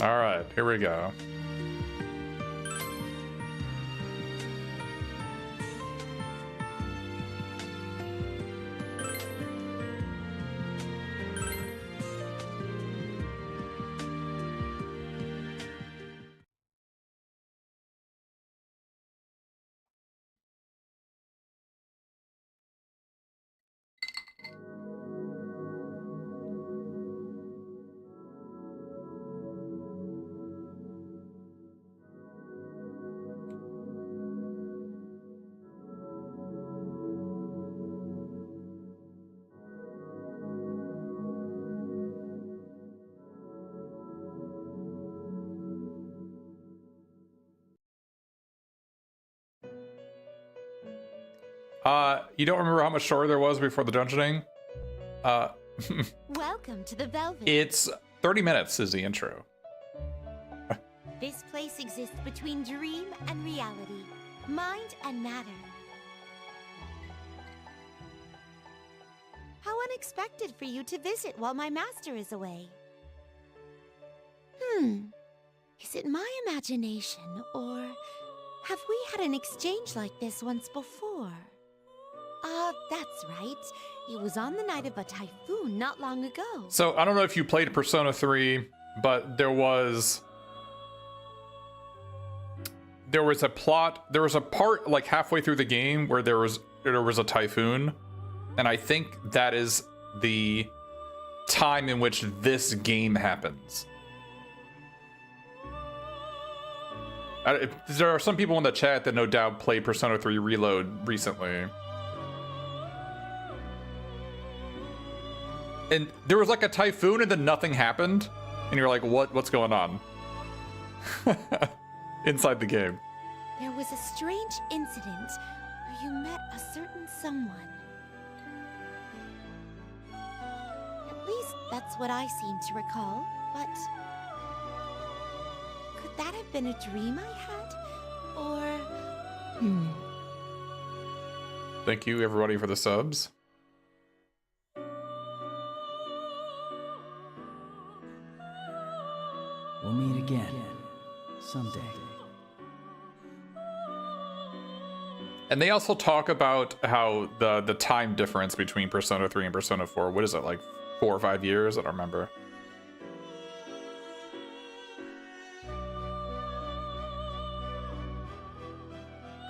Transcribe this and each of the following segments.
All right, here we go. You don't remember how much story there was before the dungeoning? Welcome to the Velvet. It's 30 minutes is the intro. This place exists between dream and reality, mind and matter. How unexpected for you to visit while my master is away. Is it my imagination, or have we had an exchange like this once before? That's right. It was on the night of a typhoon not long ago. So, I don't know if you played Persona 3, but there was a plot, there was a part like halfway through the game where there was a typhoon, and I think that is the time in which this game happens. There are some people in the chat that no doubt played Persona 3 Reload recently. And there was like a typhoon and then nothing happened. And you're like, what's going on? Inside the game. There was a strange incident where you met a certain someone. At least that's what I seem to recall, but could that have been a dream I had? Or... Thank you everybody for the subs. We'll meet again, someday. And they also talk about how the time difference between Persona 3 and Persona 4, what is it, like 4 or 5 years? I don't remember.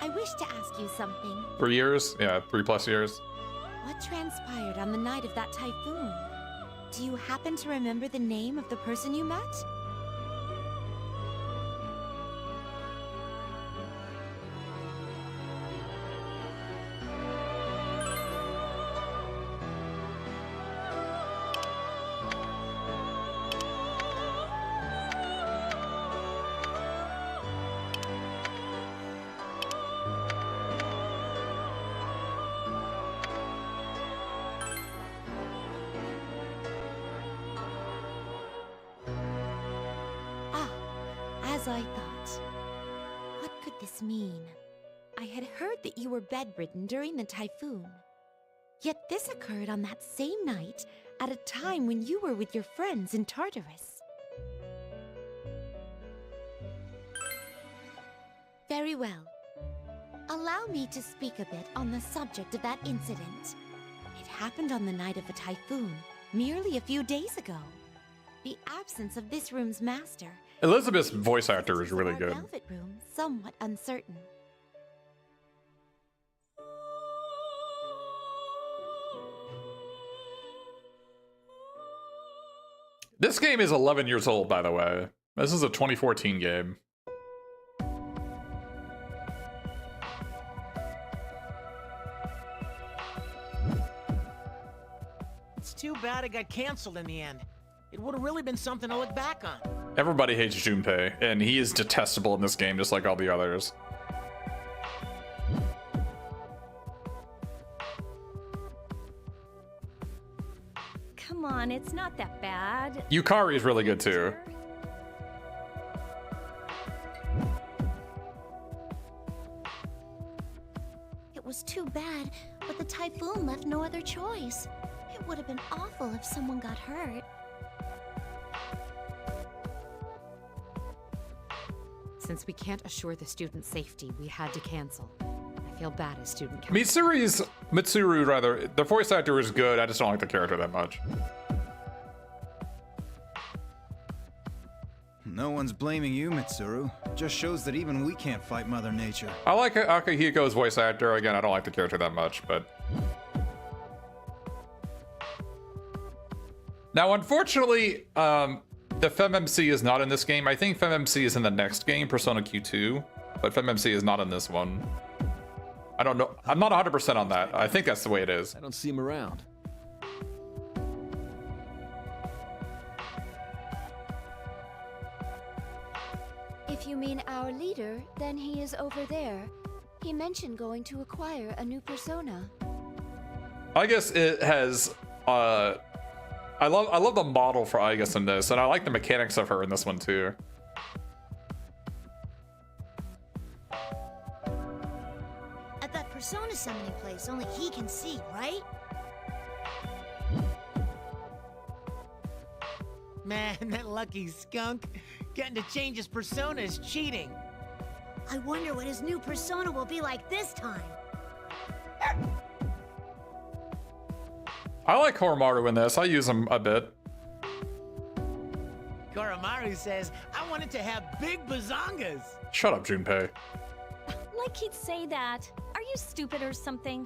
I wish to ask you something. 3 years? Yeah, 3+ years. What transpired on the night of that typhoon? Do you happen to remember the name of the person you met? As I thought. What could this mean? I had heard that you were bedridden during the typhoon. Yet this occurred on that same night, at a time when you were with your friends in Tartarus. Very well. Allow me to speak a bit on the subject of that incident. It happened on the night of a typhoon, merely a few days ago. The absence of this room's master. Elizabeth's voice actor is really good. Velvet room, somewhat uncertain. This game is 11 years old, by the way. This is a 2014 game. It's too bad it got canceled in the end. It would have really been something to look back on. Everybody hates Junpei, and he is detestable in this game, just like all the others. Come on, it's not that bad. Yukari is really good too. It was too bad, but the typhoon left no other choice. It would have been awful if someone got hurt. Since we can't assure the student's safety, we had to cancel. I feel bad as student council. Mitsuru, rather. The voice actor is good. I just don't like the character that much. No one's blaming you, Mitsuru. Just shows that even we can't fight Mother Nature. I like Akihiko's voice actor. Again, I don't like the character that much, but... Now, unfortunately, the FemMC is not in this game. I think FemMC is in the next game, Persona Q2, but FemMC is not in this one. I don't know. I'm not 100% on that. I think that's the way it is. I don't see him around. If you mean our leader, then he is over there. He mentioned going to acquire a new persona. I guess it has... I love the model for Aigis in this, and I like the mechanics of her in this one too. At that persona summoning place, only he can see, right? Man, that lucky skunk. Getting to change his persona is cheating. I wonder what his new persona will be like this time. I like Horomaru in this. I use him a bit. Koromaru says, I wanted to have big bazongas. Shut up, Junpei. Like he'd say that. Are you stupid or something?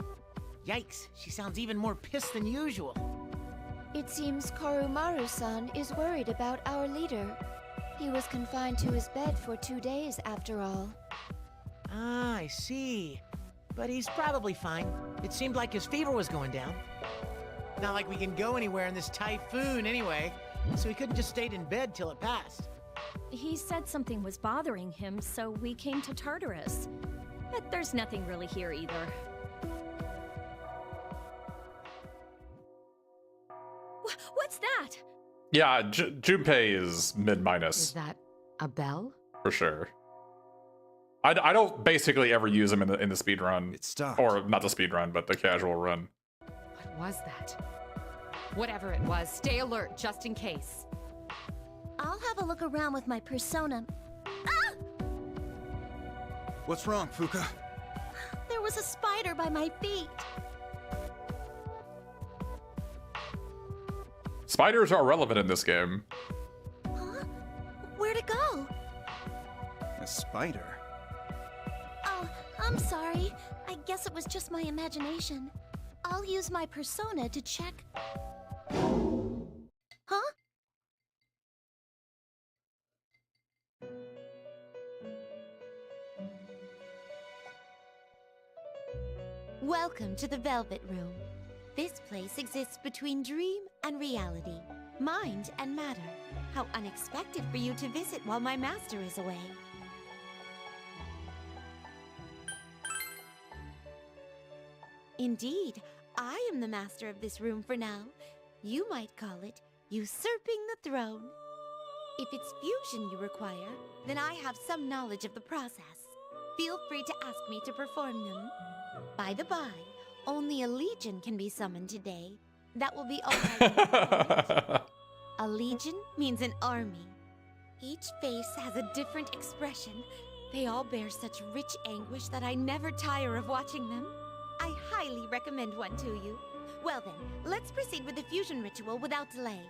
Yikes, she sounds even more pissed than usual. It seems Koromaru-san is worried about our leader. He was confined to his bed for 2 days, after all. Ah, I see. But he's probably fine. It seemed like his fever was going down. Not like we can go anywhere in this typhoon anyway, so he couldn't just stayed in bed till it passed. He said something was bothering him, so we came to Tartarus. But there's nothing really here either. What's that? Yeah, Junpei is mid-minus. Is that a bell? For sure. I don't basically ever use him in the speed run. It stopped. Or not the speed run, but the casual run. What was that? Whatever it was, stay alert just in case. I'll have a look around with my persona. Ah! What's wrong, Fuka? There was a spider by my feet. Spiders are relevant in this game. Huh? Where'd it go? A spider? Oh, I'm sorry. I guess it was just my imagination. I'll use my persona to check. Huh? Welcome to the Velvet Room. This place exists between dream and reality, mind and matter. How unexpected for you to visit while my master is away. Indeed, I am the master of this room for now. You might call it usurping the throne. If it's fusion you require, then I have some knowledge of the process. Feel free to ask me to perform them. By the by, only a legion can be summoned today. That will be all right. A legion means an army. Each face has a different expression. They all bear such rich anguish that I never tire of watching them. I highly recommend one to you. Well then, let's proceed with the fusion ritual without delay.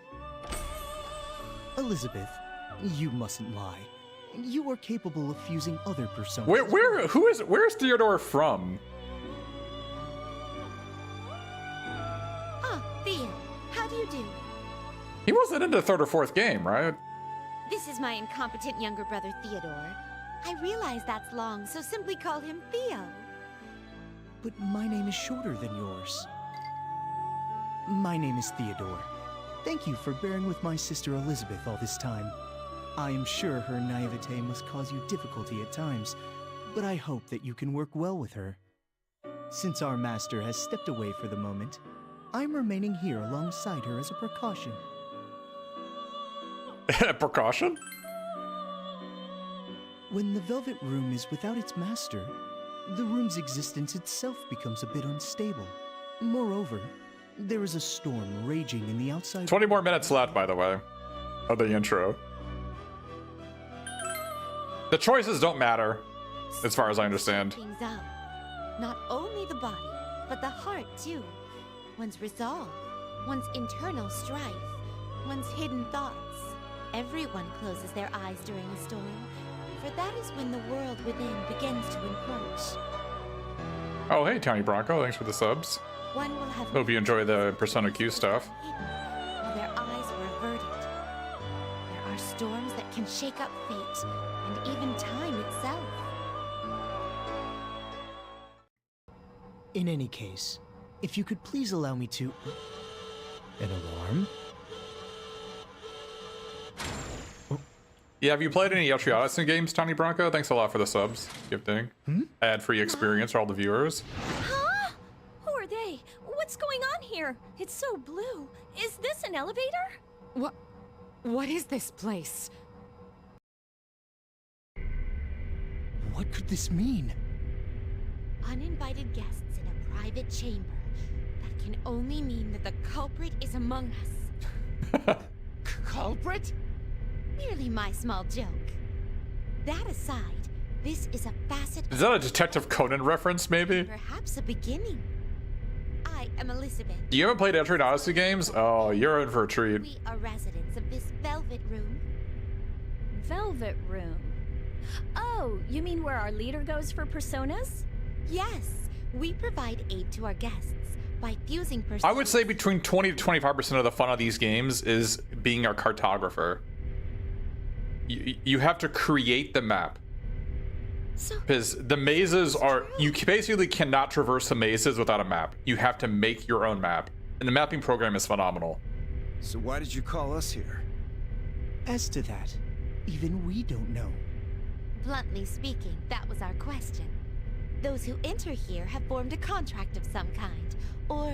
Elizabeth, you mustn't lie. You are capable of fusing other personas. Where's Theodore from? Ah, Theo, how do you do? He wasn't in the third or fourth game, right? This is my incompetent younger brother, Theodore. I realize that's long, so simply call him Theo. But my name is shorter than yours. My name is Theodore. Thank you for bearing with my sister Elizabeth all this time. I am sure her naivete must cause you difficulty at times, but I hope that you can work well with her. Since our master has stepped away for the moment, I'm remaining here alongside her as a precaution. Precaution? When the Velvet Room is without its master, the room's existence itself becomes a bit unstable. Moreover, there is a storm raging in the outside. 20 more minutes left, by the way, of the intro. The choices don't matter, as far as I understand. Things up. Not only the body, but the heart too. One's resolve, one's internal strife, one's hidden thoughts. Everyone closes their eyes during a storm, for that is when the world within begins to encroach. Oh, hey, Tiny Bronco, thanks for the subs. One will have Hope you enjoy the Persona Q stuff. hidden, while their eyes are averted. There are storms that can shake up fate, and even time itself. In any case, if you could please allow me to... An alarm? Yeah, have you played any Etrian Odyssey games, Tiny Bronco? Thanks a lot for the subs. Gifting. Ad-free experience for all the viewers. Huh? Who are they? What's going on here? It's so blue. Is this an elevator? What is this place? What could this mean? Uninvited guests in a private chamber. That can only mean that the culprit is among us. Culprit? Merely my small joke. That aside, this is a facet Is that a Detective Conan reference, maybe? perhaps a beginning. I am Elizabeth. You haven't played Etrian Odyssey games? Oh, you're in for a treat. We are residents of this velvet room. Velvet room. Oh, you mean where our leader goes for personas? Yes, we provide aid to our guests by fusing personas. I would say between 20 to 25% of the fun of these games is being a cartographer. You have to create the map. Because the mazes are... You basically cannot traverse the mazes without a map. You have to make your own map. And the mapping program is phenomenal. So why did you call us here? As to that, even we don't know. Bluntly speaking, that was our question. Those who enter here have formed a contract of some kind, or...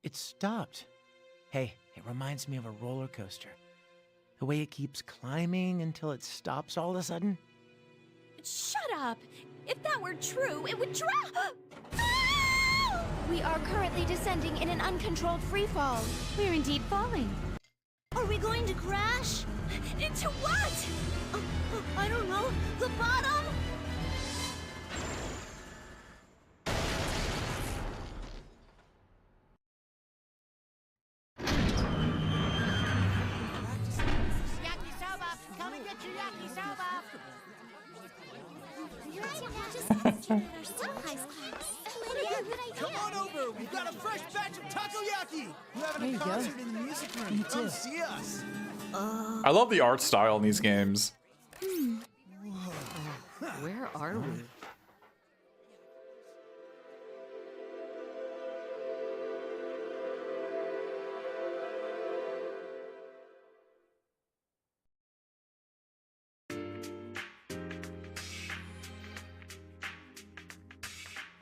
It stopped. Hey, it reminds me of a roller coaster. The way it keeps climbing until it stops all of a sudden. Shut up! If that were true, it would drop! We are currently descending in an uncontrolled freefall. We're indeed falling. Are we going to crash? Into what? I don't know. The bottom? Yakisoba! Come and get your yakisoba! Come on over! We've got a fresh batch of takoyaki! We're having a concert in the music room. Come see us. I love the art style in these games. Where are we?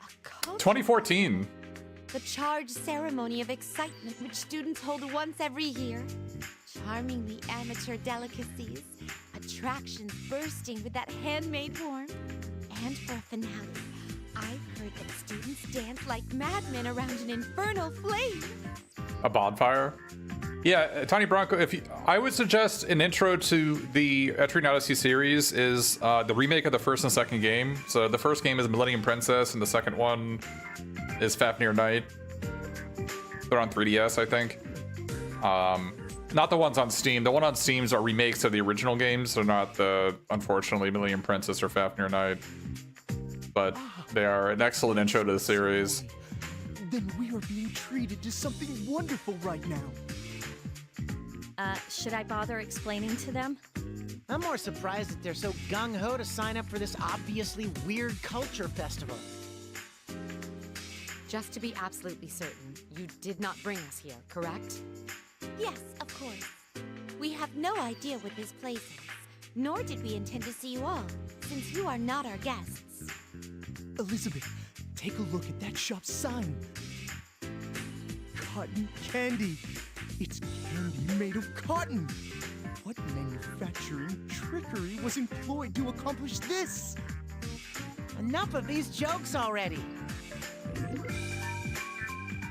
A cult? 2014. The charged ceremony of excitement which students hold once every year. Charmingly amateur delicacies, attractions bursting with that handmade warmth. And for a finale, I've heard that students dance like madmen around an infernal flame. A bonfire. Yeah, Tiny Bronco, I would suggest an intro to the Etrian Odyssey series is the remake of the first and second game. So the first game is Millennium Princess, and the second one is Fafnir Night. They're on 3DS, I think. Not the ones on Steam. The one on Steam's are remakes of the original games. They're not the, unfortunately, Millennium Princess or Fafnir Night. But they are an excellent intro to the series. Then we are being treated to something wonderful right now. Should I bother explaining to them? I'm more surprised that they're so gung-ho to sign up for this obviously weird culture festival. Just to be absolutely certain, you did not bring us here, correct? Yes, of course. We have no idea what this place is, nor did we intend to see you all, since you are not our guests. Elizabeth, take a look at that shop's sign. Cotton candy. It's candy made of cotton. What manufacturing trickery was employed to accomplish this? Enough of these jokes already.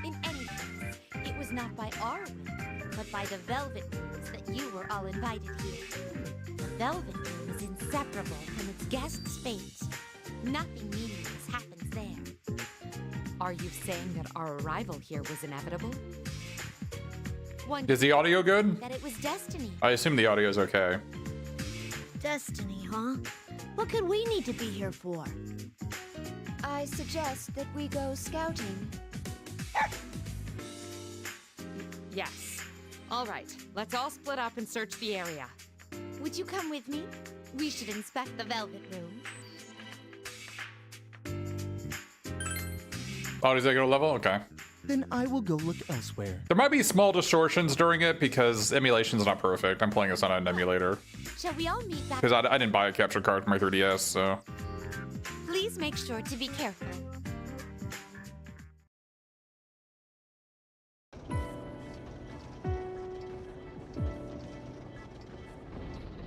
In any case, it was not by our will, but by the Velvet Rooms that you were all invited here. The Velvet Room is inseparable from its guest's fate. Nothing meaningless happens there. Are you saying that our arrival here was inevitable? One Is the audio good? that it was destiny. I assume the audio is okay. Destiny, huh? What could we need to be here for? I suggest that we go scouting. Yes. All right, let's all split up and search the area. Would you come with me? We should inspect the Velvet Room. Oh, does that go to level? Okay. Then I will go look elsewhere. There might be small distortions during it because emulation's not perfect. I'm playing this on an emulator. Shall we all meet back? Because I didn't buy a capture card for my 3DS, so. Please make sure to be careful.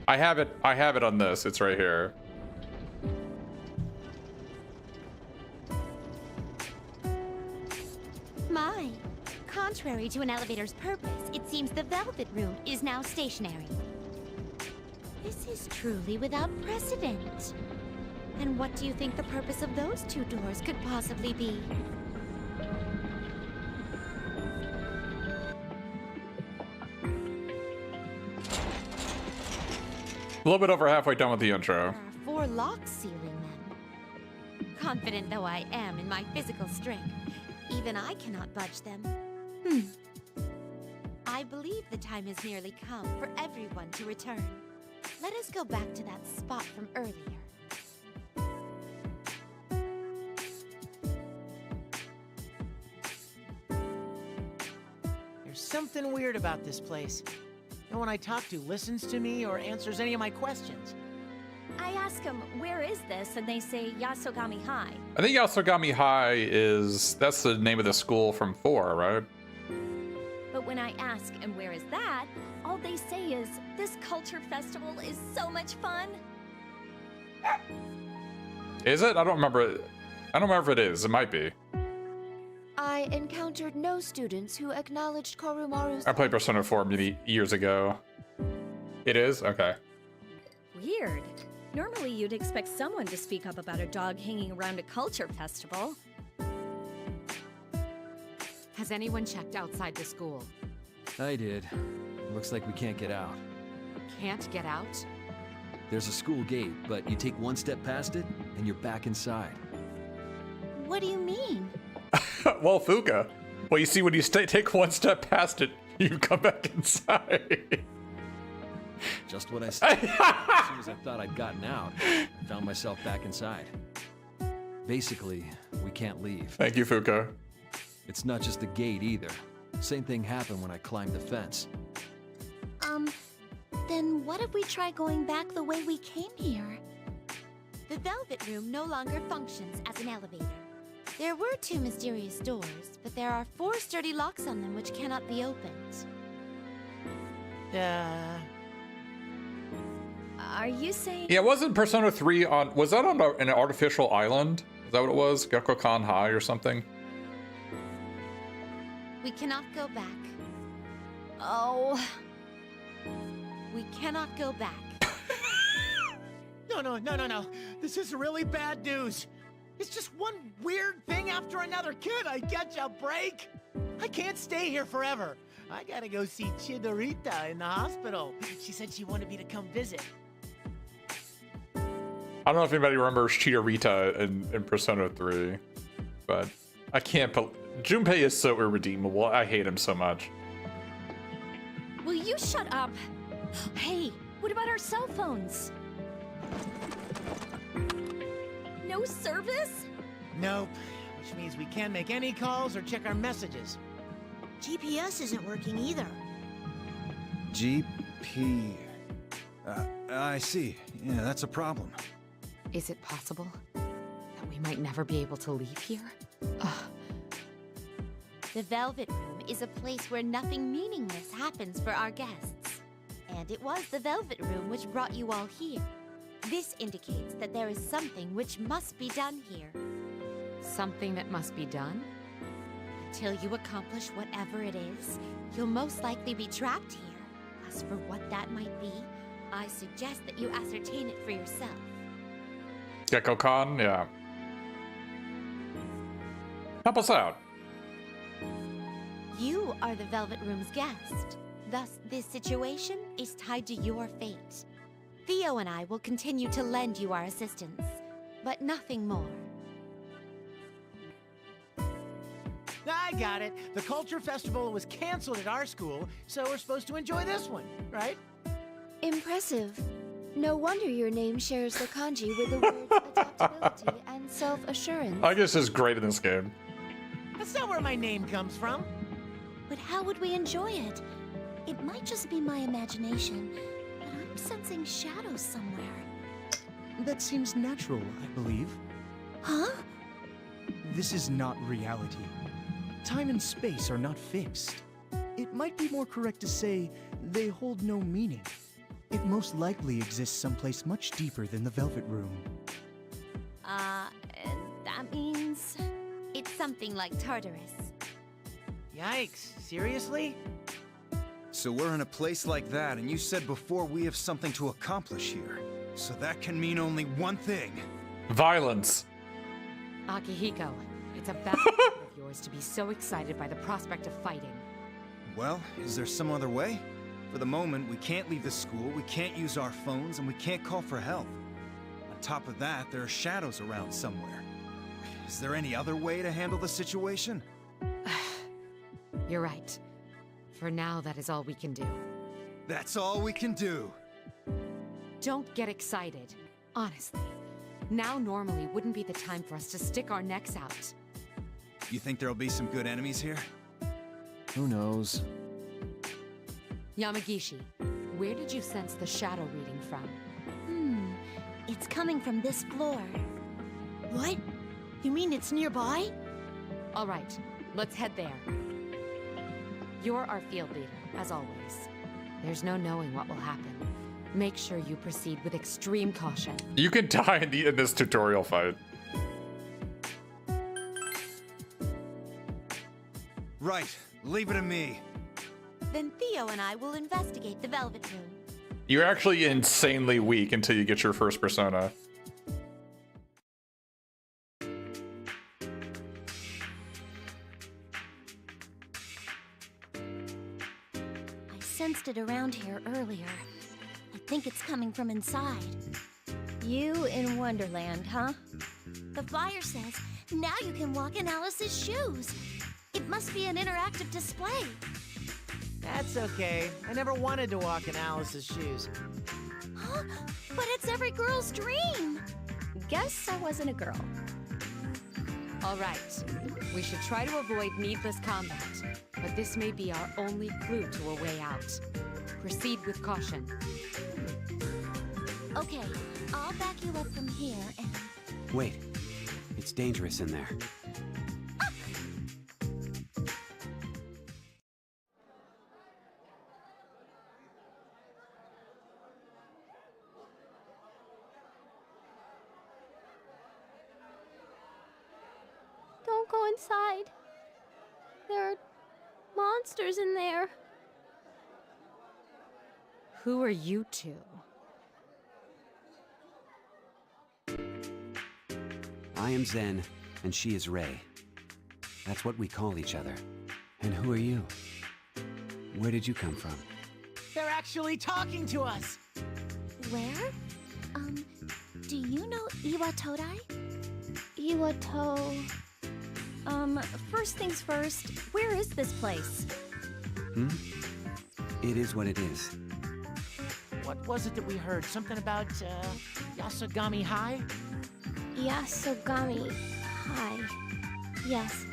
I have it on this. It's right here. My. Contrary to an elevator's purpose, it seems the Velvet Room is now stationary. This is truly without precedent. And what do you think the purpose of those two doors could possibly be? A little bit over halfway done with the intro. There are 4 locks sealing them. Confident though I am in my physical strength, even I cannot budge them. I believe the time has nearly come for everyone to return. Let us go back to that spot from earlier. There's something weird about this place. No one I talk to listens to me or answers any of my questions. I ask them, where is this? And they say Yasogami High. I think Yasogami High that's the name of the school from 4, right? But when I ask, and where is that? All they say is, this culture festival is so much fun. Is it? I don't remember. I don't remember if it is. It might be. I encountered no students who acknowledged Korumaru's... I played Persona 4 many years ago. It is? Okay. Weird. Normally you'd expect someone to speak up about a dog hanging around a culture festival. Has anyone checked outside the school? I did. Looks like we can't get out. Can't get out? There's a school gate, but you take one step past it, and you're back inside. What do you mean? Well, Fuka. Well, you see, when you take one step past it, you come back inside. Just what I said. As soon as I thought I'd gotten out, I found myself back inside. Basically, we can't leave. Thank you, Fuka. It's not just the gate either. Same thing happened when I climbed the fence. Then what if we try going back the way we came here? The Velvet Room no longer functions as an elevator. There were 2 mysterious doors, but there are 4 sturdy locks on them which cannot be opened. Are you saying... Yeah, wasn't Persona 3 on... Was that on an artificial island? Is that what it was? Gakko-kan High or something? We cannot go back. Oh... We cannot go back. No. This is really bad news. It's just one weird thing after another. Kid, I get you a break. I can't stay here forever. I gotta go see Chidorita in the hospital. She said she wanted me to come visit. I don't know if anybody remembers Chidorita in Persona 3, but I can't... Junpei is so irredeemable. I hate him so much. Will you shut up? Hey, what about our cell phones? No service? Nope, which means we can't make any calls or check our messages. GPS isn't working either. GP... I see. Yeah, that's a problem. Is it possible that we might never be able to leave here? Ugh. The Velvet Room is a place where nothing meaningless happens for our guests. And it was the Velvet Room which brought you all here. This indicates that there is something which must be done here. something that must be done? Until you accomplish whatever it is, you'll most likely be trapped here. As for what that might be, I suggest that you ascertain it for yourself. Gecko-con? Yeah. Help us out. You are the Velvet Room's guest. Thus, this situation is tied to your fate. Theo and I will continue to lend you our assistance, but nothing more. I got it. The Culture Festival was canceled at our school, so we're supposed to enjoy this one, right? Impressive. No wonder your name shares the kanji with the words adaptability and self-assurance. I guess is great in this game. That's not where my name comes from. But how would we enjoy it? It might just be my imagination, but I'm sensing shadows somewhere. That seems natural, I believe. Huh? This is not reality. Time and space are not fixed. It might be more correct to say they hold no meaning. It most likely exists someplace much deeper than the Velvet Room. That means... It's something like Tartarus. Yikes, seriously? So we're in a place like that, and you said before we have something to accomplish here. So that can mean only one thing. Violence. Akihiko, it's a bad habit of yours to be so excited by the prospect of fighting. Well, is there some other way? For the moment, we can't leave the school, we can't use our phones, and we can't call for help. On top of that, there are shadows around somewhere. Is there any other way to handle the situation? You're right. For now, that is all we can do. That's all we can do. Don't get excited. Honestly. Now normally wouldn't be the time for us to stick our necks out. You think there'll be some good enemies here? Who knows? Yamagishi, where did you sense the shadow reading from? It's coming from this floor. What? You mean it's nearby? All right, let's head there. You're our field leader, as always. There's no knowing what will happen. Make sure you proceed with extreme caution. You can die in this tutorial fight. Right, leave it to me. Then Theo and I will investigate the Velvet Room. You're actually insanely weak until you get your first persona. I sensed it around here earlier. I think it's coming from inside. You in Wonderland, huh? The flyer says, now you can walk in Alice's shoes. It must be an interactive display. That's okay. I never wanted to walk in Alice's shoes. Huh? But it's every girl's dream. Guess I wasn't a girl. All right, we should try to avoid needless combat, but this may be our only clue to a way out. Proceed with caution. Okay, I'll back you up from here and... Wait, it's dangerous in there. Don't go inside. There are monsters in there. Who are you two? I am Zen, and she is Rei. That's what we call each other. And who are you? Where did you come from? They're actually talking to us! Where? Do you know Iwatodai? Iwato... first things first, where is this place? It is what it is. What was it that we heard? Something about, Yasogami High? Yasogami High. Yes.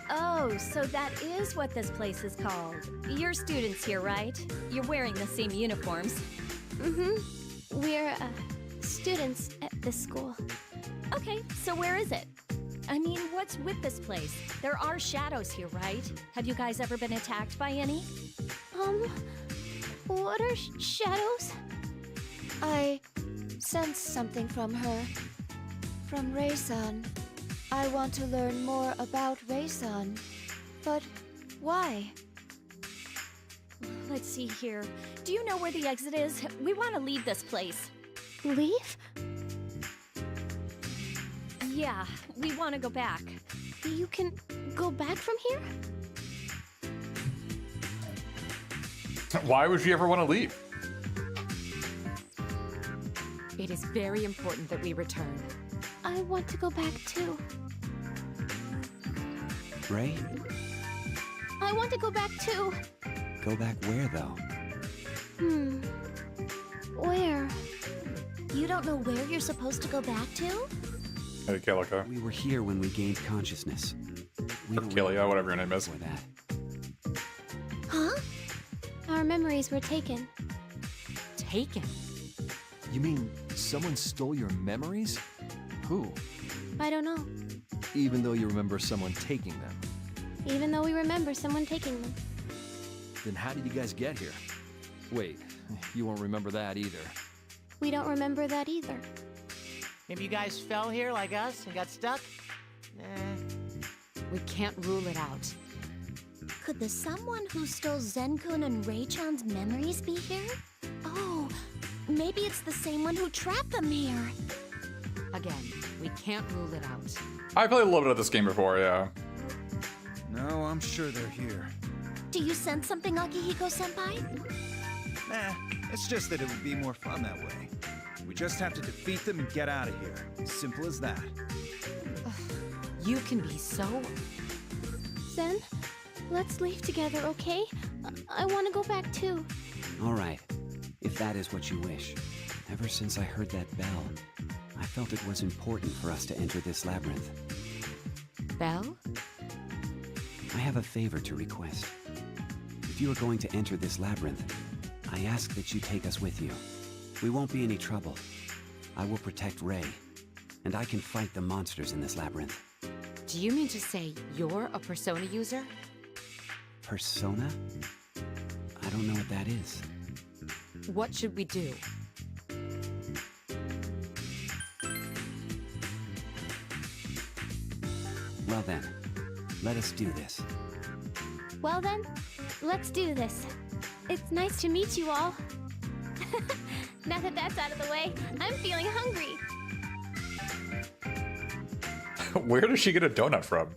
Oh, so that is what this place is called. You're students here, right? You're wearing the same uniforms. We're, students at this school. Okay, so where is it? I mean, what's with this place? There are shadows here, right? Have you guys ever been attacked by any? What are shadows? I sensed something from her. From Rei-san. I want to learn more about Rei-san. But why? Let's see here. Do you know where the exit is? We want to leave this place. Leave? Yeah, we want to go back. You can go back from here? Why would you ever want to leave? It is very important that we return. I want to go back too. Ray? I want to go back too. Go back where, though? Where? You don't know where you're supposed to go back to? Hey, Calico. We were here when we gained consciousness. We Or Kilia, whatever your name is. for that. Huh? Our memories were taken. Taken? You mean someone stole your memories? Who? I don't know. Even though you remember someone taking them. Even though we remember someone taking them. Then how did you guys get here? Wait, you won't remember that either. We don't remember that either. Maybe you guys fell here like us and got stuck? We can't rule it out. Could the someone who stole Zen-kun and Rei-chan's memories be here? Oh, maybe it's the same one who trapped them here. Again, we can't rule it out. I played a little bit of this game before, yeah. No, I'm sure they're here. Do you sense something, Akihiko-senpai? Nah, it's just that it would be more fun that way. We just have to defeat them and get out of here. Simple as that. You can be so... Zen, let's leave together, okay? I want to go back too. All right, if that is what you wish. Ever since I heard that bell, I felt it was important for us to enter this labyrinth. Belle? I have a favor to request. If you are going to enter this labyrinth, I ask that you take us with you. We won't be any trouble. I will protect Ray, and I can fight the monsters in this labyrinth. Do you mean to say you're a Persona user? Persona? I don't know what that is. What should we do? Well then, let us do this. Well then, let's do this. It's nice to meet you all. Now that that's out of the way, I'm feeling hungry. Where does she get a donut from?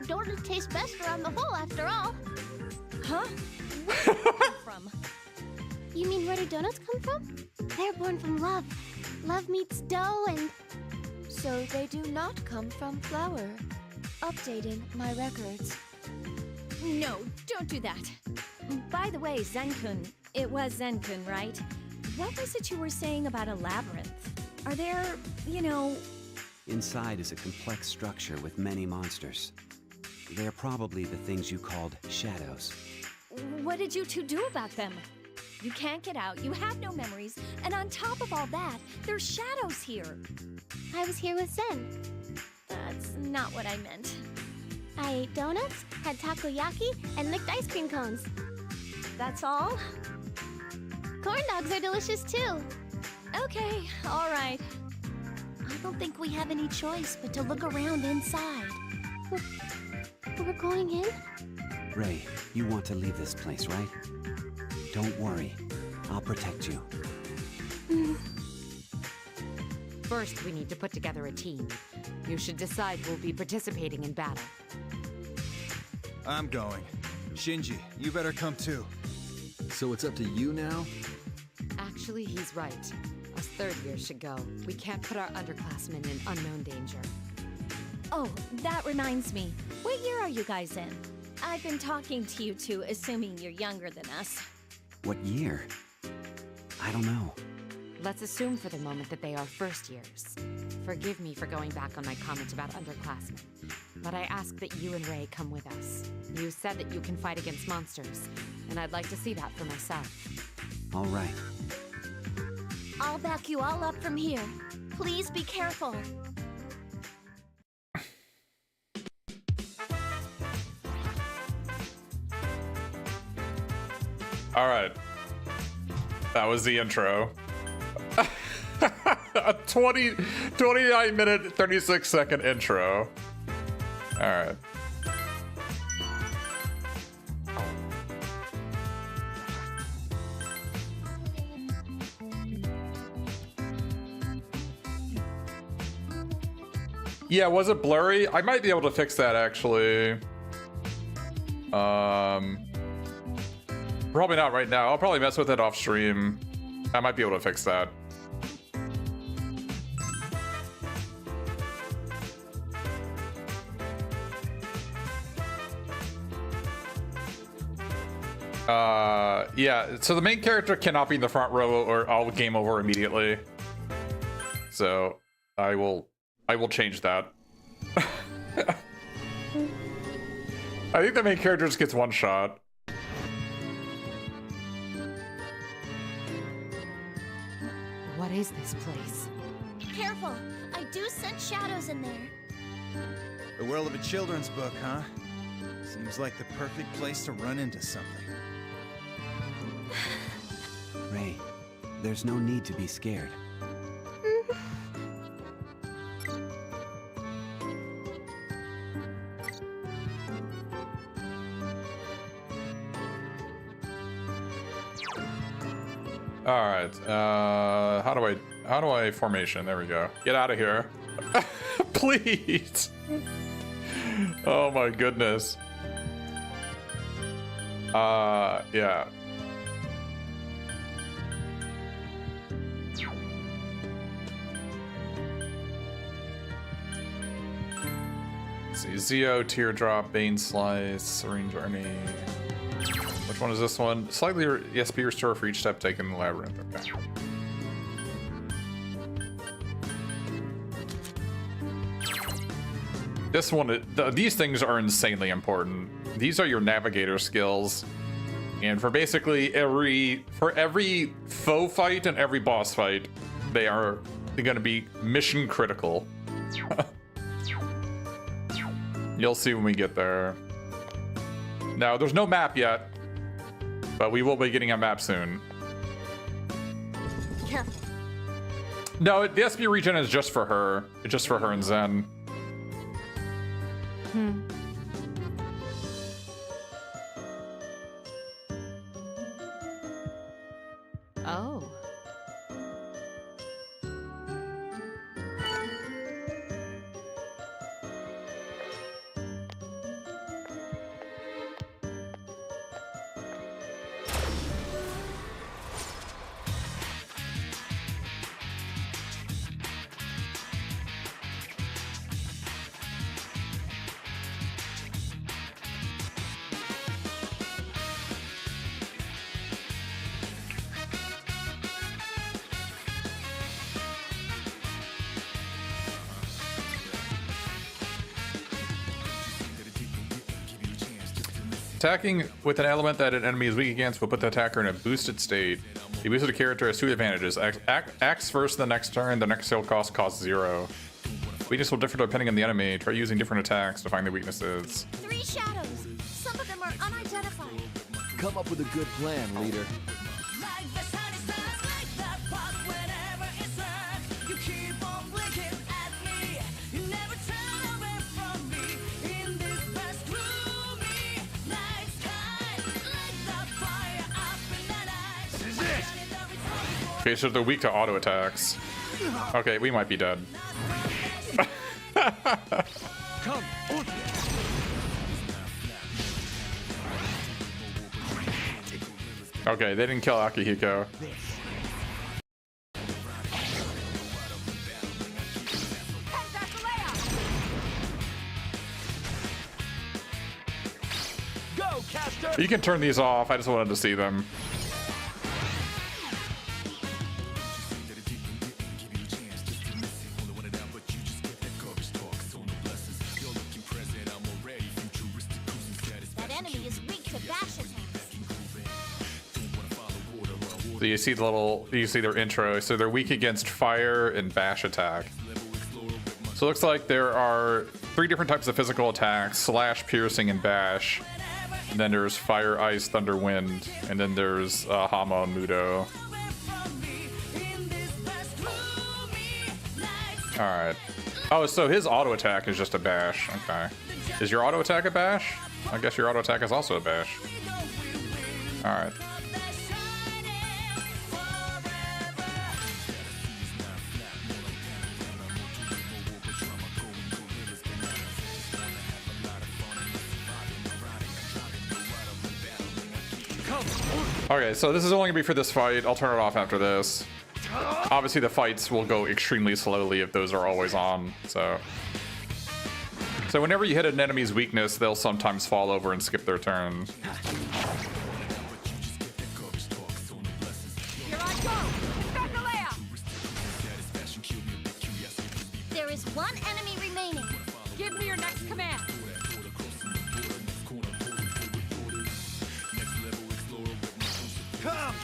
Donuts taste best around the hole, after all. Huh? Where did it come from? You mean where do donuts come from? They're born from love. Love meets dough and... So they do not come from flour. Updating my records. No, don't do that. By the way, Zen-kun, it was Zen-kun, right? What was it you were saying about a labyrinth? Are there, you know... Inside is a complex structure with many monsters. They are probably the things you called shadows. What did you two do about them? You can't get out, you have no memories, and on top of all that, there's shadows here. I was here with Zen. That's not what I meant. I ate donuts, had takoyaki, and licked ice cream cones. That's all? Corn dogs are delicious too. Okay, all right. I don't think we have any choice but to look around inside. We're going in? Ray, you want to leave this place, right? Don't worry. I'll protect you. First, we need to put together a team. You should decide who will be participating in battle. I'm going. Shinji, you better come too. So it's up to you now? Actually, he's right. Us third years should go. We can't put our underclassmen in unknown danger. Oh, that reminds me. What year are you guys in? I've been talking to you two, assuming you're younger than us. What year? I don't know. Let's assume for the moment that they are first years. Forgive me for going back on my comment about underclassmen, but I ask that you and Ray come with us. You said that you can fight against monsters, and I'd like to see that for myself. All right. I'll back you all up from here. Please be careful. All right. That was the intro. 20 29-minute, 36-second intro. All right. Yeah, was it blurry? I might be able to fix that actually. Probably not right now. I'll probably mess with it off stream. I might be able to fix that. Yeah, so the main character cannot be in the front row or I'll game over immediately. So I will change that. I think the main character just gets one shot. What is this place? Careful, I do sense shadows in there. The world of a children's book, huh? Seems like the perfect place to run into something. Ray, there's no need to be scared. All right. How do I formation? There we go. Get out of here. Please. Oh my goodness. Yeah. Let's see, Zio, Teardrop, Bane Slice, Serene Journey. Which one is this one? Slightly ESP restore for each step taken in the labyrinth. Okay. This one, these things are insanely important. These are your navigator skills. And for basically every foe fight and every boss fight, they're going to be mission critical. You'll see when we get there. Now, there's no map yet, but we will be getting a map soon. Careful. No, the SP regen is just for her. It's just for her and Zen. Oh. Attacking with an element that an enemy is weak against will put the attacker in a boosted state. The boosted character has two advantages. Acts first the next turn, the next skill cost costs 0. Weakness will differ depending on the enemy. Try using different attacks to find the weaknesses. 3 shadows. Some of them are unidentified. Come up with a good plan, leader. Okay, so they're weak to auto attacks. Okay, we might be dead. Come. Okay, they didn't kill Akihiko. You can turn these off. I just wanted to see them. So you see their intro. So they're weak against fire and bash attack. So it looks like there are 3 different types of physical attacks: slash, piercing, and bash. And then there's fire, ice, thunder, wind. And then there's Hama and Mudo. Alright. Oh, so his auto attack is just a bash. Okay. Is your auto attack a bash? I guess your auto attack is also a bash. Alright. Okay, so this is only gonna be for this fight. I'll turn it off after this. Obviously, the fights will go extremely slowly if those are always on, so... So whenever you hit an enemy's weakness, they'll sometimes fall over and skip their turn. Here I go! There is one enemy remaining. Give me your next command. Come!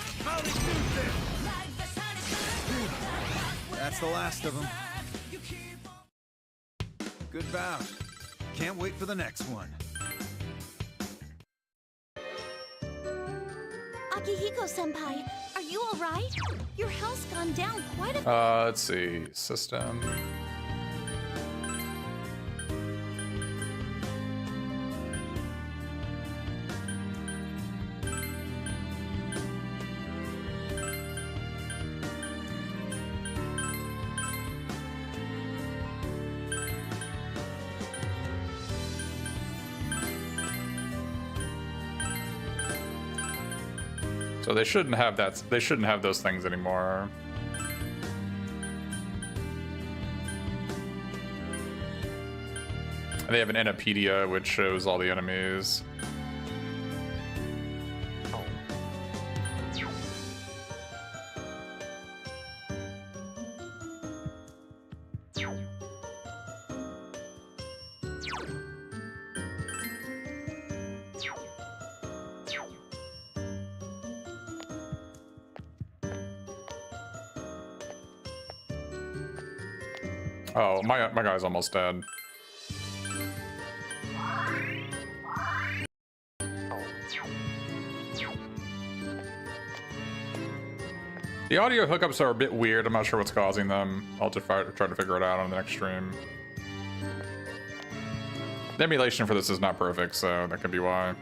That's the last of them. Good bout. Can't wait for the next one. Akihiko-senpai, are you alright? Your health's gone down quite a bit. Let's see. System. So they shouldn't have that. They shouldn't have those things anymore. And they have an Ennepedia, which shows all the enemies. Oh, my guy's almost dead. The audio hookups are a bit weird. I'm not sure what's causing them. I'll just try to figure it out on the next stream. The emulation for this is not perfect, so that could be why.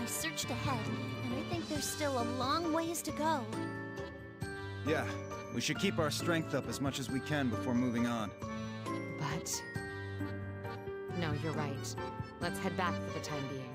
I searched ahead, and I think there's still a long ways to go. Yeah, we should keep our strength up as much as we can before moving on. But... no, you're right. Let's head back for the time being.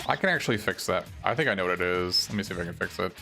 I can actually fix that. I think I know what it is. Let me see if I can fix it.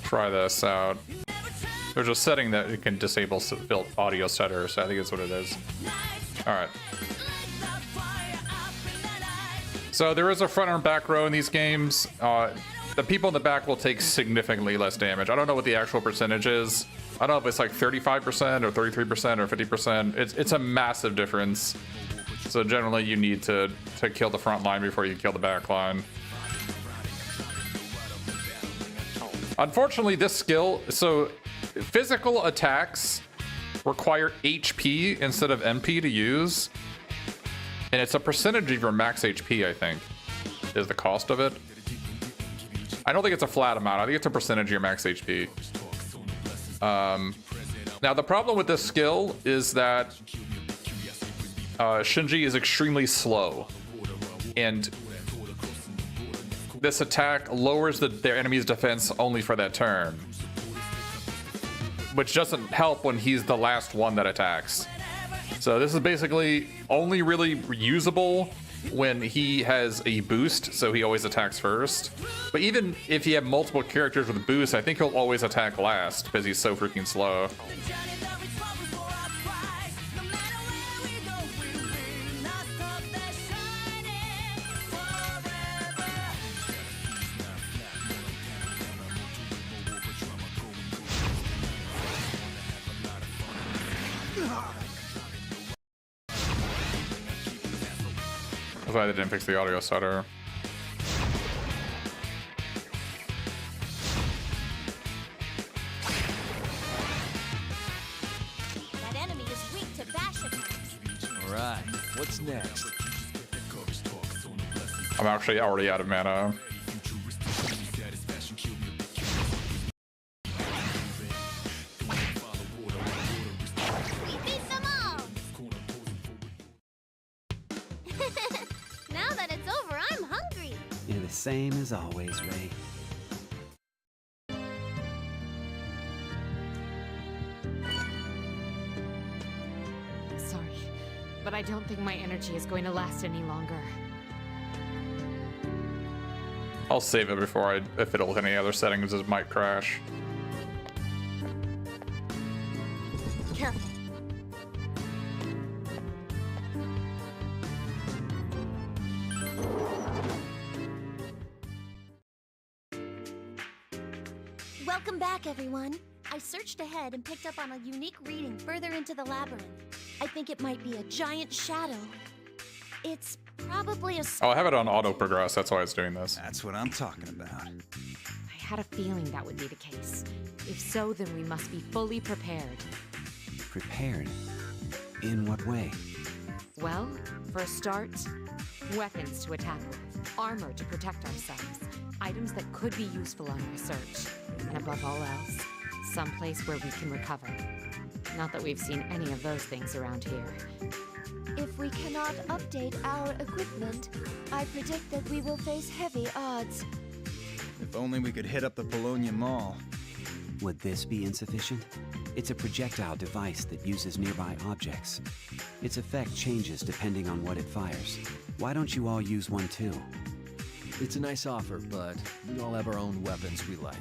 Try this out. There's a setting that it can disable built audio setters, so I think that's what it is. Alright. So there is a front and back row in these games. The people in the back will take significantly less damage. I don't know what the actual percentage is. I don't know if it's like 35% or 33% or 50%. It's a massive difference. So generally you need to kill the front line before you kill the back line. Unfortunately, this skill, so physical attacks require HP instead of MP to use. And it's a percentage of your max HP, I think, is the cost of it. I don't think it's a flat amount. I think it's a percentage of your max HP. Now, the problem with this skill is that Shinji is extremely slow. And this attack lowers their enemy's defense only for that turn, which doesn't help when he's the last one that attacks. So this is basically only really usable when he has a boost, so he always attacks first. But even if you have multiple characters with boost, I think he'll always attack last because he's so freaking slow. That's why they didn't fix the audio stutter. That enemy is weak to bash attacks. Alright, what's next? I'm actually already out of mana. Now that it's over, I'm hungry. You're the same as always, Ray. Sorry, but I don't think my energy is going to last any longer. I'll save it before I fiddle with any other settings, it might crash. Careful. Welcome back, everyone. I searched ahead and picked up on a unique reading further into the labyrinth. I think it might be a giant shadow. It's probably a... Oh, I have it on auto progress, that's why it's doing this. That's what I'm talking about. I had a feeling that would be the case. If so, then we must be fully prepared. Prepared? In what way? Well, for a start, weapons to attack with, armor to protect ourselves, items that could be useful on research, and above all else, someplace where we can recover. Not that we've seen any of those things around here. If we cannot update our equipment, I predict that we will face heavy odds. If only we could hit up the Bologna Mall. Would this be insufficient? It's a projectile device that uses nearby objects. Its effect changes depending on what it fires. Why don't you all use one too? It's a nice offer, but we all have our own weapons we like.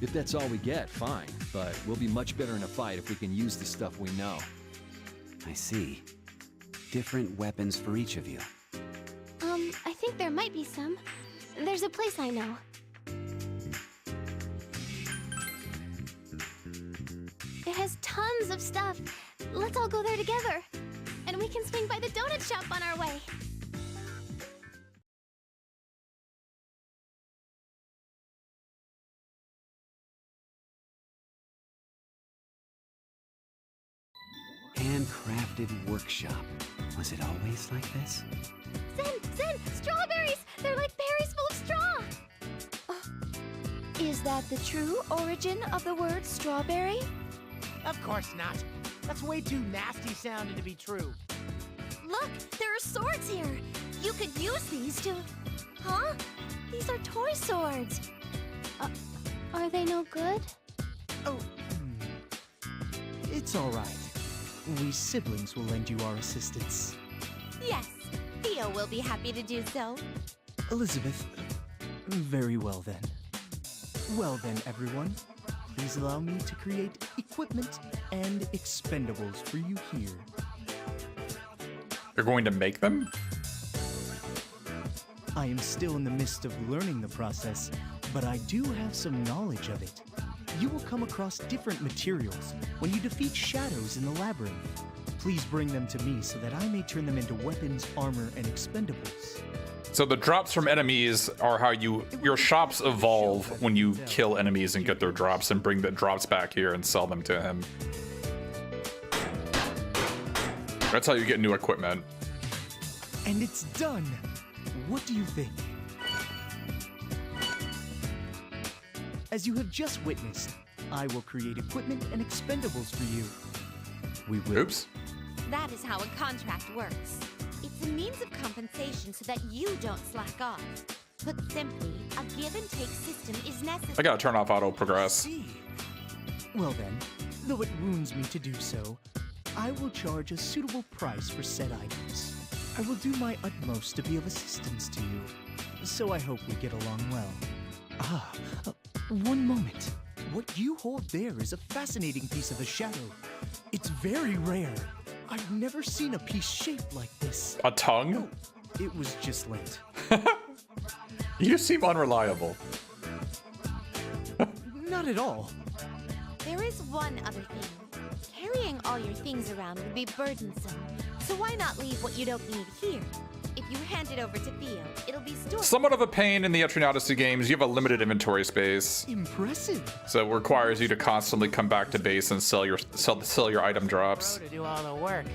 If that's all we get, fine, but we'll be much better in a fight if we can use the stuff we know. I see. Different weapons for each of you. I think there might be some. There's a place I know. It has tons of stuff. Let's all go there together. And we can swing by the donut shop on our way. Handcrafted workshop. Was it always like this? Zen! Strawberries! They're like berries full of straw! Is that the true origin of the word strawberry? Of course not. That's way too nasty sounding to be true. Look, there are swords here. You could use these to... Huh? These are toy swords. Are they no good? Oh, it's all right. We siblings will lend you our assistance. Yes, Theo will be happy to do so. Elizabeth, very well then. Well then, everyone, please allow me to create equipment and expendables for you here. You're going to make them? I am still in the midst of learning the process, but I do have some knowledge of it. You will come across different materials when you defeat shadows in the labyrinth. Please bring them to me so that I may turn them into weapons, armor, and expendables. So the drops from enemies are how your shops evolve when you kill enemies and get their drops and bring the drops back here and sell them to him. That's how you get new equipment. And it's done! What do you think? As you have just witnessed, I will create equipment and expendables for you. We will... Oops. That is how a contract works. It's a means of compensation so that you don't slack off. Put simply, a give-and-take system is necessary. I gotta turn off auto progress. See. Well then, though it wounds me to do so, I will charge a suitable price for said items. I will do my utmost to be of assistance to you, so I hope we get along well. One moment. What you hold there is a fascinating piece of the shadow. It's very rare. I've never seen a piece shaped like this. A tongue? No, it was just late. You seem unreliable. Not at all. There is one other thing. Carrying all your things around would be burdensome, so why not leave what you don't need here? If you hand it over to Theo, it'll be stored. Somewhat of a pain in the Etrian Odyssey games, you have a limited inventory space. Impressive. So it requires you to constantly come back to base and sell your item drops. To do all the work.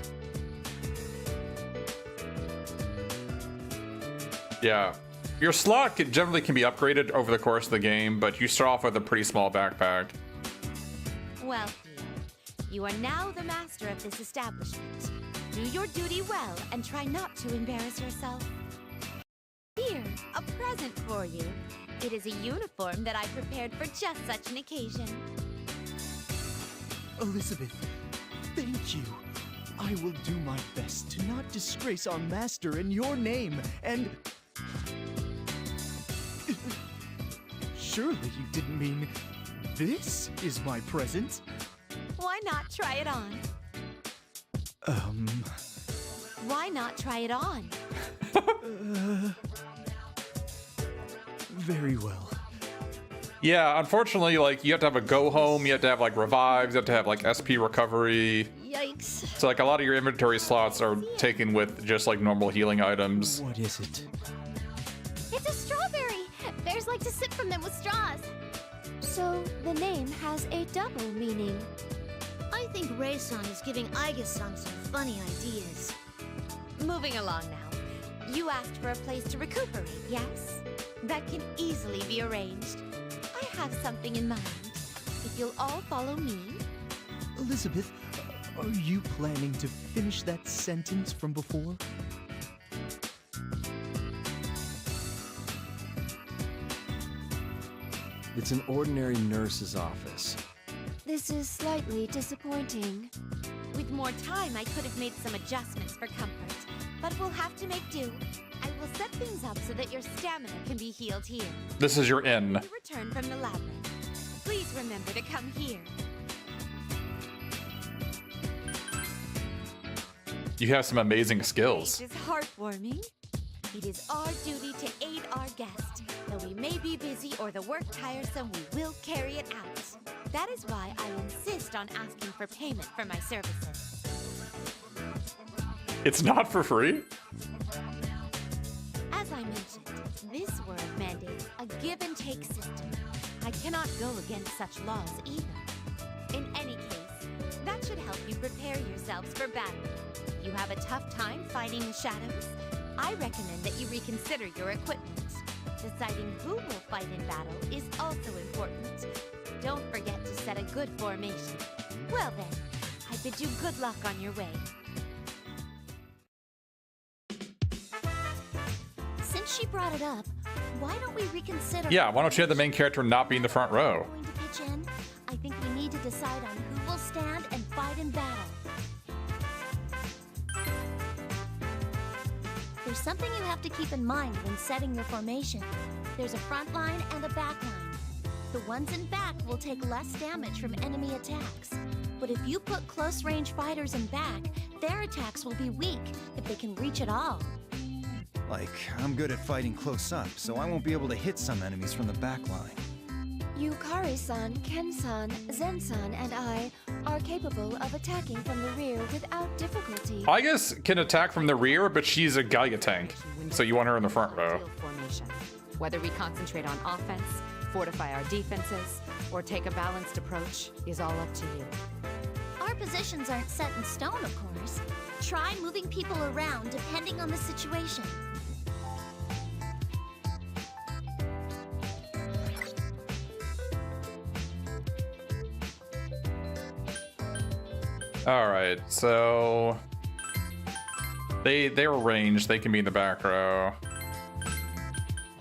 Yeah. Your slot generally can be upgraded over the course of the game, but you start off with a pretty small backpack. Well, Theo, you are now the master of this establishment. Do your duty well and try not to embarrass yourself. Here, a present for you. It is a uniform that I prepared for just such an occasion. Elizabeth, thank you. I will do my best to not disgrace our master in your name, and... Surely you didn't mean this is my present? Why not try it on? Why not try it on? Very well. Yeah, unfortunately, like, you have to have a go home, you have to have, like, revives, you have to have, like, SP recovery. Yikes. So, like, a lot of your inventory slots are taken with just, like, normal healing items. What is it? It's a strawberry! Bears like to sip from them with straws. So, the name has a double meaning. I think Ray-san is giving Aiga-san some funny ideas. Moving along now. You asked for a place to recuperate, yes? That can easily be arranged. I have something in mind. If you'll all follow me... Elizabeth, are you planning to finish that sentence from before? It's an ordinary nurse's office. This is slightly disappointing. With more time, I could have made some adjustments for comfort, but we'll have to make do. I will set things up so that your stamina can be healed here. This is your inn. You return from the labyrinth. Please remember to come here. You have some amazing skills. It is heartwarming. It is our duty to aid our guest. Though we may be busy or the work tiresome, we will carry it out. That is why I insist on asking for payment for my services. It's not for free? As I mentioned, this world mandates a give-and-take system. I cannot go against such laws either. In any case, that should help you prepare yourselves for battle. If you have a tough time fighting the shadows, I recommend that you reconsider your equipment. Deciding who will fight in battle is also important. Don't forget to set a good formation. Well then, I bid you good luck on your way. Since she brought it up, why don't we reconsider... Yeah, why don't you have the main character not be in the front row? Going to pitch in? I think we need to decide on who will stand and fight in battle. There's something you have to keep in mind when setting your formation. There's a front line and a back line. The ones in back will take less damage from enemy attacks. But if you put close-range fighters in back, their attacks will be weak if they can reach at all. Like, I'm good at fighting close up, so I won't be able to hit some enemies from the back line. Yukari-san, Ken-san, Zen-san, and I are capable of attacking from the rear without difficulty. I guess can attack from the rear, but she's a Gaia tank, so you want her in the front row. Formation. Whether we concentrate on offense, fortify our defenses, or take a balanced approach is all up to you. Our positions aren't set in stone, of course. Try moving people around depending on the situation. All right, so they're ranged. They can be in the back row.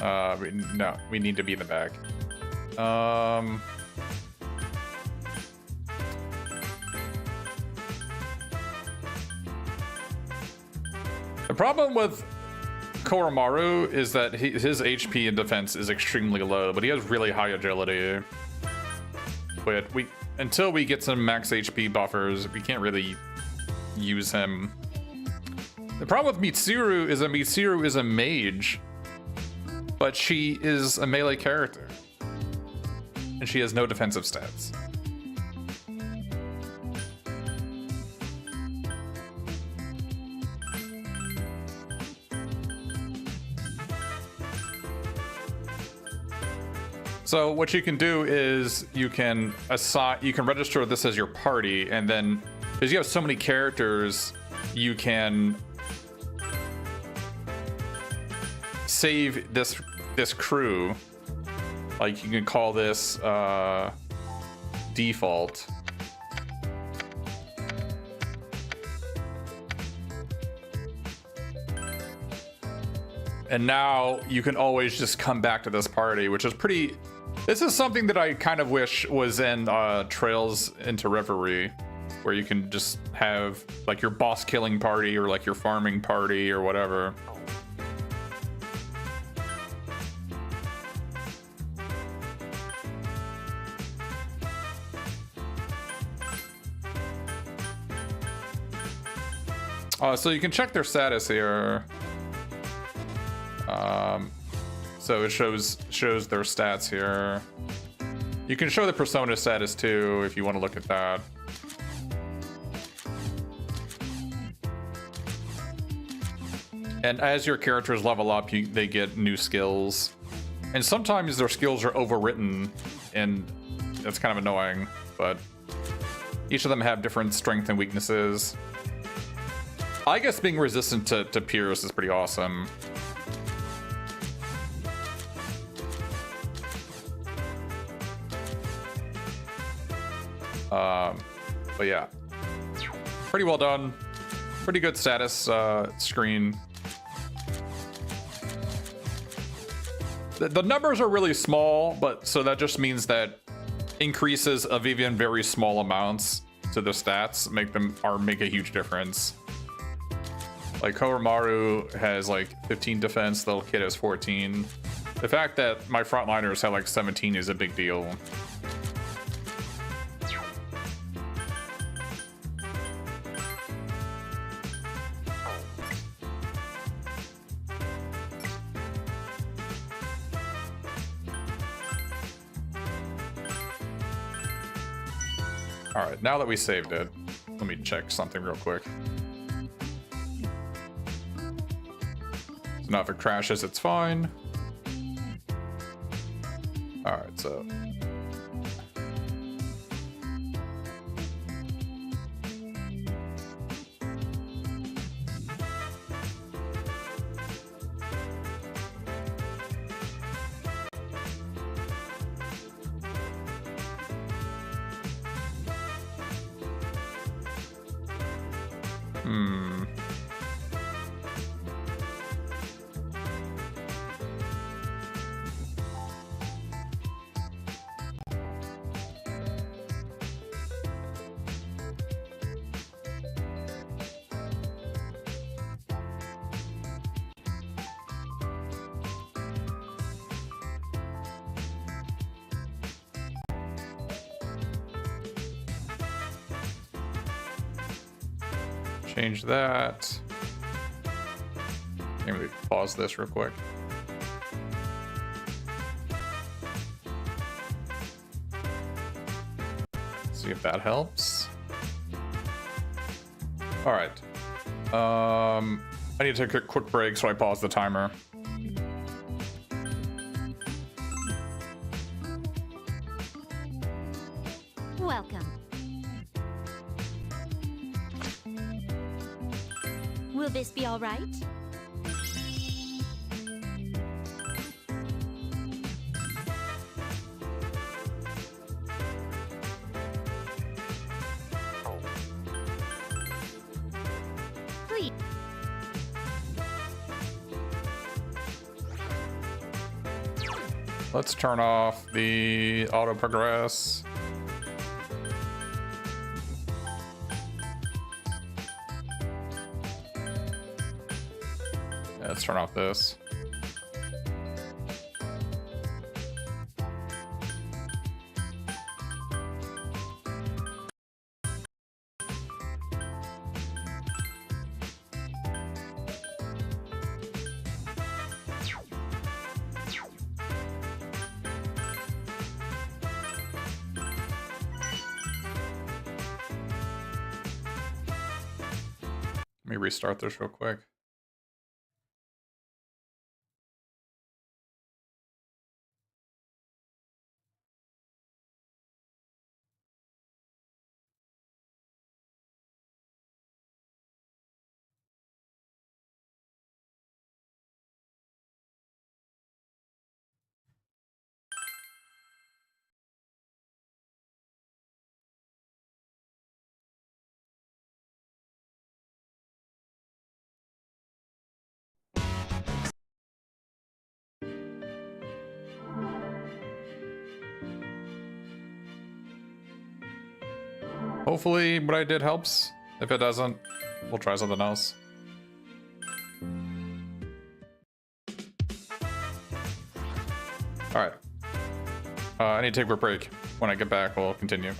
No, we need to be in the back. The problem with Koromaru is that his HP and defense is extremely low, but he has really high agility. But until we get some max HP buffers, we can't really use him. The problem with Mitsuru is that Mitsuru is a mage, but she is a melee character, and she has no defensive stats. So what you can do is you can register this as your party, and then because you have so many characters, you can save this crew. Like, you can call this default. And now you can always just come back to this party, which is pretty. This is something that I kind of wish was in Trails into Reverie, where you can just have like your boss killing party or like your farming party or whatever. So you can check their status here. So it shows their stats here. You can show the persona status too if you want to look at that. And as your characters level up, they get new skills. And sometimes their skills are overwritten, and that's kind of annoying, but each of them have different strengths and weaknesses. I guess being resistant to Pierce is pretty awesome. But yeah, pretty well done. Pretty good status screen. The numbers are really small, but so that just means that increases of even very small amounts to the stats make a huge difference. Like Koromaru has like 15 defense, the little kid has 14. The fact that my frontliners have like 17 is a big deal. All right, now that we saved it, let me check something real quick. So now if it crashes, it's fine. All right, so. Change that. Maybe pause this real quick. See if that helps. All right. I need to take a quick break, so I pause the timer. Welcome. Will this be all right? Please. Let's turn off the auto progress. Yeah, let's turn off this. Let me restart this real quick. Hopefully what I did helps. If it doesn't, we'll try something else. Alright. I need to take a break. When I get back, we'll continue.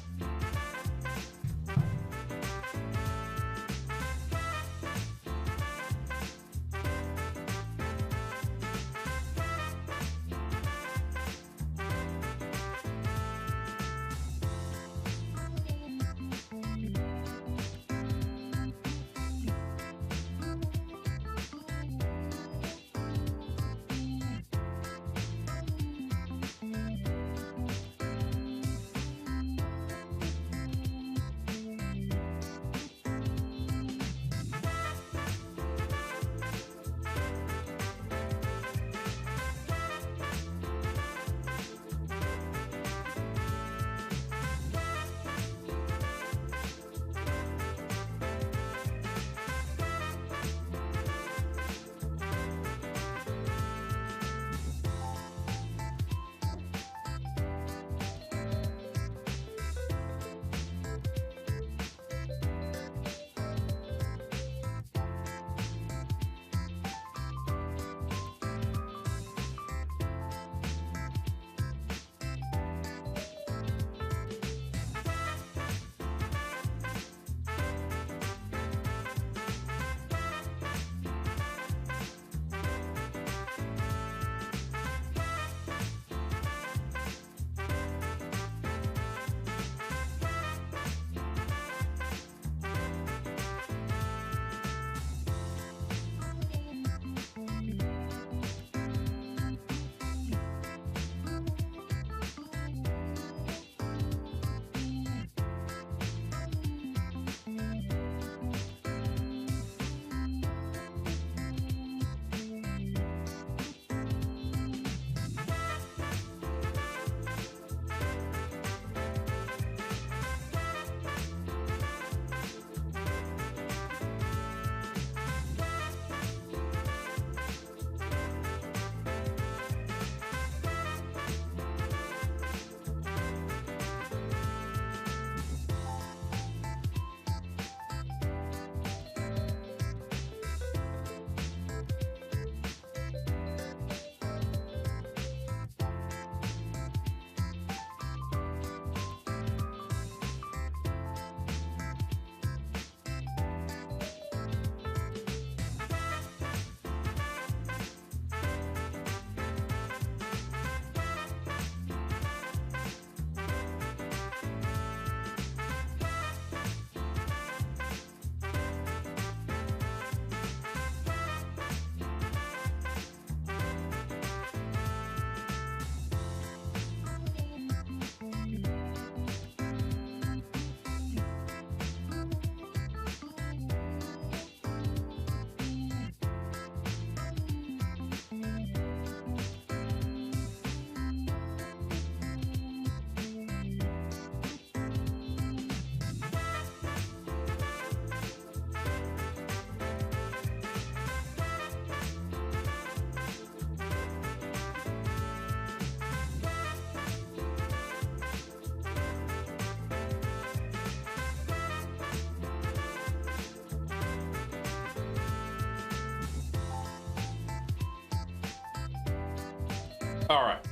All right.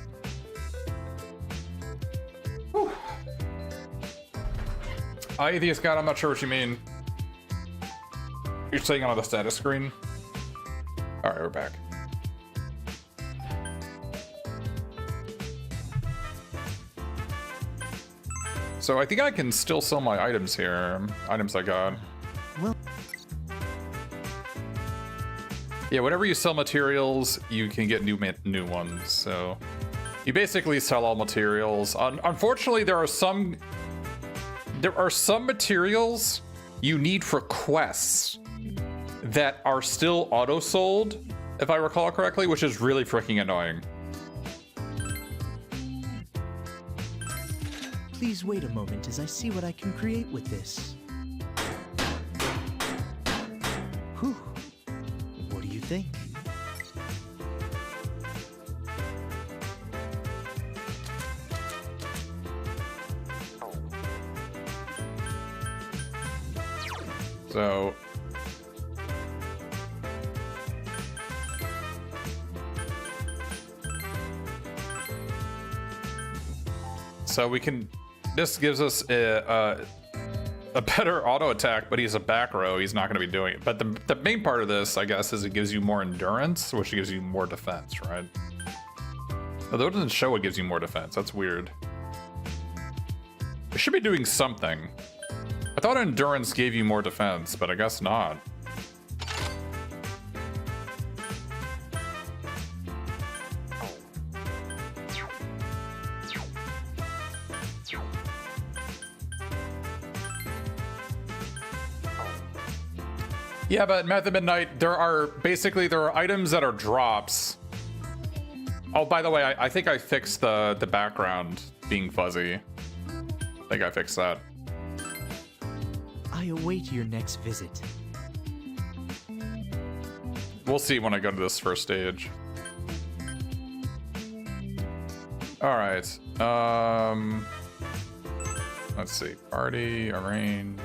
Whew. Atheist God, I'm not sure what you mean. You're saying on the status screen? All right, we're back. So I think I can still sell my items here. Items I got. Well, yeah, whenever you sell materials, you can get new ones. So you basically sell all materials. Unfortunately, there are some materials you need for quests that are still auto sold, if I recall correctly, which is really freaking annoying. please wait a moment as I see what I can create with this. Whew. What do you think? So we can. This gives us a better auto attack, but he's a back row. He's not going to be doing it. But the main part of this, I guess, is it gives you more endurance, which gives you more defense, right? Although it doesn't show it gives you more defense. That's weird. It should be doing something. I thought endurance gave you more defense, but I guess not. Yeah, but Meth at Midnight, there are items that are drops. Oh, by the way, I think I fixed the background being fuzzy. I think I fixed that. I await your next visit. We'll see when I go to this first stage. All right. Let's see. Party, arrange.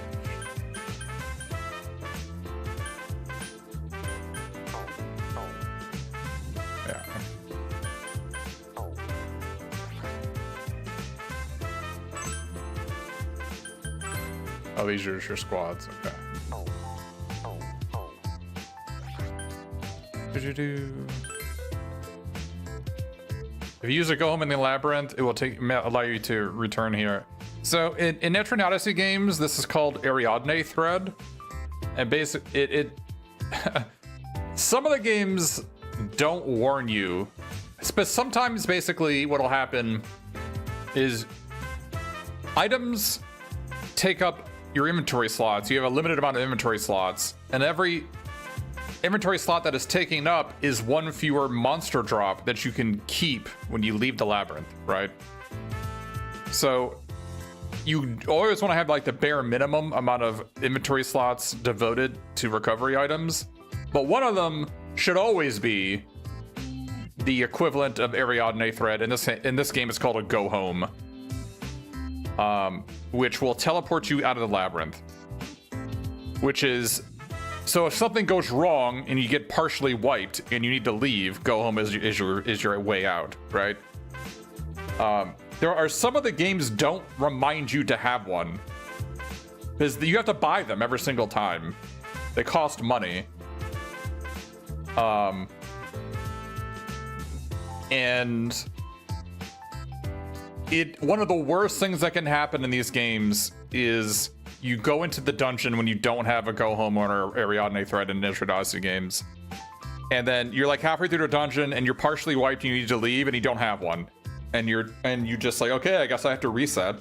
Yeah. Oh, these are your squads. Okay. If you use a go home in the labyrinth, it will allow you to return here. So in Etrian Odyssey games, this is called Ariadne thread, and basically some of the games don't warn you. But sometimes basically what'll happen is items take up your inventory slots. You have a limited amount of inventory slots, and every inventory slot that is taken up is one fewer monster drop that you can keep when you leave the labyrinth, right? So you always want to have like the bare minimum amount of inventory slots devoted to recovery items, but one of them should always be the equivalent of Ariadne thread. In this game, it's called a go home, which will teleport you out of the labyrinth. Which is, so if something goes wrong and you get partially wiped and you need to leave, go home is your way out, right? There are some of the games don't remind you to have one, because you have to buy them every single time. They cost money. And one of the worst things that can happen in these games is you go into the dungeon when you don't have a go home or Ariadne thread in Etrian Odyssey games, and then you're like halfway through the dungeon and you're partially wiped and you need to leave and you don't have one, and you just like, okay, I guess I have to reset.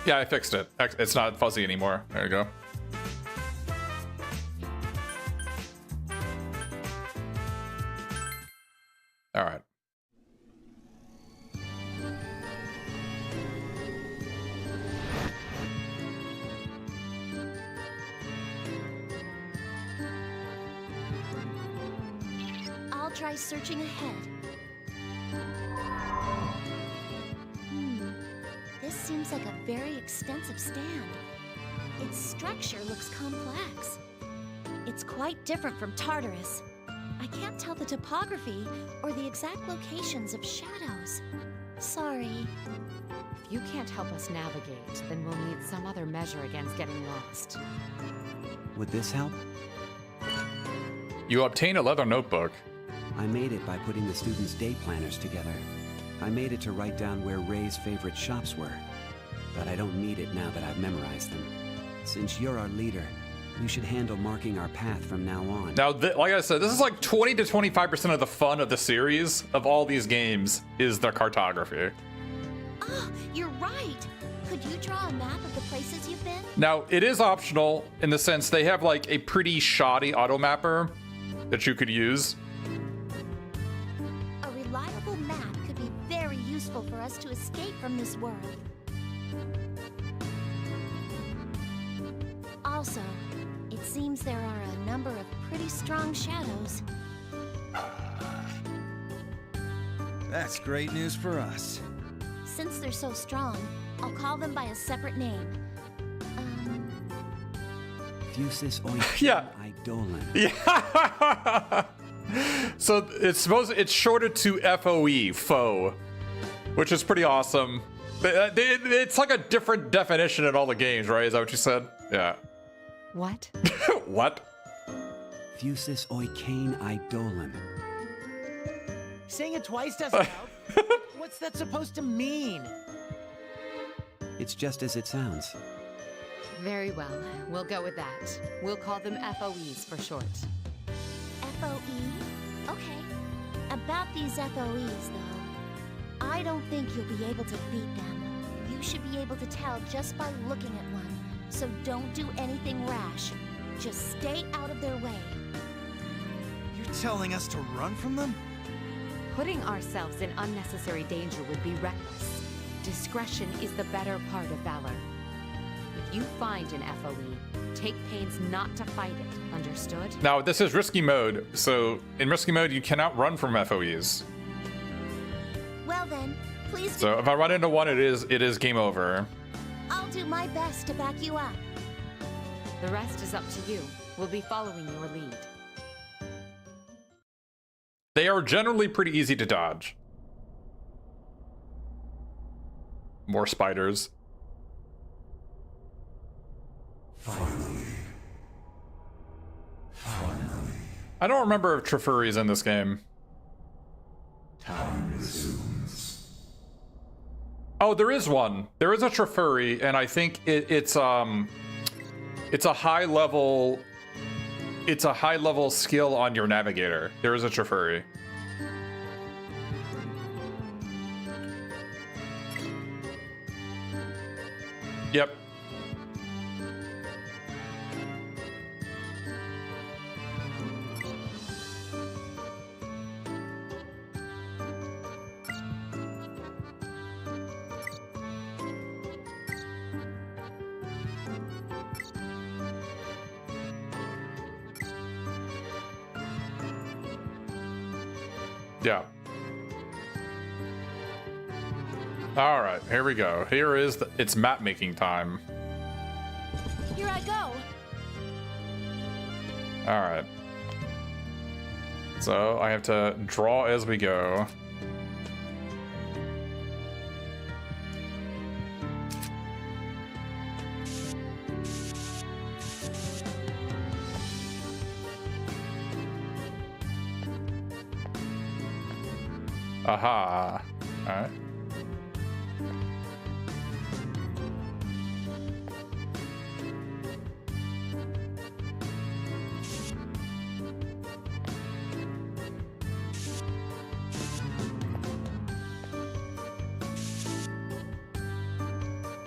Yeah, I fixed it. It's not fuzzy anymore. There you go. All right. I'll try searching ahead. This seems like a very extensive stand. Its structure looks complex. It's quite different from Tartarus. I can't tell the topography or the exact locations of shadows. Sorry. If you can't help us navigate, then we'll need some other measure against getting lost. Would this help? You obtain a leather notebook. I made it by putting the students' day planners together. I made it to write down where Ray's favorite shops were, but I don't need it now that I've memorized them. Since you're our leader, you should handle marking our path from now on. Now, like I said, this is like 20 to 25% of the fun of the series of all these games is the cartography. Oh, you're right. Could you draw a map of the places you've been? Now, it is optional in the sense they have like a pretty shoddy auto mapper that you could use. A reliable map could be very useful for us to escape from this world. Also, it seems there are a number of pretty strong shadows. That's great news for us. Since they're so strong, I'll call them by a separate name. Fusis Yeah. Eidolon. Yeah. So it's shorted to FOE, foe, which is pretty awesome. It's like a different definition in all the games, right? Is that what you said? Yeah. What? What? Fusis Oikein Eidolon. Saying it twice doesn't help. What's that supposed to mean? It's just as it sounds. Very well. We'll go with that. We'll call them FOEs for short. FOE? Okay. About these FOEs, though, I don't think you'll be able to beat them. You should be able to tell just by looking at one, so don't do anything rash. Just stay out of their way. You're telling us to run from them? Putting ourselves in unnecessary danger would be reckless. Discretion is the better part of valor. If you find an FOE, take pains not to fight it, understood? Now, this is risky mode, so in risky mode, you cannot run from FOEs. Well then, please So if I run into one, it is game over. I'll do my best to back you up. The rest is up to you. We'll be following your lead. They are generally pretty easy to dodge. More spiders. Finally. I don't remember if Trifuri is in this game. Time resumes. Oh, there is one. There is a Trifuri, and I think it's a high level. It's a high level skill on your navigator. There is a Trifuri. Yep. Yeah. All right, here we go. Here is it's map making time. Here I go. All right. So I have to draw as we go. Aha. All right.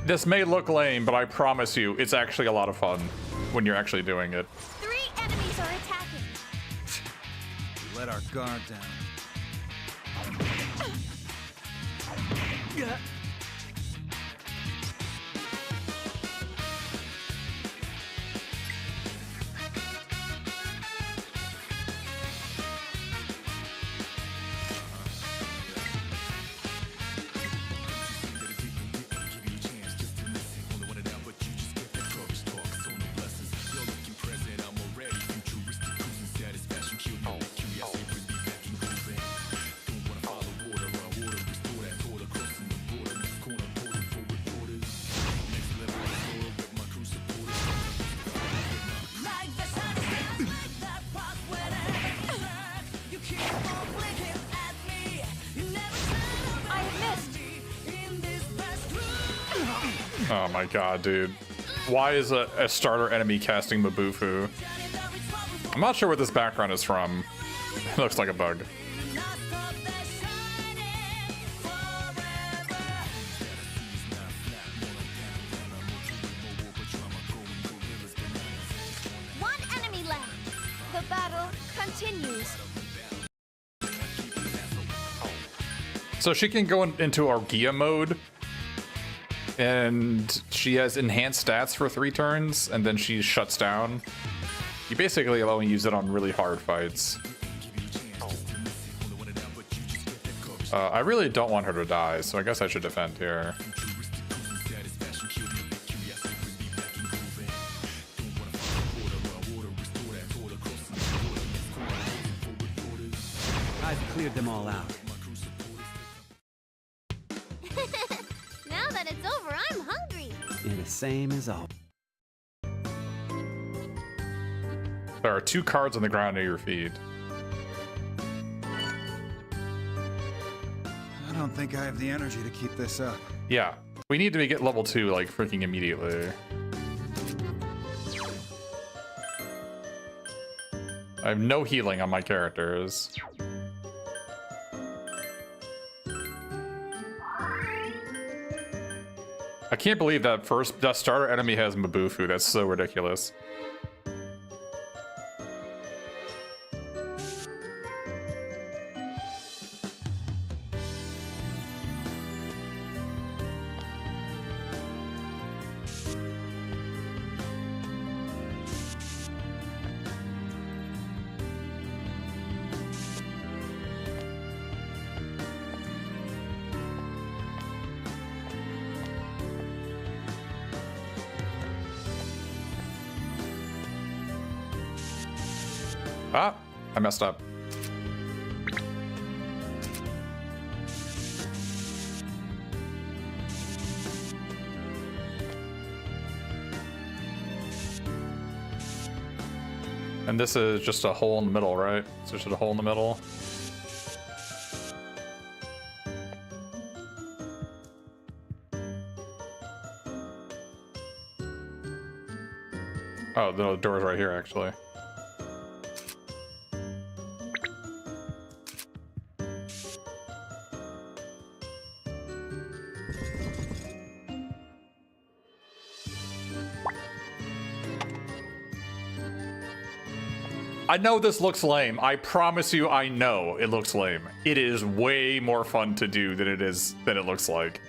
This may look lame, but I promise you, it's actually a lot of fun when you're actually doing it. 3 enemies are attacking. We let our guard down. Oh my god, dude. Why is a starter enemy casting Mabufu? I'm not sure what this background is from. It looks like a bug. One enemy left. The battle continues. So she can go into Argia mode, and she has enhanced stats for 3 turns, and then she shuts down. You basically only use it on really hard fights. I really don't want her to die, so I guess I should defend here. I've cleared them all out. Now that it's over, I'm hungry. And the same as always. There are 2 cards on the ground near your feet. I don't think I have the energy to keep this up. Yeah, we need to get level 2 like freaking immediately. I have no healing on my characters. I can't believe that starter enemy has Mabufu. That's so ridiculous. Ah, I messed up. And this is just a hole in the middle, right? It's just a hole in the middle. Oh, the door's right here, actually. I know this looks lame. I promise you, I know it looks lame. It is way more fun to do than it looks like.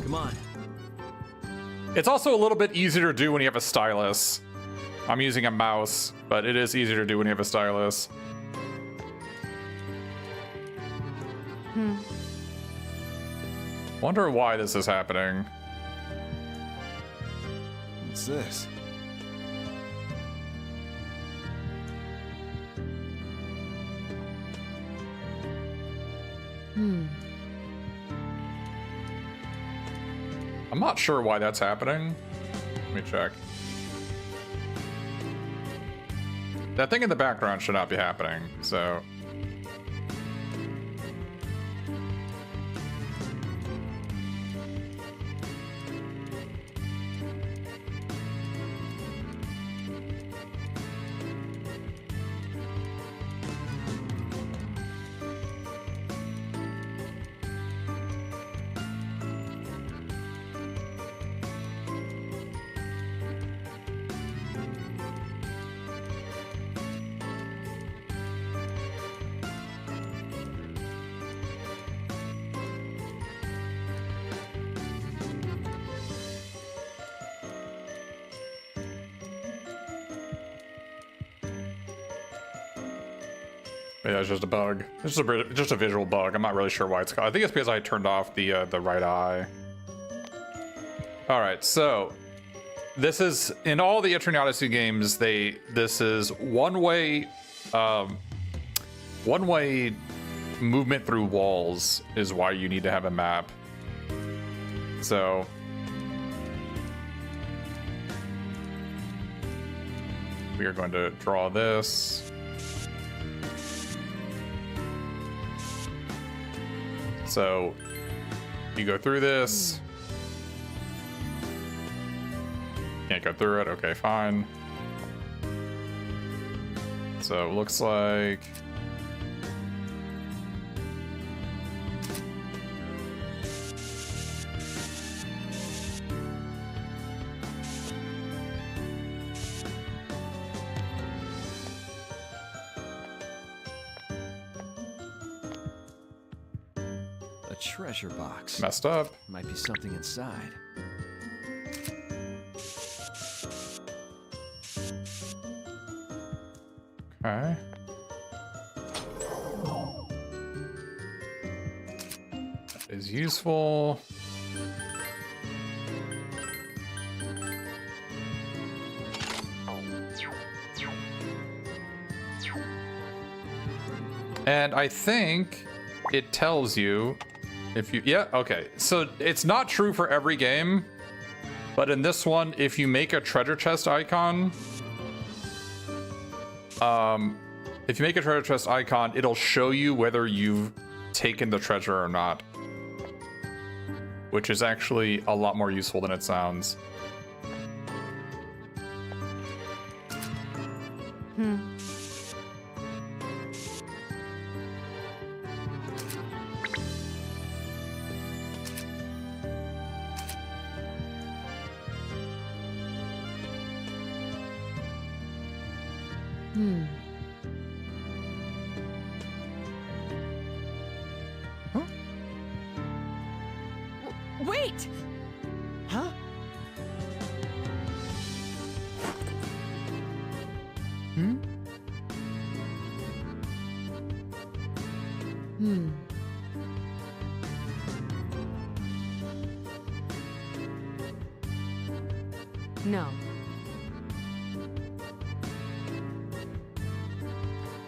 Come on. It's also a little bit easier to do when you have a stylus. I'm using a mouse, but it is easier to do when you have a stylus. Wonder why this is happening. What's this? I'm not sure why that's happening. Let me check. That thing in the background should not be happening, so... Yeah, it's just a bug. It's just a visual bug. I'm not really sure why it's called. I think it's because I turned off the right eye. All right, so this is in all the Etrian Odyssey games. This is one way movement through walls is why you need to have a map. So we are going to draw this. So you go through this. Can't go through it. Okay, fine. So it looks like A treasure box. messed up. Might be something inside. Okay. That is useful. And I think it tells you if you, yeah, okay. So it's not true for every game, but in this one, if you make a treasure chest icon, if you make a treasure chest icon, it'll show you whether you've taken the treasure or not, which is actually a lot more useful than it sounds. Wait! Huh? No.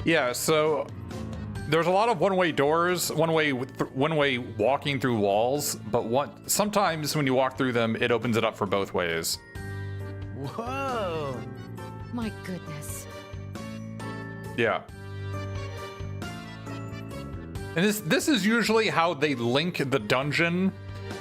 Yeah, so there's a lot of one-way doors, one-way walking through walls, but sometimes when you walk through them, it opens it up for both ways. Whoa! My goodness. Yeah. And this is usually how they link the dungeon.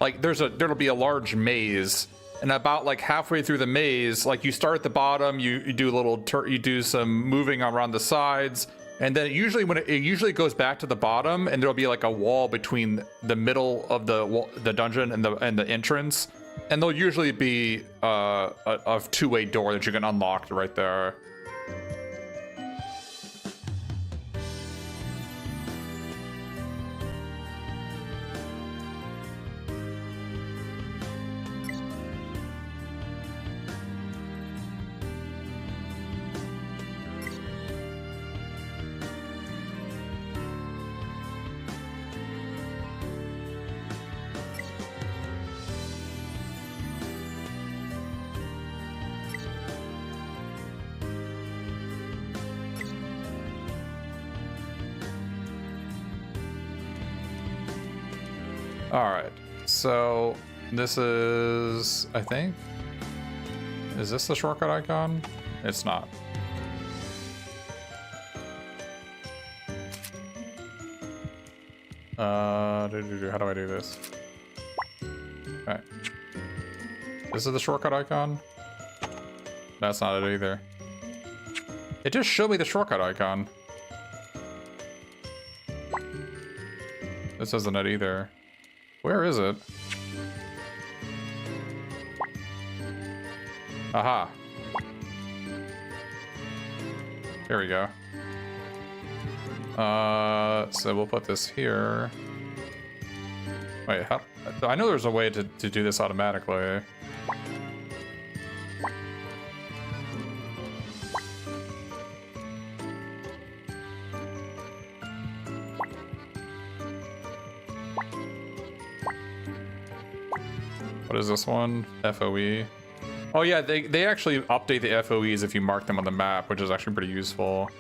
Like there'll be a large maze, and about like halfway through the maze, like you start at the bottom, you do a little you do some moving around the sides, and then usually when it usually goes back to the bottom, and there'll be like a wall between the middle of the dungeon and the entrance, and there'll usually be a two-way door that you can unlock right there. All right, so this is, I think, is this the shortcut icon? It's not. How do I do this? Okay. This is the shortcut icon? That's not it either. It just showed me the shortcut icon. This isn't it either. Where is it? Aha. Here we go. So we'll put this here. Wait, how? I know there's a way to do this automatically. What is this one? FOE. Oh yeah, they actually update the FOEs if you mark them on the map, which is actually pretty useful.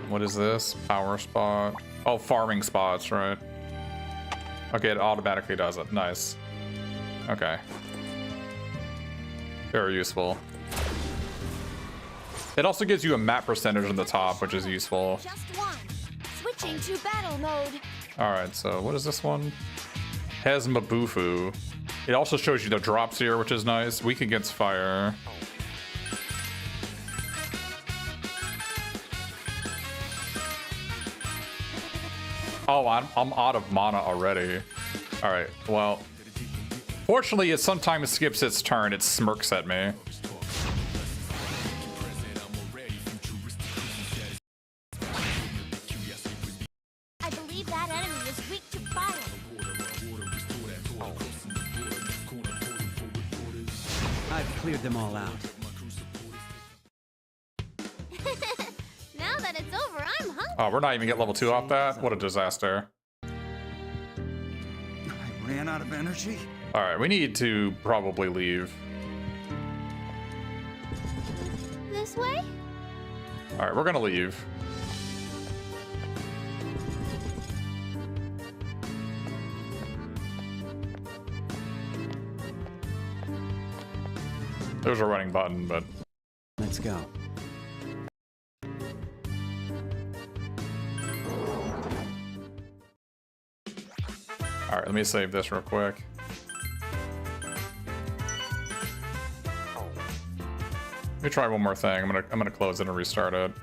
What is this? Power spot. Oh, farming spots, right? Okay, it automatically does it. Nice. Okay. Very useful. It also gives you a map percentage on the top, which is useful. Just one. Switching to battle mode. Alright, so what is this one? Hesmabufu. It also shows you the drops here, which is nice. Weak against fire. Oh, I'm out of mana already. Alright, well. Fortunately, it sometimes skips its turn. It smirks at me. I believe that enemy is weak to fire. I've cleared them all out. Now that it's over, I'm hungry. Oh, we're not even get level 2 off that? What a disaster. I ran out of energy. Alright, we need to probably leave. This way? Alright, we're gonna leave. There's a running button, but... Let's go. Alright, let me save this real quick. Let me try one more thing. I'm gonna close it and restart it.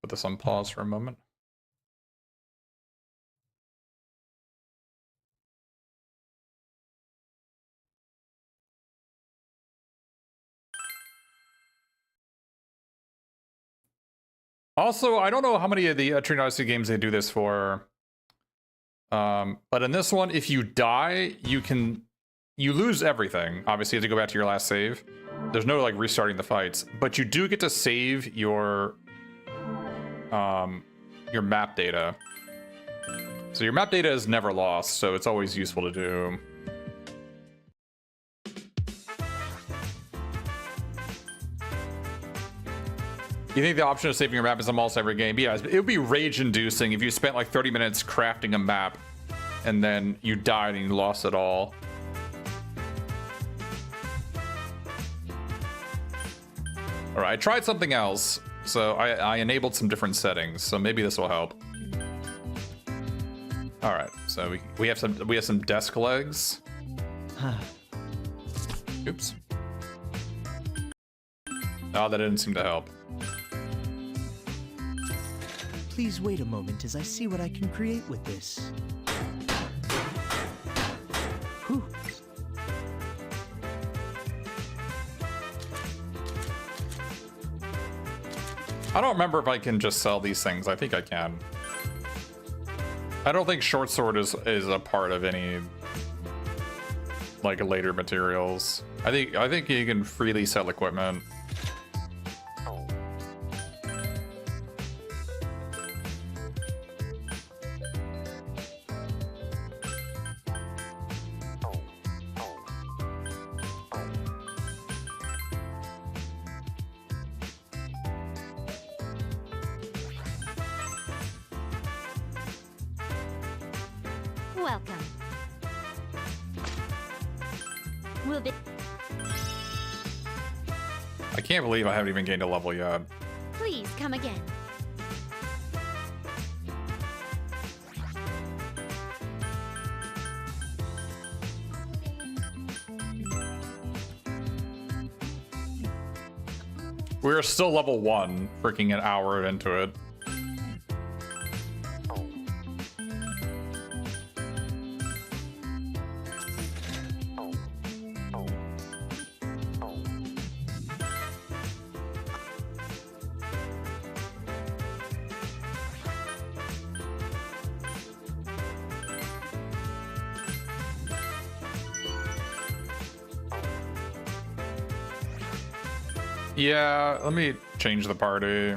Put this on pause for a moment. Also, I don't know how many of the Etrian Odyssey games they do this for. But in this one, if you die, you lose everything. Obviously, you have to go back to your last save. There's no like restarting the fights, but you do get to save your map data. So your map data is never lost, so it's always useful to do. You think the option of saving your map is on almost every game? Yeah, it would be rage-inducing if you spent like 30 minutes crafting a map and then you died and you lost it all. All right, I tried something else, so I enabled some different settings, so maybe this will help. All right, so we have some desk legs. Oops. Oh, that didn't seem to help. Please wait a moment as I see what I can create with this. Whew. I don't remember if I can just sell these things. I think I can. I don't think short sword is a part of any like later materials. I think you can freely sell equipment. Welcome. We'll be. I can't believe I haven't even gained a level yet. Please come again. We're still level 1, freaking an hour into it. Yeah, let me change the party.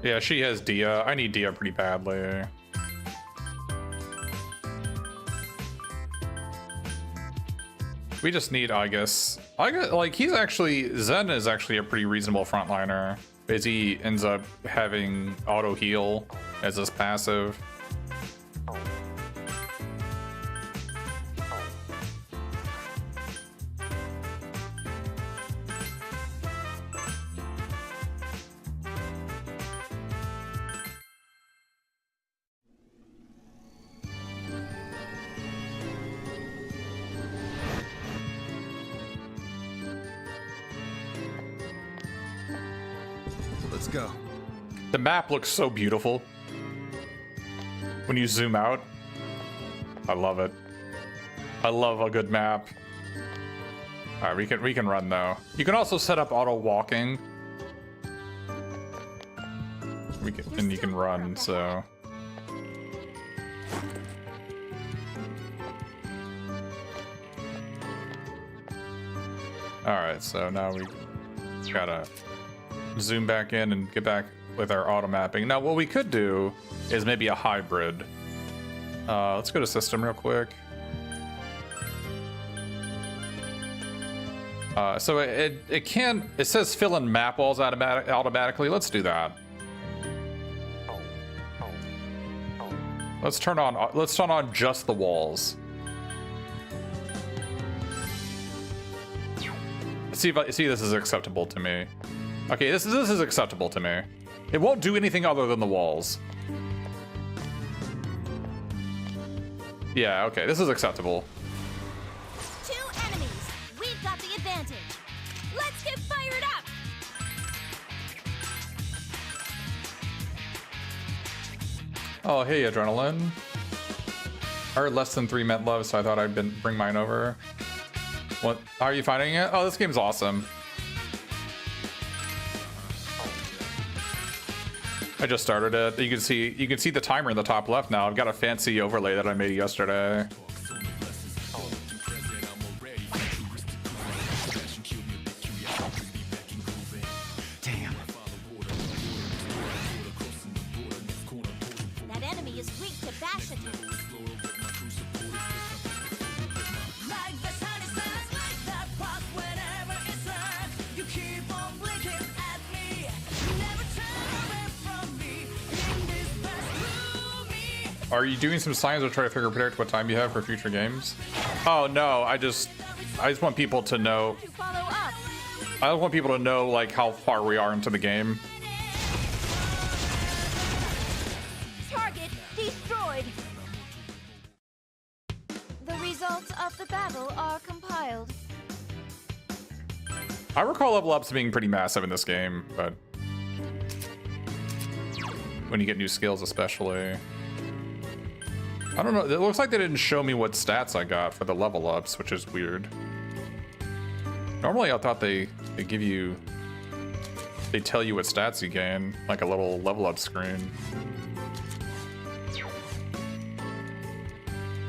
Yeah, she has Dia. I need Dia pretty badly. We just need, I guess, like, he's actually, Zen is actually a pretty reasonable frontliner, as he ends up having auto heal as his passive. Let's go. The map looks so beautiful when you zoom out. I love it. I love a good map. All right, we can run though. You can also set up auto walking. And you can run, so. All right, so now we gotta zoom back in and get back with our auto mapping. Now, what we could do is maybe a hybrid. Let's go to system real quick. So it says fill in map walls automatically. Let's do that. Let's turn on just the walls. See this is acceptable to me. Okay, this is acceptable to me. It won't do anything other than the walls. Yeah, okay, this is acceptable. 2 enemies. We've got the advantage. Let's get fired up. Oh, hey, Adrenaline. I heard less than 3 meant love, so I thought I'd bring mine over. What? How are you finding it? Oh, this game's awesome. I just started it. You can see the timer in the top left now. I've got a fancy overlay that I made yesterday. Damn. That enemy is weak to bash attacks. Are you doing some science or try to predict what time you have for future games? Oh no, I just want people to know. I just want people to know like how far we are into the game. Target destroyed. The results of the battle are compiled. I recall level ups being pretty massive in this game, but when you get new skills especially. I don't know, it looks like they didn't show me what stats I got for the level ups, which is weird. Normally I thought they give you, they tell you what stats you gain, like a little level up screen.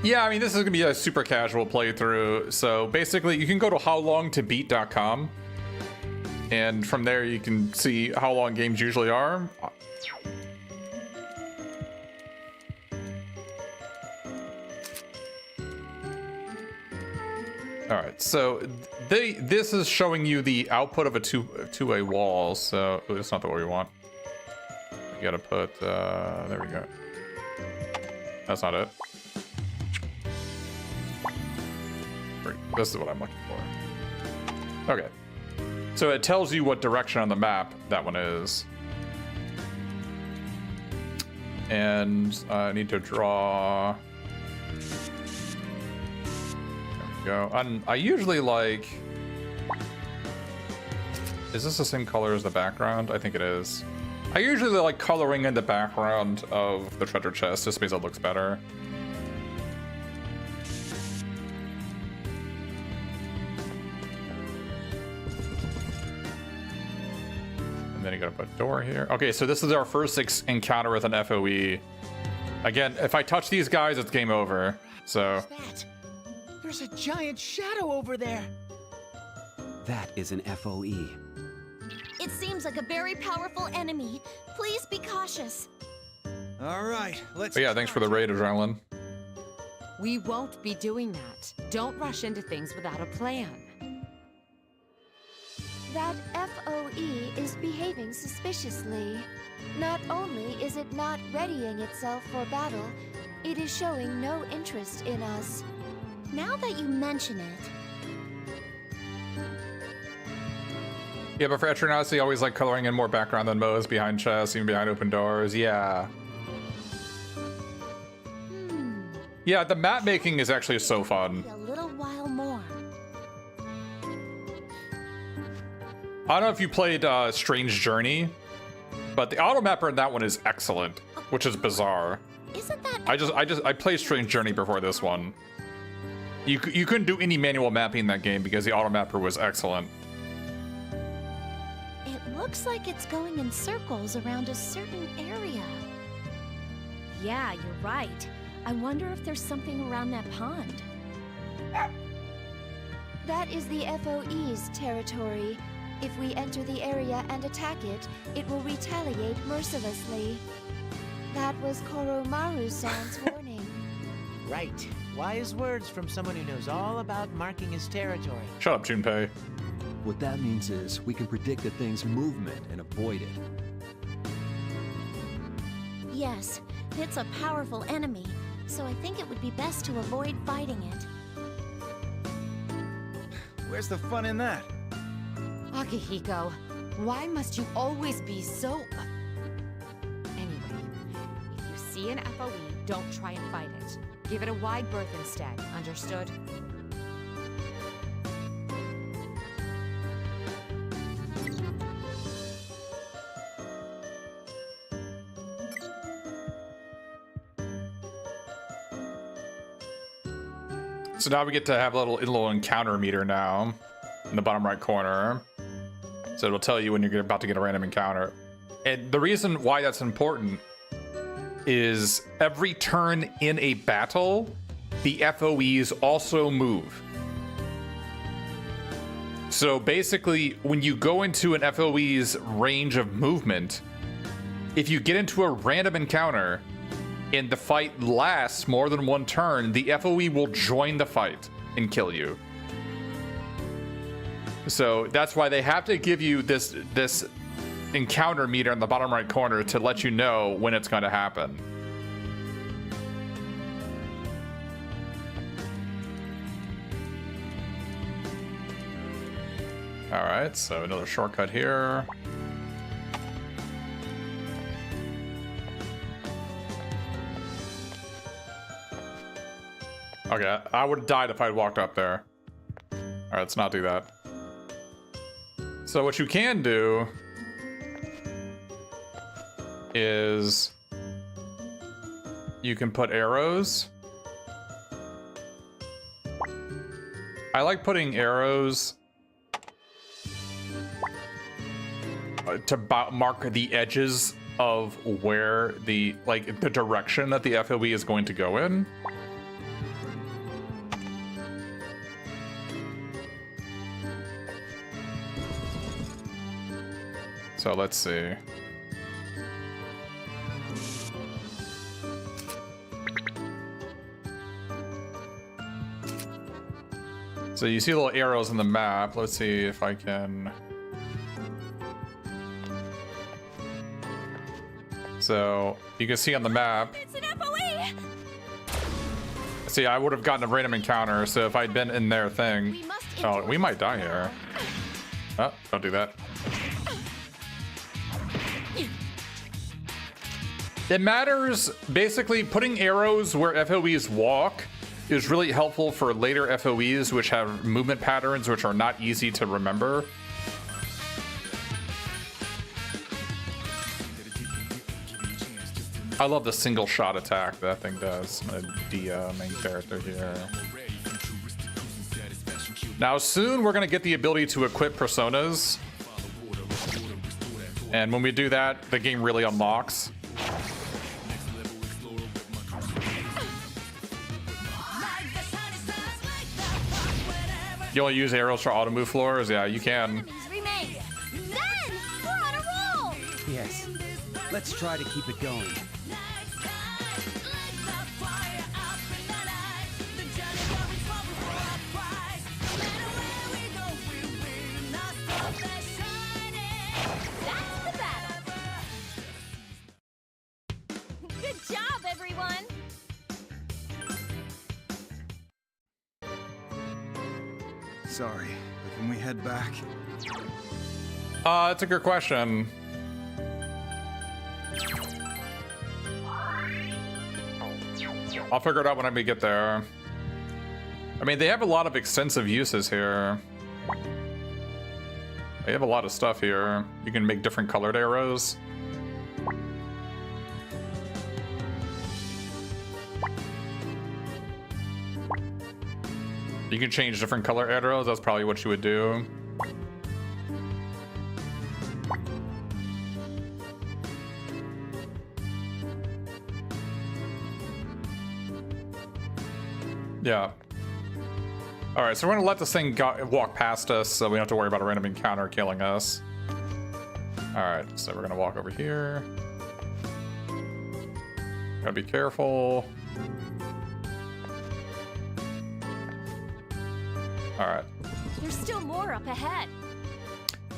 Yeah, I mean, this is gonna be a super casual playthrough. So basically you can go to howlongtobeat.com and from there you can see how long games usually are. All right, so this is showing you the output of a two-way wall. So it's not the way we want. You gotta put there we go. That's not it. This is what I'm looking for. Okay, so it tells you what direction on the map that one is, and I need to draw. Go. I usually like. Is this the same color as the background? I think it is. I usually like coloring in the background of the treasure chest just because it looks better. And And then you gotta put a door here. Okay, so this is our first encounter with an FOE. Again, if I touch these guys, it's game over. So What's that? There's a giant shadow over there. That is an FOE. It seems like a very powerful enemy. Please be cautious. All right, let's. but yeah, thanks for the raid, Adrenaline. We won't be doing that. Don't rush into things without a plan. That FOE is behaving suspiciously. Not only is it not readying itself for battle, it is showing no interest in us. Now that you mention it, Yeah, but for Etrian Odyssey, I always like coloring in more background than most behind chests, even behind open doors. Yeah. Yeah, the map making is actually so fun. a little while more. I don't know if you played Strange Journey, but the auto mapper in that one is excellent, which is bizarre. Isn't that I played Strange Journey before this one. You couldn't do any manual mapping in that game because the auto mapper was excellent. It looks like it's going in circles around a certain area. Yeah, you're right. I wonder if there's something around that pond. That is the FOE's territory. If we enter the area and attack it, it will retaliate mercilessly. That was Koromaru-san's warning. Right. Wise words from someone who knows all about marking his territory. Shut up, Junpei. What that means is we can predict a thing's movement and avoid it. Yes, it's a powerful enemy, so I think it would be best to avoid fighting it. Where's the fun in that? Akihiko, why must you always be so... Anyway, if you see an FOE, don't try and fight it. Give it a wide berth instead, understood? So now we get to have a little encounter meter now in the bottom right corner. So it'll tell you when you're about to get a random encounter. And the reason why that's important is every turn in a battle, the FOEs also move. So basically, when you go into an FOE's range of movement, if you get into a random encounter and the fight lasts more than one turn, the FOE will join the fight and kill you. So that's why they have to give you this encounter meter in the bottom right corner to let you know when it's going to happen. All right, so another shortcut here. Okay, I would have died if I'd walked up there. All right, let's not do that. So what you can do is you can put arrows. I like putting arrows to mark the edges of where the direction that the FOE is going to go in. So let's see. So you see little arrows in the map. Let's see if I can. So you can see on the map. It's an FOE! See, I would have gotten a random encounter. So if I'd been in their thing. Oh, we might die here. Oh, don't do that. It matters, basically, putting arrows where FOEs walk is really helpful for later FOEs which have movement patterns which are not easy to remember. I love the single shot attack that thing does. Dia, main character here. Now soon we're going to get the ability to equip personas. And when we do that, the game really unlocks. You only use arrows for auto move floors? Yeah, you can. Remain. Zen! We're on a roll! Yes. Let's try to keep it going. That's the battle! Good job, everyone! Sorry, but can we head back? That's a good question. I'll figure it out when we get there. I mean, they have a lot of extensive uses here. They have a lot of stuff here. You can make different colored arrows. You can change different color arrows. That's probably what you would do. Yeah. All right, so we're gonna let this thing walk past us, so we don't have to worry about a random encounter killing us. All right, so we're gonna walk over here. Gotta be careful. All right. There's still more up ahead.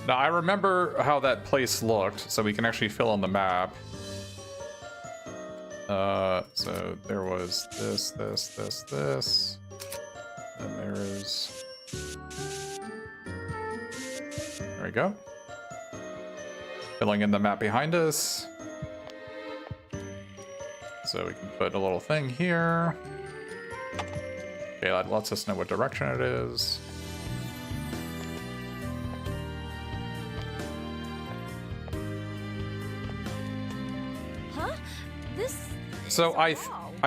Now, I remember how that place looked, so we can actually fill in the map. So there was this. And there's... There we go. Filling in the map behind us. So we can put a little thing here. Okay, that lets us know what direction it is. Huh? This... So I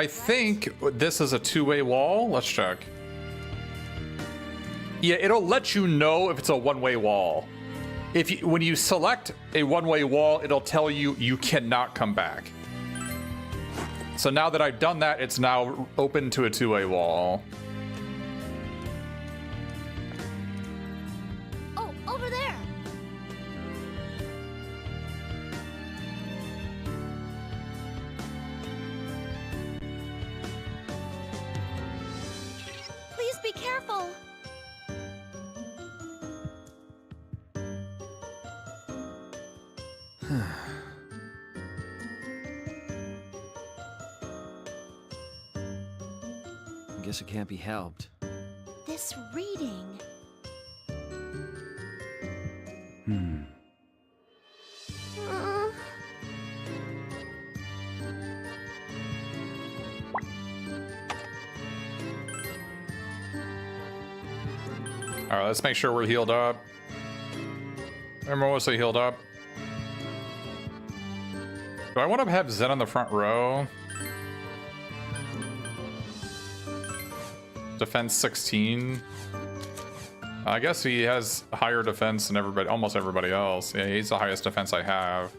think this is a two-way wall. Let's check. Yeah, it'll let you know if it's a one-way wall. When you select a one-way wall, it'll tell you you cannot come back. So now that I've done that, it's now open to a two-way wall. Oh, over there! Please be careful! Guess it can't be helped. This reading... All right, let's make sure we're healed up. Remember, mostly healed up. Do I want to have Zen on the front row? Defense 16. I guess he has higher defense than everybody, almost everybody else. Yeah, he's the highest defense I have.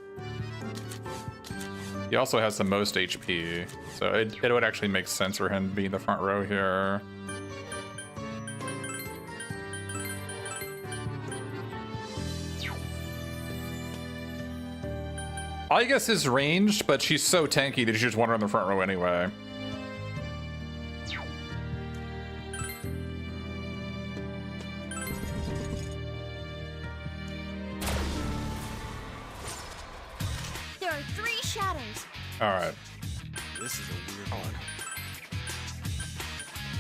He also has the most HP, so it would actually make sense for him to be in the front row here. I guess is ranged, but she's so tanky that you just want her in the front row anyway. There are 3 shadows. All right. This is a weird one.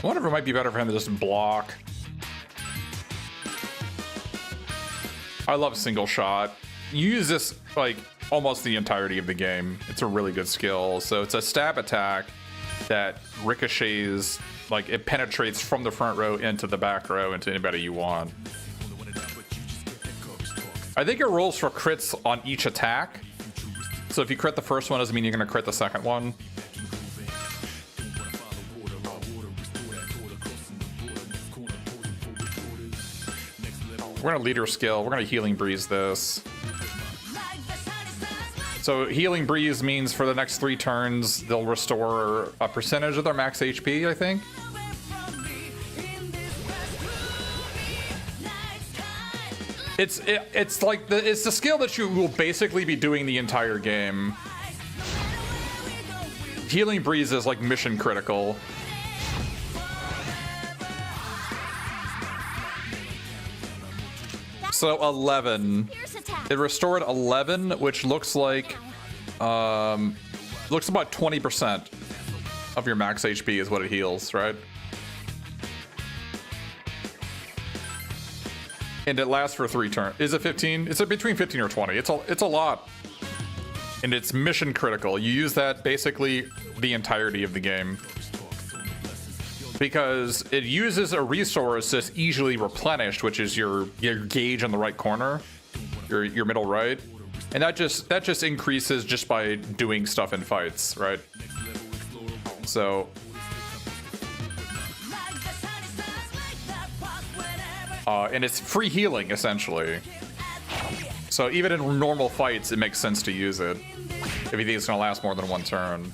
I wonder if it might be better for him to just block. I love single shot. You use this like almost the entirety of the game. It's a really good skill. So it's a stab attack that ricochets, like it penetrates from the front row into the back row into anybody you want. I think it rolls for crits on each attack. So if you crit the first one, doesn't mean you're going to crit the second one. We're going to leader skill. We're going to healing breeze this. So Healing Breeze means for the next 3 turns, they'll restore a percentage of their max HP, I think. It's like it's the skill that you will basically be doing the entire game. Healing Breeze is like mission critical. So 11. It restored 11, which looks like looks about 20% of your max HP is what it heals, right? And it lasts for 3 turns. Is it 15? It's between 15 or 20. It's a lot. And it's mission critical. You use that basically the entirety of the game. Because it uses a resource that's easily replenished, which is your gauge in the right corner, your middle right, and that just increases just by doing stuff in fights, right? So, and it's free healing essentially. So even in normal fights, it makes sense to use it if you think it's gonna last more than 1 turn.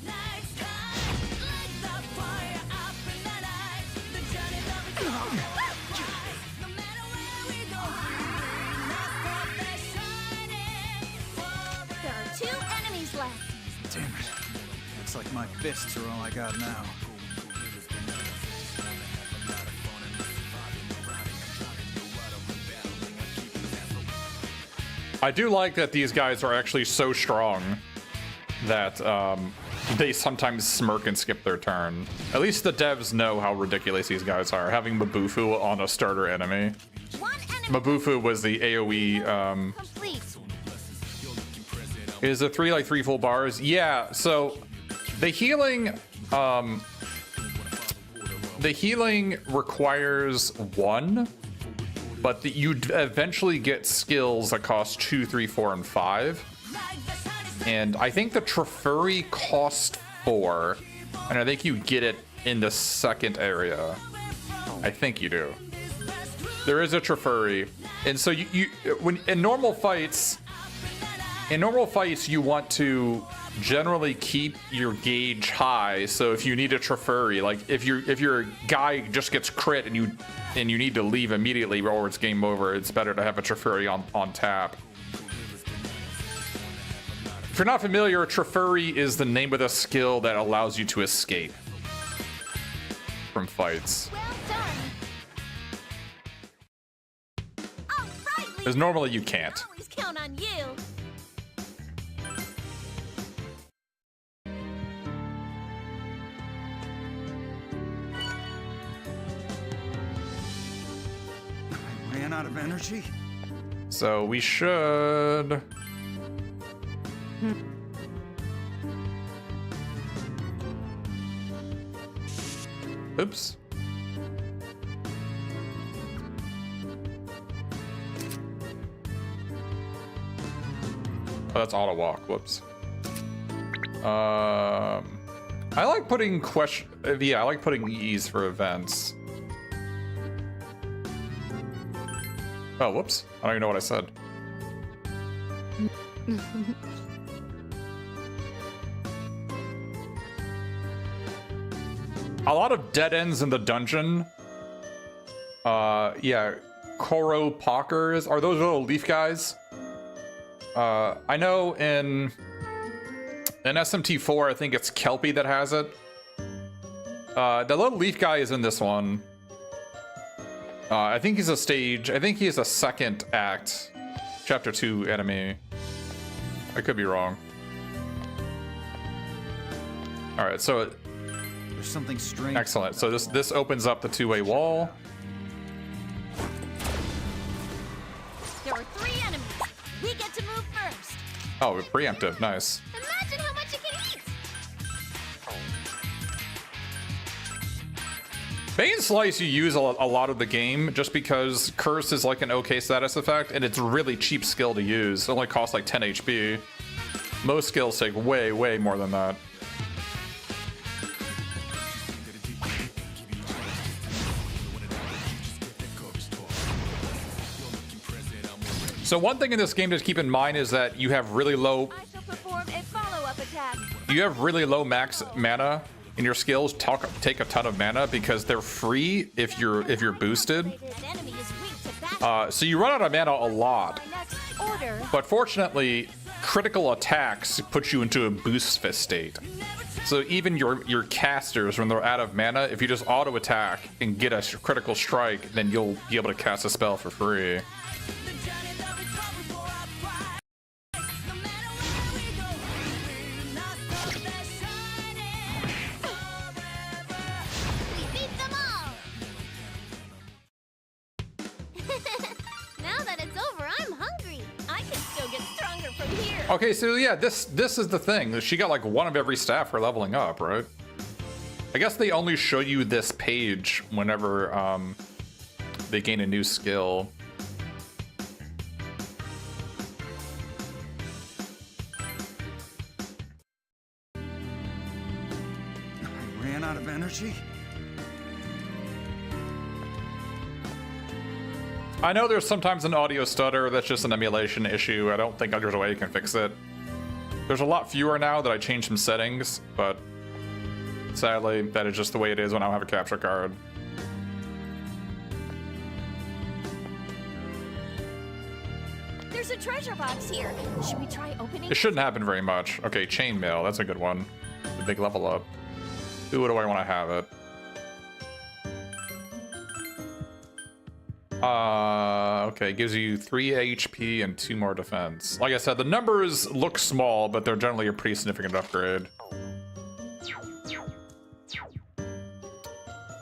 Damn it. Looks like my fists are all I got now. I do like that these guys are actually so strong that they sometimes smirk and skip their turn. At least the devs know how ridiculous these guys are, having Mabufu on a starter enemy. Mabufu was the AoE Is a 3 like 3 full bars? Yeah, so the healing requires 1, but you eventually get skills that cost 2, 3, 4, and 5. And I think the Trefuri cost 4, and I think you get it in the second area. I think you do. There is a Trefuri, and so when in normal fights. In normal fights, you want to generally keep your gauge high. So if you need a Trefuri, like if your guy just gets crit and you need to leave immediately or it's game over, it's better to have a Trefuri on tap. If you're not familiar, Trefuri is the name of the skill that allows you to escape from fights. Because normally you can't. Always count on you. Out of energy. So we should. Oops. Oh, that's auto walk. Whoops. I like putting I like putting E's for events. Oh, whoops. I don't even know what I said. A lot of dead ends in the dungeon. Yeah. Koro Pockers. Are those little leaf guys? I know in SMT4, I think it's Kelpie that has it. The little leaf guy is in this one. I think he's a second act, chapter 2 enemy. I could be wrong. All right, so there's something strange. Excellent. So this opens up the 2-way wall. There are 3 enemies. We get to move first. Oh, preemptive. Nice. Imagine how much you can eat. Bane Slice you use a lot of the game just because Curse is like an okay status effect and it's a really cheap skill to use. It only costs like 10 HP. Most skills take way, way more than that. So one thing in this game to keep in mind is that you have really low you have really low max mana in your skills, take a ton of mana because they're free if you're boosted. So you run out of mana a lot. But fortunately, critical attacks put you into a boost state. So even your casters, when they're out of mana, if you just auto attack and get a critical strike, then you'll be able to cast a spell for free. Okay, so yeah, this is the thing. She got like one of every staff for leveling up, right? I guess they only show you this page whenever they gain a new skill. I ran out of energy. I know there's sometimes an audio stutter. That's just an emulation issue. I don't think there's a way you can fix it. There's a lot fewer now that I changed some settings, but sadly, that is just the way it is when I don't have a capture card. There's a treasure box here. Should we try opening? It shouldn't happen very much. Okay, chainmail. That's a good one. The big level up. Ooh, do I want to have it? Okay, gives you 3 HP and 2 more defense. Like I said, the numbers look small, but they're generally a pretty significant upgrade.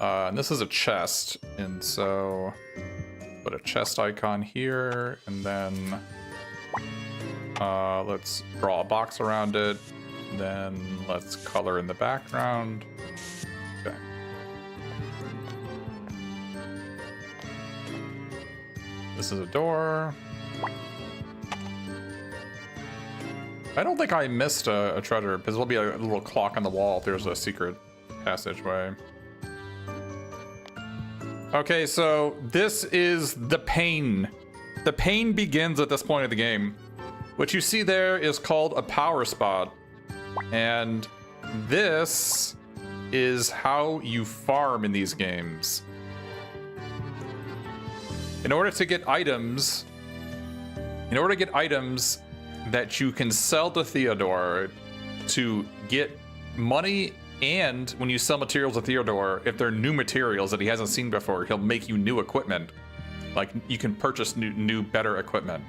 And this is a chest, and so put a chest icon here, and then let's draw a box around it. Then let's color in the background. Okay. This is a door. I don't think I missed a treasure, because there'll be a little clock on the wall if there's a secret passageway. Okay, so this is the pain. The pain begins at this point of the game. What you see there is called a power spot. And this is how you farm in these games. In order to get items that you can sell to Theodore to get money, and when you sell materials to Theodore, if they're new materials that he hasn't seen before, he'll make you new equipment. Like, you can purchase new better equipment.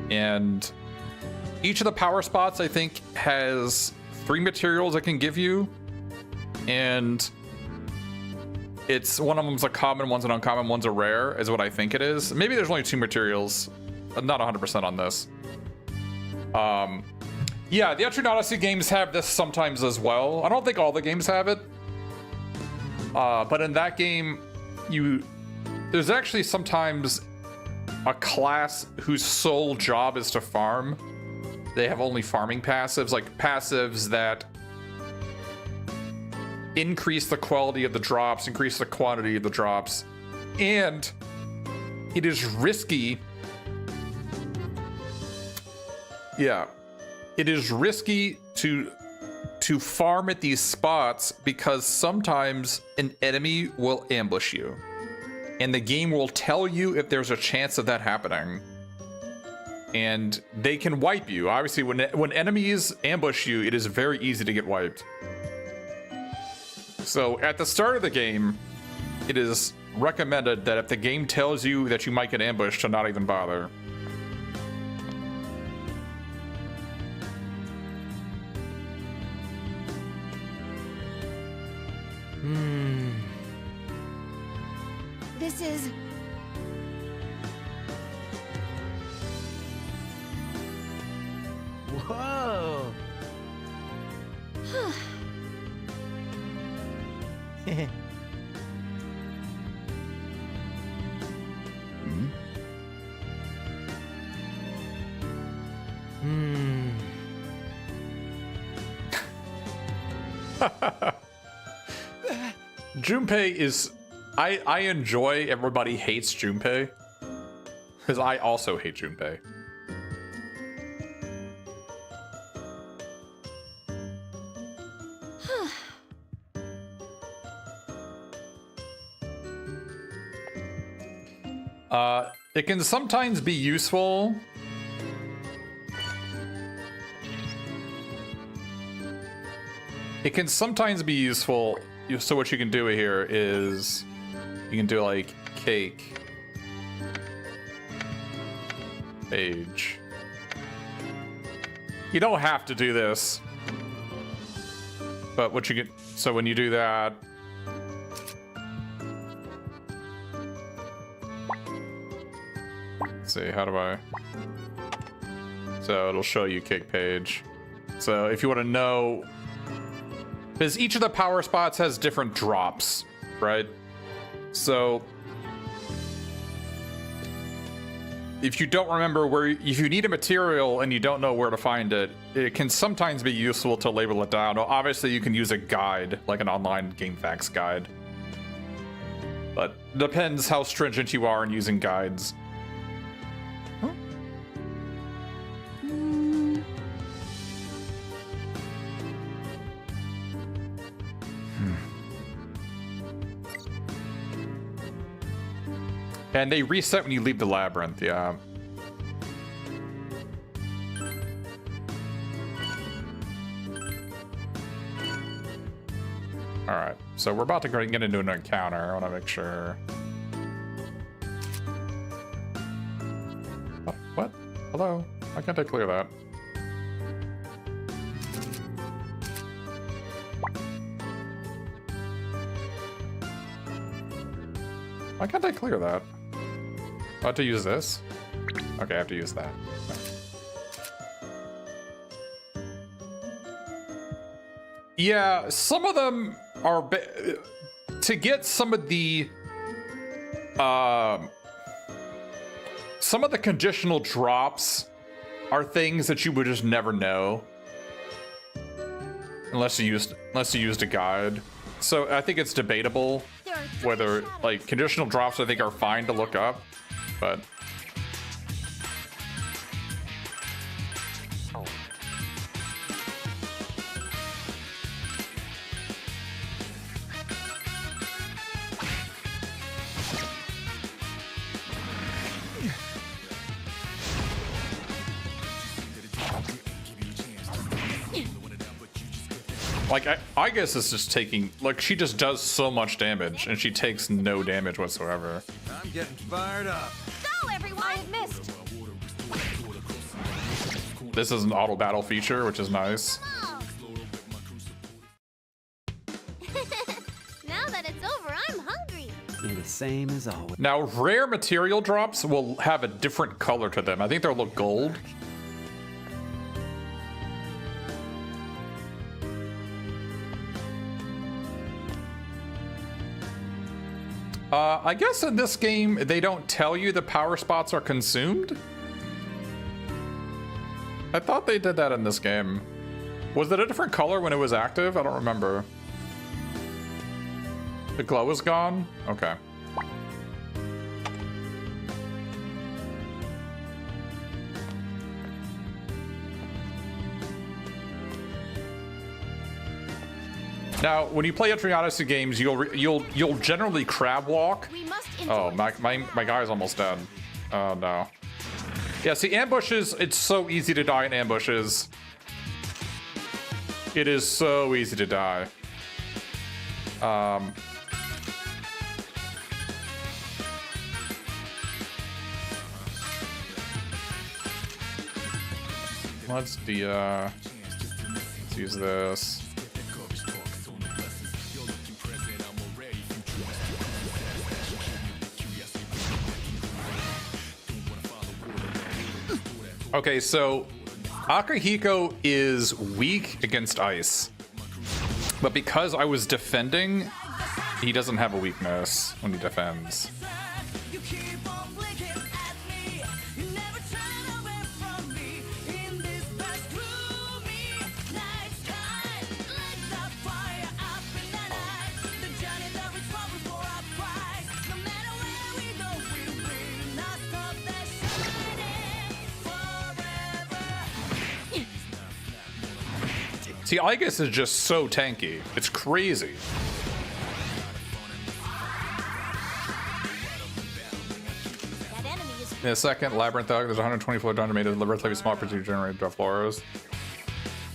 And each of the power spots, I think, has 3 materials it can give you. And it's one of them's a common, one's an uncommon, one's a rare, is what I think it is. Maybe there's only 2 materials. I'm not 100% on this. Yeah, the Etrian Odyssey games have this sometimes as well. I don't think all the games have it. But in that game, there's actually sometimes a class whose sole job is to farm. They have only farming passives, like passives that increase the quality of the drops, increase the quantity of the drops, and it is risky. Yeah, it is risky to farm at these spots because sometimes an enemy will ambush you, and the game will tell you if there's a chance of that happening, and they can wipe you. Obviously, when enemies ambush you, it is very easy to get wiped. So at the start of the game, it is recommended that if the game tells you that you might get ambushed, to not even bother. This is... Whoa! Junpei is... I enjoy everybody hates Junpei, because I also hate Junpei. It can sometimes be useful. It can sometimes be useful. So what you can do here is you can do like cake page. You don't have to do this, but what you get, so when you do that, let's see, how do I, so it'll show you cake page. So if you want to know, because each of the power spots has different drops, right? So if you don't remember where, if you need a material and you don't know where to find it, it can sometimes be useful to label it down. Obviously, you can use a guide, like an online game facts guide. But depends how stringent you are in using guides. And they reset when you leave the labyrinth, yeah. Alright, so we're about to get into an encounter. I want to make sure. What? Hello? Why can't I clear that? Why can't I clear that? I have to use this? Okay, I have to use that. Yeah, some of them are... to get some of the... some of the conditional drops are things that you would just never know. Unless you used a guide. So I think it's debatable whether, like, conditional drops I think are fine to look up, but... Like, I guess it's just taking... Like, she just does so much damage, and she takes no damage whatsoever. I'm getting fired up. Go, everyone! I missed. This is an auto battle feature, which is nice. Now that it's over, I'm hungry. And the same as always. Now, rare material drops will have a different color to them. I think they'll look gold. I guess in this game, they don't tell you the power spots are consumed? I thought they did that in this game. Was it a different color when it was active? I don't remember. The glow is gone? Okay. Now, when you play Etrian Odyssey games, you'll generally crab walk. Oh, my guy's almost dead. Oh no. Yeah, see, ambushes. It's so easy to die in ambushes. It is so easy to die. Let's use this. Okay, so Akihiko is weak against ice, but because I was defending, he doesn't have a weakness when he defends. See, Igus is just so tanky. It's crazy. That enemy is In a second, Labyrinth Dog, there's a 120-floor dungeon made of relatively small procedure generated by floors.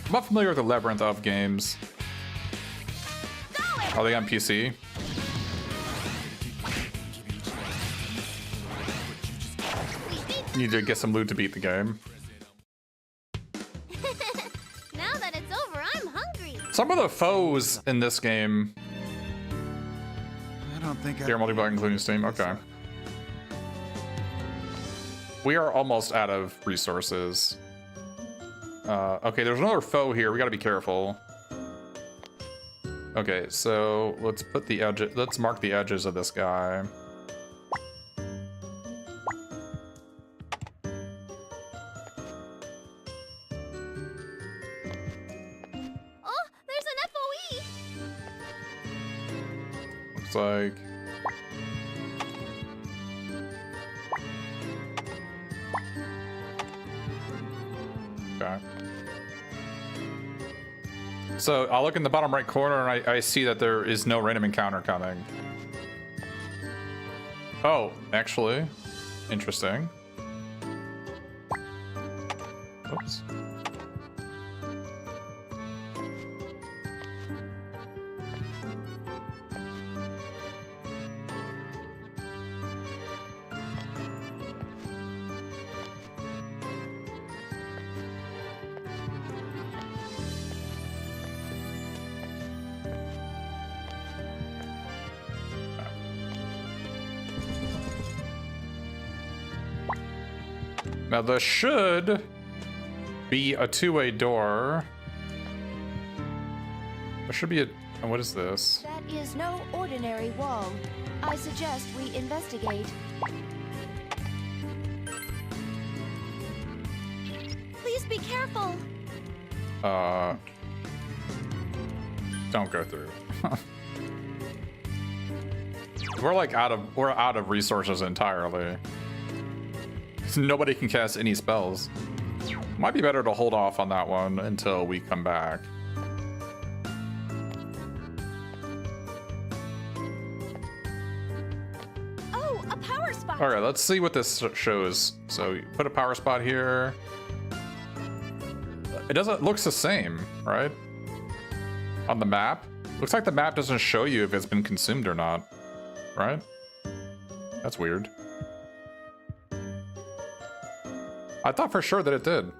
I'm not familiar with the Labyrinth of games. Are they on PC? Need to get some loot to beat the game. Now that it's over, I'm hungry. Some of the foes in this game. I don't think They're multiplayer, including Steam. Okay. We are almost out of resources. Okay, there's another foe here. We gotta be careful. Okay, so let's put the edge. Let's mark the edges of this guy. Oh, there's an FOE. Looks like. Okay. So I'll look in the bottom right corner and I see that there is no random encounter coming. Oh, actually, interesting. Oops. Now there should be a two-way door. There should be a... What is this? That is no ordinary wall. I suggest we investigate. Please be careful. Don't go through. We're like out of resources entirely. Nobody can cast any spells. Might be better to hold off on that one until we come back. Oh, a power spot. All right, let's see what this shows. So you put a power spot here. It doesn't looks the same, right? On the map. Looks like the map doesn't show you if it's been consumed or not, right? That's weird. I thought for sure that it did.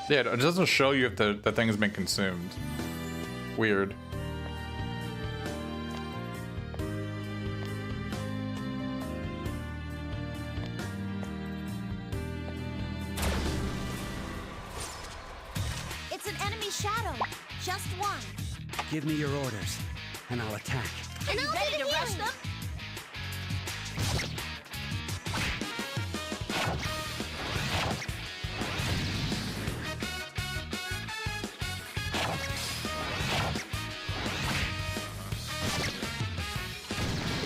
Yeah, it doesn't show you if the thing has been consumed. Weird. It's an enemy shadow. Just one. Give me your orders, and I'll attack. And I'll ready to rush them.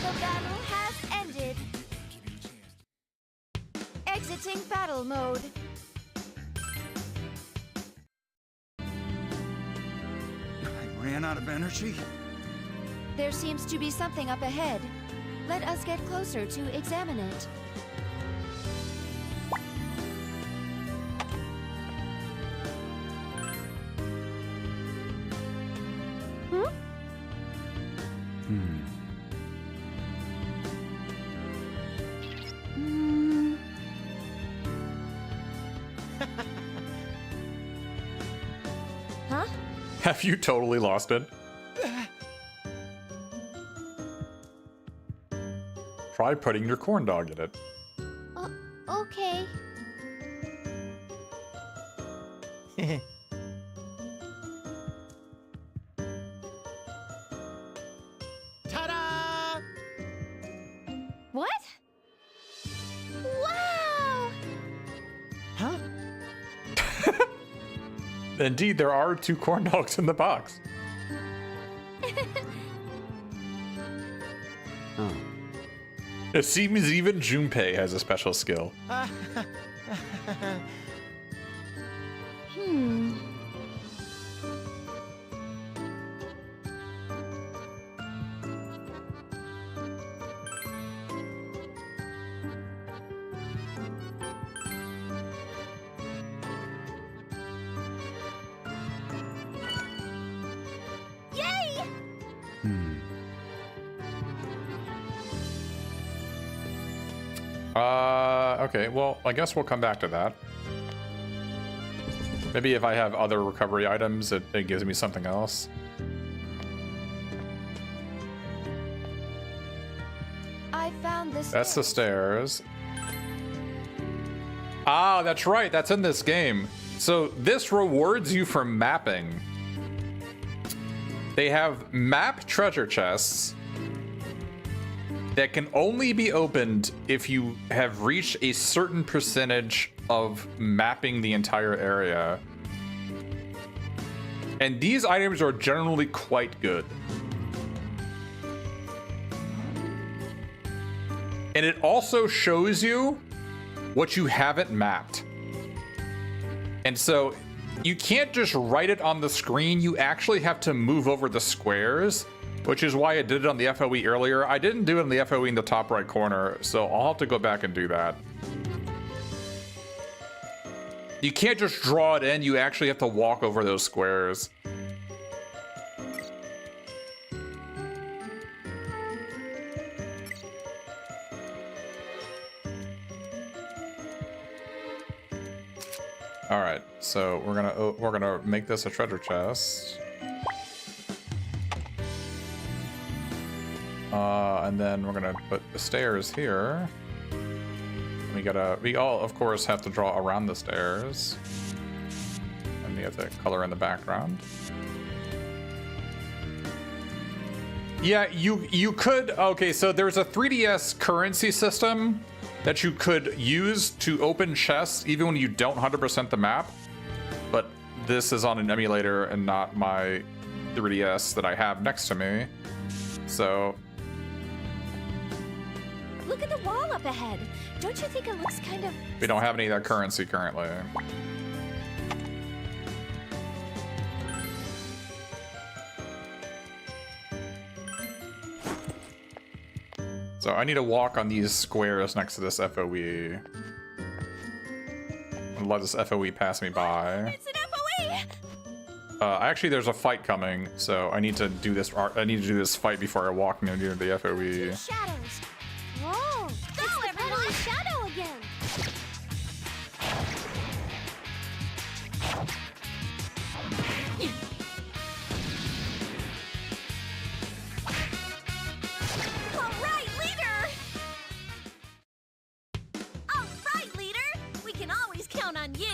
The battle has ended. Exiting battle mode. I ran out of energy. There seems to be something up ahead. Let us get closer to examine it. Huh? Have you totally lost it? Try putting your corn dog in it. Okay. Ta-da! What? Wow! Huh? Indeed, there are 2 corn dogs in the box. Oh. It seems even Junpei has a special skill. Yay! Okay, well, I guess we'll come back to that. Maybe if I have other recovery items, it gives me something else. I found this. That's the stairs. Ah, that's right, that's in this game. So this rewards you for mapping. They have map treasure chests that can only be opened if you have reached a certain percentage of mapping the entire area. And these items are generally quite good. And it also shows you what you haven't mapped. And so you can't just write it on the screen, you actually have to move over the squares, which is why I did it on the FOE earlier. I didn't do it on the FOE in the top right corner, so I'll have to go back and do that. You can't just draw it in, you actually have to walk over those squares. All right, so we're gonna make this a treasure chest. And then we're gonna put the stairs here. We all of course have to draw around the stairs. And we have the color in the background. Yeah, you could, okay, so there's a 3DS currency system that you could use to open chests even when you don't 100% the map. But this is on an emulator and not my 3DS that I have next to me. So Look at the wall up ahead. Don't you think it looks kind of... we don't have any of that currency currently. So I need to walk on these squares next to this FOE. And let this FOE pass me by. It's an FOE! Actually, there's a fight coming, so I need to do this. I need to do this fight before I walk near the FOE. Shadows. Whoa! Go, everyone! Shadow again! All right, leader! All right, leader! We can always count on you!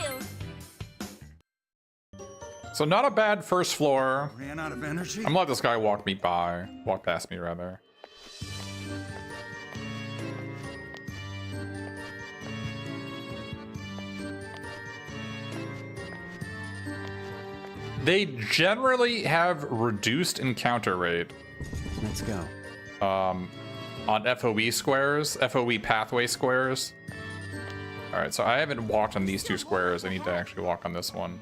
So not a bad first floor. Ran out of energy? I'm gonna let this guy walk past me rather. They generally have reduced encounter rate. Let's go. On FOE squares, FOE pathway squares. All right, so I haven't walked on these two squares. I need to actually walk on this one.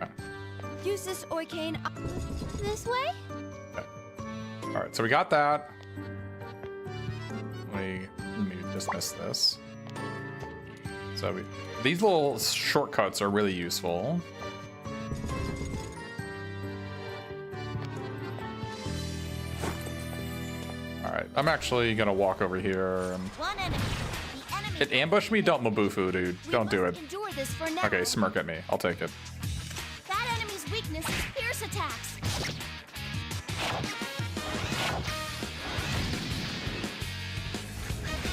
Okay. Use this Oikene. This way? Okay. All right, so we got that. Let me dismiss this. So these little shortcuts are really useful. All right, I'm actually gonna walk over here. One enemy. The enemy. It ambushed me? Don't Mabufu, dude. We Don't do must it. endure this for now. Okay, smirk at me. I'll take it. That enemy's weakness is fierce attacks.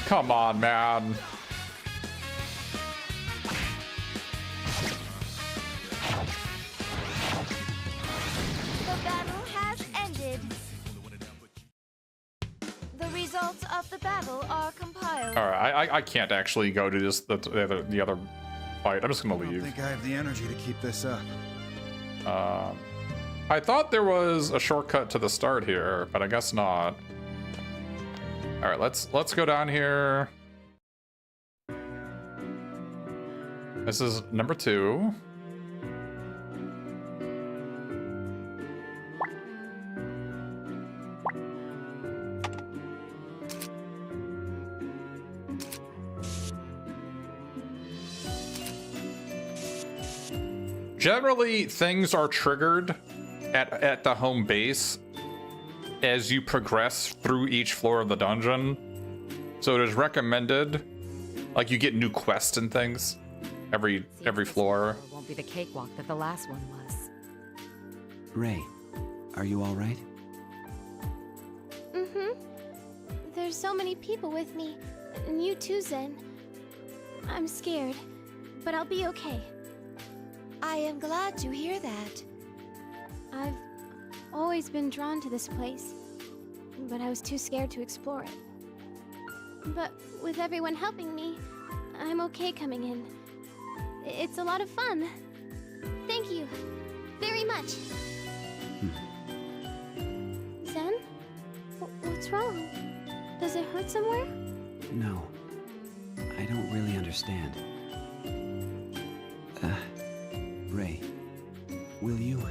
Come on, man. The battle has ended. The results of the battle are compiled. All right, I can't actually go to this the other fight. I'm just gonna I don't leave. think I have the energy to keep this up. I thought there was a shortcut to the start here, but I guess not. All right, let's go down here. This is number 2. Generally, things are triggered at the home base as you progress through each floor of the dungeon. So it is recommended, like you get new quests and things every floor. It won't be the cakewalk that the last one was. Ray, are you all right? Mm-hmm. There's so many people with me. And you too, Zen. I'm scared, but I'll be okay. I am glad to hear that. I've always been drawn to this place, but I was too scared to explore it. But with everyone helping me, I'm okay coming in. It's a lot of fun. Thank you very much. Zen? What's wrong? Does it hurt somewhere? No. I don't really understand. Ray, will you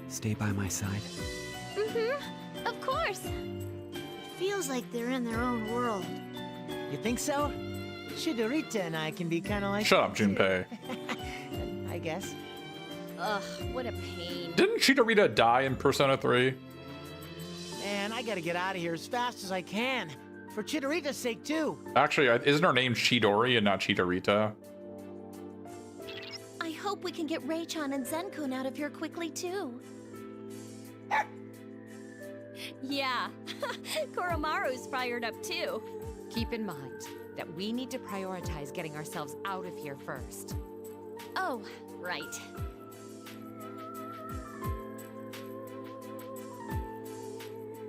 stay by my side? Mm-hmm. Of course. Feels like they're in their own world. You think so? Chidorita and I can be kind of like... Shut up, Junpei. I guess. Ugh, what a pain. Didn't Chidorita die in Persona 3? Man, I gotta get out of here as fast as I can. For Chidorita's sake, too. Actually, isn't her name Chidori and not Chidorita? I hope we can get Ray-chan and Zen-kun out of here quickly, too. Yeah, Koromaru's fired up too. Keep in mind that we need to prioritize getting ourselves out of here first. Oh, right.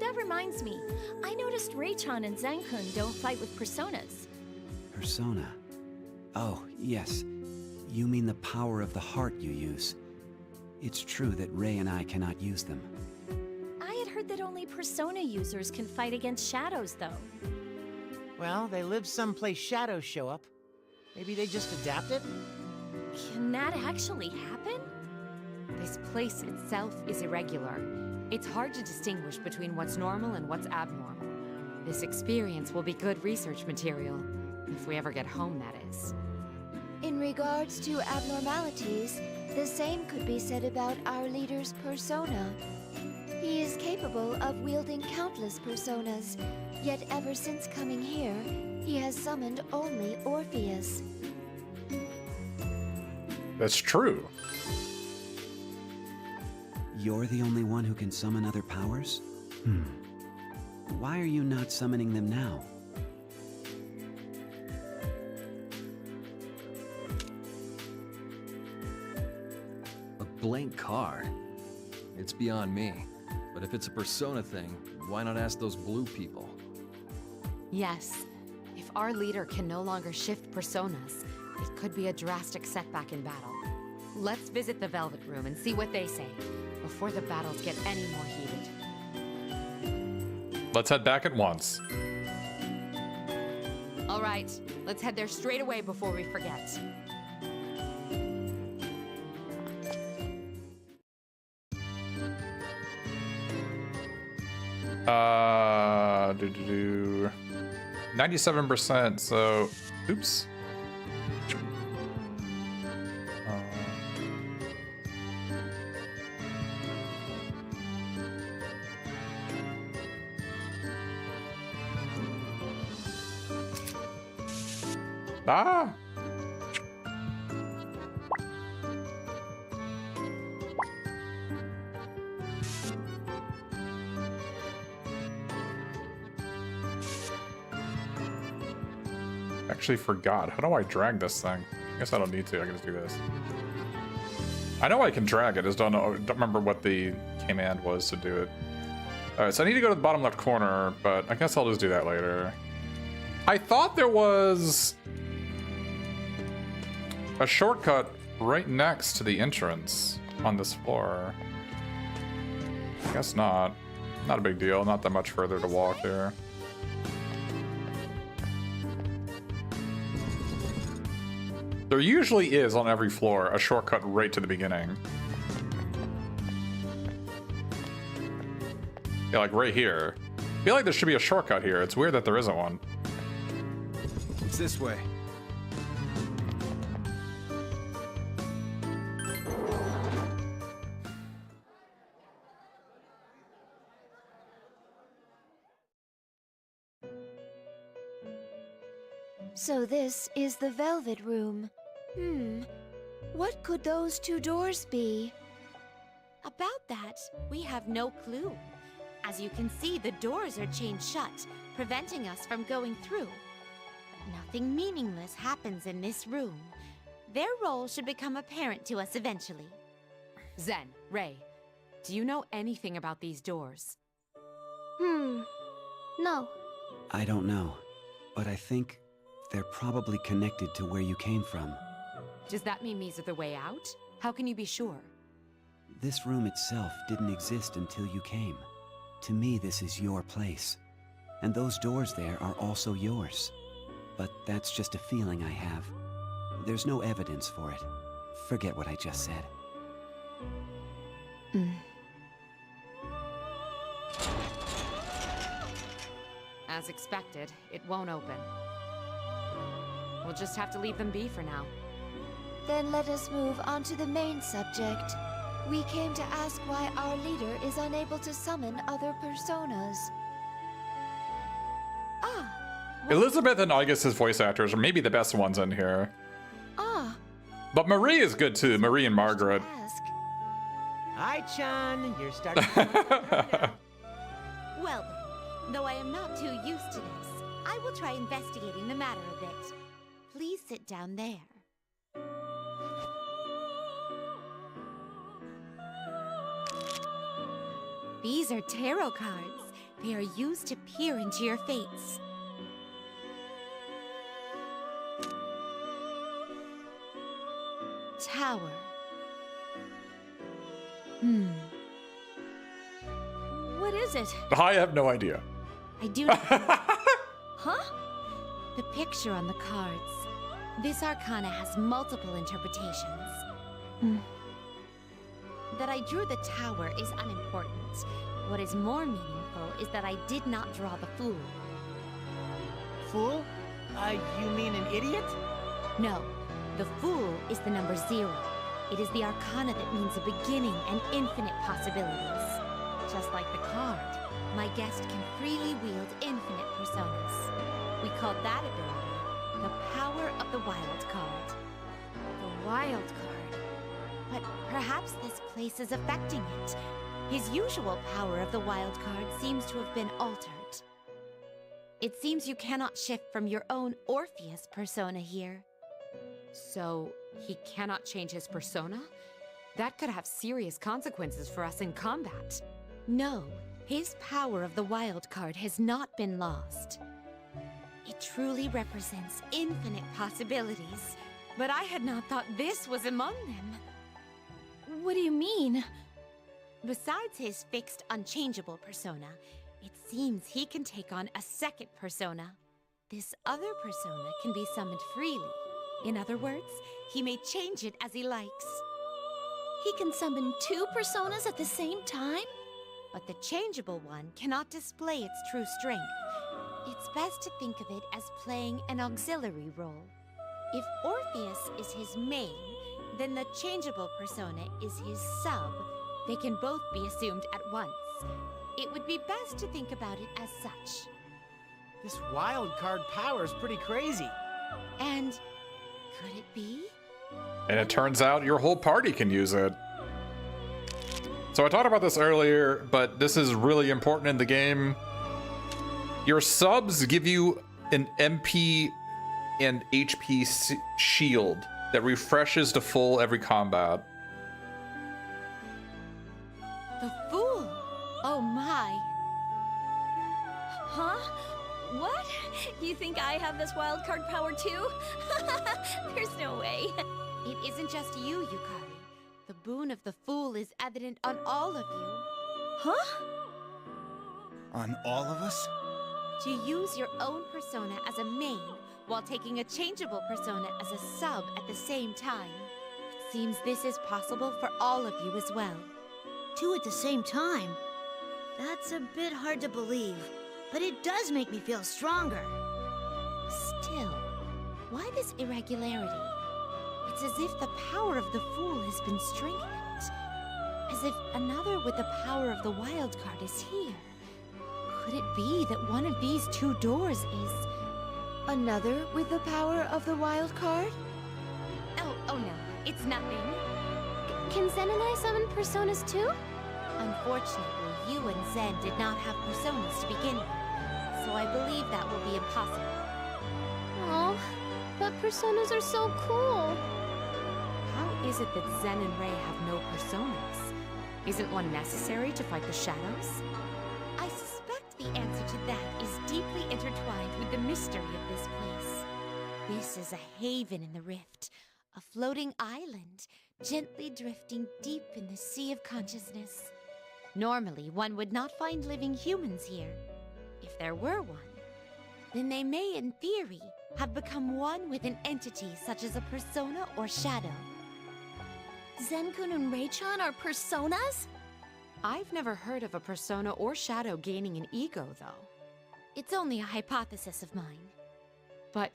That reminds me, I noticed Ray-chan and Zen-kun don't fight with personas. Persona? Oh, yes. You mean the power of the heart you use. It's true that Ray and I cannot use them. I had heard that only persona users can fight against shadows, though. Well, they live someplace shadows show up. Maybe they just adapt it? Can that actually happen? This place itself is irregular. It's hard to distinguish between what's normal and what's abnormal. This experience will be good research material. If we ever get home, that is. In regards to abnormalities, the same could be said about our leader's persona. He is capable of wielding countless personas, yet ever since coming here, he has summoned only Orpheus. That's true. You're the only one who can summon other powers? Why are you not summoning them now? A blank card? It's beyond me. But if it's a persona thing, why not ask those blue people? Yes. If our leader can no longer shift personas, it could be a drastic setback in battle. Let's visit the Velvet Room and see what they say, before the battles get any more heated. Let's head back at once. All right, let's head there straight away before we forget. Do 97%, so oops. Ah! Actually forgot. How do I drag this thing? I guess I don't need to. I can just do this. I know I can drag it. I just don't remember what the command was to do it. Alright, so I need to go to the bottom left corner, but I guess I'll just do that later. I thought there was a shortcut right next to the entrance on this floor. I guess not. Not a big deal. Not that much further to walk here. There usually is on every floor a shortcut right to the beginning. Yeah, like right here. I feel like there should be a shortcut here. It's weird that there isn't one. It's this way. So this is the Velvet Room. What could those two doors be? About that, we have no clue. As you can see, the doors are chained shut, preventing us from going through. But nothing meaningless happens in this room. Their role should become apparent to us eventually. Zen, Ray, do you know anything about these doors? No. I don't know, but I think they're probably connected to where you came from. Does that mean these are the way out? How can you be sure? This room itself didn't exist until you came. To me, this is your place. And those doors there are also yours. But that's just a feeling I have. There's no evidence for it. Forget what I just said. As expected, it won't open. We'll just have to leave them be for now. Then let us move on to the main subject. We came to ask why our leader is unable to summon other personas. Elizabeth and August's voice actors are maybe the best ones in here. But Marie is good too, Marie and Margaret. Hi, Chan. You're starting to Well then, though I am not too used to this, I will try investigating the matter a bit. Please sit down there. These are tarot cards. They are used to peer into your fates. Tower. What is it? I have no idea. I do not Huh? The picture on the cards. This arcana has multiple interpretations. That I drew the tower is unimportant. What is more meaningful is that I did not draw the fool. Fool? You mean an idiot? No, the fool is the number 0. It is the arcana that means a beginning and infinite possibilities. Just like the card, my guest can freely wield infinite personas. We call that ability the power of the wild card. The wild card. But perhaps this place is affecting it. His usual power of the wild card seems to have been altered. It seems you cannot shift from your own Orpheus persona here. So, he cannot change his persona? That could have serious consequences for us in combat. No, his power of the wild card has not been lost. It truly represents infinite possibilities, but I had not thought this was among them. What do you mean? Besides his fixed, unchangeable persona, it seems he can take on a second persona. This other persona can be summoned freely. In other words, he may change it as he likes. He can summon 2 personas at the same time? But the changeable one cannot display its true strength. It's best to think of it as playing an auxiliary role. If Orpheus is his main, then the changeable persona is his sub. They can both be assumed at once. It would be best to think about it as such. This wild card power is pretty crazy. And could it be? And it turns out your whole party can use it. So I talked about this earlier, but this is really important in the game. Your subs give you an MP and HP shield that refreshes to full every combat. The fool! Oh my! Huh? What? You think I have this wild card power too? There's no way. It isn't just you, Yukari. The boon of the fool is evident on all of you. Huh? On all of us? To use your own persona as a main while taking a changeable persona as a sub at the same time. It seems this is possible for all of you as well. 2 at the same time? That's a bit hard to believe, but it does make me feel stronger. Still, why this irregularity? It's as if the power of the fool has been strengthened. As if another with the power of the wild card is here. Could it be that one of these 2 doors is Another with the power of the wild card? Oh no, it's nothing. Can Zen and I summon personas too? Unfortunately, you and Zen did not have personas to begin with, so I believe that will be impossible. Oh, but personas are so cool. How is it that Zen and Ray have no personas? Isn't one necessary to fight the shadows? I suspect the answer to that is deeply intertwined with the mystery of this place. This is a haven in the rift, a floating island, gently drifting deep in the sea of consciousness. Normally, one would not find living humans here. If there were one, then they may, in theory, have become one with an entity such as a persona or shadow. Zen-kun and Ray-chan are personas? I've never heard of a persona or shadow gaining an ego, though. It's only a hypothesis of mine. But...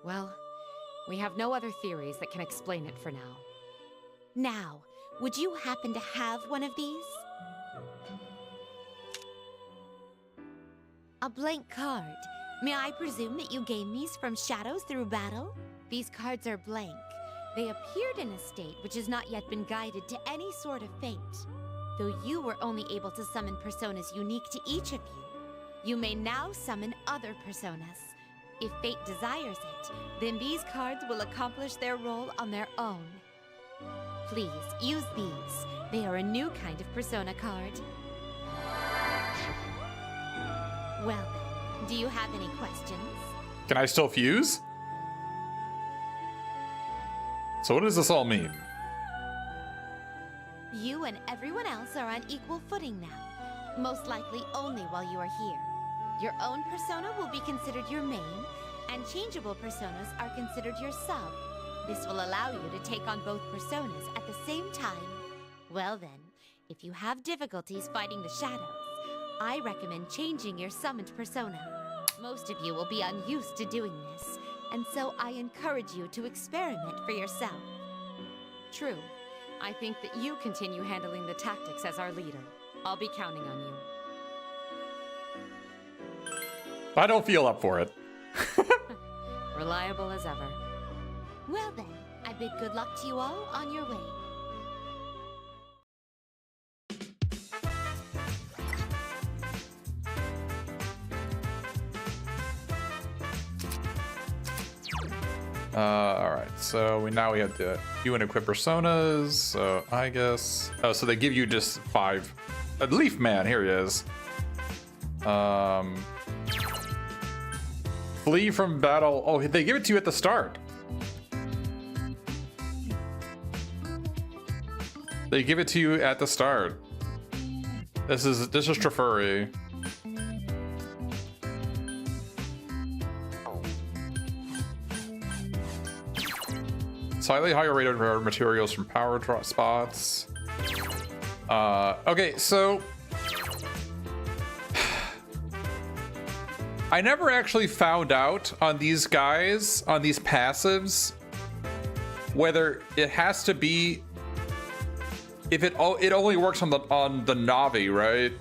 well, we have no other theories that can explain it for now. Now, would you happen to have one of these? A blank card. May I presume that you gained these from shadows through battle? These cards are blank. They appeared in a state which has not yet been guided to any sort of fate. Though you were only able to summon personas unique to each of you, you may now summon other personas. If fate desires it, then these cards will accomplish their role on their own. Please, use these. They are a new kind of persona card. Well then, do you have any questions? Can I still fuse? So what does this all mean? You and everyone else are on equal footing now. Most likely only while you are here. Your own persona will be considered your main, and changeable personas are considered your sub. This will allow you to take on both personas at the same time. Well then, if you have difficulties fighting the shadows, I recommend changing your summoned persona. Most of you will be unused to doing this, and so I encourage you to experiment for yourself. True. I think that you continue handling the tactics as our leader. I'll be counting on you. I don't feel up for it. Reliable as ever. Well then, I bid good luck to you all on your way. Alright, so now we have the you and equip personas, so I guess... oh, so they give you just 5. Leaf Man, here he is. Flee from battle. Oh, they give it to you at the start. They give it to you at the start. This is Trifuri. Slightly higher rate of materials from power drop spots. Okay, so I never actually found out on these guys, on these passives, whether it has to be if it only works on the Navi, right?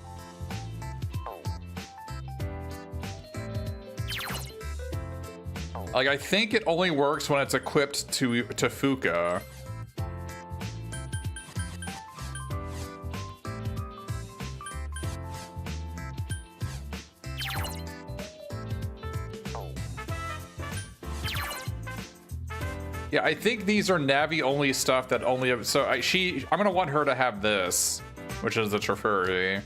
Like, I think it only works when it's equipped to Fuka. Yeah, I think these are Navi only stuff that only have, so I'm gonna want her to have this, which is the Trifuri.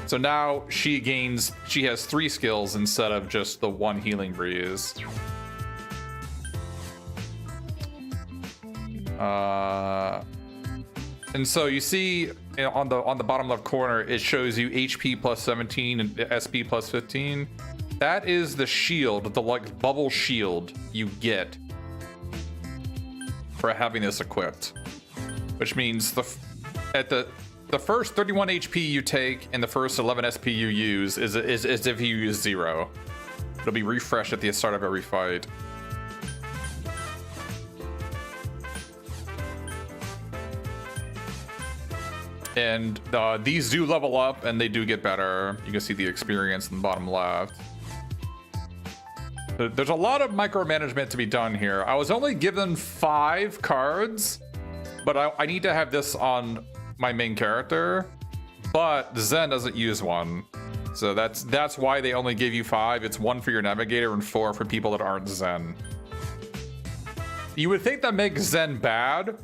So now she has 3 skills instead of just the 1 healing breeze. And so you see on the bottom left corner, it shows you HP plus 17 and SP plus 15. That is the shield, the like bubble shield you get for having this equipped, which means the first 31 HP you take and the first 11 SP you use is as if you use 0. It'll be refreshed at the start of every fight. And these do level up and they do get better. You can see the experience in the bottom left. There's a lot of micromanagement to be done here. I was only given 5 cards, but I need to have this on my main character, but Zen doesn't use one. So that's why they only give you 5. It's 1 for your navigator and 4 for people that aren't Zen. You would think that makes Zen bad,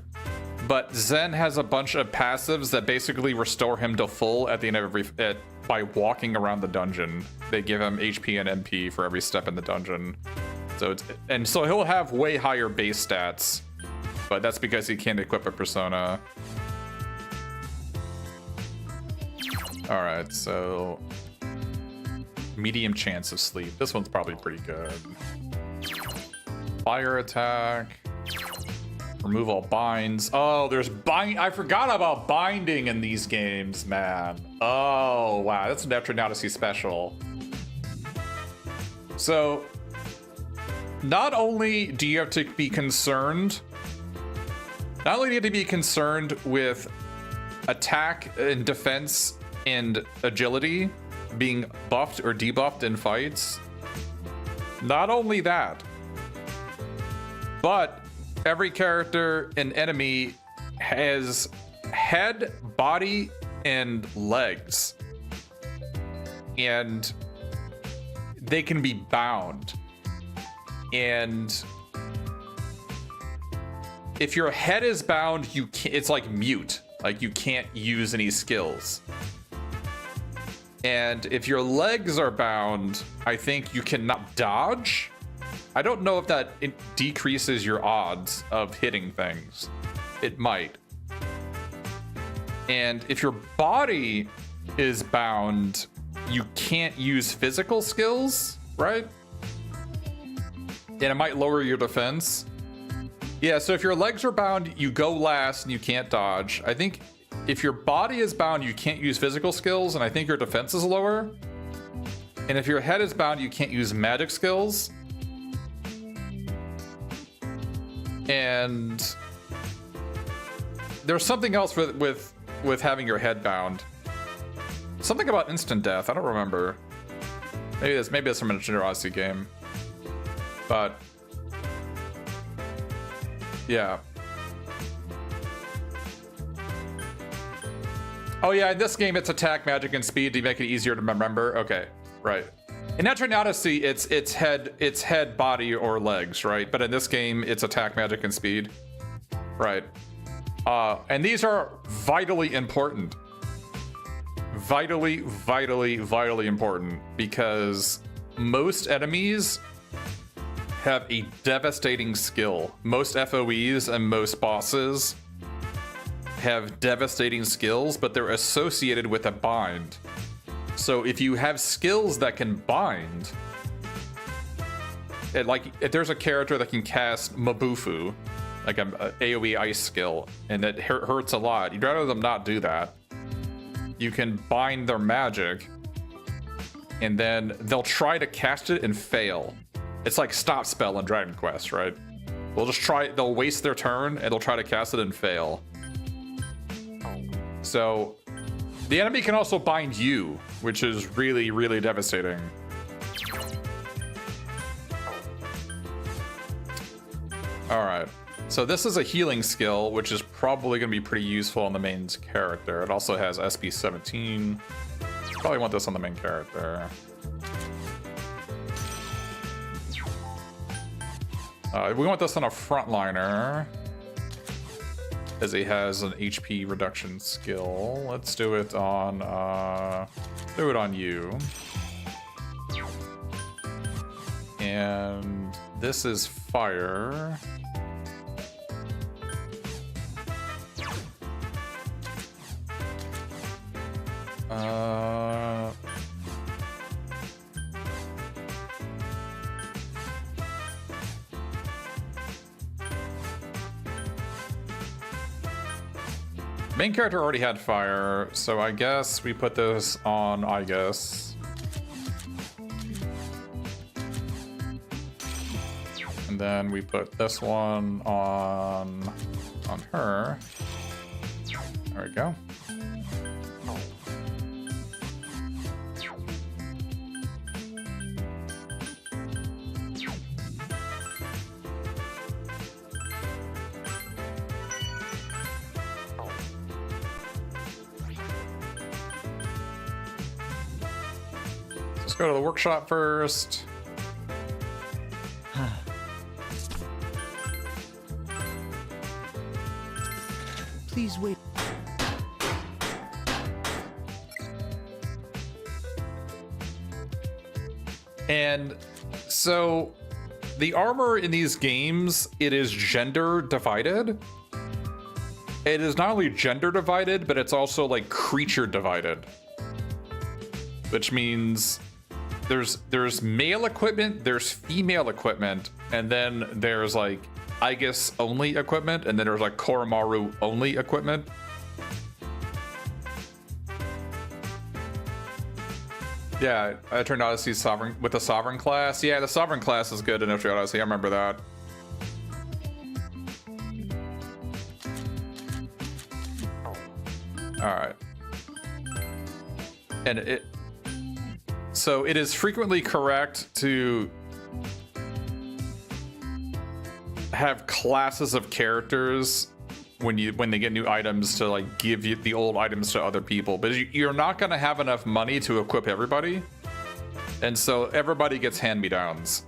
but Zen has a bunch of passives that basically restore him to full at the end of by walking around the dungeon. They give him HP and MP for every step in the dungeon. So so he'll have way higher base stats, but that's because he can't equip a persona. All right, so medium chance of sleep. This one's probably pretty good. Fire attack. Remove all binds. Oh, there's bind. I forgot about binding in these games, man. Oh, wow. That's an Etrian Odyssey special. So, not only do you have to be concerned, with attack and defense and agility being buffed or debuffed in fights. Not only that, but every character and enemy has head, body, and legs. And they can be bound. And if your head is bound, it's like mute. Like you can't use any skills. And if your legs are bound, I think you cannot dodge. I don't know if that decreases your odds of hitting things. It might. And if your body is bound, you can't use physical skills, right? And it might lower your defense. Yeah, so if your legs are bound, you go last and you can't dodge. I think if your body is bound, you can't use physical skills, and I think your defense is lower. And if your head is bound, you can't use magic skills. And there's something else with having your head bound. Something about instant death. I don't remember. Maybe that's from a Etrian Odyssey game. But yeah. Oh yeah, in this game it's attack, magic, and speed to make it easier to remember. Okay, right. In Etrian Odyssey, it's head, body, or legs, right? But in this game, it's attack, magic, and speed, right? And these are vitally important. Vitally important, because most enemies have a devastating skill. Most FOEs and most bosses have devastating skills, but they're associated with a bind. So if you have skills that can bind, if there's a character that can cast Mabufu, like an AoE ice skill, and it hurts a lot, you'd rather them not do that. You can bind their magic, and then they'll try to cast it and fail. It's like stop spell in Dragon Quest, right? They'll waste their turn, and they'll try to cast it and fail. So the enemy can also bind you, which is really devastating. All right, so this is a healing skill, which is probably going to be pretty useful on the main character. It also has SP 17. Probably want this on the main character. We want this on a frontliner, as he has an HP reduction skill. Let's do it on you. And this is fire. Main character already had fire, so I guess we put this on, And then we put this one on her. There we go. Let's go to the workshop first. Please wait. And so the armor in these games, it is gender divided. It is not only gender divided, but it's also like creature divided. Which means there's male equipment, there's female equipment, and then there's like Aegis only equipment, and then there's like Koromaru only equipment. Yeah, Etrian Odyssey Sovereign with the Sovereign class. Yeah, the Sovereign class is good in Etrian Odyssey. I remember that. All right. And so it is frequently correct to have classes of characters when they get new items to like give you the old items to other people, but you're not going to have enough money to equip everybody, and so everybody gets hand-me-downs.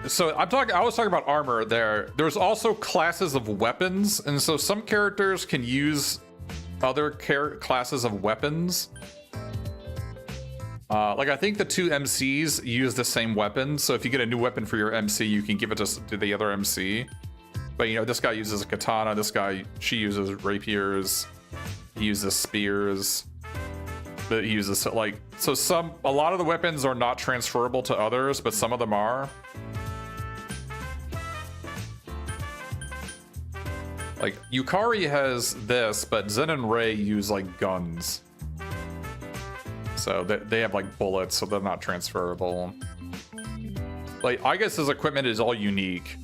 So I was talking about armor there. There's also classes of weapons, and so some characters can use other classes of weapons. Like I think the two MCs use the same weapon, so if you get a new weapon for your MC, you can give it to the other MC. But you know, this guy uses a katana, she uses rapiers, he uses spears, but he uses like, so a lot of the weapons are not transferable to others, but some of them are. Like, Yukari has this, but Zen and Rei use, like, guns. So they have, like, bullets, so they're not transferable. Like, I guess his equipment is all unique,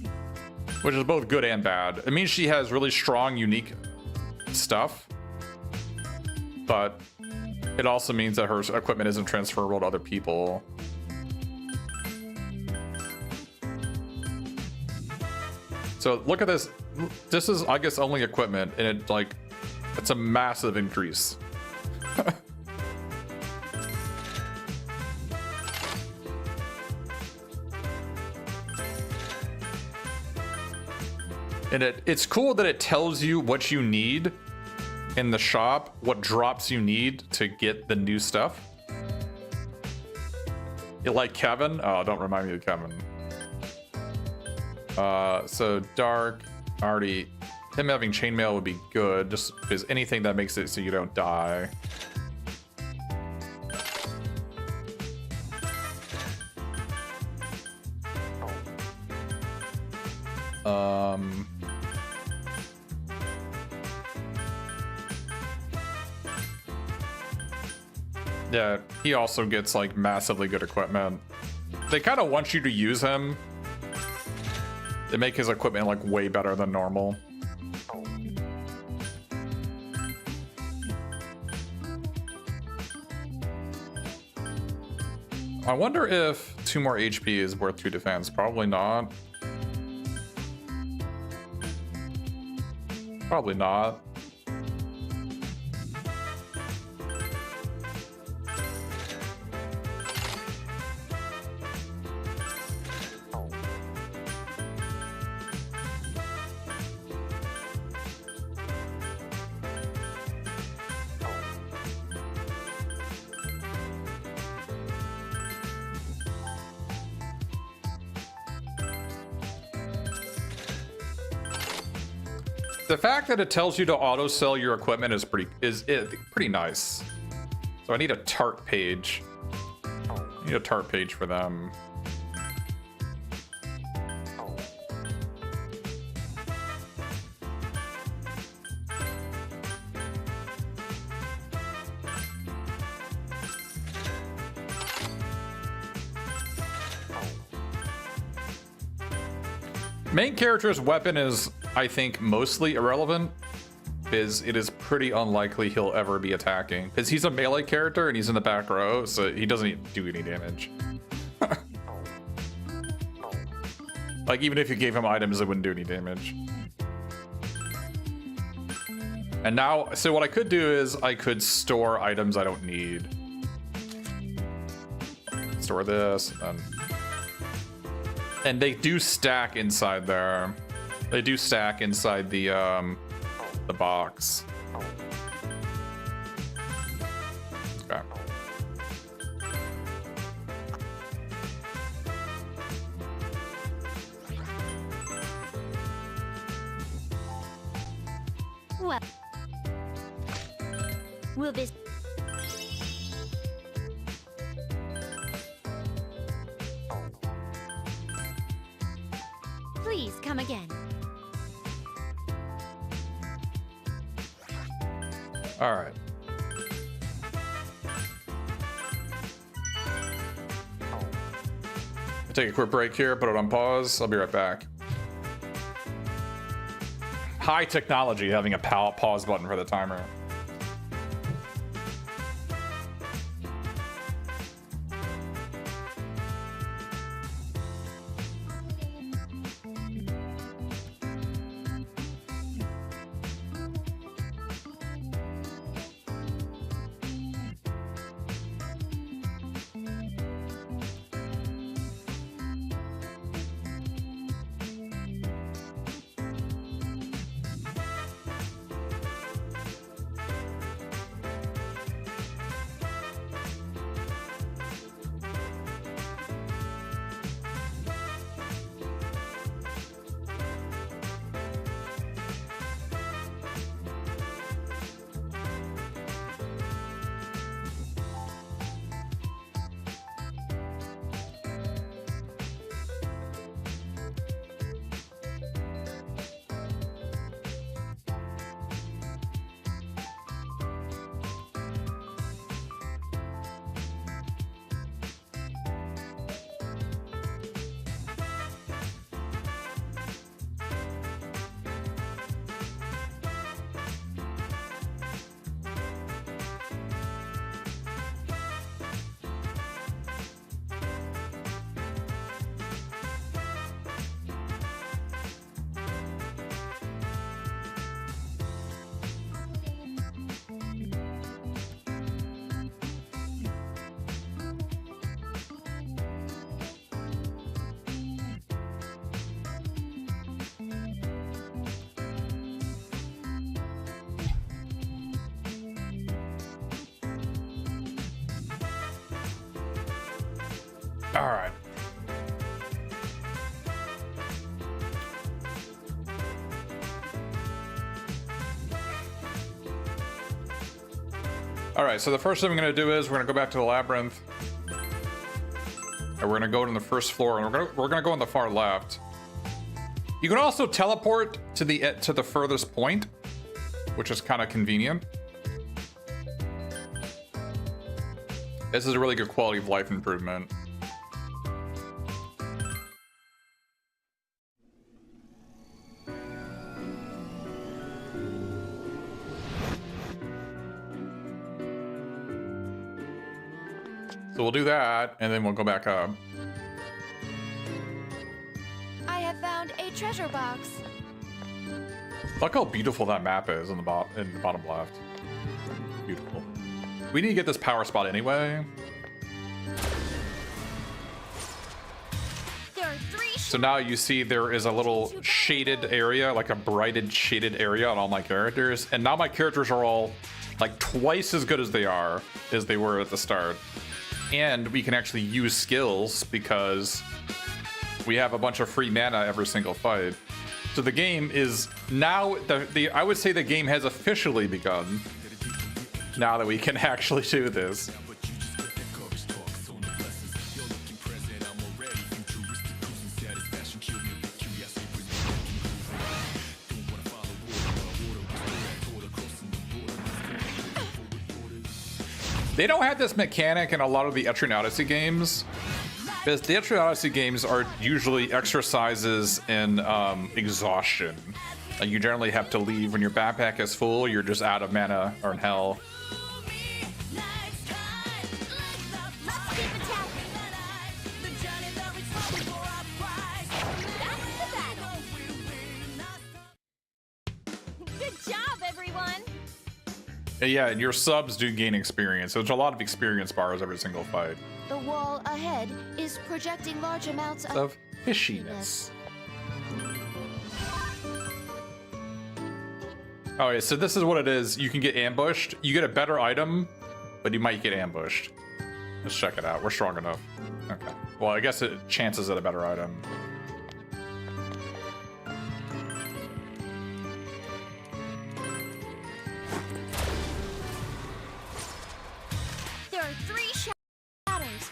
which is both good and bad. It means she has really strong, unique stuff, but it also means that her equipment isn't transferable to other people. So look at this. This is, I guess, only equipment, and it's a massive increase. And it's cool that it tells you what you need in the shop, what drops you need to get the new stuff. You like Kevin? Oh, don't remind me of Kevin. So Dark, already, him having chainmail would be good, just because anything that makes it so you don't die. Yeah, he also gets like massively good equipment. They kind of want you to use him. They make his equipment like way better than normal. I wonder if 2 more HP is worth 2 defense. Probably not. Probably not. The fact that it tells you to auto sell your equipment is pretty nice. So I need a tart page. I need a tart page for them. Main character's weapon is, I think, mostly irrelevant, because it is pretty unlikely he'll ever be attacking, because he's a melee character and he's in the back row, so he doesn't do any damage. Like, even if you gave him items, it wouldn't do any damage. And now, so what I could do is I could store items I don't need. Store this, and they do stack inside there. They do stack inside the box. Okay. Well, will this... Please come again. All right. Take a quick break here, put it on pause. I'll be right back. High technology having a pause button for the timer. All right. All right, so the first thing we're going to do is we're going to go back to the labyrinth. And we're going to go to the first floor, and we're going to go on the far left. You can also teleport to the furthest point, which is kind of convenient. This is a really good quality of life improvement. So we'll do that, and then we'll go back up. I have found a treasure box. Look how beautiful that map is in the bottom left. Beautiful. We need to get this power spot anyway. There are 3 So now you see there is a little shaded area, like a brighted shaded area on all my characters. And now my characters are all like twice as good as they were at the start. And we can actually use skills because we have a bunch of free mana every single fight. So the game is now, I would say the game has officially begun now that we can actually do this. They don't have this mechanic in a lot of the Etrian Odyssey games, because the Etrian Odyssey games are usually exercises in exhaustion. Like you generally have to leave when your backpack is full, you're just out of mana or in hell. Let's keep attacking. Yeah, and your subs do gain experience. There's a lot of experience bars every single fight. The wall ahead is projecting large amounts Of fishiness. Okay, so this is what it is. You can get ambushed. You get a better item, but you might get ambushed. Let's check it out. We're strong enough. Okay. Well, I guess it chances at a better item. There are 3 shadows.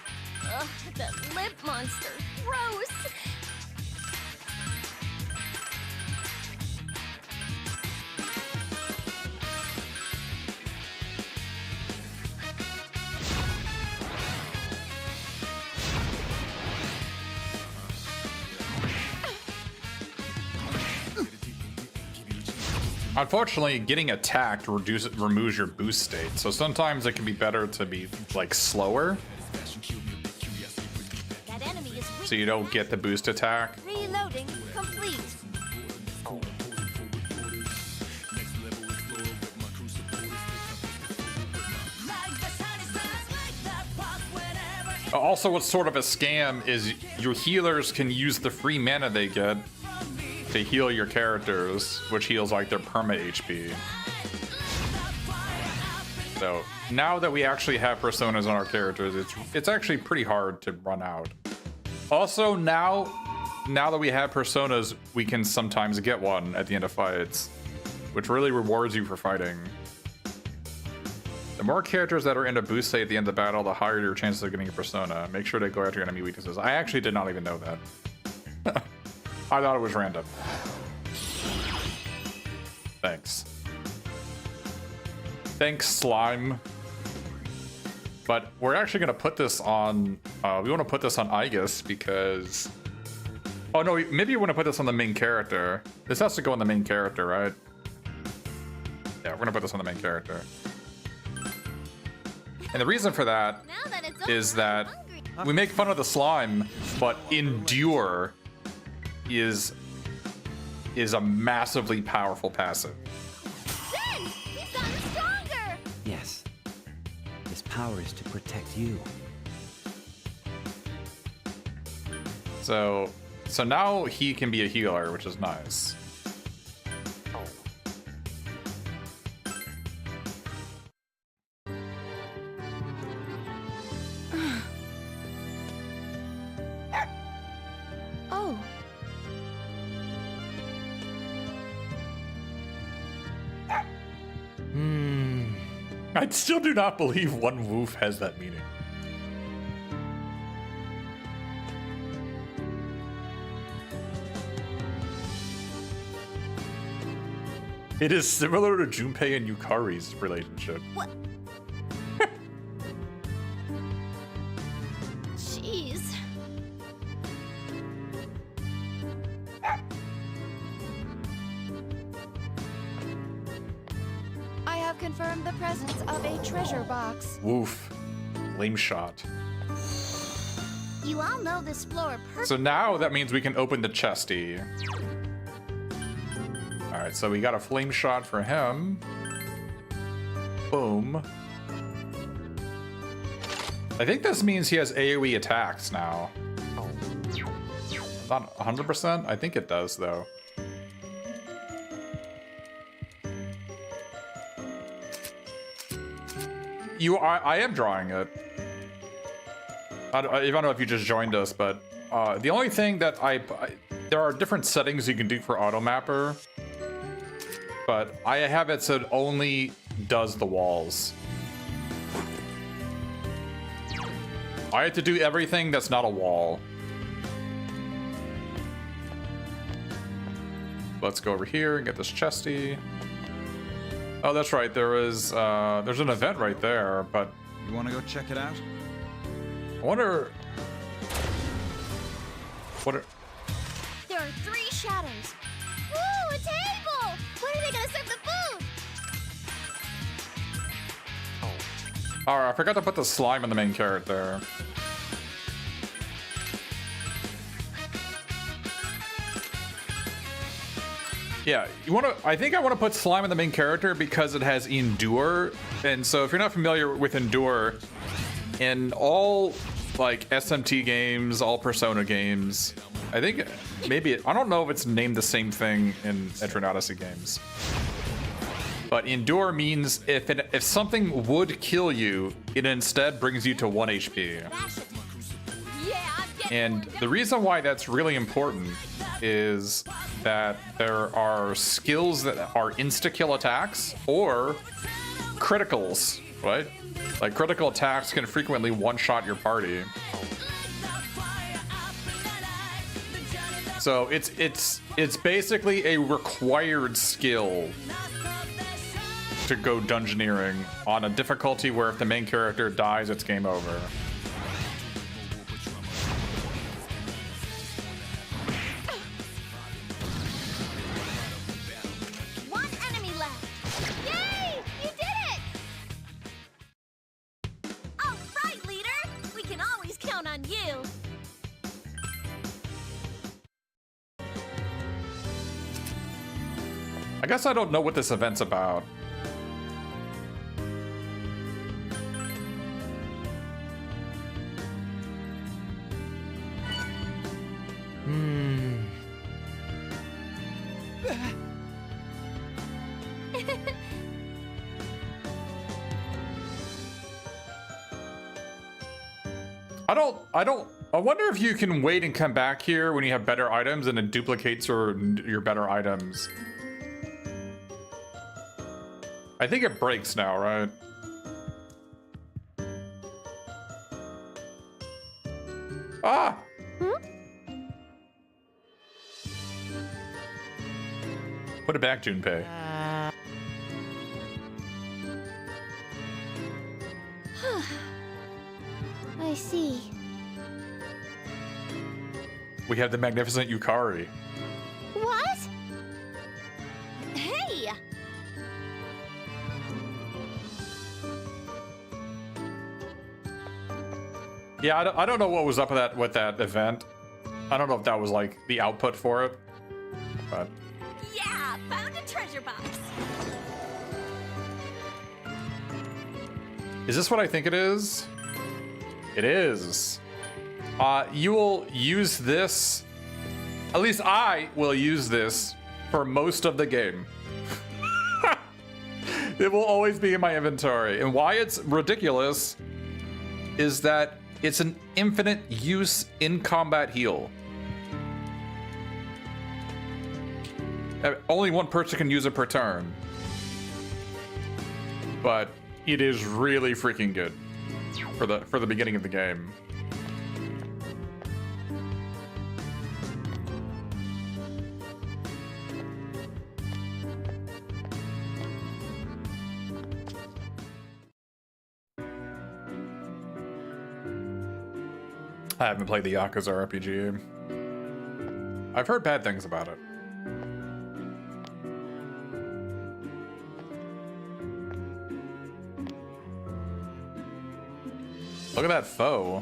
Ugh, that lip monster. Gross. Unfortunately, getting attacked removes your boost state, so sometimes it can be better to be, like, slower. That enemy is weak. So you don't get the boost attack. Reloading complete. Also, what's sort of a scam is your healers can use the free mana they get to heal your characters, which heals like their perma HP. So now that we actually have personas on our characters, it's actually pretty hard to run out. Also, now that we have personas, we can sometimes get one at the end of fights, which really rewards you for fighting. The more characters that are in a boost state at the end of the battle, the higher your chances of getting a persona. Make sure to go after your enemy weaknesses. I actually did not even know that. I thought it was random. Thanks. Thanks, slime. But we're actually going to put this on... we want to put this on Aegis because... Oh, no, maybe you want to put this on the main character. This has to go on the main character, right? Yeah, we're going to put this on the main character. And the reason for that is that we make fun of the slime, but Endure is a massively powerful passive. Zen! He's gotten stronger! Yes. His power is to protect you. So now he can be a healer, which is nice. Oh. I still do not believe one woof has that meaning. It is similar to Junpei and Yukari's relationship. What? Jeez. I have confirmed the presence of a treasure box. Woof. Lame shot. You all know this floor perfectly. So now that means we can open the chesty. Alright, so we got a flame shot for him. Boom. I think this means he has AoE attacks now. Not 100%? I think it does, though. I am drawing it. I don't know if you just joined us, but the only thing that there are different settings you can do for Automapper, but I have it so it only does the walls. I have to do everything that's not a wall. Let's go over here and get this chesty. Oh, that's right. There's an event right there, but you want to go check it out? I wonder what. There are 3 shadows. Ooh, a table! Where are they gonna serve the food? All right, I forgot to put the slime on the main character. Yeah, I think I want to put slime in the main character because it has endure. And so if you're not familiar with endure, in all like SMT games, all Persona games, I think maybe I don't know if it's named the same thing in Etrian Odyssey games. But endure means if something would kill you, it instead brings you to 1 HP. And the reason why that's really important is that there are skills that are insta-kill attacks or criticals, right? Like critical attacks can frequently one-shot your party. So it's basically a required skill to go dungeoneering on a difficulty where if the main character dies, it's game over. One enemy left. Yay! You did it! All right, leader. We can always count on you. I guess I don't know what this event's about. I wonder if you can wait and come back here when you have better items and it duplicates your better items. I think it breaks now, right? Ah! Put it back, Junpei. I see. We have the magnificent Yukari. What? Hey! Yeah, I don't know what was up with that event. I don't know if that was like the output for it, but Yeah, found a treasure box. is this what I think it is? It is. You will use this. At least I will use this for most of the game. It will always be in my inventory. And why it's ridiculous is that it's an infinite use in combat heal. Only one person can use it per turn. But it is really freaking good for the beginning of the game. I haven't played the Yakuza RPG. I've heard bad things about it. Look at that foe.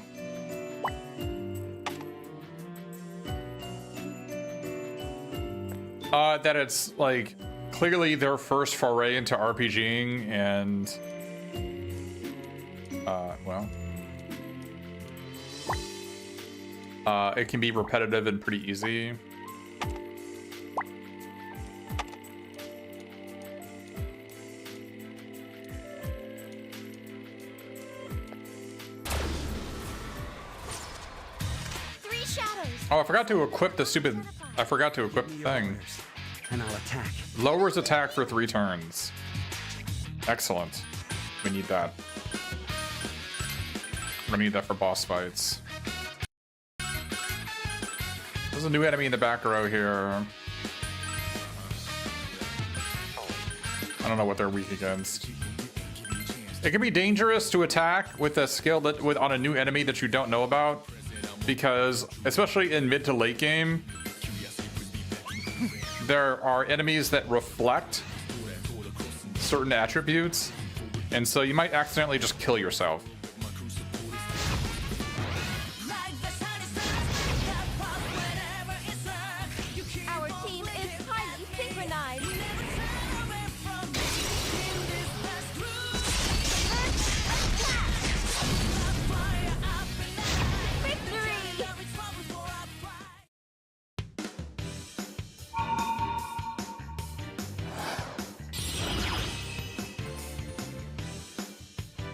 That it's like clearly their first foray into RPGing and well, it can be repetitive and pretty easy. Oh, I forgot to equip the stupid... I forgot to equip the thing. And I'll attack. Lowers attack for 3 turns. Excellent. We need that. We're gonna need that for boss fights. There's a new enemy in the back row here. I don't know what they're weak against. It can be dangerous to attack with a skill that on a new enemy that you don't know about. Because, especially in mid to late game, there are enemies that reflect certain attributes, and so you might accidentally just kill yourself. Our team is highly synchronized.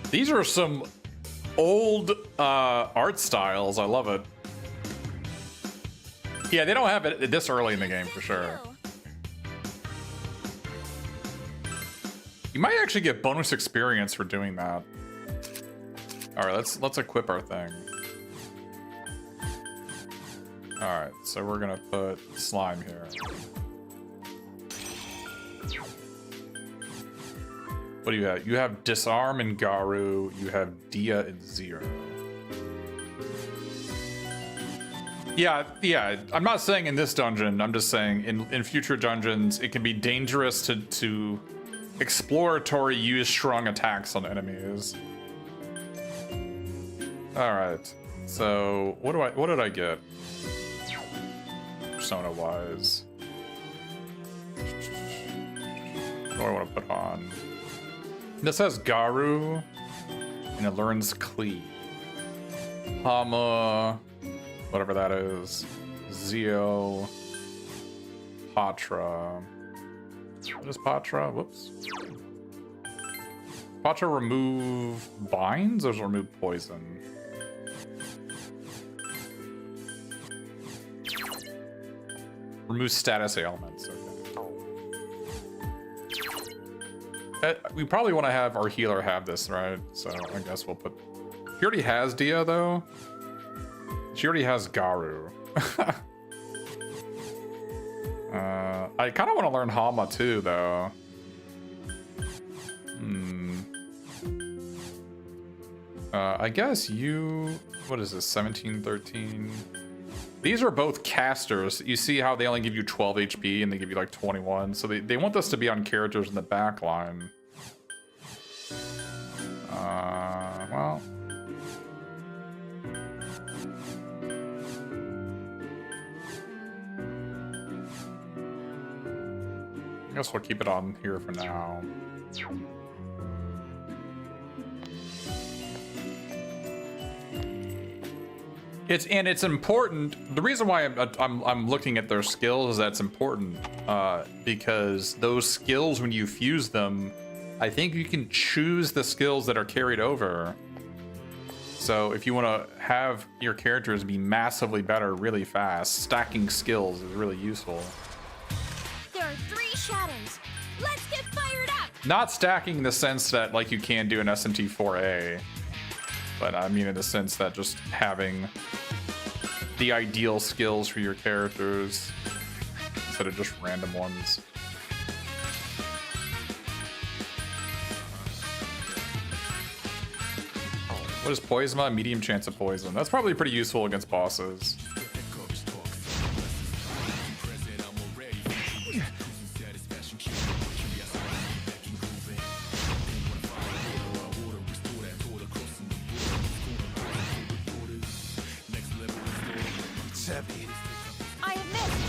These are some old art styles. I love it. Yeah, they don't have it this early in the game for sure. You might actually get bonus experience for doing that. All right, let's equip our thing. All right, so we're gonna put slime here. What do you have? You have Disarm and Garu. You have Dia and Zero. Yeah. I'm not saying in this dungeon. I'm just saying in future dungeons, it can be dangerous to exploratory use strong attacks on enemies. All right. So what did I get? Persona wise. What do I want to put on? This has Garu, and it learns Klee. Hama, whatever that is. Zio, Patra. What is Patra? Whoops. Patra remove binds or does it remove poison? Remove status ailments. Okay. We probably want to have our healer have this, right? So I guess we'll put... She already has Dia, though. She already has Garu. I kind of want to learn Hama, too, though. I guess you... What is this? 17, 13... These are both casters. You see how they only give you 12 HP and they give you like 21. So they want this to be on characters in the back line. Well. I guess we'll keep it on here for now. It's important. The reason why I'm looking at their skills is that's important because those skills, when you fuse them, I think you can choose the skills that are carried over. So if you want to have your characters be massively better really fast, stacking skills is really useful. There are 3 shadows. Let's get fired up. Not stacking in the sense that like you can do an SMT4A, but I mean in the sense that just having the ideal skills for your characters instead of just random ones. What is Poisma? Medium chance of poison. That's probably pretty useful against bosses. I have missed.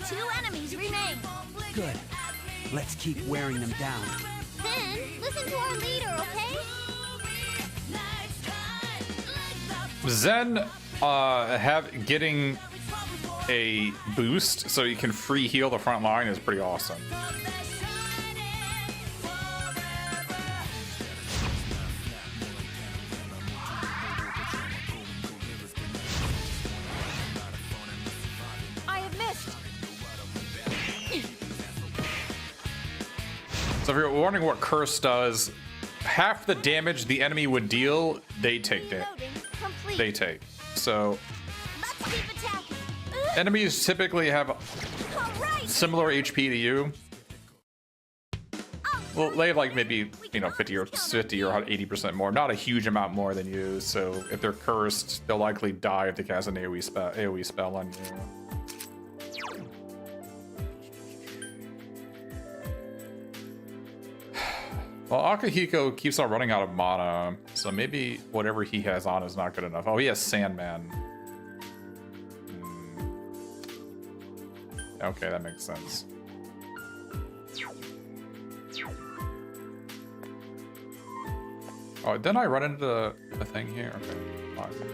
2 enemies remain. Good. Let's keep wearing them down. Then, listen to our leader, okay? Zen getting a boost so you can free heal the front line is pretty awesome. I have missed. So if you're wondering what Curse does, half the damage the enemy would deal, they take it. They take. So enemies typically have similar HP to you. Well, they have like maybe, you know, 50 or 80% more, not a huge amount more than you. So if they're cursed, they'll likely die if they cast an AoE spell on you. Well, Akihiko keeps on running out of mana, so maybe whatever he has on is not good enough. Oh, he has Sandman. Okay, that makes sense. Oh, didn't I run into the thing here? Okay.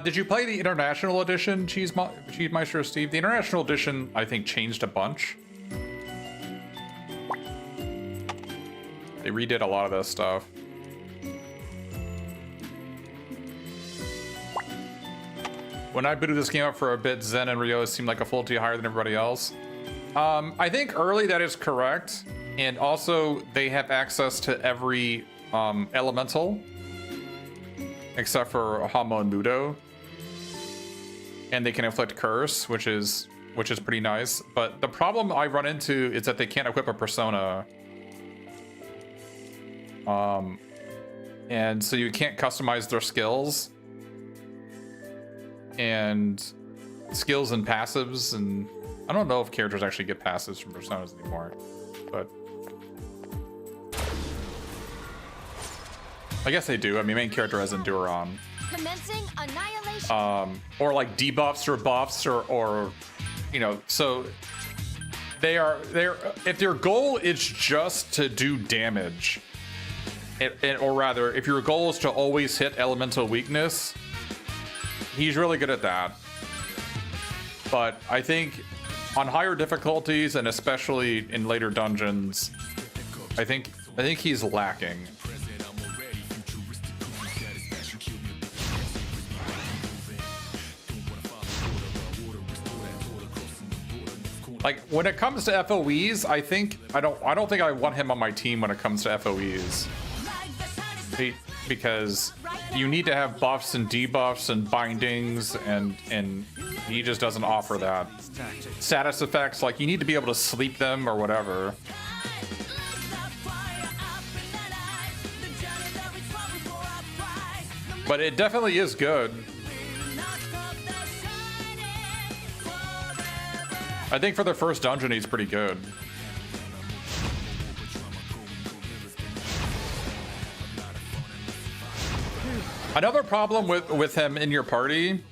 Did you play the International Edition, Cheese Meister Steve? The International Edition, I think, changed a bunch. They redid a lot of this stuff. When I booted this game up for a bit, Zen and Ryo seemed like a full tier higher than everybody else. I think early that is correct. And also they have access to every elemental except for Hamo and Mudo. And they can inflict curse, which is pretty nice. But the problem I run into is that they can't equip a persona. And so you can't customize their skills. And skills and passives, and I don't know if characters actually get passives from personas anymore, but I guess they do. I mean, main character has Endure on. Commencing annihilation. Or like debuffs or buffs or you know, so they're if their goal is just to do damage, or rather, if your goal is to always hit elemental weakness, he's really good at that. But I think on higher difficulties and especially in later dungeons, I think he's lacking. Like when it comes to FOEs, I don't think I want him on my team when it comes to FOEs. Because you need to have buffs and debuffs and bindings, and he just doesn't offer that. Status effects, like you need to be able to sleep them or whatever. But it definitely is good. I think for the first dungeon, he's pretty good. Another problem with him in your party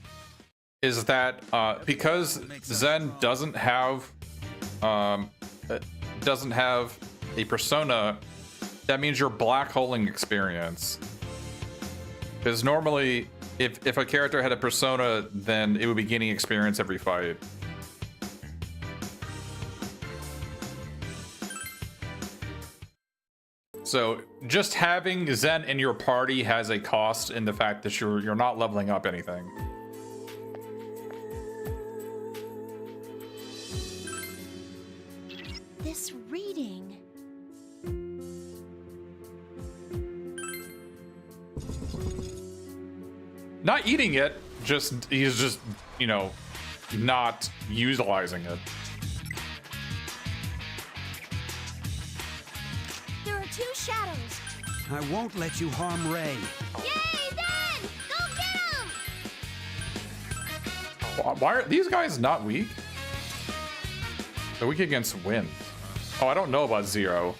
is that because Zen doesn't have a persona, that means you're black holing experience. Because normally, if a character had a persona, then it would be gaining experience every fight. So just having Zen in your party has a cost in the fact that you're not leveling up anything. This reading. Not eating it, he's just, you know, not utilizing it. There are two shadows. I won't let you harm Ray. Yay, then! Go get him! Why are these guys not weak? They're weak against wind. Oh, I don't know about Zero.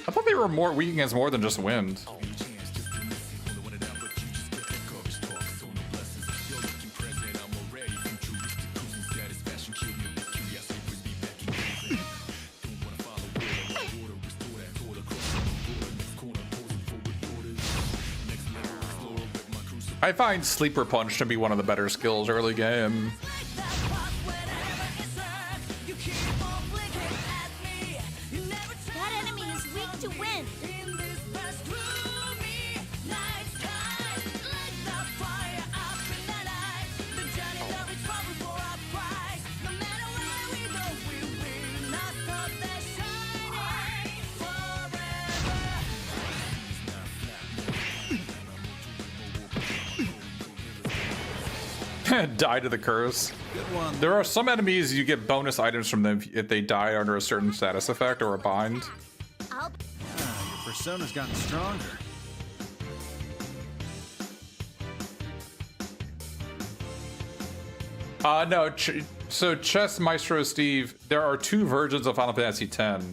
I thought they were more weak against more than just wind. I find Sleeper Punch to be one of the better skills early game. That enemy is weak to wind. Die to the curse. There are some enemies you get bonus items from them if they die under a certain status effect or a bind. Your persona's gotten stronger. No, so Chess Maestro Steve, there are two versions of Final Fantasy X.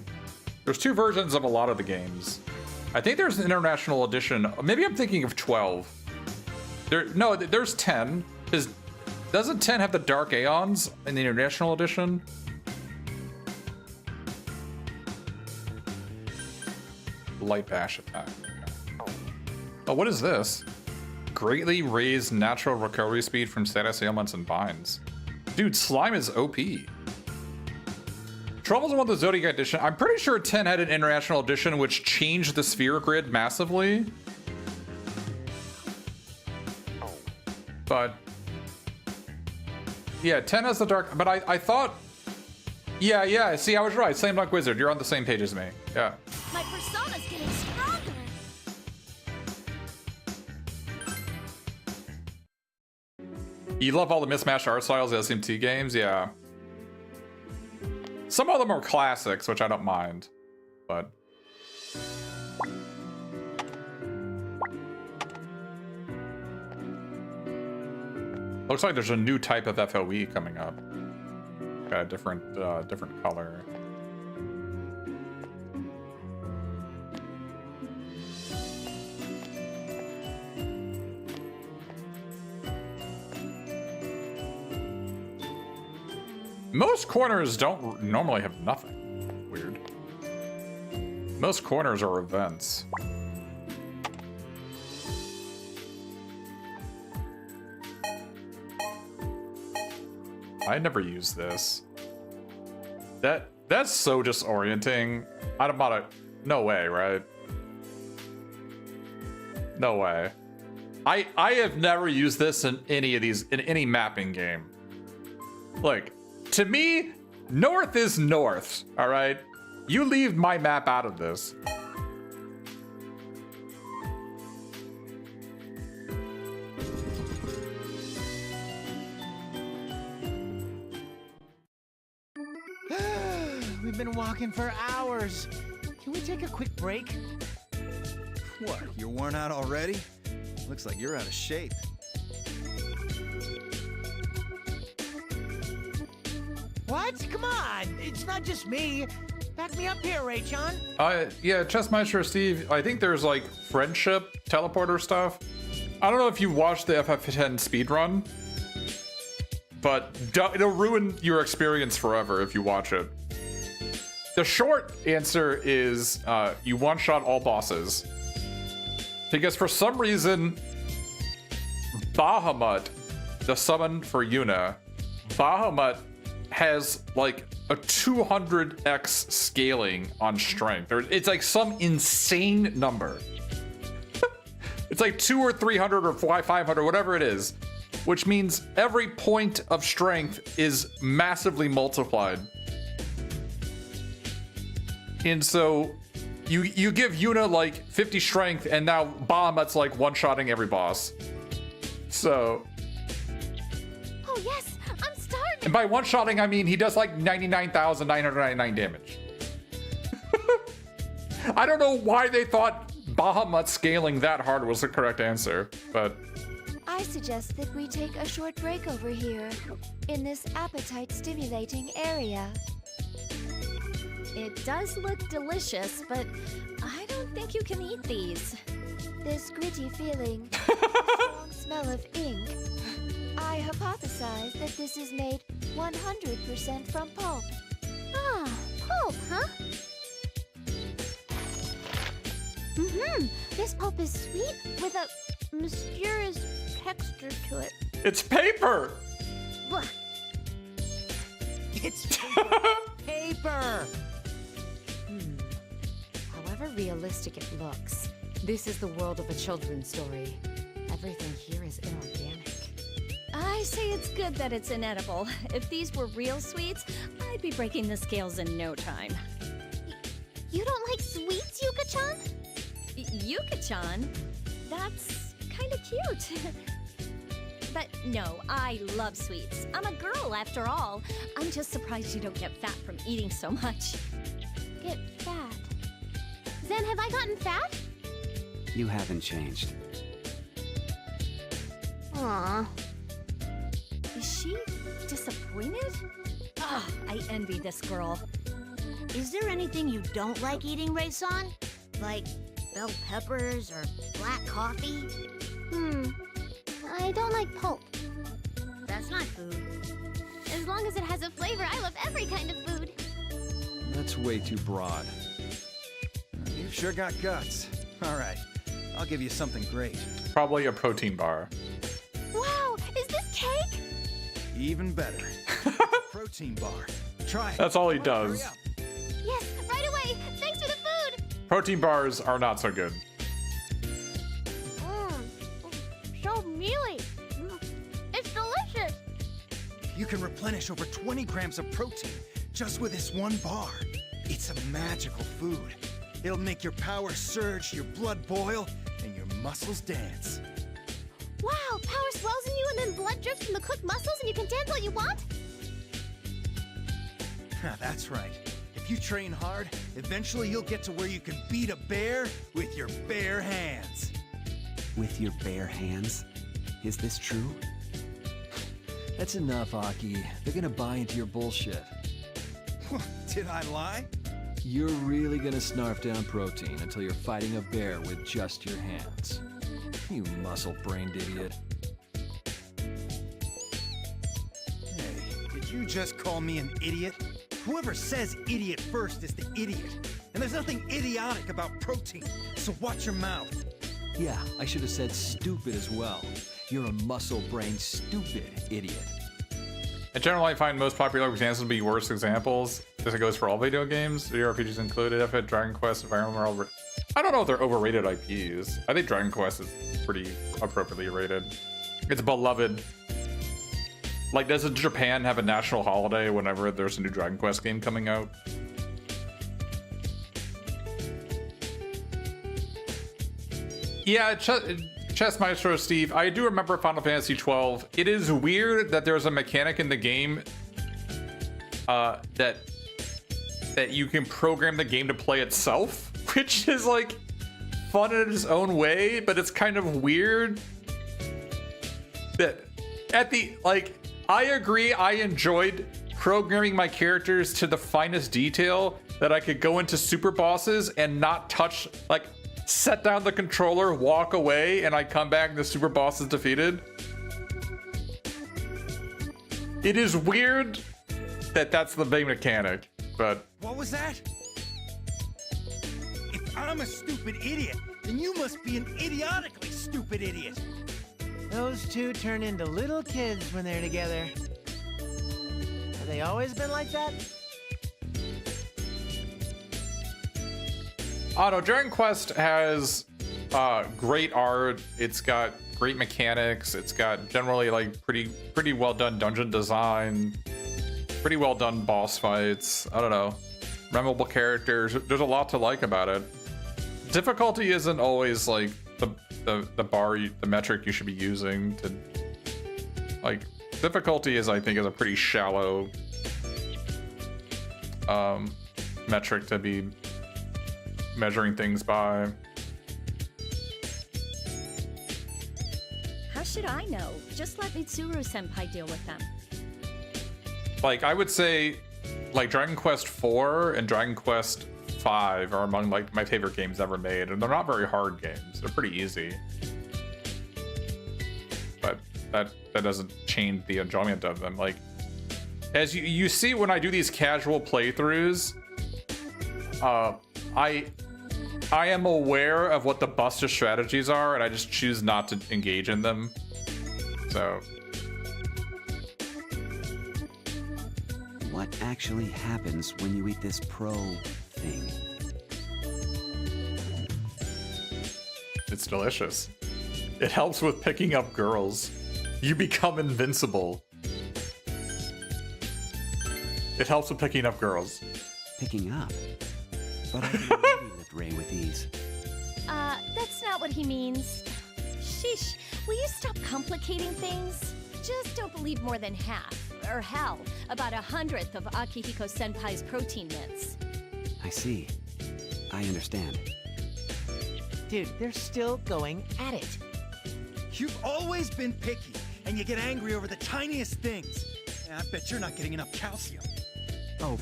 There's two versions of a lot of the games. I think there's an international edition. Maybe I'm thinking of 12. No, there's 10. Doesn't 10 have the Dark Aeons in the international edition? Light bash attack. Oh, what is this? Greatly raised natural recovery speed from status ailments and binds. Dude, slime is OP. Troubles with the Zodiac edition. I'm pretty sure 10 had an international edition which changed the sphere grid massively. But yeah, 10 has the dark, but I thought, yeah, see, I was right. Slam Dunk Wizard, you're on the same page as me. Yeah. My persona's getting stronger. You love all the mismatched art styles of SMT games? Yeah. Some of them are classics, which I don't mind, but... Looks like there's a new type of FOE coming up. Got a different color. Most corners don't normally have nothing. Weird. Most corners are events. I never used this. That's so disorienting. I don't want to. No way, right? No way. I have never used this in any of these in any mapping game. Like, to me, north is north. All right, you leave my map out of this. We've been walking for hours. Can we take a quick break? What, you're worn out already? Looks like you're out of shape. What? Come on! It's not just me. Back me up here, Ray-chan. Yeah, Chessmeister Steve, I think there's like friendship teleporter stuff. I don't know if you watched the FF10 speedrun, but it'll ruin your experience forever if you watch it. The short answer is you one-shot all bosses. Because for some reason, Bahamut, the summon for Yuna, Bahamut has like a 200x scaling on strength. It's like some insane number. It's like 200 or 300 or 500, whatever it is, which means every point of strength is massively multiplied. And so you give Yuna like 50 strength, and now Bahamut's like one-shotting every boss. So. Oh yes, I'm starting. And by one-shotting, I mean he does like 99,999 damage. I don't know why they thought Bahamut scaling that hard was the correct answer, but. I suggest that we take a short break over here, in this appetite-stimulating area. It does look delicious, but I don't think you can eat these. This gritty feeling, strong smell of ink. I hypothesize that this is made 100% from pulp. Ah, pulp, huh? This pulp is sweet with a mysterious texture to it. It's paper! Blah. It's paper! However realistic it looks, this is the world of a children's story. Everything here is inorganic. I say it's good that it's inedible. If these were real sweets, I'd be breaking the scales in no time. You don't like sweets, Yuka-chan? Yuka-chan? That's kind of cute. But no, I love sweets. I'm a girl after all. I'm just surprised you don't get fat from eating so much. Get fat? Zen, have I gotten fat? You haven't changed. Aww. Is she disappointed? Ah, I envy this girl. Is there anything you don't like eating, Ray-san? Like bell peppers or black coffee? I don't like pulp. That's not food. As long as it has a flavor, I love every kind of food. That's way too broad. You've sure got guts. All right, I'll give you something great. Probably a protein bar. Wow, is this cake? Even better. Protein bar. Try it. That's all he Come on, does. hurry up. Protein bars are not so good. So mealy. It's delicious. You can replenish over 20 grams of protein just with this one bar. It's a magical food. It'll make your power surge, your blood boil, and your muscles dance. Wow, power swells in you and then blood drips from the cooked muscles and you can dance all you want? That's right. If you train hard, eventually you'll get to where you can beat a bear with your bare hands. With your bare hands? Is this true? That's enough, Aki. They're gonna buy into your bullshit. Did I lie? You're really gonna snarf down protein until you're fighting a bear with just your hands. You muscle-brained idiot. Hey, did you just call me an idiot? Whoever says idiot first is the idiot. And there's nothing idiotic about protein, so watch your mouth. Yeah, I should have said stupid as well. You're a muscle-brained stupid idiot. In general, I find most popular examples to be worse examples. This goes for all video games, JRPGs included. If it Dragon Quest, Fire Emblem are over. I don't know if they're overrated IPs. I think Dragon Quest is pretty appropriately rated. It's beloved. Like, doesn't Japan have a national holiday whenever there's a new Dragon Quest game coming out? Yeah, Chess Maestro Steve, I do remember Final Fantasy XII. It is weird that there's a mechanic in the game that you can program the game to play itself, which is like fun in its own way, but it's kind of weird that at the, like, I agree, I enjoyed programming my characters to the finest detail that I could go into super bosses and not touch, like, set down the controller, walk away, and I come back and the super boss is defeated. It is weird that that's the big mechanic, but... What was that? If I'm a stupid idiot, then you must be an idiotically stupid idiot. Those two turn into little kids when they're together. Have they always been like that? Oh no, Dragon Quest has great art. It's got great mechanics. It's got generally like pretty well done dungeon design, pretty well done boss fights. I don't know, memorable characters. There's a lot to like about it. Difficulty isn't always like the metric you should be using to, like, difficulty is, I think, is a pretty shallow metric to be measuring things by. How should I know? Just let Mitsuru-senpai deal with them. Like, I would say, like, Dragon Quest 4 and Dragon Quest 5 are among, like, my favorite games ever made, and they're not very hard games. They're pretty easy. But that doesn't change the enjoyment of them. Like, as you see when I do these casual playthroughs, I am aware of what the Buster strategies are, and I just choose not to engage in them. So... What actually happens when you eat this pro thing? It's delicious. It helps with picking up girls. You become invincible. It helps with picking up girls. Picking up? But I can already lift Ray with ease. That's not what he means. Sheesh, will you stop complicating things? Just don't believe more than half, or hell, about 1/100 of Akihiko-senpai's protein myths. I see. I understand. Dude, they're still going at it. You've always been picky, and you get angry over the tiniest things. I bet you're not getting enough calcium. Oh,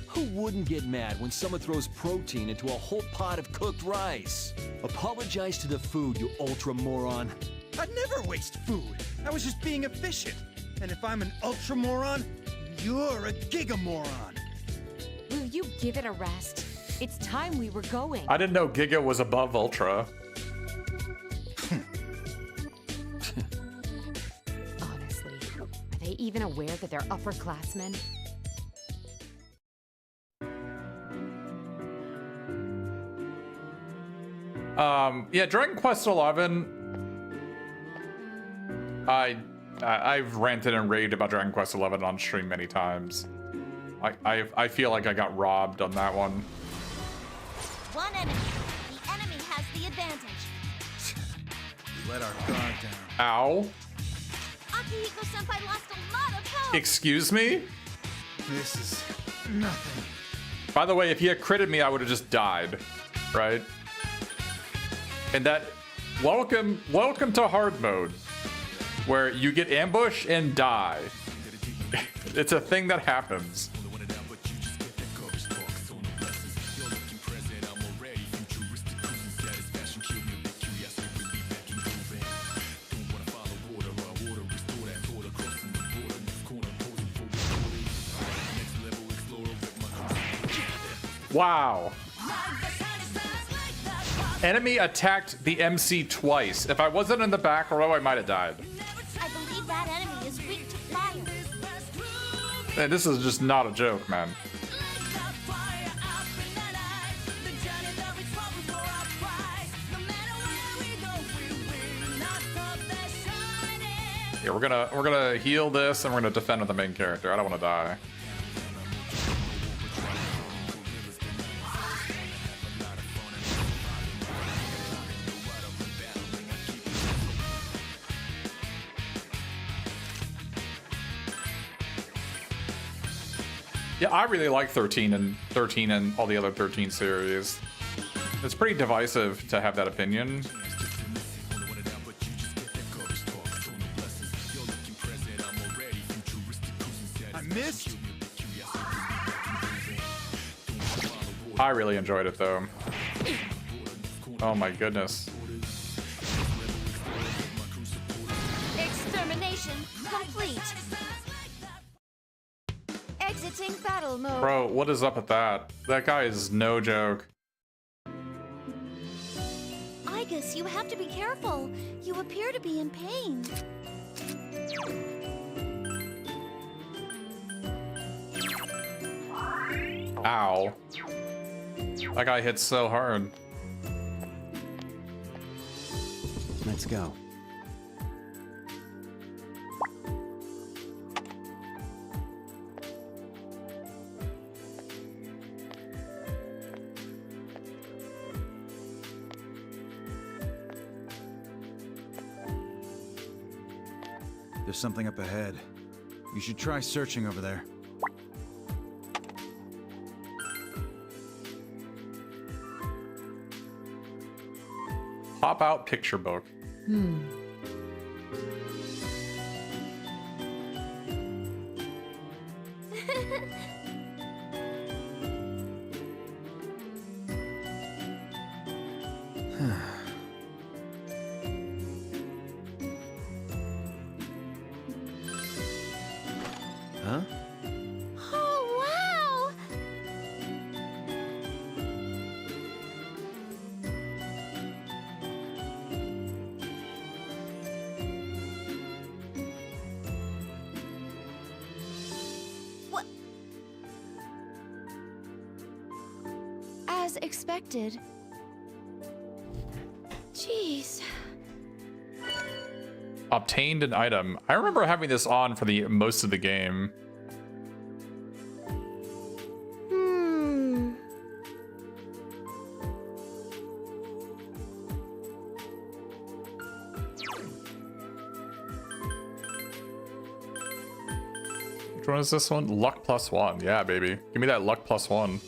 who wouldn't get mad when someone throws protein into a whole pot of cooked rice? Apologize to the food, you ultra moron. I'd never waste food. I was just being efficient. And if I'm an ultra moron, you're a giga moron. Will you give it a rest? It's time we were going. I didn't know Giga was above Ultra. Honestly, are they even aware that they're upperclassmen? Yeah, Dragon Quest 11. I've ranted and raved about Dragon Quest 11 on stream many times. I feel like I got robbed on that one. One enemy. The enemy has the advantage. We let our guard down. Ow. Akihiko-senpai lost a lot of health. Excuse me? This is nothing. By the way, if he had critted me, I would have just died, right? And that, welcome to hard mode, where you get ambushed and die. It's a thing that happens. Wow. Enemy attacked the MC twice. If I wasn't in the back row, I might have died. I believe that enemy is weak to fire. Man, this is just not a joke, man. Yeah, we're gonna heal this and we're gonna defend with the main character. I don't want to die. Yeah, I really like 13 and all the other 13 series. It's pretty divisive to have that opinion. I missed. I really enjoyed it though. Oh my goodness. Extermination complete. Exiting battle mode. Bro, what is up with that? That guy is no joke. I guess you have to be careful. You appear to be in pain. Ow. That guy hits so hard. Let's go. There's something up ahead. You should try searching over there. Pop out picture book. Huh? Oh, wow! What? As expected. Jeez. Obtained an item. I remember having this on for the most of the game. Which one is this one? Luck +1. Yeah, baby. Give me that luck +1.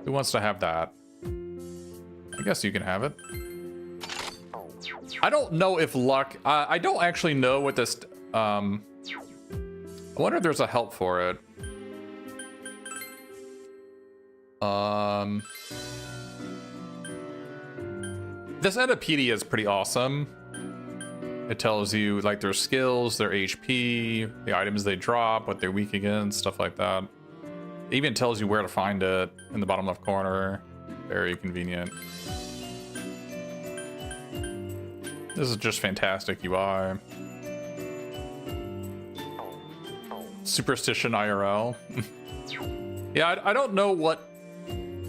Who wants to have that? I guess you can have it. I don't know if luck... I don't actually know what this... I wonder if there's a help for it. This Encyclopedia is pretty awesome. It tells you like their skills, their HP, the items they drop, what they're weak against, stuff like that. It even tells you where to find it in the bottom left corner. Very convenient. This is just fantastic UI. Superstition IRL. Yeah, I don't know what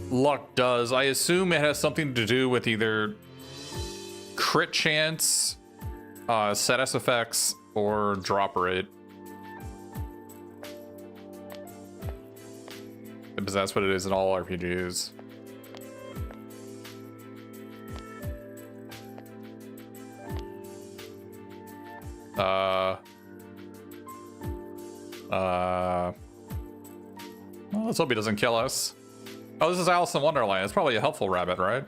luck does. I assume it has something to do with either crit chance, set S effects, or drop rate. Because that's what it is in all RPGs. Well, let's hope he doesn't kill us. Oh, this is Alice in Wonderland. It's probably a helpful rabbit, right?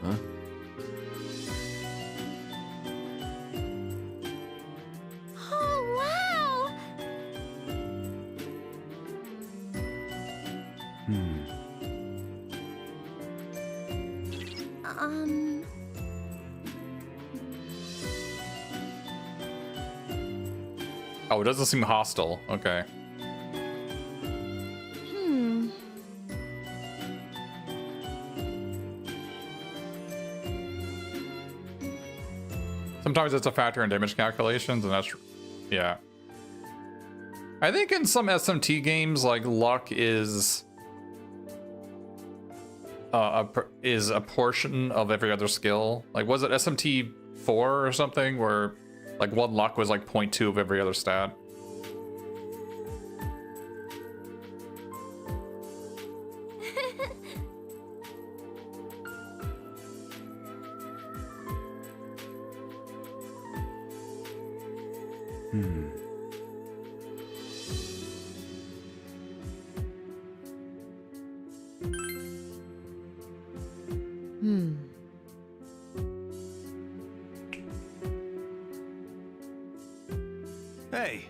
Huh? Oh, wow! Oh, it doesn't seem hostile. Okay. Sometimes it's a factor in damage calculations, and that's, yeah. I think in some SMT games, like, luck is a portion of every other skill. Like, was it SMT 4 or something, where like one luck was like 0.2 of every other stat? Hey.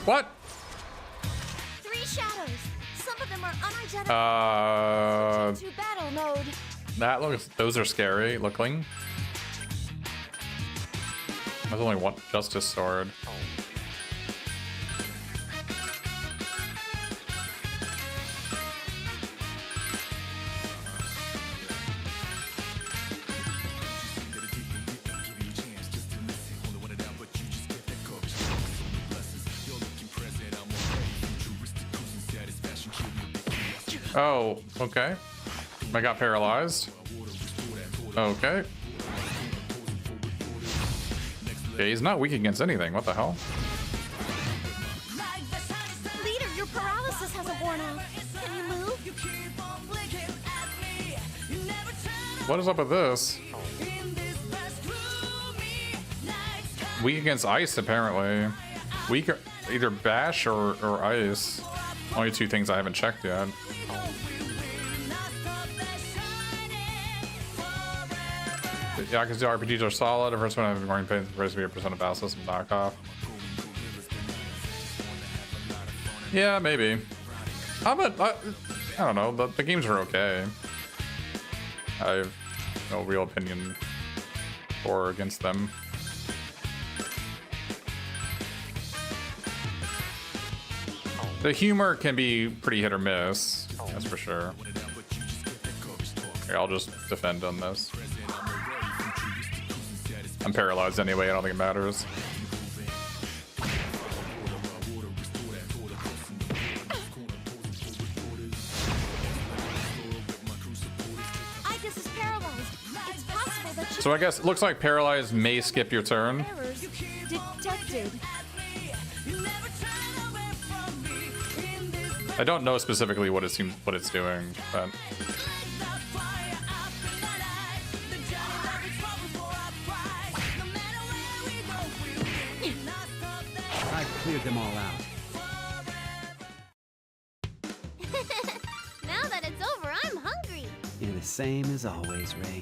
What? 3 shadows. Some of them are unidentified. To battle mode. That looks, those are scary looking. There's only one Justice Sword. Oh, okay. I got paralyzed. Okay. Okay, he's not weak against anything. What the hell? Leader, your paralysis hasn't worn off. Can you move? What is up with this? Weak against ice, apparently. Weak either bash or ice. Only 2 things I haven't checked yet. Yeah, because the RPGs are solid. The first one I've been wearing paint supposed to be a percent of battle system knockoff. Yeah, maybe. I don't know. The games are okay. I have no real opinion for or against them. The humor can be pretty hit or miss, that's for sure. Here, I'll just defend on this. I'm paralyzed anyway, I don't think it matters. Igus is paralyzed. It's possible that So I guess it looks like paralyzed may skip your turn. errors detected. I don't know specifically what it's doing, but I've cleared them all out. Now that it's over, I'm hungry. You're the same as always, Ray.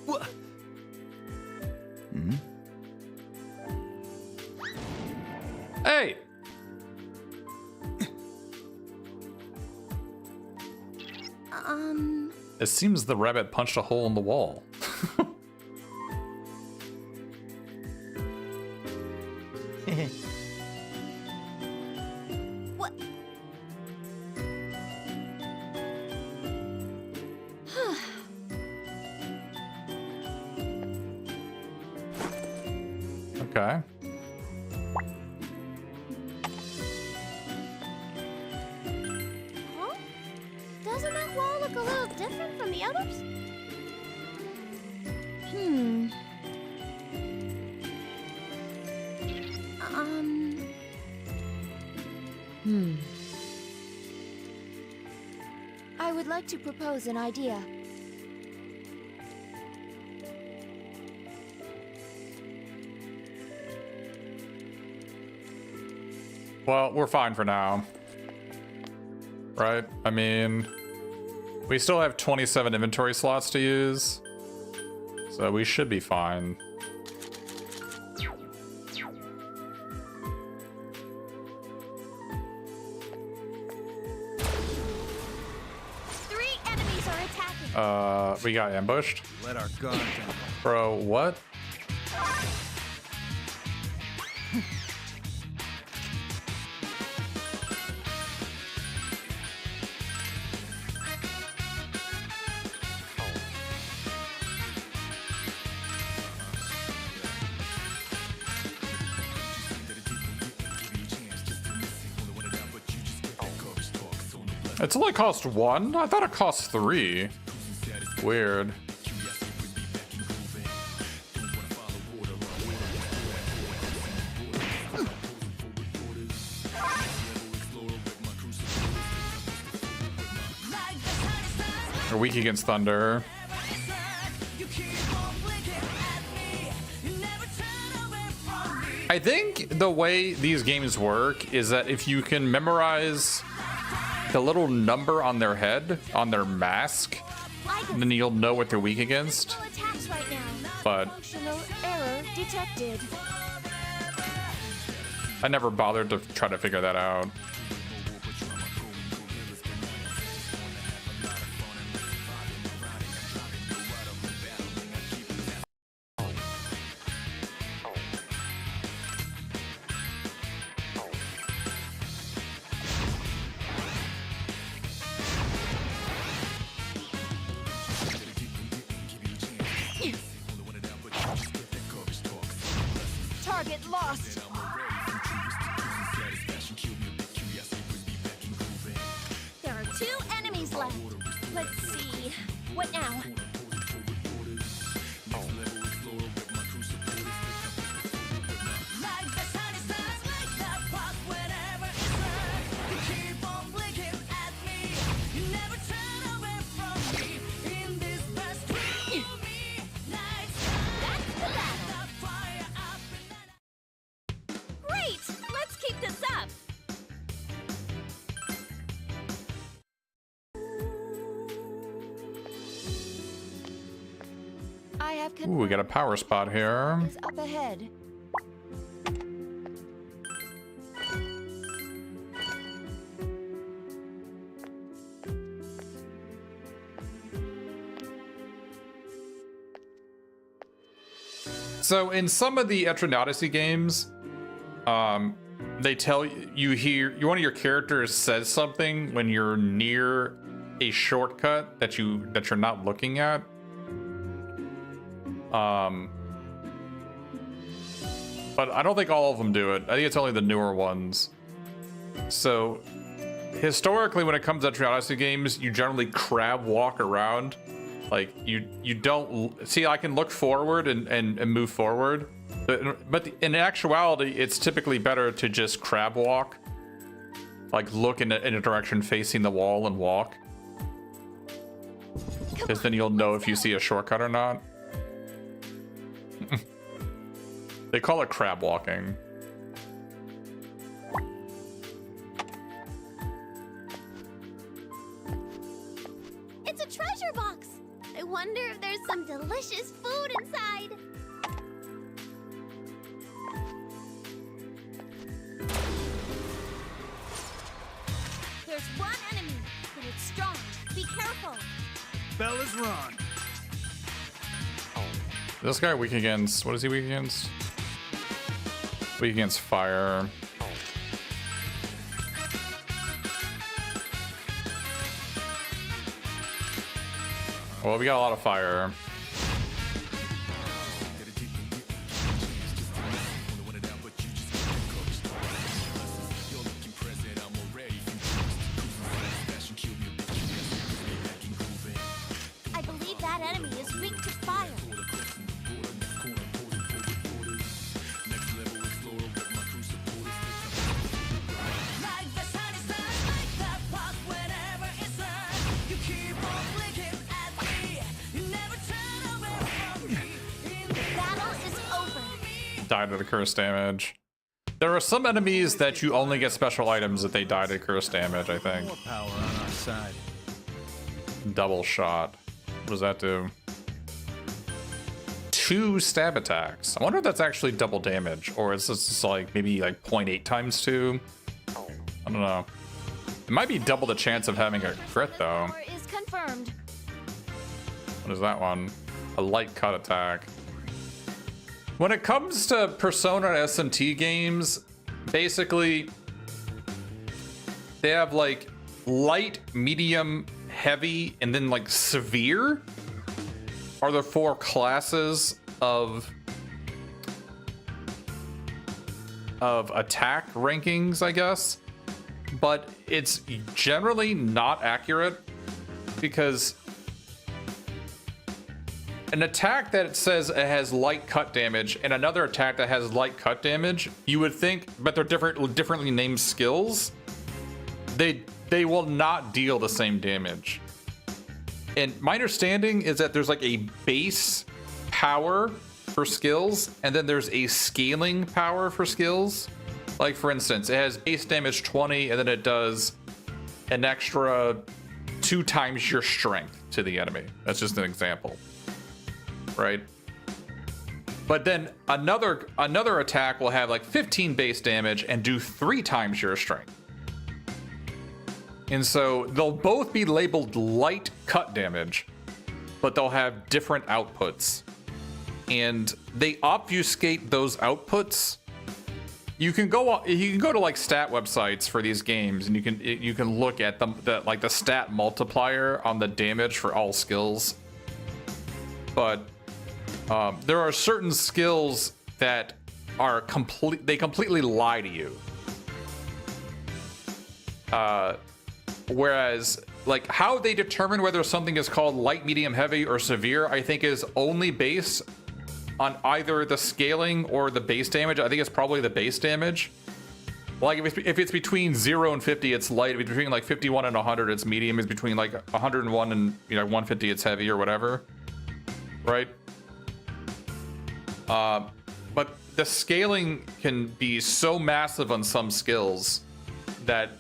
What? Hmm? Hey! It seems the rabbit punched a hole in the wall. What? Okay. Huh? Doesn't that wall look a little different from the others? I would like to propose an idea. Well, we're fine for now. Right? I mean, we still have 27 inventory slots to use, so we should be fine. We got ambushed. Let our guard down. Bro, what? It's only cost 1? I thought it cost 3. Weird. You're weak against thunder. I think the way these games work is that if you can memorize the little number on their head, on their mask, then you'll know what they're weak against. But Functional error detected. I never bothered to try to figure that out. Target lost. There are 2 enemies left. Let's see. What now? Great! Let's keep this up! I have Ooh, we got a power spot here. is up ahead. So in some of the Etrian Odyssey games, they tell you one of your characters says something when you're near a shortcut that you're not looking at. But I don't think all of them do it. I think it's only the newer ones. So historically, when it comes to Etrian Odyssey games, you generally crab walk around. Like you don't see. I can look forward and move forward, but in actuality, it's typically better to just crab walk. Like look in a direction facing the wall and walk, because then you'll know if you see a shortcut or not. They call it crab walking. wonder if there's some delicious food inside. There's one enemy, but it's strong. Be careful. Fellas, run. This guy weak against, what is he weak against? Weak against fire. Well, we got a lot of fire. I believe that enemy is weak to fire. Die to the curse damage. There are some enemies that you only get special items if they die to curse damage, I think. More power on our side. Double shot. What does that do? 2 stab attacks. I wonder if that's actually double damage, or is this just like maybe like 0.8 times 2? I don't know. It might be double the chance of having a crit though. Is confirmed. What is that one? A light cut attack. When it comes to Persona and SMT games, basically they have like light, medium, heavy, and then like severe are the 4 classes of attack rankings, I guess. But it's generally not accurate because an attack that says it has light cut damage and another attack that has light cut damage, you would think, but they're differently named skills, they will not deal the same damage. And my understanding is that there's like a base power for skills, and then there's a scaling power for skills. Like for instance, it has base damage 20, and then it does an extra 2 times your strength to the enemy. That's just an example. Right? But then another attack will have like 15 base damage and do 3 times your strength. And so they'll both be labeled light cut damage, but they'll have different outputs. And they obfuscate those outputs. You can go to like stat websites for these games, and you can look at the stat multiplier on the damage for all skills. But there are certain skills that are completely lie to you. Whereas, like, how they determine whether something is called light, medium, heavy, or severe, I think is only based on either the scaling or the base damage. I think it's probably the base damage. Like, if it's between 0 and 50, it's light. If it's between, like, 51 and 100, it's medium. If it's between, like, 101 and, 150, it's heavy or whatever. Right? But the scaling can be so massive on some skills that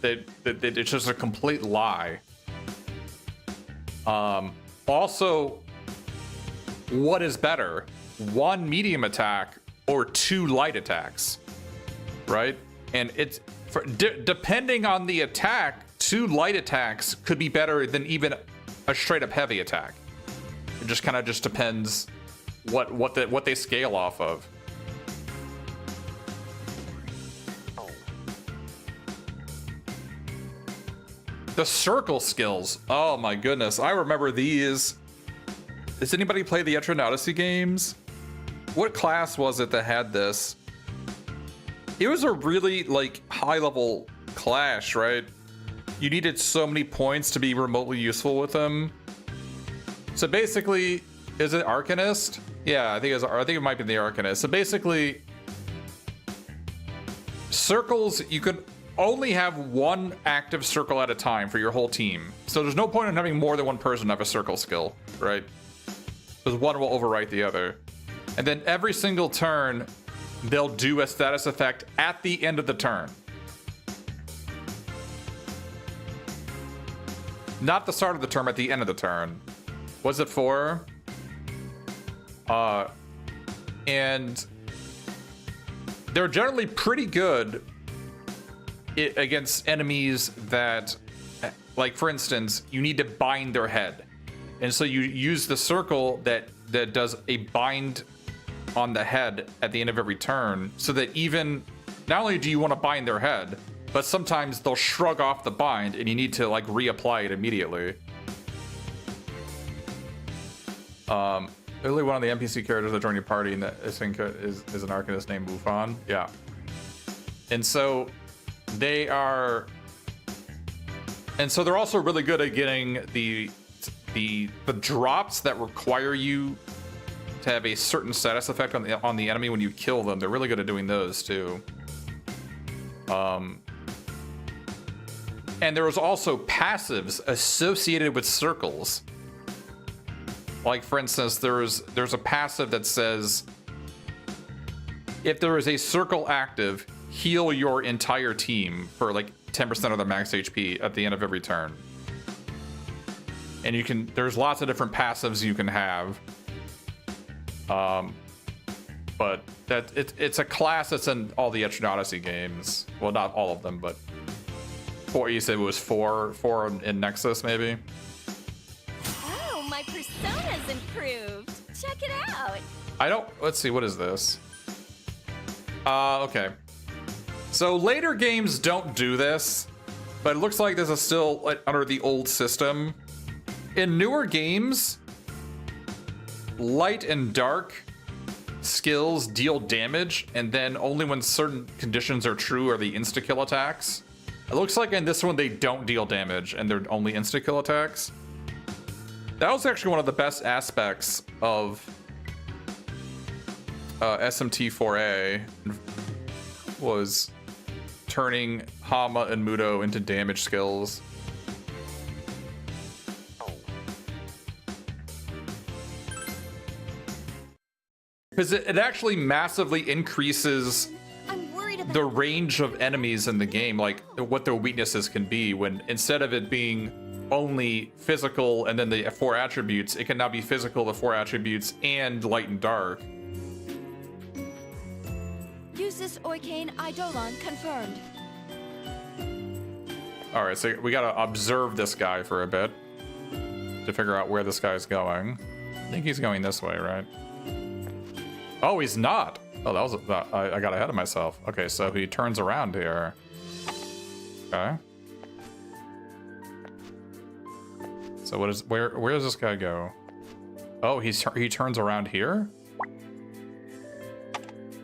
it's just a complete lie. Also, what is better? 1 medium attack or 2 light attacks, right? And it's depending on the attack, 2 light attacks could be better than even a straight up heavy attack. It just kind of just depends what they scale off of. The circle skills. Oh my goodness. I remember these. Does anybody play the Etrian Odyssey games? What class was it that had this? It was a really like high level clash, right? You needed so many points to be remotely useful with them. So basically, is it Arcanist? Yeah, I think it might be the Arcanist. So basically, circles, you could only have 1 active circle at a time for your whole team. So there's no point in having more than 1 person have a circle skill, right? Because one will overwrite the other. And then every single turn, they'll do a status effect at the end of the turn. Not the start of the turn, at the end of the turn. What's it for? And they're generally pretty good against enemies that, like for instance, you need to bind their head. And so you use the circle that does a bind on the head at the end of every turn, so that even, not only do you want to bind their head, but sometimes they'll shrug off the bind and you need to like reapply it immediately. Literally one of the NPC characters that join your party, and that I think is an Arcanist named Wufan. Yeah. And so they're also really good at getting the drops that require you to have a certain status effect on the enemy when you kill them. They're really good at doing those too. And there was also passives associated with circles. Like for instance, there's a passive that says, if there is a circle active, heal your entire team for like 10% of their max HP at the end of every turn. And there's lots of different passives you can have. But it's a class that's in all the Etrian Odyssey games. Well, not all of them, but you said it was four in Nexus, maybe? Oh, my persona's improved. Check it out. Let's see, what is this? Okay. So later games don't do this, but it looks like this is still like under the old system. In newer games, light and dark skills deal damage, and then only when certain conditions are true are the insta-kill attacks. It looks like in this one they don't deal damage and they're only insta-kill attacks. That was actually one of the best aspects of SMT4A, was turning Hama and Mudo into damage skills. Because it actually massively increases the range of enemies in the game, like what their weaknesses can be, when instead of it being only physical and then the 4 attributes, it can now be physical, the 4 attributes, and light and dark. Use this Oikein Eidolon confirmed. Alright, so we gotta observe this guy for a bit to figure out where this guy's going. I think he's going this way, right? Oh, he's not. Oh, that was I got ahead of myself. Okay, so he turns around here. Okay. So where does this guy go? Oh, he turns around here.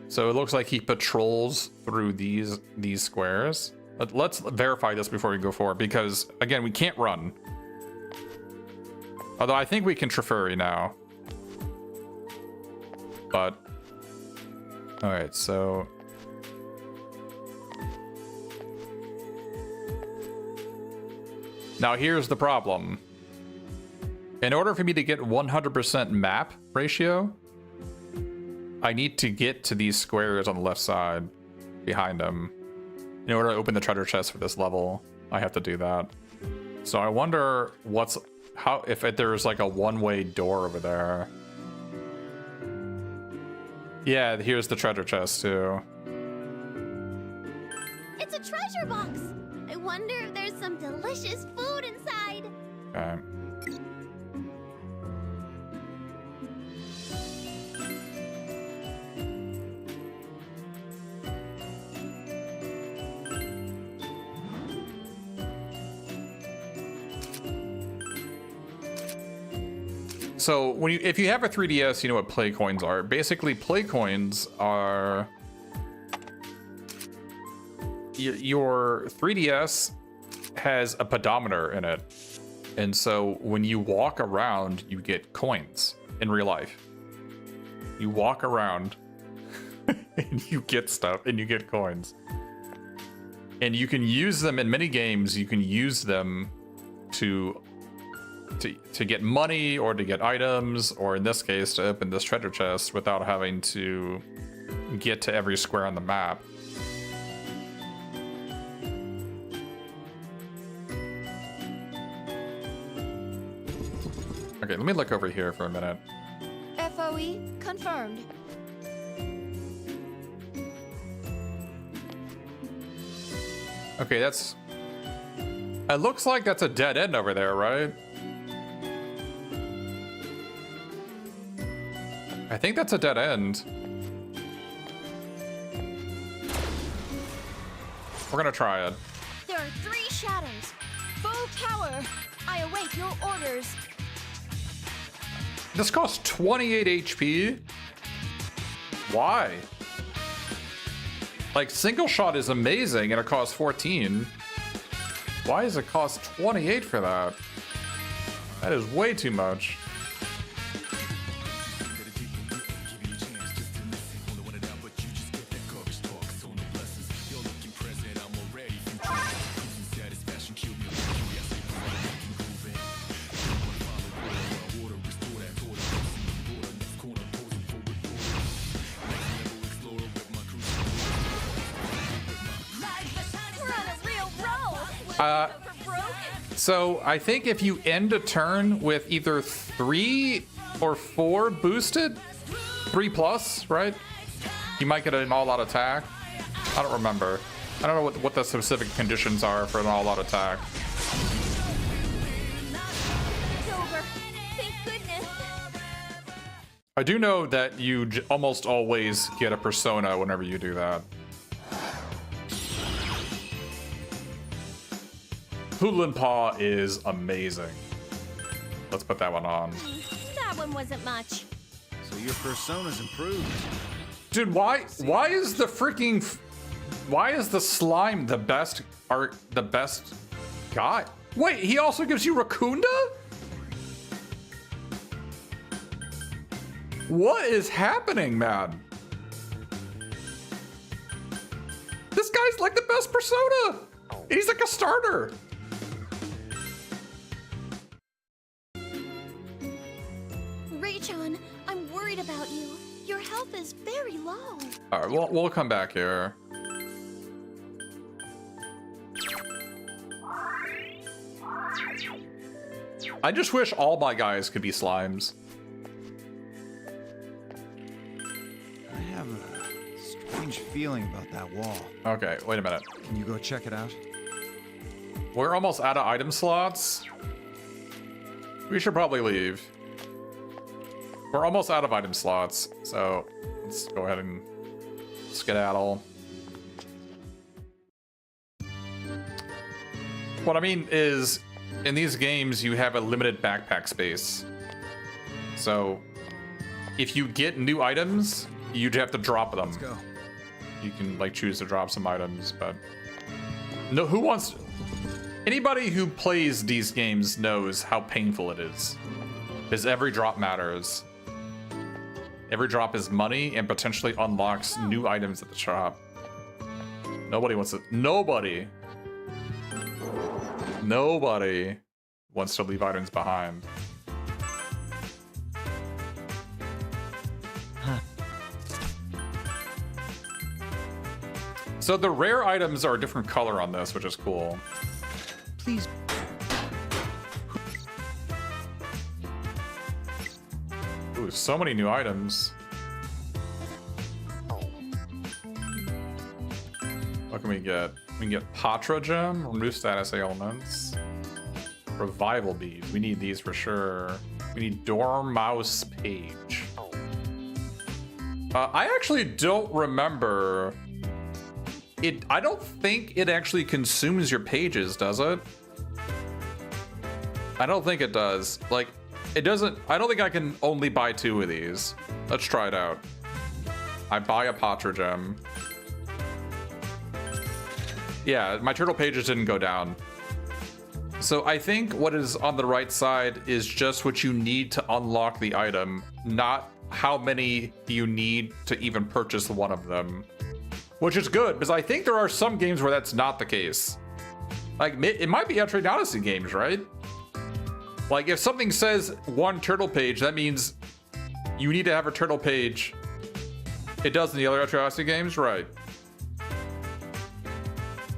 So it looks like he patrols through these squares. Let's verify this before we go forward, because again, we can't run. Although I think we can Trifuri now. But all right, so now here's the problem. In order for me to get 100% map ratio, I need to get to these squares on the left side behind them. In order to open the treasure chest for this level, I have to do that. So I wonder if there's like a one-way door over there. Yeah, here's the treasure chest too. It's a treasure box. I wonder if there's some delicious food inside. Okay. So if you have a 3DS, you know what play coins are. Basically, play coins are your 3DS has a pedometer in it, and so when you walk around, you get coins in real life. You walk around and you get stuff, and you get coins, and you can use them in many games. You can use them to get money, or to get items, or in this case to open this treasure chest without having to get to every square on the map. Okay, let me look over here for a minute. FO AoE confirmed. Okay, that's... It looks like that's a dead end over there, right? I think that's a dead end. We're gonna try it. There are 3 shadows. Full power. I await your orders. This costs 28 HP? Why? Like, single shot is amazing and it costs 14. Why does it cost 28 for that? That is way too much. So I think if you end a turn with either 3 or 4 boosted, 3+, right? You might get an all-out attack. I don't remember. I don't know what the specific conditions are for an all-out attack. It's over. Thank goodness. I do know that you almost always get a persona whenever you do that. Hoodlum Paw is amazing. Let's put that one on. That one wasn't much. So your persona's improved. Dude, why is the freaking... Why is the slime the best art, the best guy? Wait, he also gives you Raccoonda? What is happening, man? This guy's like the best persona. He's like a starter. Ray-chan, I'm worried about you. Your health is very low. All right, we'll come back here. I just wish all my guys could be slimes. I have a strange feeling about that wall. Okay, wait a minute. Can you go check it out? We're almost out of item slots. We should probably leave. We're almost out of item slots, so let's go ahead and skedaddle. What I mean is, in these games, you have a limited backpack space. So, if you get new items, you'd have to drop them. Let's go. You can like choose to drop some items, but no, who wants? Anybody who plays these games knows how painful it is, because every drop matters. Every drop is money and potentially unlocks new items at the shop. Nobody wants to. Nobody wants to leave items behind. Huh. So the rare items are a different color on this, which is cool. Please. Ooh, so many new items. What can we get? We can get Patra Gem, remove status ailments. Revival beads. We need these for sure. We need Dormouse Page. I actually don't remember it. I don't think it actually consumes your pages, does it? I don't think it does. Like, it doesn't. I don't think I can only buy 2 of these. Let's try it out. I buy a Patra Gem. Yeah, my turtle pages didn't go down. So I think what is on the right side is just what you need to unlock the item, not how many you need to even purchase one of them. Which is good, because I think there are some games where that's not the case. Like, it might be Etrian Odyssey games, right? Like, if something says 1 turtle page, that means you need to have a turtle page. It does in the other Etrian Odyssey games, right?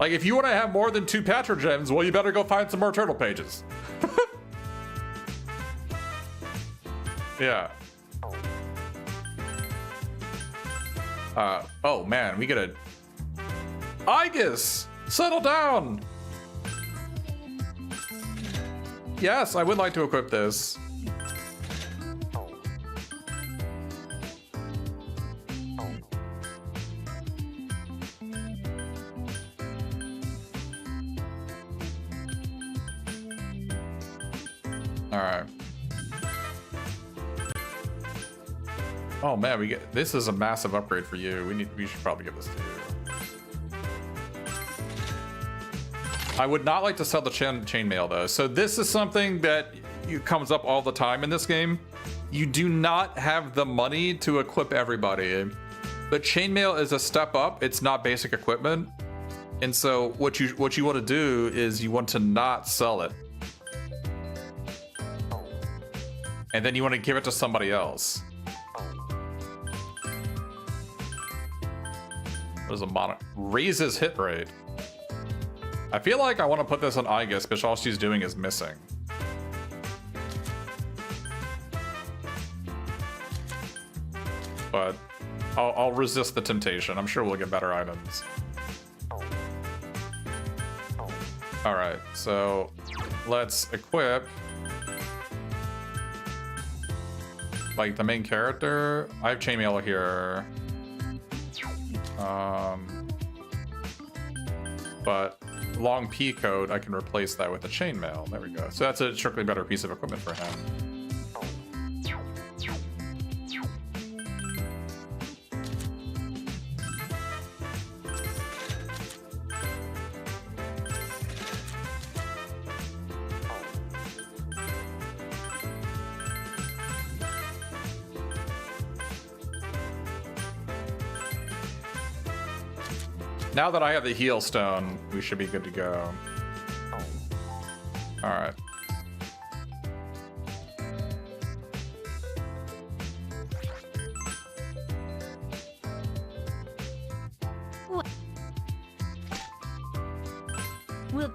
Like, if you want to have more than 2 Patra Gems, well, you better go find some more turtle pages. Yeah. Oh man, we get a... Aegis! Settle down! Yes, I would like to equip this. Alright. Oh man, we get this is a massive upgrade for you. We should probably give this to you. I would not like to sell the chainmail though. So this is something that comes up all the time in this game. You do not have the money to equip everybody. But chainmail is a step up. It's not basic equipment. And so what you want to do is you want to not sell it. And then you want to give it to somebody else. What is a mono? Raises hit rate. I feel like I want to put this on Aegis, because all she's doing is missing. But I'll resist the temptation. I'm sure we'll get better items. Alright, so let's equip like the main character. I have chainmail here. But long P code, I can replace that with a chainmail. There we go. So that's a strictly better piece of equipment for him. Now that I have the heal stone, we should be good to go. All right. Well,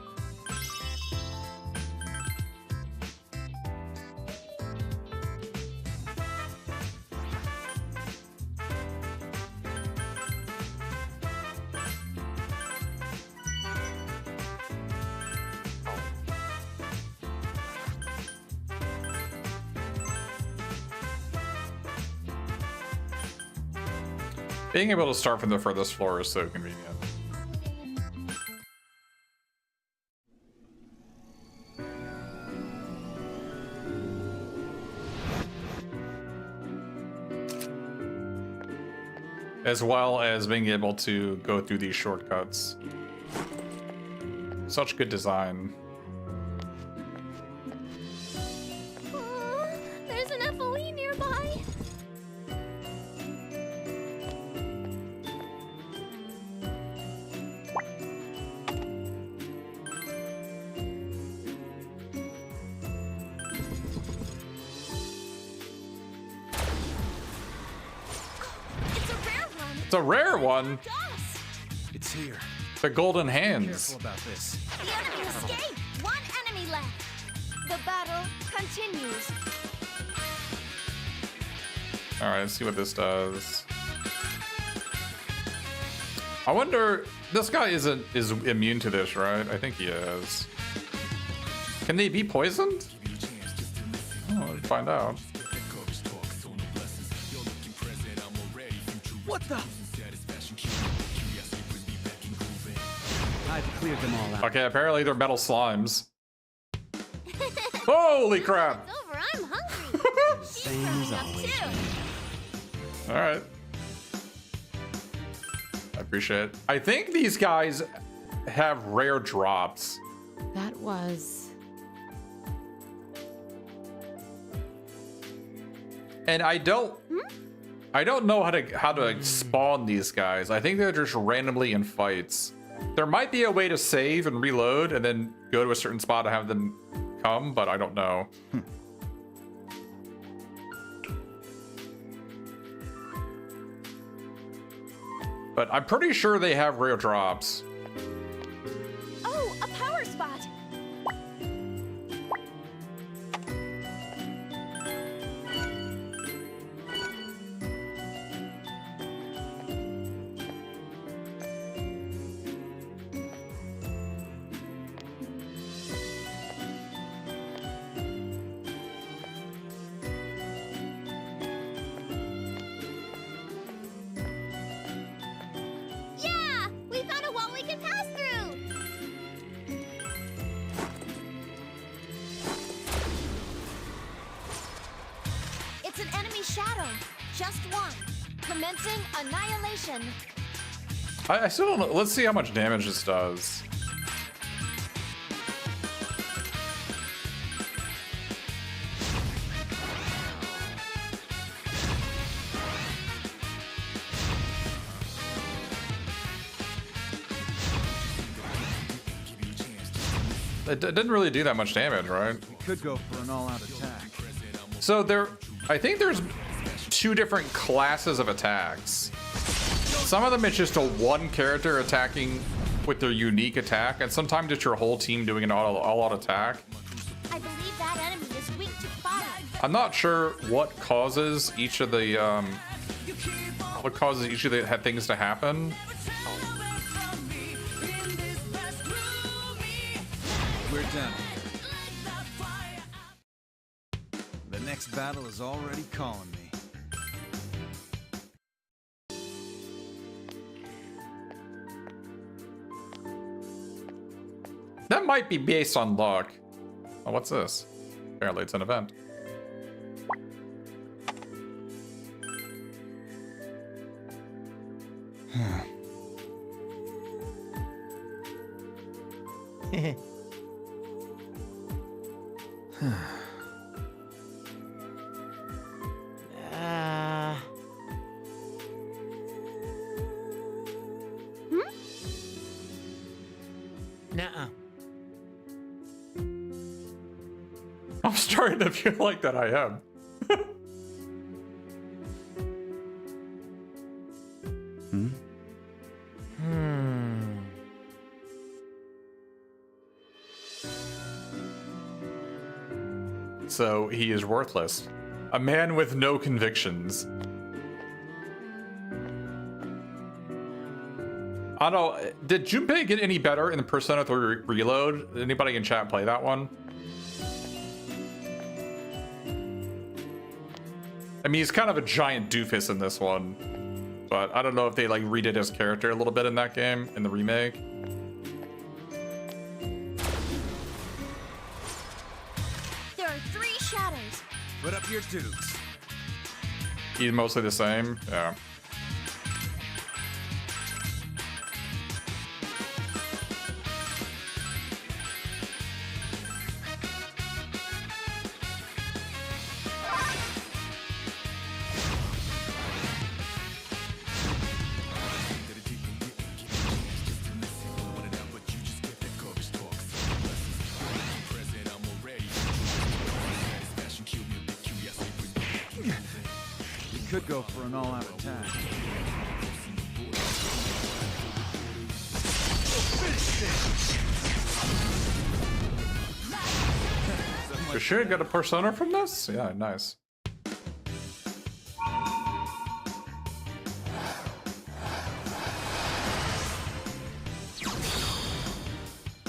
Being able to start from the furthest floor is so convenient. As well as being able to go through these shortcuts. Such good design. There's an FOE nearby. It's a rare one. It's here. The golden hands. Careful about this. the enemy escaped! One enemy left! The battle continues. All right, let's see what this does. I wonder, this guy is immune to this, right? I think he is. Can they be poisoned? Oh, let's find out. What the? I've cleared them all out. Okay, apparently they're metal slimes. Holy crap! It's over. I'm hungry. Same as always. All right. I appreciate it. I think these guys have rare drops. That was... And I don't know how to spawn these guys. I think they're just randomly in fights. There might be a way to save and reload and then go to a certain spot to have them come, but I don't know. But I'm pretty sure they have rare drops. Oh, a power spot! shadow. Just one. Commencing annihilation. I still don't know. Let's see how much damage this does. It didn't really do that much damage, right? It could go for an all-out attack. So I think there's 2 different classes of attacks. Some of them it's just a one character attacking with their unique attack, and sometimes it's your whole team doing an all-out attack. I believe that enemy is weak to fire. I'm not sure what causes each of the things to happen. We're done. The next battle is already calling me. That might be based on luck. Oh, what's this? Apparently it's an event. Nuh-uh. I'm starting to feel like that I am. So he is worthless. A man with no convictions. I don't know. Did Junpei get any better in the Persona 3 Reload? Did anybody in chat play that one? I mean, he's kind of a giant doofus in this one. But I don't know if they like redid his character a little bit in that game, in the remake. There are 3 shadows. Put up your dukes. He's mostly the same. Yeah. Could go for an all-out attack. For sure, get a Persona from this? Yeah, nice.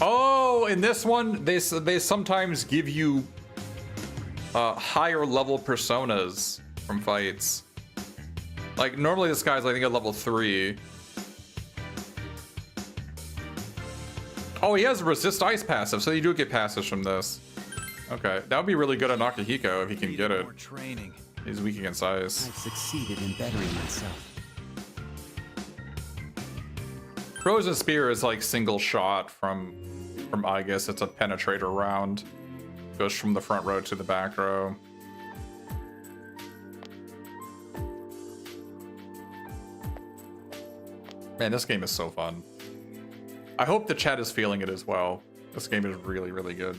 Oh, in this one, they sometimes give you higher level personas from fights. Like, normally this guy's, I think, at level 3. Oh, he has resist ice passive, so you do get passives from this. Okay, that would be really good on Akihiko if he can get it. He's weak against ice. I've succeeded in bettering myself. Frozen Spear is like single shot from Aegis. It's a penetrator round. Goes from the front row to the back row. Man, this game is so fun. I hope the chat is feeling it as well. This game is really, really good.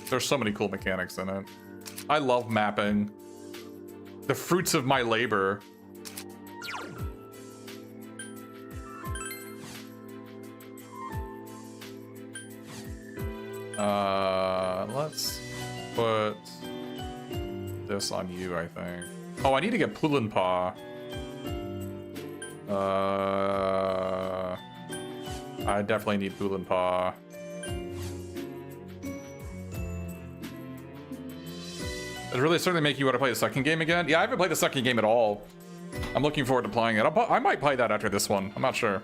There's so many cool mechanics in it. I love mapping. The fruits of my labor. Let's put this on you, I think. Oh, I need to get Pulinpa. I definitely need Pulinpa. It's really starting to make you want to play the second game again? Yeah, I haven't played the second game at all. I'm looking forward to playing it. I might play that after this one. I'm not sure.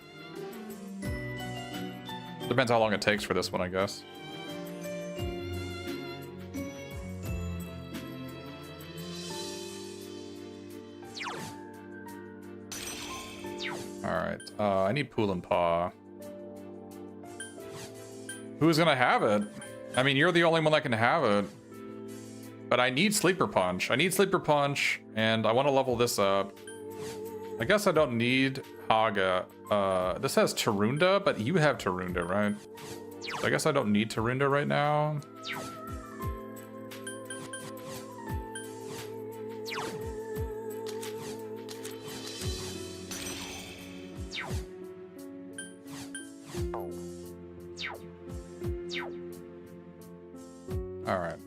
Depends how long it takes for this one, I guess. Alright, I need Pool and Paw. Who's gonna have it? I mean, you're the only one that can have it. But I need Sleeper Punch. I need Sleeper Punch, and I want to level this up. I guess I don't need Haga. This has Tarunda, but you have Tarunda, right? So I guess I don't need Tarunda right now. All right.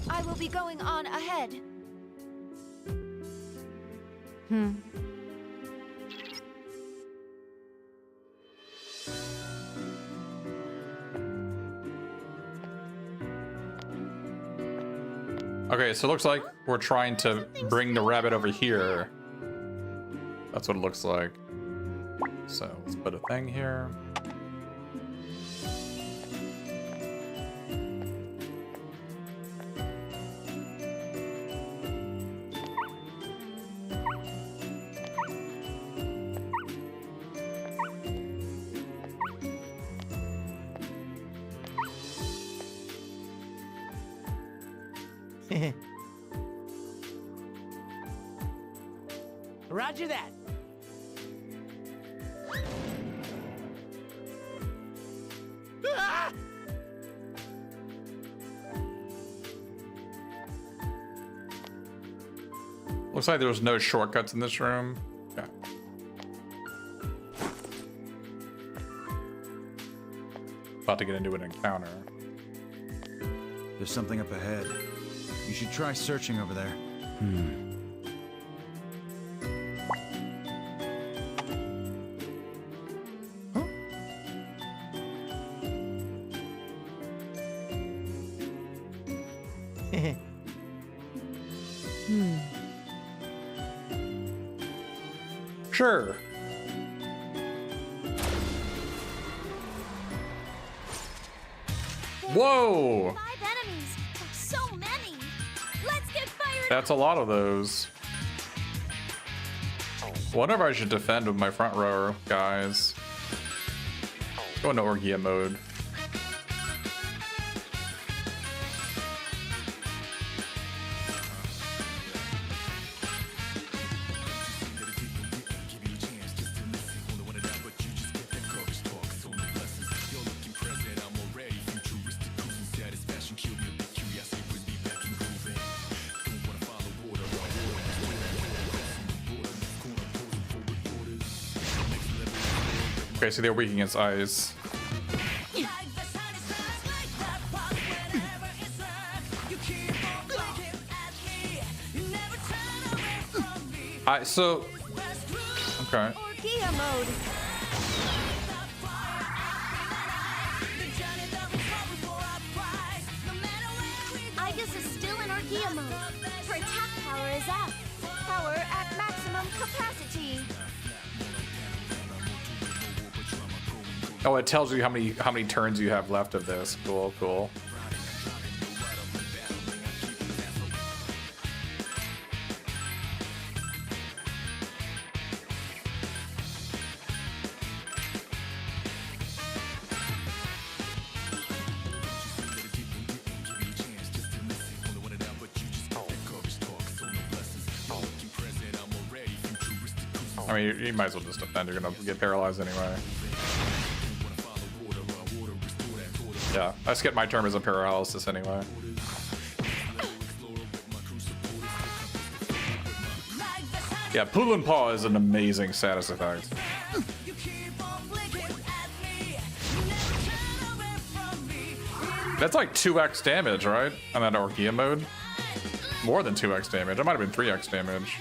I will be going on ahead. Okay, so it looks like we're trying to bring the rabbit over here. That's what it looks like. So let's put a thing here. Roger that. Ah! Looks like there's no shortcuts in this room. Yeah. About to get into an encounter. There's something up ahead. You should try searching over there. Sure. Whoa! 5 enemies. So many. Let's get fired. That's a lot of those. Wonder if I should defend with my front row guys. Go into Orgia mode. Okay, so they're weak against ice. So okay. Orgia mode. Igus is still in Orgia mode. Her attack power is up. Power at maximum capacity. Oh, it tells you how many turns you have left of this. Cool, cool. I mean, you might as well just defend. You're gonna get paralyzed anyway. Yeah, I skipped my turn as a paralysis anyway. Yeah, Pool and Paw is an amazing status effect. That's like 2x damage, right? On that Orgia mode? More than 2x damage. It might have been 3x damage.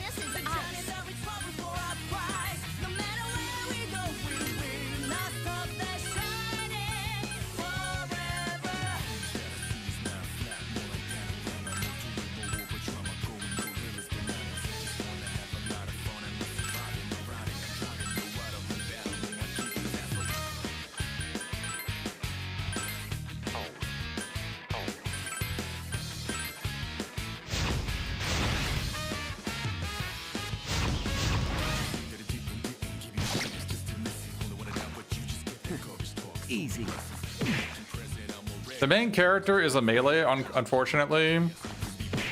Easy. The main character is a melee, unfortunately,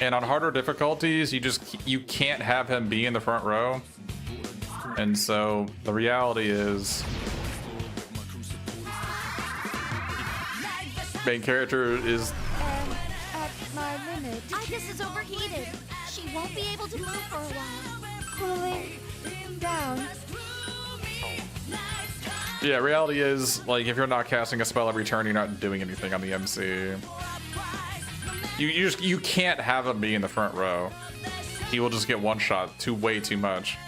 and on harder difficulties, you can't have him be in the front row. And so the reality is, main character is. At my limit. Agus is overheated. She won't be able to move for a while. Cooling down. Yeah, reality is, like, if you're not casting a spell every turn, you're not doing anything on the MC. You can't have him be in the front row. He will just get one shot way too much.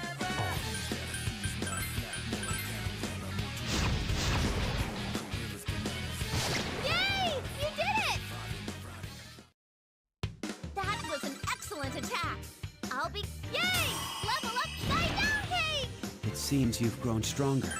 Yay! You did it! That was an excellent attack. I'll be... Yay! Level up side down cake! It seems you've grown stronger.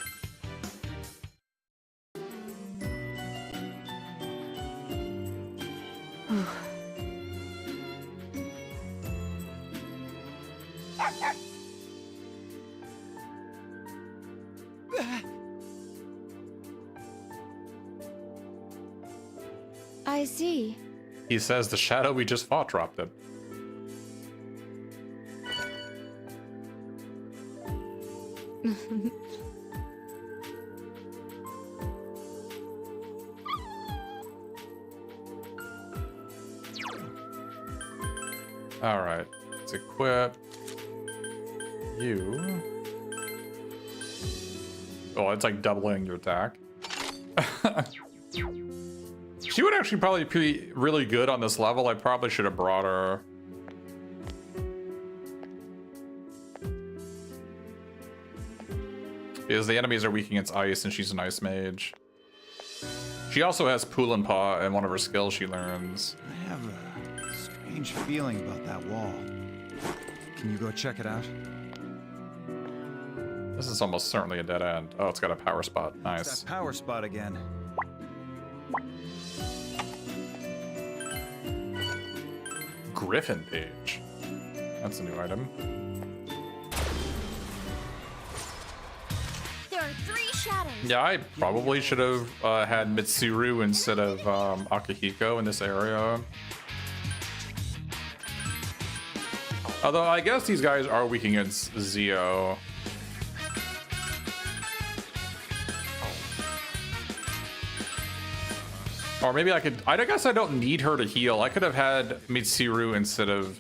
I see. He says the shadow we just fought dropped it. All right, let's equip you. Oh, it's like doubling your attack. She would actually probably be really good on this level. I probably should have brought her. Because the enemies are weak against ice and she's an ice mage. She also has Pool and Paw and one of her skills she learns. I have a strange feeling about that wall. Can you go check it out? This is almost certainly a dead end. Oh, it's got a power spot. Nice. It's that power spot again. Griffin page. That's a new item. There are 3 shadows. Yeah, I probably should have had Mitsuru instead of Akihiko in this area. Although I guess these guys are weak against Zio. Or maybe I guess I don't need her to heal. I could have had Mitsuru instead of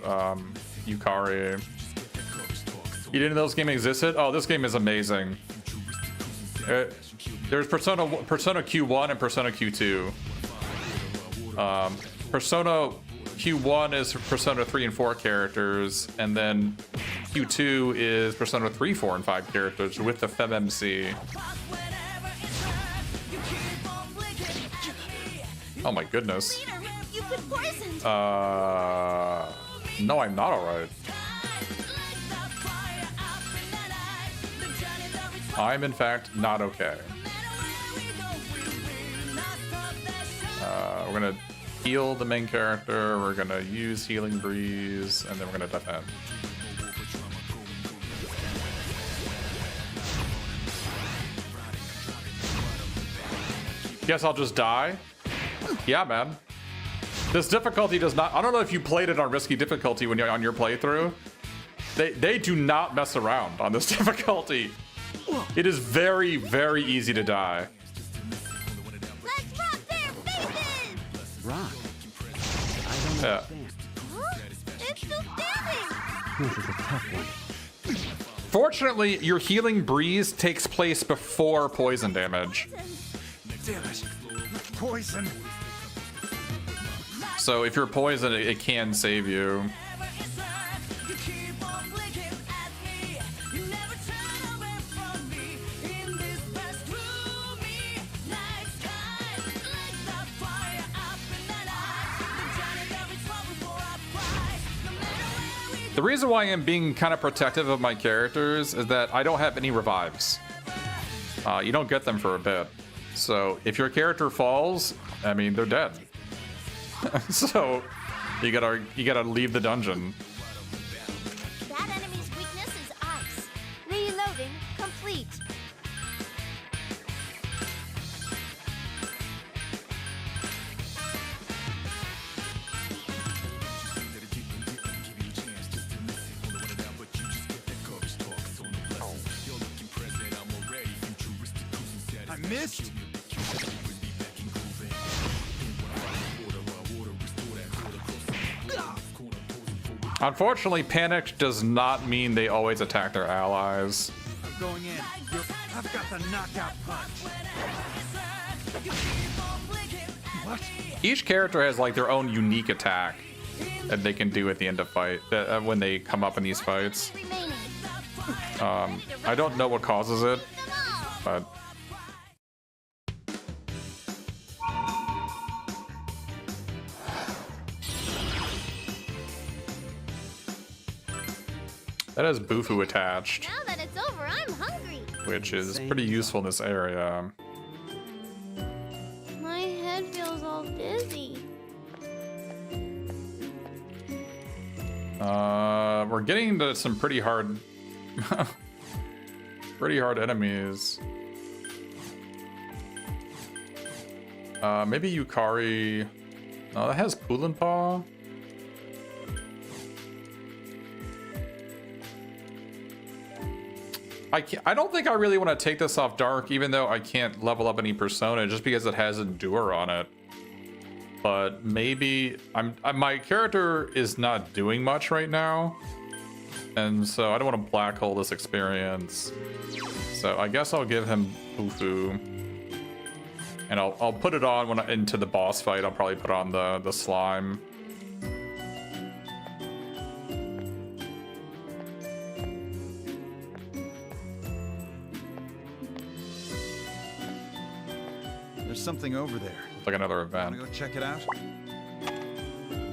Yukari. You didn't know this game existed? Oh, this game is amazing. There's Persona Q1 and Persona Q2. Persona Q1 is Persona 3 and 4 characters, and then Q2 is Persona 3, 4, and 5 characters with the FemMC. Oh my goodness. You've been poisoned. No, I'm not alright. I'm in fact not okay. We're gonna heal the main character, we're gonna use Healing Breeze, and then we're gonna defend. Guess I'll just die? Yeah, man. This difficulty does not... I don't know if you played it on risky difficulty when you're on your playthrough. They do not mess around on this difficulty. It is very, very easy to die. Let's rock their faces! Rock? I don't understand. Huh? It's still standing! This is a tough one. Fortunately, your Healing Breeze takes place before poison damage. Damn it. Poison. So if you're poisoned, it can save you. The reason why I'm being kind of protective of my characters is that I don't have any revives. You don't get them for a bit. So if your character falls, I mean, they're dead. So you gotta leave the dungeon. That enemy's weakness is ice. Reloading complete. missed? Unfortunately, panic does not mean they always attack their allies. I'm going in. I've got the knockout punch. What? Each character has like their own unique attack that they can do at the end of fight when they come up in these fights. I don't know what causes it, but that has Bufu attached. Now that it's over, I'm hungry. Which is pretty useful in this area. My head feels all dizzy. We're getting into some pretty hard enemies. Maybe Yukari. No, that has Pulinpaw. I don't think I really want to take this off Dark, even though I can't level up any persona, just because it has Endure on it. But maybe my character is not doing much right now, and so I don't want to black hole this experience. So I guess I'll give him Bufu, and I'll put it on when into the boss fight. I'll probably put on the slime. There's something over there. It's like another event. Wanna go check it out?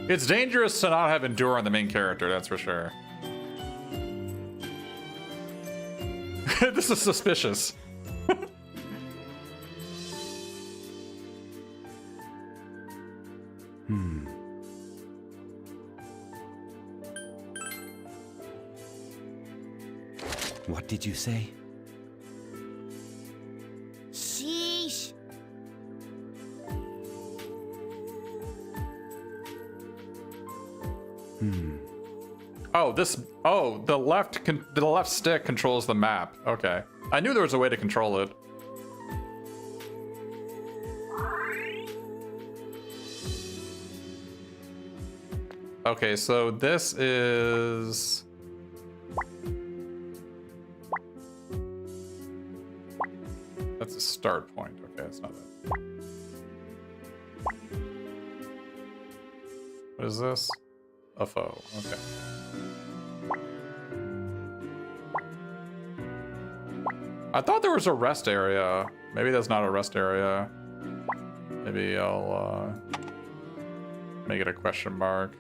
It's dangerous to not have Endure on the main character, that's for sure. This is suspicious. What did you say? Sheesh. Oh, the left stick controls the map. Okay. I knew there was a way to control it. Okay, so this is... That's a start point. Okay, that's not that. What is this? A foe. Okay. I thought there was a rest area. Maybe that's not a rest area. Maybe I'll make it a question mark.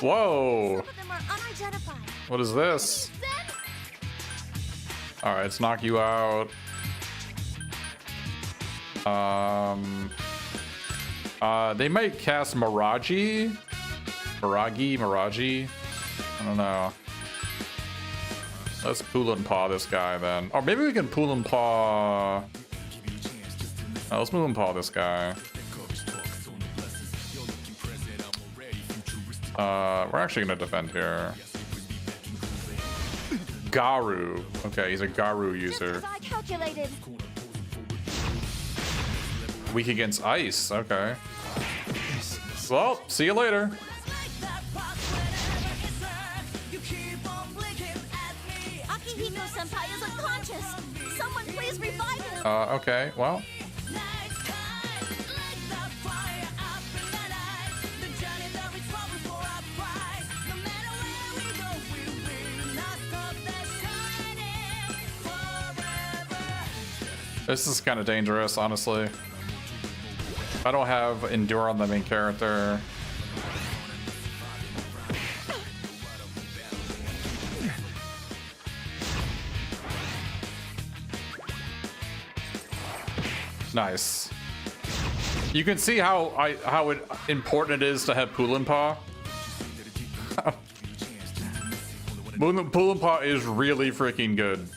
Whoa! What is this? All right, let's knock you out. They might cast Miragi. Miragi. I don't know. Let's Pulinpaw this guy then. Or maybe we can Pulinpaw. Oh, let's Pulinpaw this guy. We're actually gonna defend here. Garu. Okay, he's a Garu user. Weak against ice. Okay. Well, see you later. Akihiko-senpai is unconscious. Someone please revive him. Okay, well. This is kind of dangerous, honestly. I don't have Endure on the main character. Nice. You can see how important it is to have Poolinpaw. Poolinpaw is really freaking good.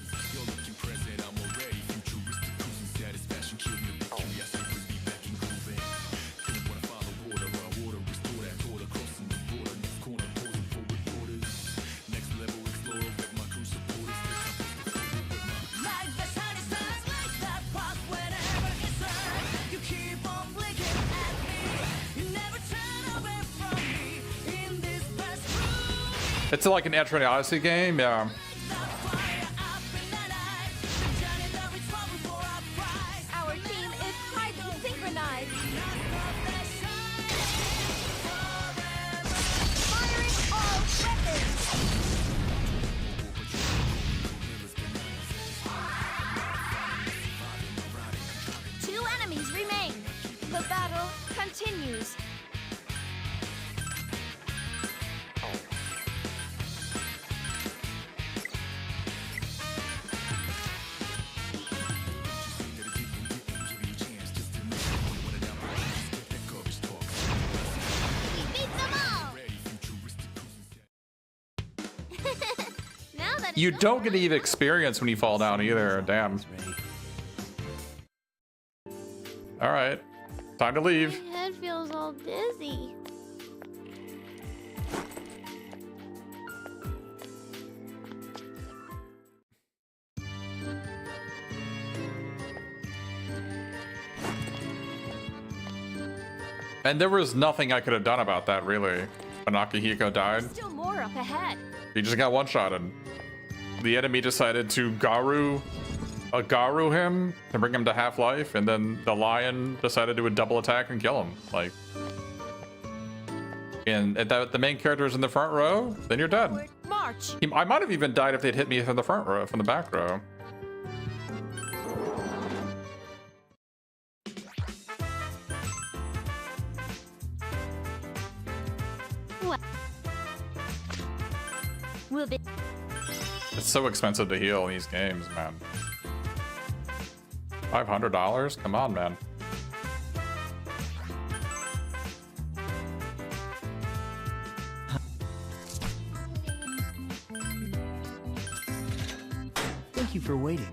It's like an Etrian Odyssey game, yeah. Our team is highly synchronized. Firing all weapons. 2 enemies remain. The battle continues. You don't get any experience when you fall down either. Damn. All right, time to leave. My head feels all dizzy. And there was nothing I could have done about that, really. When Akihiko died. Still more up ahead. He just got one-shotted. The enemy decided to garu him to bring him to half-life, and then the lion decided to do a double attack and kill him. Like, and if the main character is in the front row, then you're dead. March. I might have even died if they'd hit me from the front row, from the back row. Will be. It's so expensive to heal in these games, man. $500? Come on, man. Thank you for waiting.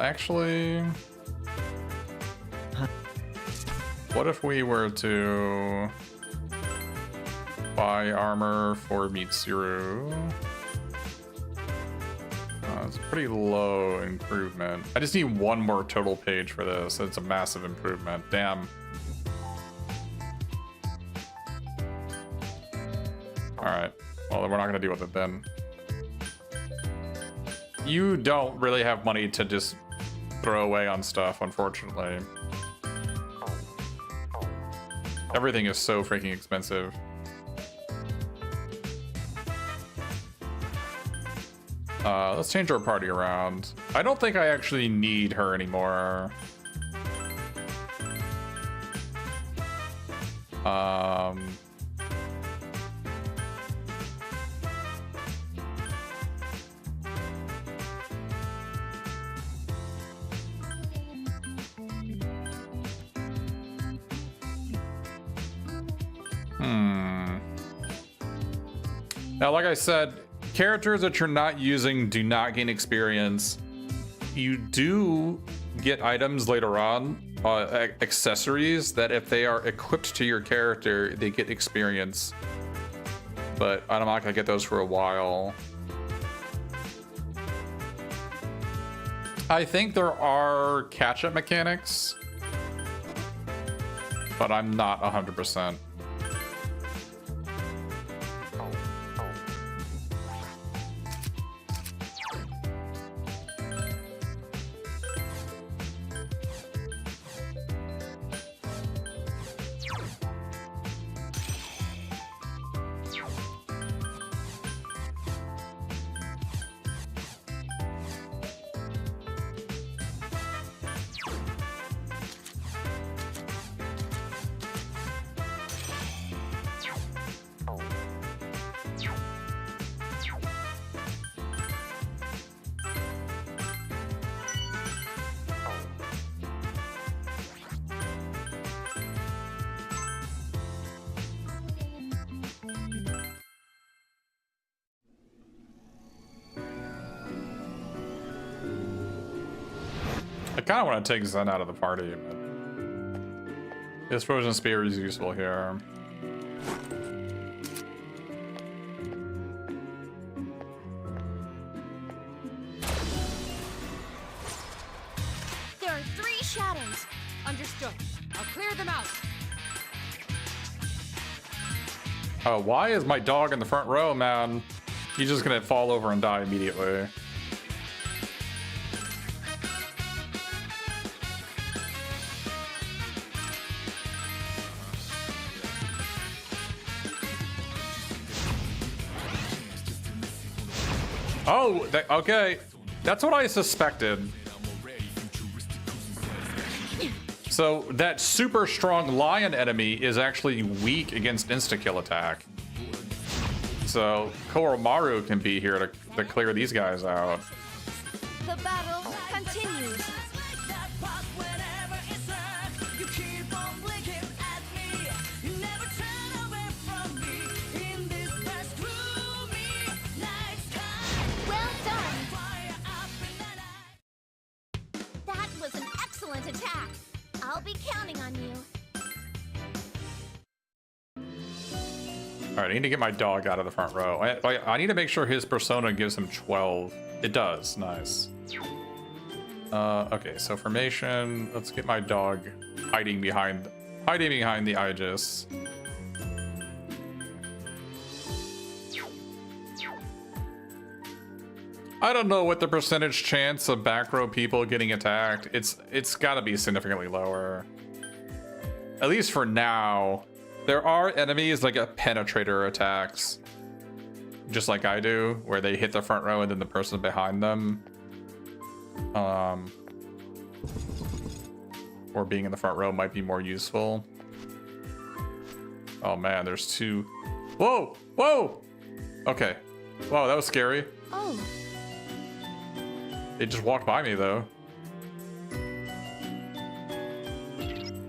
Actually, what if we were to buy armor for Mitsuru? It's a pretty low improvement. I just need one more total page for this. It's a massive improvement. Damn. Alright. Well, we're not going to deal with it then. You don't really have money to just throw away on stuff, unfortunately. Everything is so freaking expensive. Let's change our party around. I don't think I actually need her anymore. Now, like I said, characters that you're not using do not gain experience. You do get items later on, accessories, that if they are equipped to your character, they get experience. But I'm not gonna get those for a while. I think there are catch-up mechanics, but I'm not 100%. I kind of want to take Zen out of the party, but his frozen spear is useful here. There are 3 shadows. Understood. I'll clear them out. Why is my dog in the front row, man? He's just gonna fall over and die immediately. Oh, okay. That's what I suspected. So that super strong lion enemy is actually weak against insta-kill attack. So Koromaru can be here to clear these guys out. The battle continues. Well done. That was an excellent attack. I'll be counting on you. All right, I need to get my dog out of the front row. I need to make sure his persona gives him 12. It does. Nice. Okay, so formation. Let's get my dog hiding behind the Aegis. I don't know what the percentage chance of back row people getting attacked. It's got to be significantly lower. At least for now. There are enemies that get penetrator attacks, just like I do, where they hit the front row and then the person behind them. Or being in the front row might be more useful. Oh man, there's 2. Whoa! Whoa! Okay. Wow, that was scary. Oh. They just walked by me though.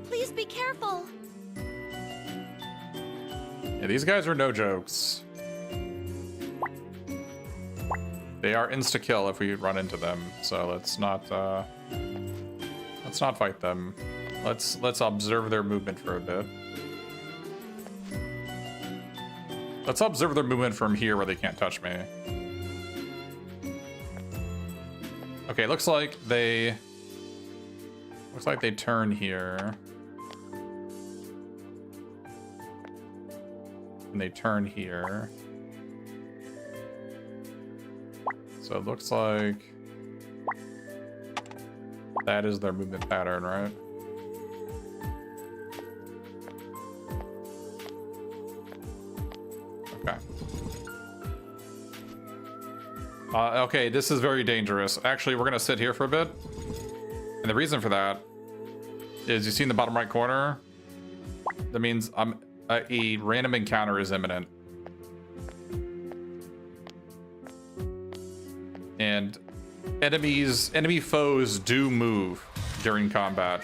Please be careful. Yeah, these guys are no jokes. They are insta-kill if we run into them, so let's not fight them. Let's observe their movement for a bit. Let's observe their movement from here where they can't touch me. Okay, looks like they turn here. And they turn here. So it looks like that is their movement pattern, right? Okay. Okay, this is very dangerous. Actually, we're gonna sit here for a bit. And the reason for that is, you see in the bottom right corner? That means a random encounter is imminent. And enemy foes do move during combat.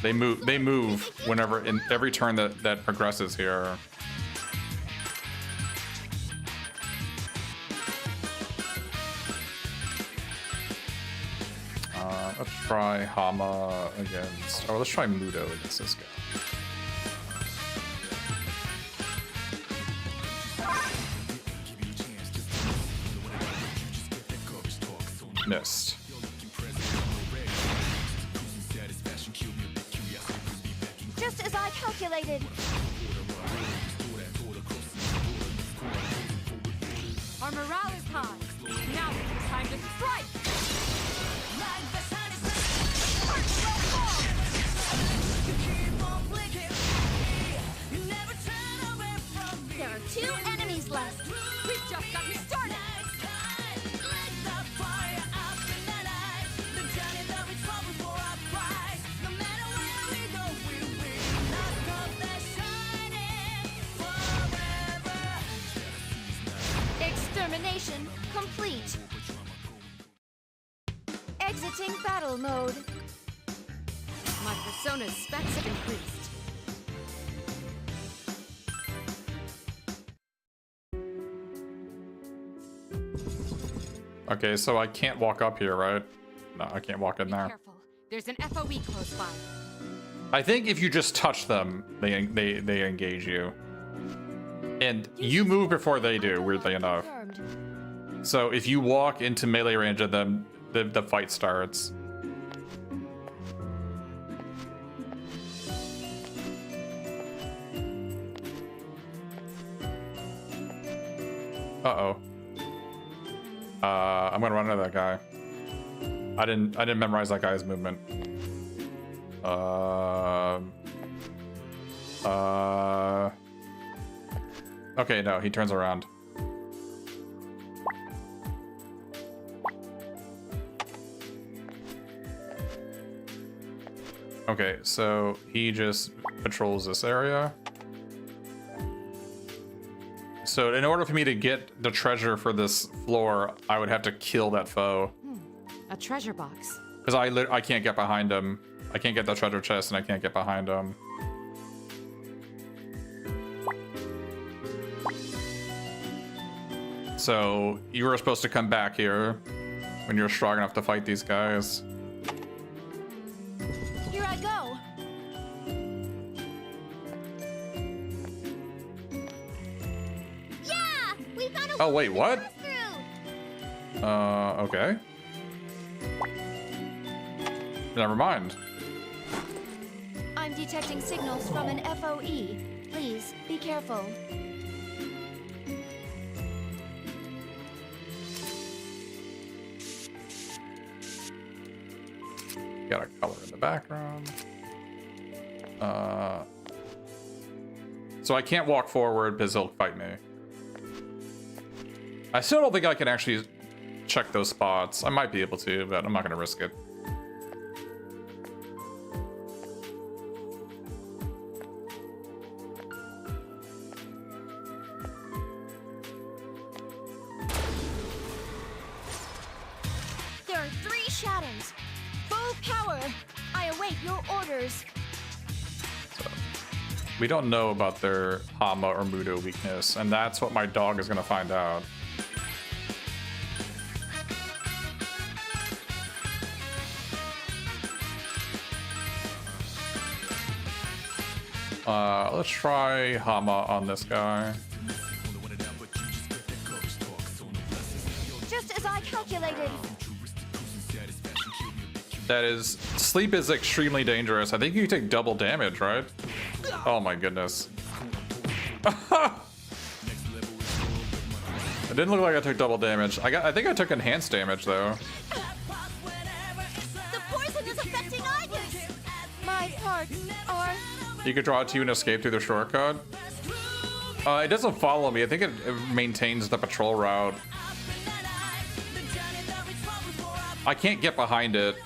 They move whenever, in every turn that progresses here. Let's try Hama against, let's try Mudo against this guy. Missed. Just as I calculated. Our morale is high. Now it's time to strike. There are 2 enemies left. We've just gotten started. Extermination complete. Exiting battle mode. My persona's specs have increased. Okay, so I can't walk up here, right? No, I can't walk in Be there. careful. There's an FOE close by. I think if you just touch them, they engage you. And you move before they do, weirdly enough. So if you walk into melee range of them, the fight starts. Uh-oh. I'm gonna run into that guy. I didn't memorize that guy's movement. Okay, no, he turns around. Okay, so he just patrols this area. So in order for me to get the treasure for this floor, I would have to kill that foe. A treasure box. Because I can't get behind him. I can't get the treasure chest and I can't get behind him. So you were supposed to come back here when you're strong enough to fight these guys. Here I go. Yeah, we found a Oh wait, what? through. Okay. Never mind. I'm detecting signals from an FOE. Please, be careful. Got a color in the background. So I can't walk forward because he'll fight me. I still don't think I can actually check those spots. I might be able to, but I'm not going to risk it. There are 3 shadows. Full power. I await your orders. We don't know about their Hama or Mudo weakness, and that's what my dog is going to find out. Let's try Hama on this guy. Just as I calculated. That is, sleep is extremely dangerous. I think you take double damage, right? Oh my goodness. It didn't look like I took double damage. I think I took enhanced damage though. The poison is affecting Ivy. My parts are... You could draw 2 and escape through the shortcut. It doesn't follow me. I think it maintains the patrol route. I can't get behind it.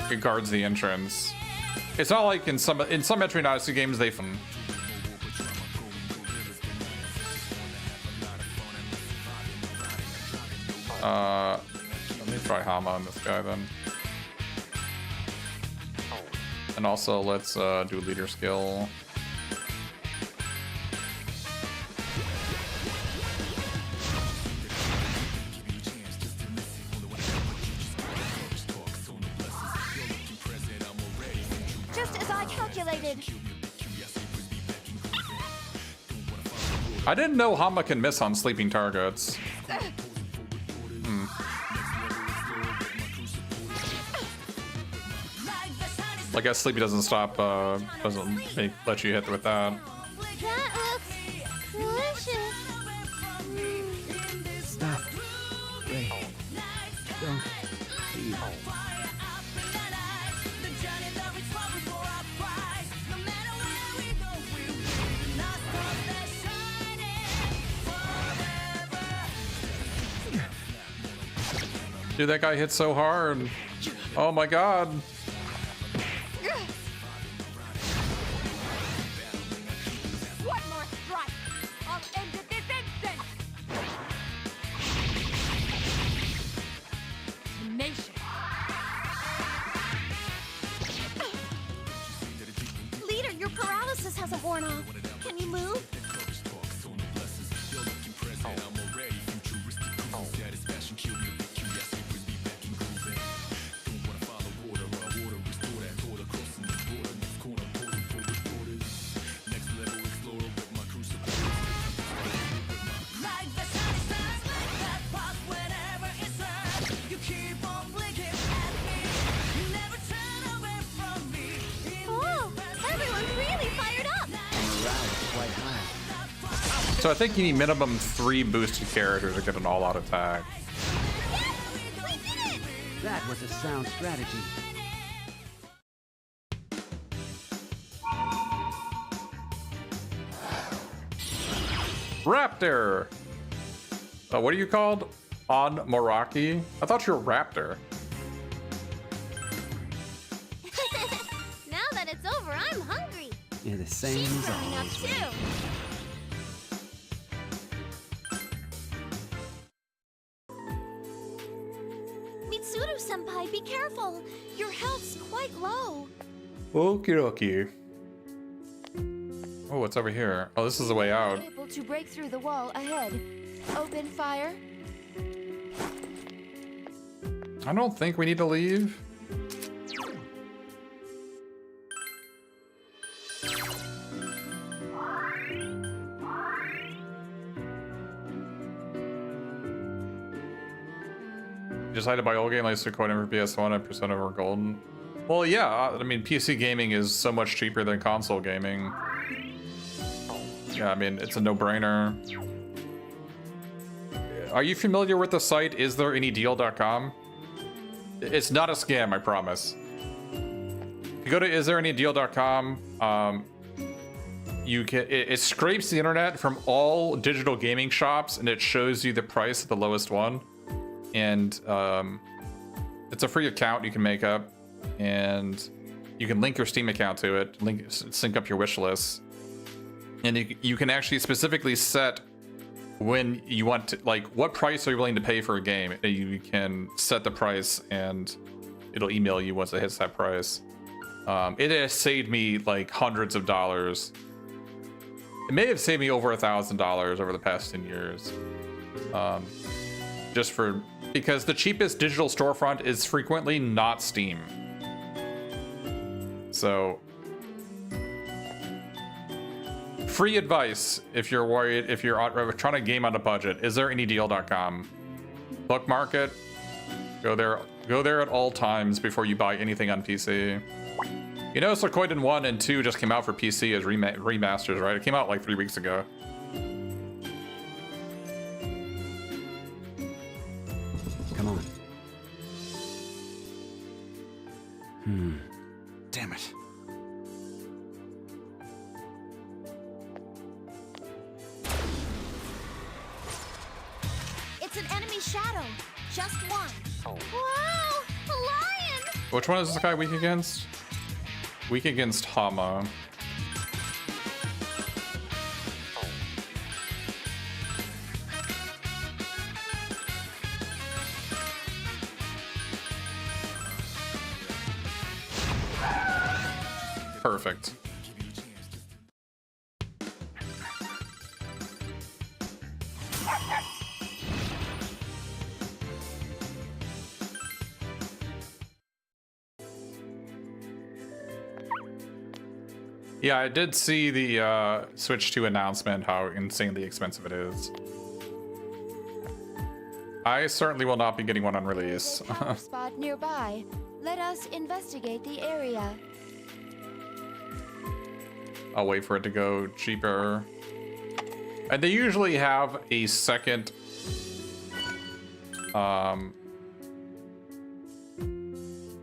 It guards the entrance. It's not like in some Etrian Odyssey games they. Let me try Hama on this guy then. And also let's do leader skill. Just as I calculated. I didn't know Hama can miss on sleeping targets. I guess Sleepy doesn't stop, let you hit with that. That looks delicious. Stop. Ray. Don't leave. Dude, that guy hit so hard. Oh my god. One more strike. I'll end it this instant. Nation. Leader, your paralysis hasn't worn off. Can you move? So I think you need minimum 3 boosted characters to get an all-out attack. That was a sound strategy. Raptor! What are you called? On Moraki? I thought you were Raptor. Now that it's over, I'm hungry. Yeah, the same She's as growing up always. too. Mitsuru-senpai, be careful. Your health's quite low. Okie dokie. Oh, what's over here? Oh, this is the way out. Able to break through the wall ahead. Open fire. I don't think we need to leave. Decided to buy old game like Suikoden for PS1 and Persona for Golden. Well, yeah, I mean, PC gaming is so much cheaper than console gaming. Yeah, I mean, it's a no-brainer. Are you familiar with the site istthereanydeal.com? It's not a scam, I promise. If you go to istthereanydeal.com, you can it scrapes the internet from all digital gaming shops and it shows you the price of the lowest one. And it's a free account you can make up, and you can link your Steam account to it, sync up your wish list, and you can actually specifically set when you want to, like, what price are you willing to pay for a game. You can set the price and it'll email you once it hits that price. It has saved me like hundreds of dollars. It may have saved me over $1,000 over the past 10 years. Because the cheapest digital storefront is frequently not Steam. So, free advice if you're worried, if you're trying to game on a budget, istthereanydeal.com. Bookmark it. Go there at all times before you buy anything on PC. You know, Suikoden 1 and 2 just came out for PC as remasters, right? It came out like 3 weeks ago. Come on. Damn it. It's an enemy shadow. Just one. Wow! A lion! Which one is this guy weak against? Weak against Hama. Perfect. Yeah, I did see the Switch 2 announcement, how insanely expensive it is. I certainly will not be getting one on release. Spot nearby. Let us investigate the area. I'll wait for it to go cheaper. And they usually have a second...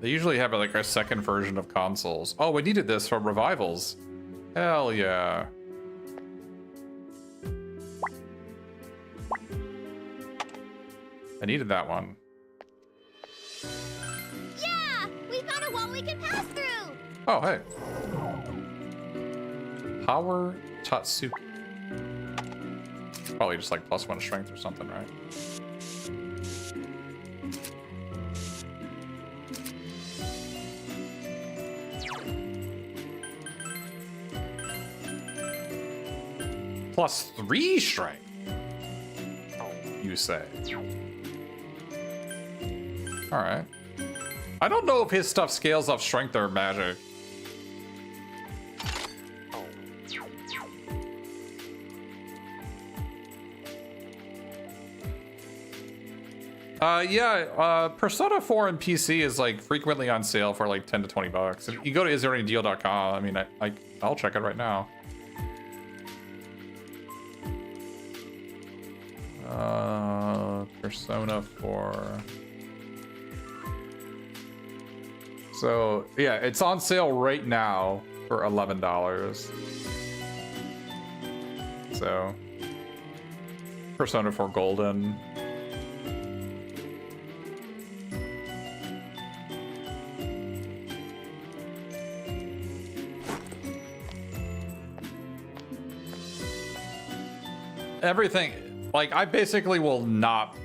they usually have like a second version of consoles. Oh, we needed this for revivals. Hell yeah. I needed that one. Yeah! We found a wall we can pass through! Oh, hey. Power Tatsuki. Probably just like +1 strength or something, right? +3 strength, you say? All right. I don't know if his stuff scales off strength or magic. Persona 4 and PC is like frequently on sale for like 10 to 20 bucks. If you go to istthereanydeal.com, I mean, I'll check it right now. Persona 4. So, yeah, it's on sale right now for $11. So, Persona 4 Golden. Everything, like, I basically will not.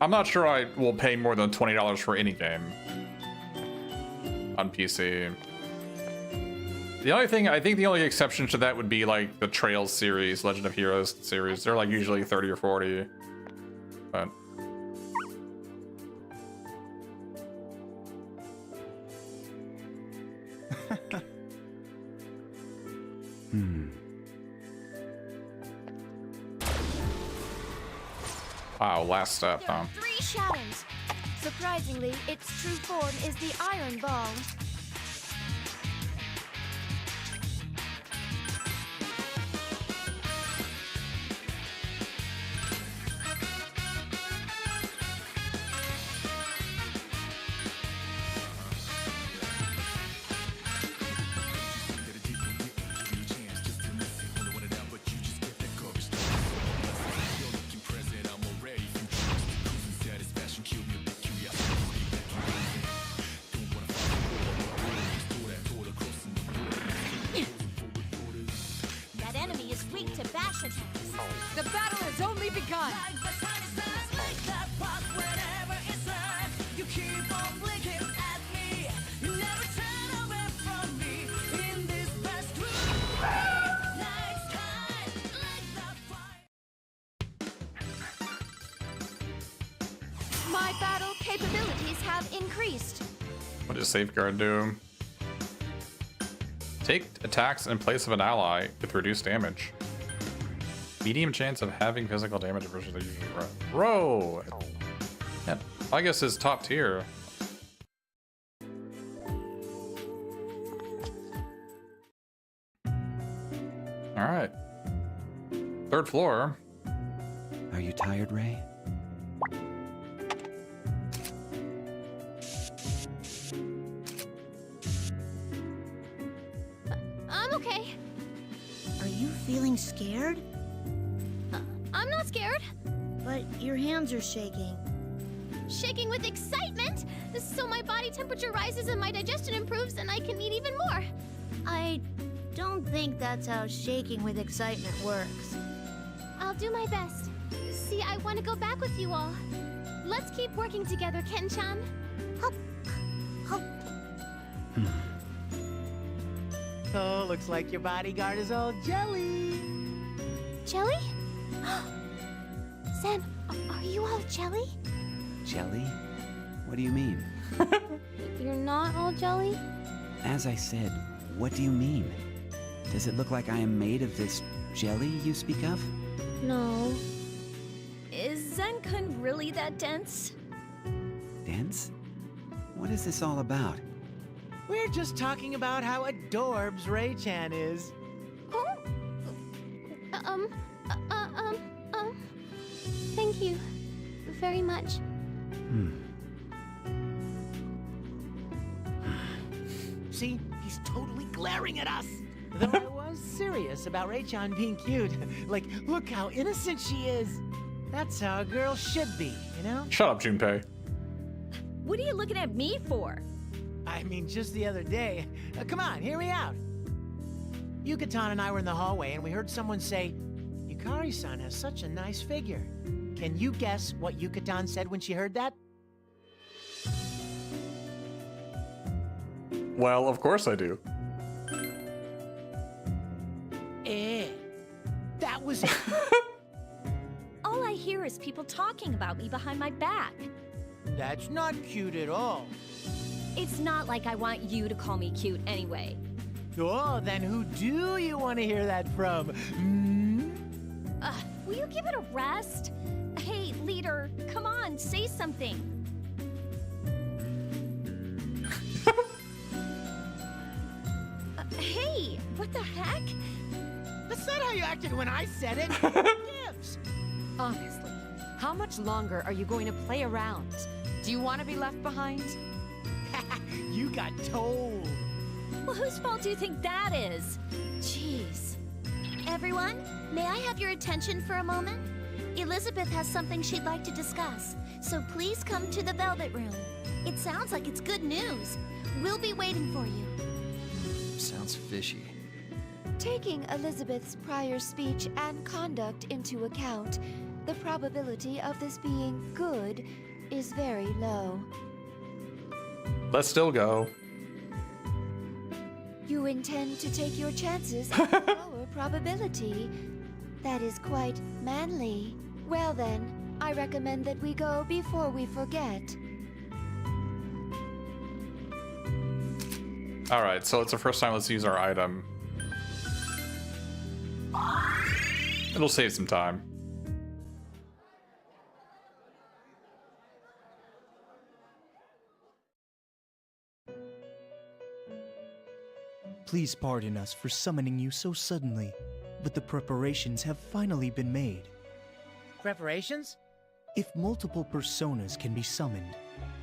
I'm not sure I will pay more than $20 for any game on PC. The only thing, I think the only exception to that would be like the Trails series, Legend of Heroes series. They're like usually 30 or 40. But wow, last step, There are 3 shadows. Surprisingly, its true form is the Iron Ball. That enemy is weak to bash attacks. The battle has only begun. My battle capabilities have increased. what does Safeguard do? Take attacks in place of an ally with reduced damage. Medium chance of having physical damage versus the usual row. Yeah, I guess it's top tier. All right. 3rd floor. Are you tired, Ray? I'm okay. Are you feeling scared? I'm not scared. But your hands are shaking. Shaking with excitement, so my body temperature rises and my digestion improves and I can eat even more. I don't think that's how shaking with excitement works. I'll do my best. See, I want to go back with you all. Let's keep working together, Ken-chan. Hop, hop. Oh, looks like your bodyguard is all jelly. Jelly? Sam, are you all jelly? Jelly? What do you mean? You're not all jelly? As I said, what do you mean? Does it look like I am made of this jelly you speak of? No. Is Zen-kun really that dense? Dense? What is this all about? We're just talking about how adorbs Ray-chan is. Oh? Thank you very much. See, he's totally glaring at us. Though I was serious about Ray-chan being cute. Like, look how innocent she is. That's how a girl should be, you know? Shut up, Junpei. What are you looking at me for? I mean, just the other day. Come on, hear me out. Yucatan and I were in the hallway and we heard someone say, Yukari-san has such a nice figure. Can you guess what Yucatan said when she heard that? Well, of course I do. That was it. All I hear is people talking about me behind my back. That's not cute at all. It's not like I want you to call me cute anyway. Oh, then who do you want to hear that from? Will you give it a rest? Hey, leader, come on, say something. Hey, what the heck? That's not how you acted when I said it. Gibbs, Honestly, how much longer are you going to play around? Do you want to be left behind? You got told. Well, whose fault do you think that is? Jeez. Everyone, may I have your attention for a moment? Elizabeth has something she'd like to discuss, so please come to the Velvet Room. It sounds like it's good news. We'll be waiting for you. Sounds fishy. Taking Elizabeth's prior speech and conduct into account, the probability of this being good is very low. Let's still go. You intend to take your chances with a lower probability. That is quite manly. Well then, I recommend that we go before we forget. Alright, so it's the first time. Let's use our item. It'll save some time. Please pardon us for summoning you so suddenly, but the preparations have finally been made. Preparations? If multiple personas can be summoned,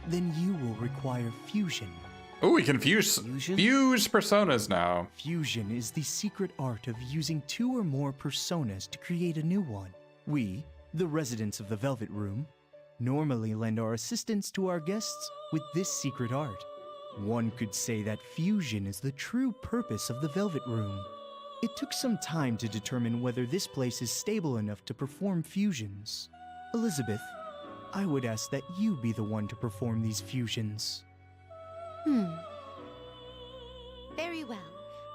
then you will require fusion. Oh, we can fuse personas now. Fusion is the secret art of using 2 or more personas to create a new one. We, the residents of the Velvet Room, normally lend our assistance to our guests with this secret art. One could say that fusion is the true purpose of the Velvet Room. It took some time to determine whether this place is stable enough to perform fusions. Elizabeth, I would ask that you be the one to perform these fusions. Very well.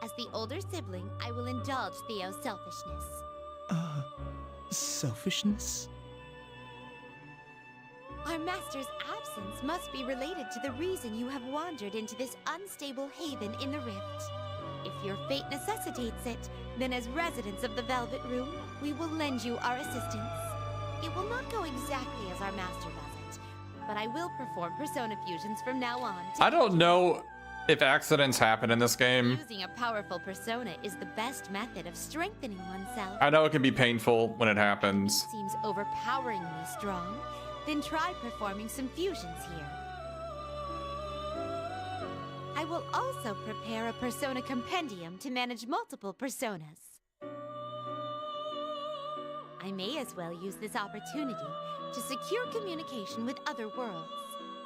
As the older sibling, I will indulge Theo's selfishness. Selfishness? Our master's absence must be related to the reason you have wandered into this unstable haven in the Rift. If your fate necessitates it, then as residents of the Velvet Room, we will lend you our assistance. It will not go exactly as our master does it, but I will perform persona fusions from now on. I don't know if accidents happen in this game. Using a powerful persona is the best method of strengthening oneself. I know it can be painful when it happens. Seems overpoweringly strong. Then try performing some fusions here. I will also prepare a persona compendium to manage multiple personas. I may as well use this opportunity to secure communication with other worlds.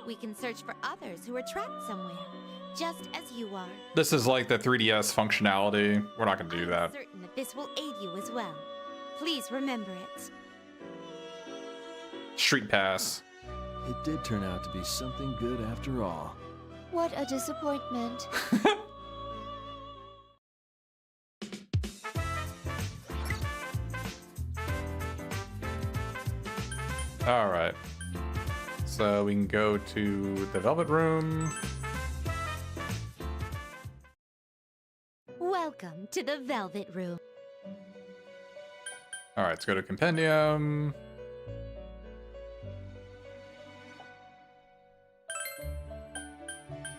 We can search for others who are trapped somewhere, just as you are. This is like the 3DS functionality. We're not going to do that. I'm certain that this will aid you as well. Please remember it. Street Pass. It did turn out to be something good after all. What a disappointment. All right. So we can go to the Velvet Room. Welcome to the Velvet Room. All right, let's go to Compendium.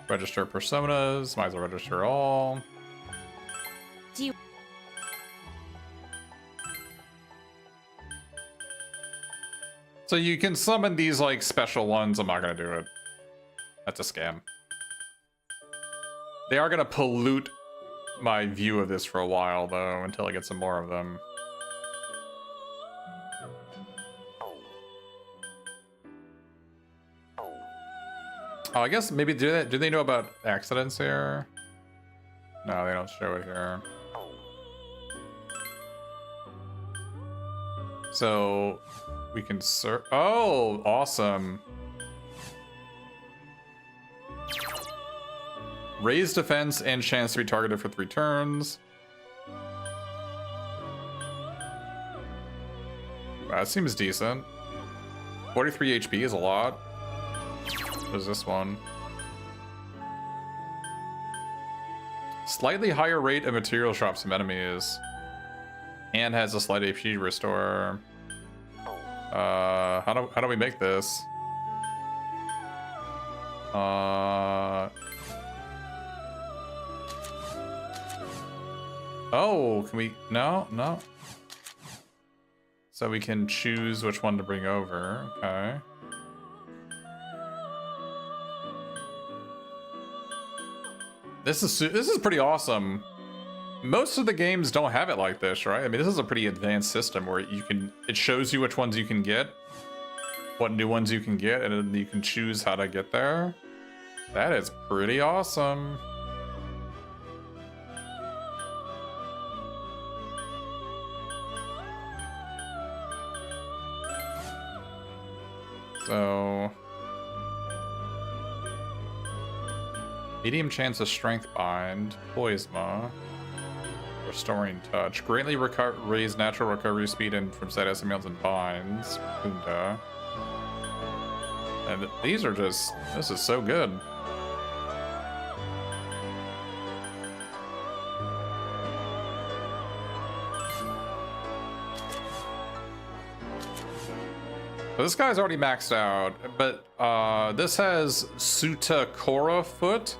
Register personas. Might as well register all. Do you... So you can summon these like special ones. I'm not gonna do it. That's a scam. They are gonna pollute my view of this for a while though, until I get some more of them. Oh, I guess maybe do they know about accidents here? No, they don't show it here. So we can search. Oh, awesome. Raise defense and chance to be targeted for 3 turns. That seems decent. 43 HP is a lot. What is this one? Slightly higher rate of material drops from enemies. And has a slight HP restore. How do we make this? Oh, can we? No. So we can choose which one to bring over. Okay. This is pretty awesome. Most of the games don't have it like this, right? I mean, this is a pretty advanced system where it shows you which ones you can get, what new ones you can get, and then you can choose how to get there. That is pretty awesome. So, medium chance of strength bind, poisma, restoring touch, greatly raise natural recovery speed and from status amounts and binds, Kunda. And these are just, this is so good. So this guy's already maxed out, but this has Sutakora Foot,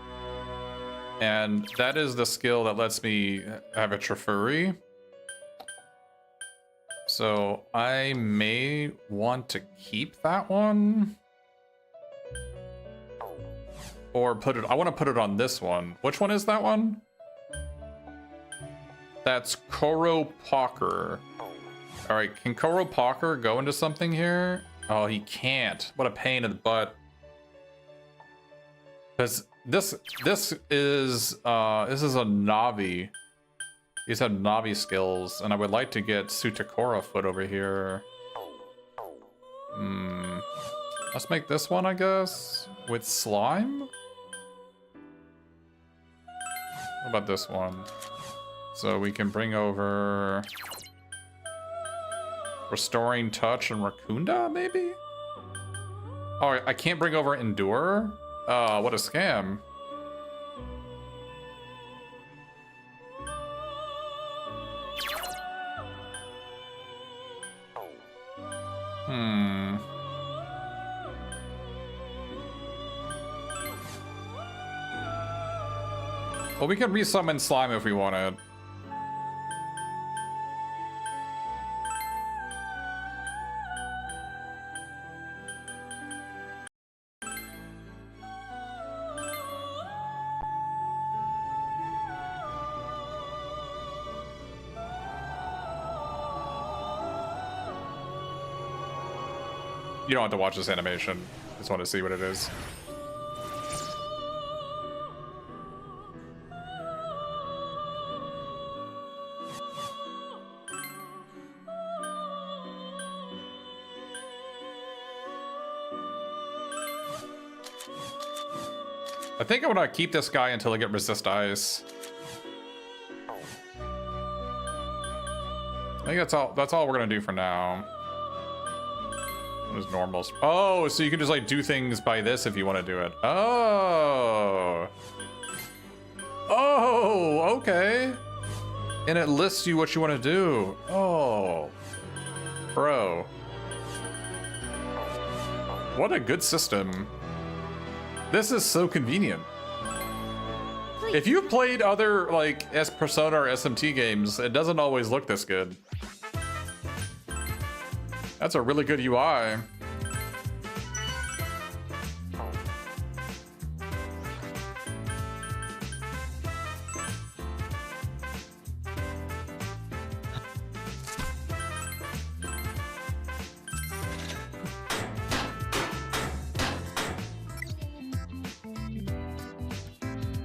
and that is the skill that lets me have a Trifuri. So I may want to keep that one. Or put it, I want to put it on this one. Which one is that one? That's Koro Pocker. All right, can Koro Pocker go into something here? Oh, he can't. What a pain in the butt. Because this is a Navi. These have Navi skills, and I would like to get Sutakora Foot over here. Let's make this one, I guess, with slime. What about this one? So we can bring over Restoring Touch and Rakunda, maybe? Oh, I can't bring over Endure? What a scam. Well, we could resummon slime if we wanted. You don't have to watch this animation. Just want to see what it is. I think I want to keep this guy until I get resist ice. I think that's all we're gonna do for now. There's normals. Oh, so you can just like do things by this if you want to do it. Oh. Oh, okay. And it lists you what you want to do. Oh. Bro. What a good system. This is so convenient. If you've played other like Persona or SMT games, it doesn't always look this good. That's a really good UI.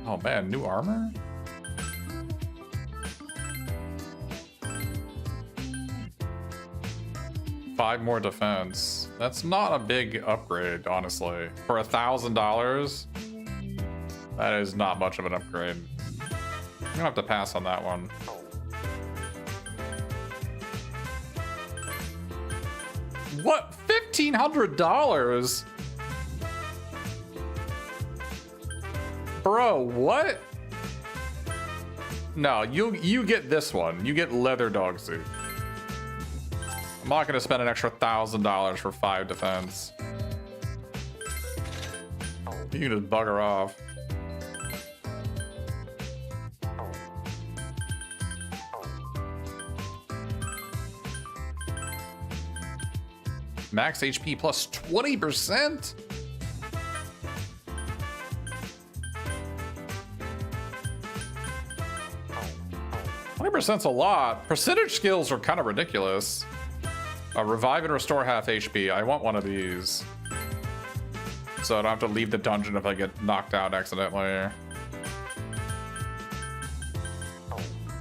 Oh man, new armor? Five more defense. That's not a big upgrade, honestly. For $1,000, that is not much of an upgrade. I'm gonna have to pass on that one. What? $1,500? Bro, what? No, you get this one. You get leather dog suit. I'm not gonna spend an extra $1,000 for 5 defense. You can just bugger off. Max HP plus 20%? %'s a lot. Percentage skills are kind of ridiculous. Revive and restore half HP. I want one of these. So I don't have to leave the dungeon if I get knocked out accidentally.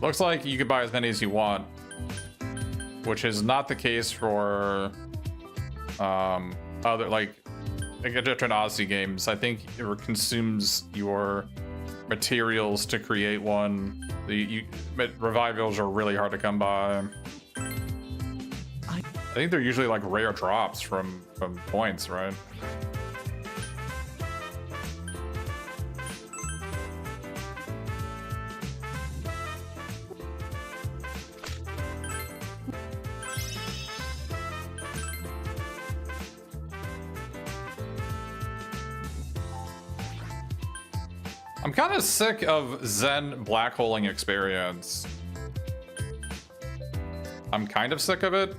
Looks like you could buy as many as you want, which is not the case for other like Etrian Odyssey games. I think it consumes your materials to create one. Revivals are really hard to come by. I think they're usually like rare drops from points, right? I'm kind of sick of Zen black holing experience. I'm kind of sick of it,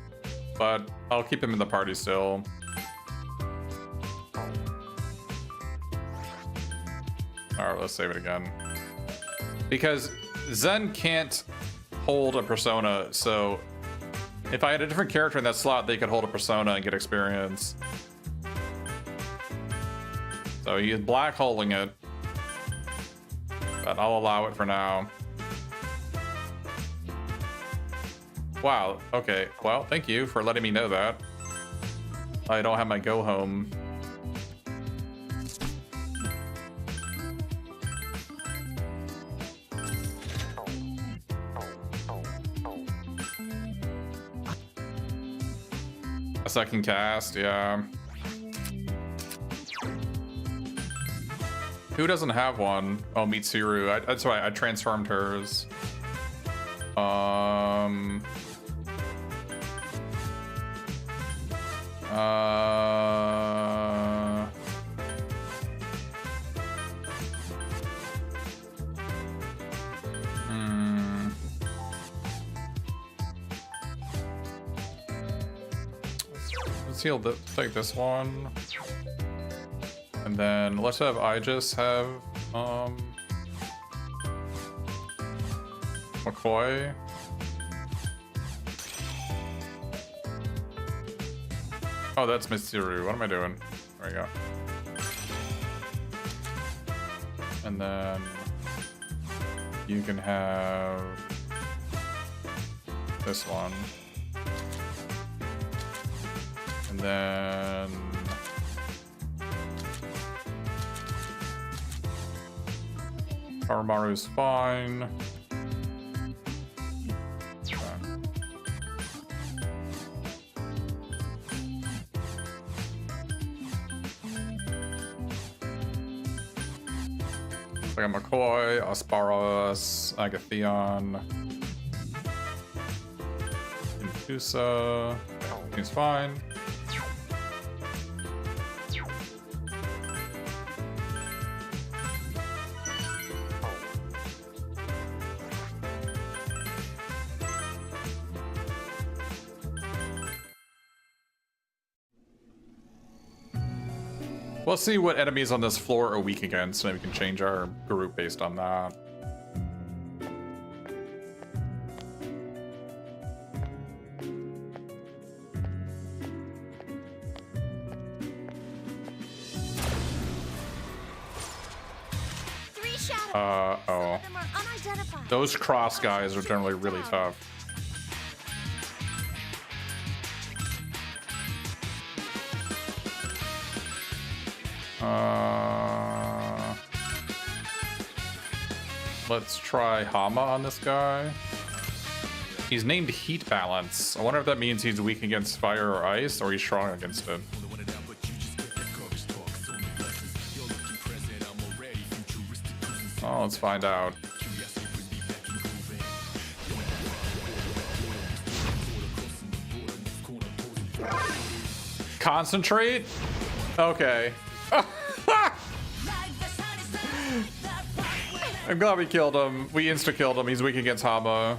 but I'll keep him in the party still. Alright, let's save it again. Because Zen can't hold a persona, so if I had a different character in that slot, they could hold a persona and get experience. So he is black holing it. But I'll allow it for now. Wow, okay. Well, thank you for letting me know that. I don't have my go home. A second cast, yeah. Who doesn't have one? Oh, Mitsuru. That's why I transformed hers. Let's heal the, take this one. And then let's have Aegis have McCoy. Oh, that's Mitsuru. What am I doing? There we go. And then you can have this one. And then Aramaru's fine. I got McCoy, Asparos, Agathion, Infusa. He's fine. We'll see what enemies on this floor are weak against, and we can change our group based on that. Oh. Those cross guys are generally really tough. Let's try Hama on this guy. He's named Heat Balance. I wonder if that means he's weak against fire or ice, or he's strong against it. Oh, let's find out. Concentrate? Okay. I'm glad we killed him. We insta-killed him. He's weak against Hama.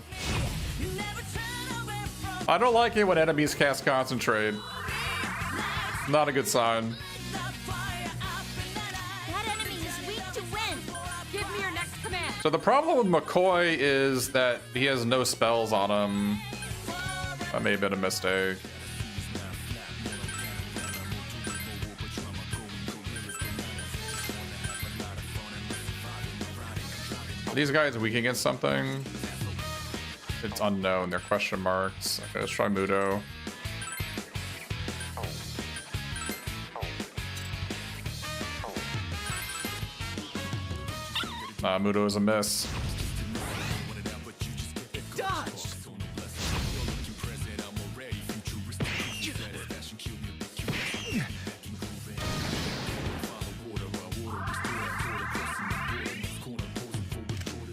I don't like it when enemies cast Concentrate. Not a good sign. That enemy is weak to wind. Give me your next command. So the problem with McCoy is that he has no spells on him. That may have been a mistake. Are these guys weak against something? It's unknown. They're question marks. Okay, let's try Mudo. Mudo is a miss.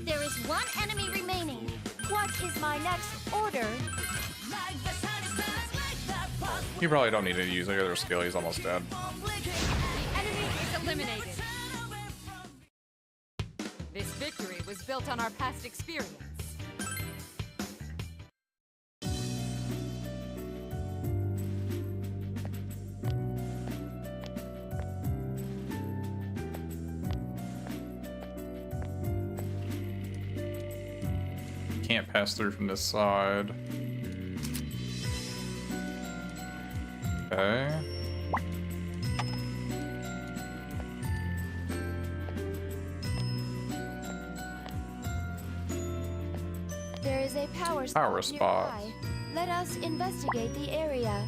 There is one enemy remaining. What is my next order? You probably don't need to use any other skill. He's almost dead. Enemy is eliminated. This victory was built on our past experience. Can't pass through from this side. Okay. There is a power Power spot. nearby. Let us investigate the area.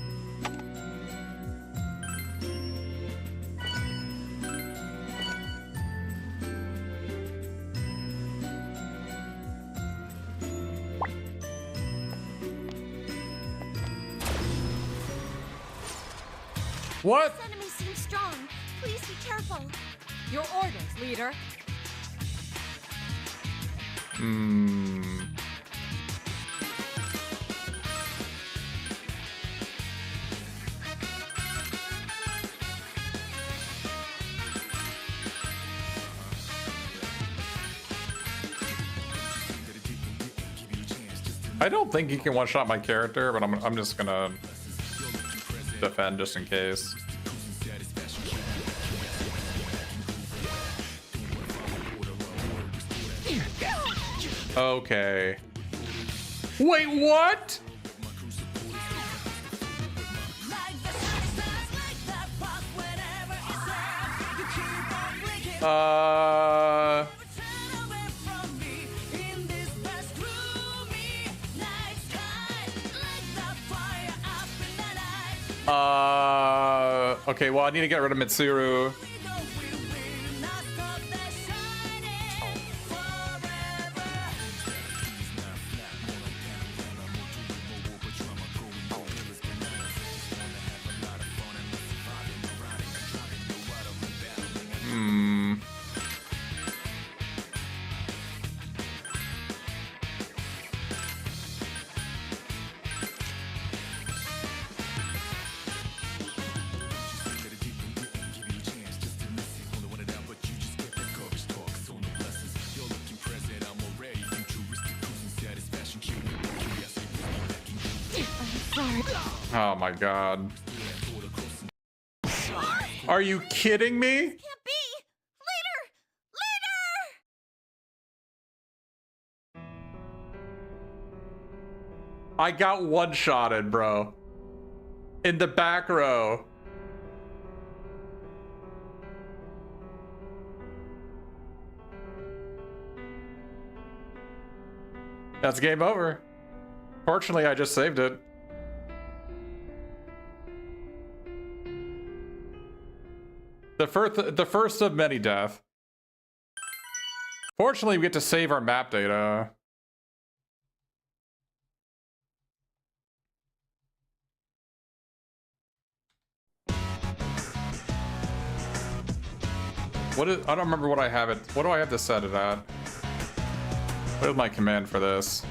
What? This enemy seems strong. Please be careful. Your orders, leader. I don't think he can one-shot my character, but I'm just gonna defend just in case. Okay. Wait, what? Okay, well, I need to get rid of Mitsuru. Oh my god. Are you kidding me? Can't be! Leader! Leader! I got one-shotted, bro. In the back row. That's game over. Fortunately, I just saved it. The first of many death. Fortunately, we get to save our map data. I don't remember what I have it. What do I have to set it at? What is my command for this?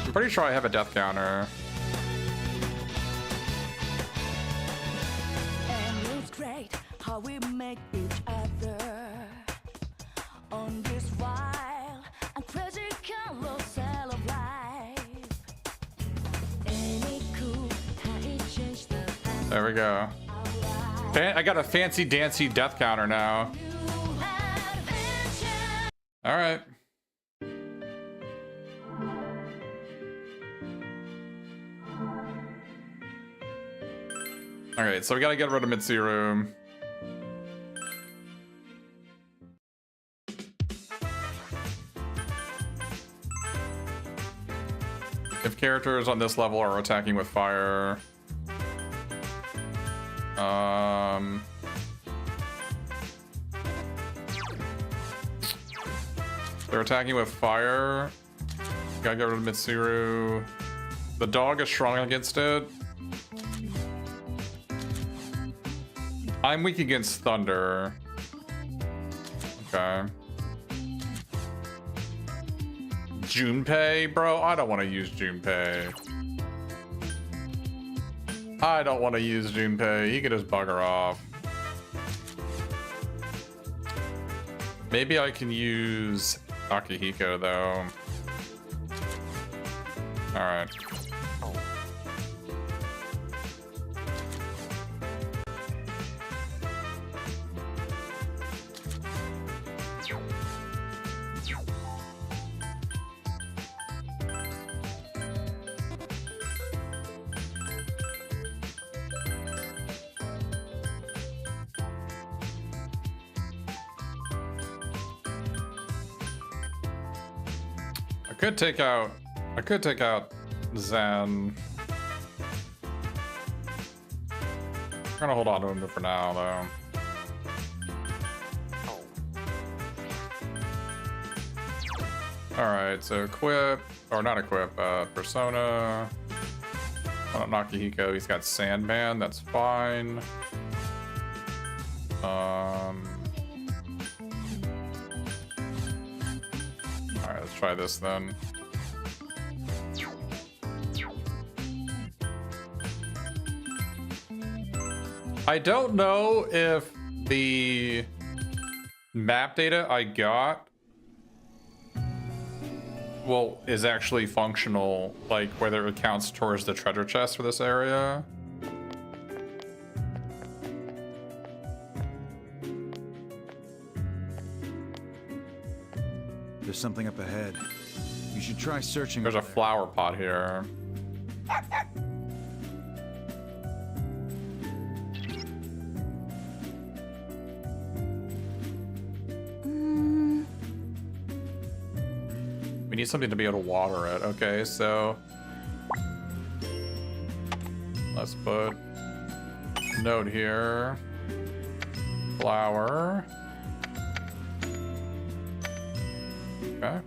I'm pretty sure I have a death counter. How we make each other on this wild and crazy carousel of life. There we go. I got a fancy dancy death counter now. All right. All right, so we gotta get rid of Mitsuru. If characters on this level are attacking with fire, they're attacking with fire. Gotta get rid of Mitsuru. The dog is strong against it. I'm weak against thunder. Okay. Junpei, bro? I don't want to use Junpei. I don't want to use Junpei. He can just bugger off. Maybe I can use Akihiko, though. Alright. I could take out Zen. I'm gonna hold on to him for now, though. Alright, so equip, or not equip, Persona. On Nakahiko, he's got Sandman, that's fine. Alright, let's try this then. I don't know if the map data I got is actually functional, like whether it counts towards the treasure chest for this area. There's something up ahead. You should try searching. There's a flower pot here. We need something to be able to water it. Okay, so let's put a note here. Flower. Okay.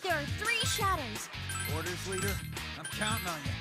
There are 3 shadows. Orders, leader. I'm counting on you.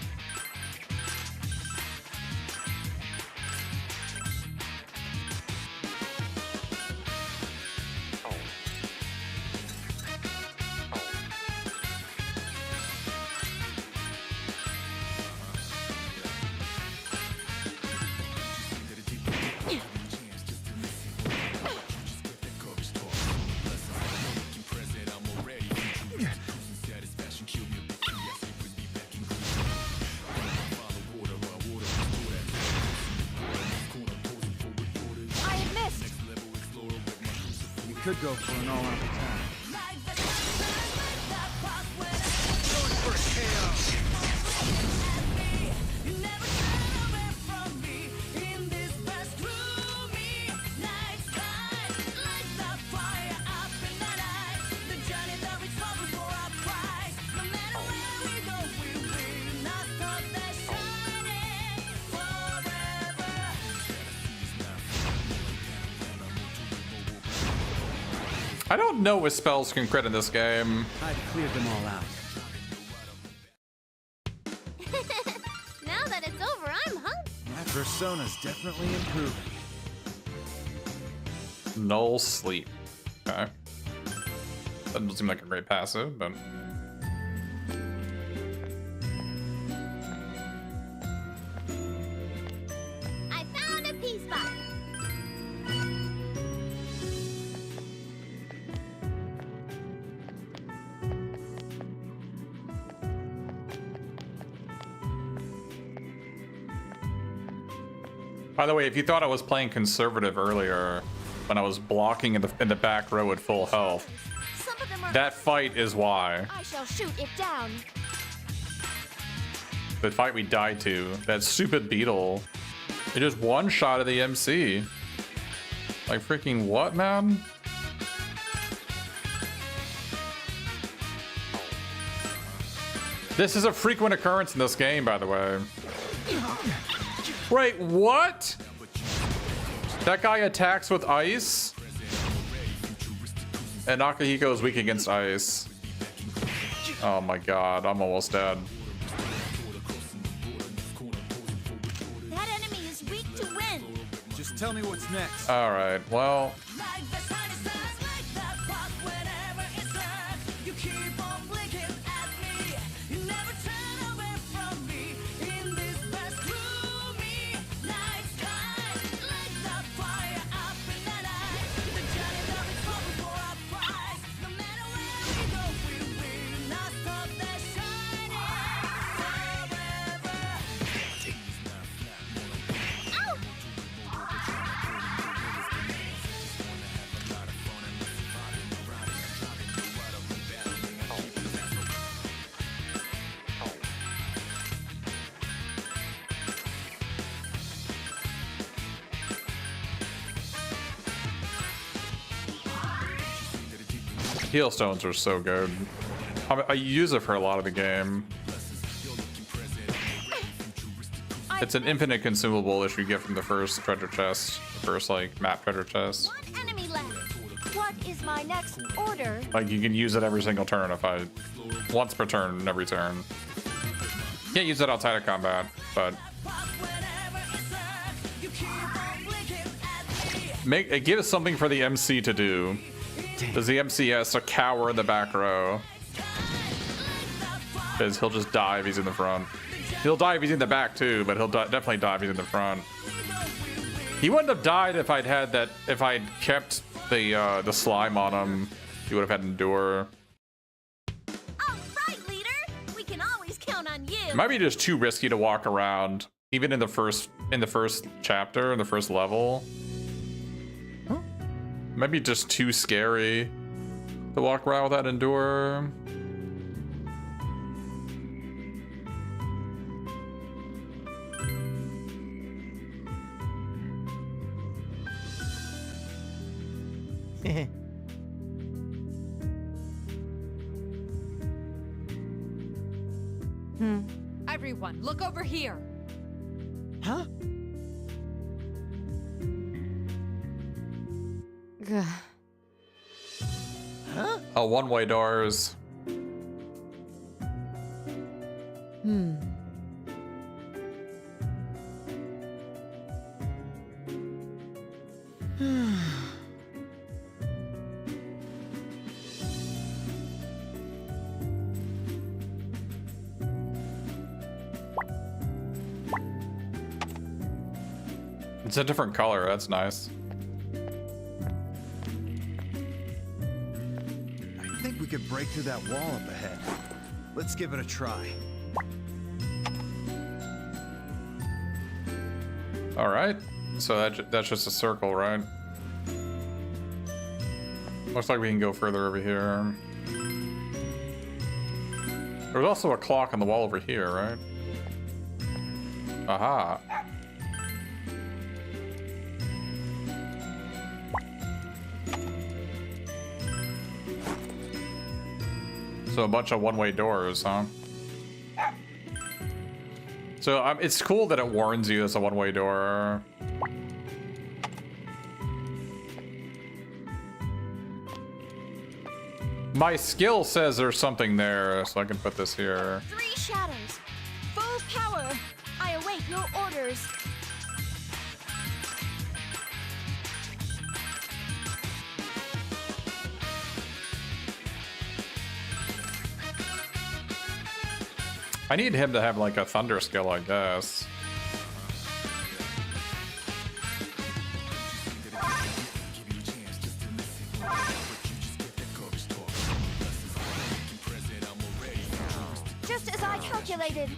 Could go for an all-out attack. Going for a KO. I don't know if spells can crit in this game. I've cleared them all out. Now that it's over, I'm hungry. My persona's definitely improving. Null sleep. Okay. That doesn't seem like a great passive, but I found a peace box. By the way, if you thought I was playing conservative earlier, when I was blocking in the back row at full health, that fight is why. I shall shoot it down. The fight we died to, that stupid beetle, it just one shot of the MC. Like freaking what, man? This is a frequent occurrence in this game, by the way. Wait, what? That guy attacks with ice? And Akihiko is weak against ice. Oh my god, I'm almost dead. That enemy is weak to wind. Just tell me what's next. Alright, well... Heal stones are so good. I use it for a lot of the game. It's an infinite consumable issue you get from the first treasure chest, the first like map treasure chest. One enemy left. What is my next order? Like you can use it every single turn once per turn, every turn. Can't use it outside of combat, but it gives something for the MC to do. Does the MC has to cower in the back row? Because he'll just die if he's in the front. He'll die if he's in the back too, but he'll definitely die if he's in the front. He wouldn't have died if I'd kept the slime on him. He would have had endure. All right, leader. We can always count on you. It might be just too risky to walk around, even in the first chapter, in the first level. Maybe just too scary to walk around without endure. Everyone, look over here. Huh? Huh? Oh, one-way doors. It's a different color, that's nice. I think we could break through that wall up ahead. Let's give it a try. All right, so that's just a circle, right? Looks like we can go further over here. There's also a clock on the wall over here, right? Aha. So a bunch of one-way doors, huh? So it's cool that it warns you it's a one-way door. My skill says there's something there, so I can put this here. 3 shadows. Full power. I await your orders. I need him to have like a thunder skill, I guess. Just as I calculated.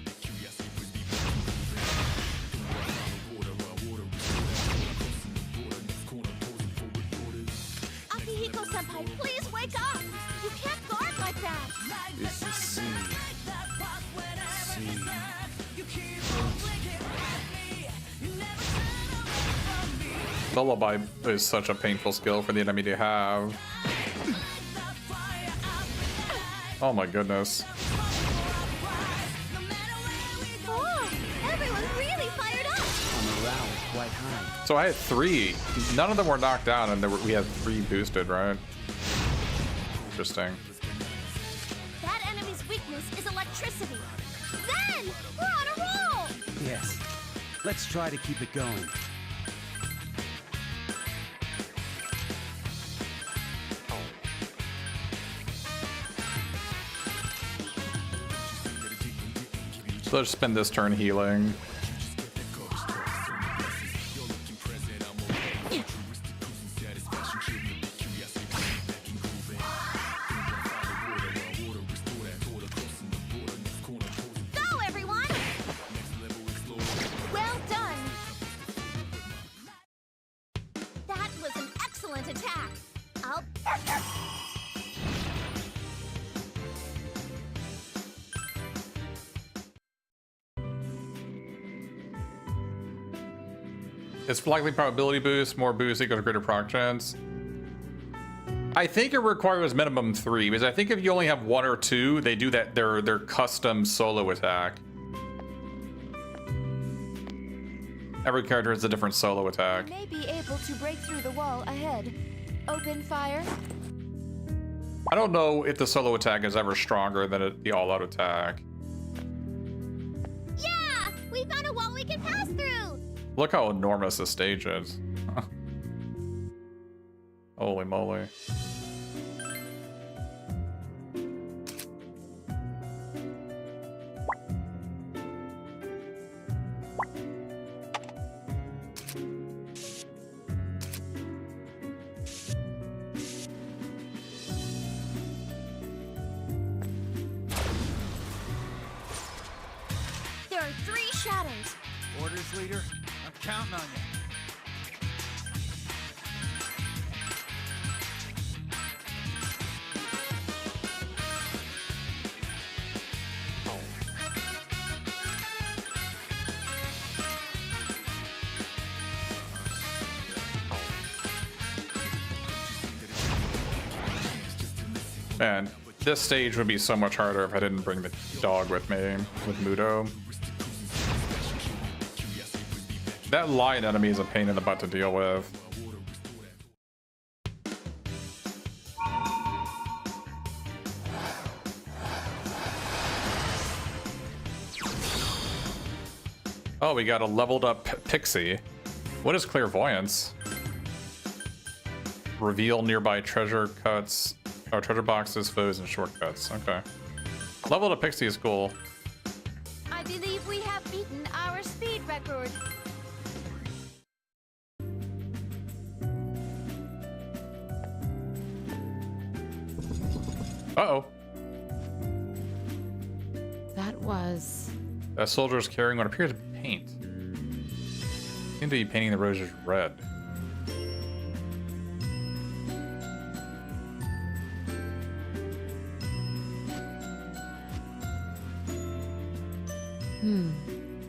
Senpai, please wake up! You can't guard like that! This is C. C. Lullaby is such a painful skill for the enemy to have. Oh my goodness. Oh, everyone's really fired up! Morale is quite high. So I had 3. None of them were knocked down, and we had 3 boosted, right? Interesting. That enemy's weakness is electricity. Then, we're on a roll! Yes. Let's try to keep it going. So let's spend this turn healing. Go, everyone! Well done! That was an excellent attack. I'll... It's likely probability boost, more boost equals greater proc chance. I think it requires minimum 3, because I think if you only have 1 or 2, they do that their custom solo attack. Every character has a different solo attack. May be able to break through the wall ahead. Open fire. I don't know if the solo attack is ever stronger than the all-out attack. Yeah! We found a wall we can pass through! Look how enormous this stage is. Holy moly. There are 3 shadows. Orders, leader. I'm counting on you. Man, this stage would be so much harder if I didn't bring the dog with me, with Mudo. That lion enemy is a pain in the butt to deal with. Oh, we got a leveled up pixie. What is clairvoyance? Reveal nearby treasure cuts, or treasure boxes, foes, and shortcuts. Okay. Leveled up pixie is cool. I believe we have beaten our speed record. Uh-oh. That was... That soldier is carrying what appears to be paint. Seem to be painting the roses red.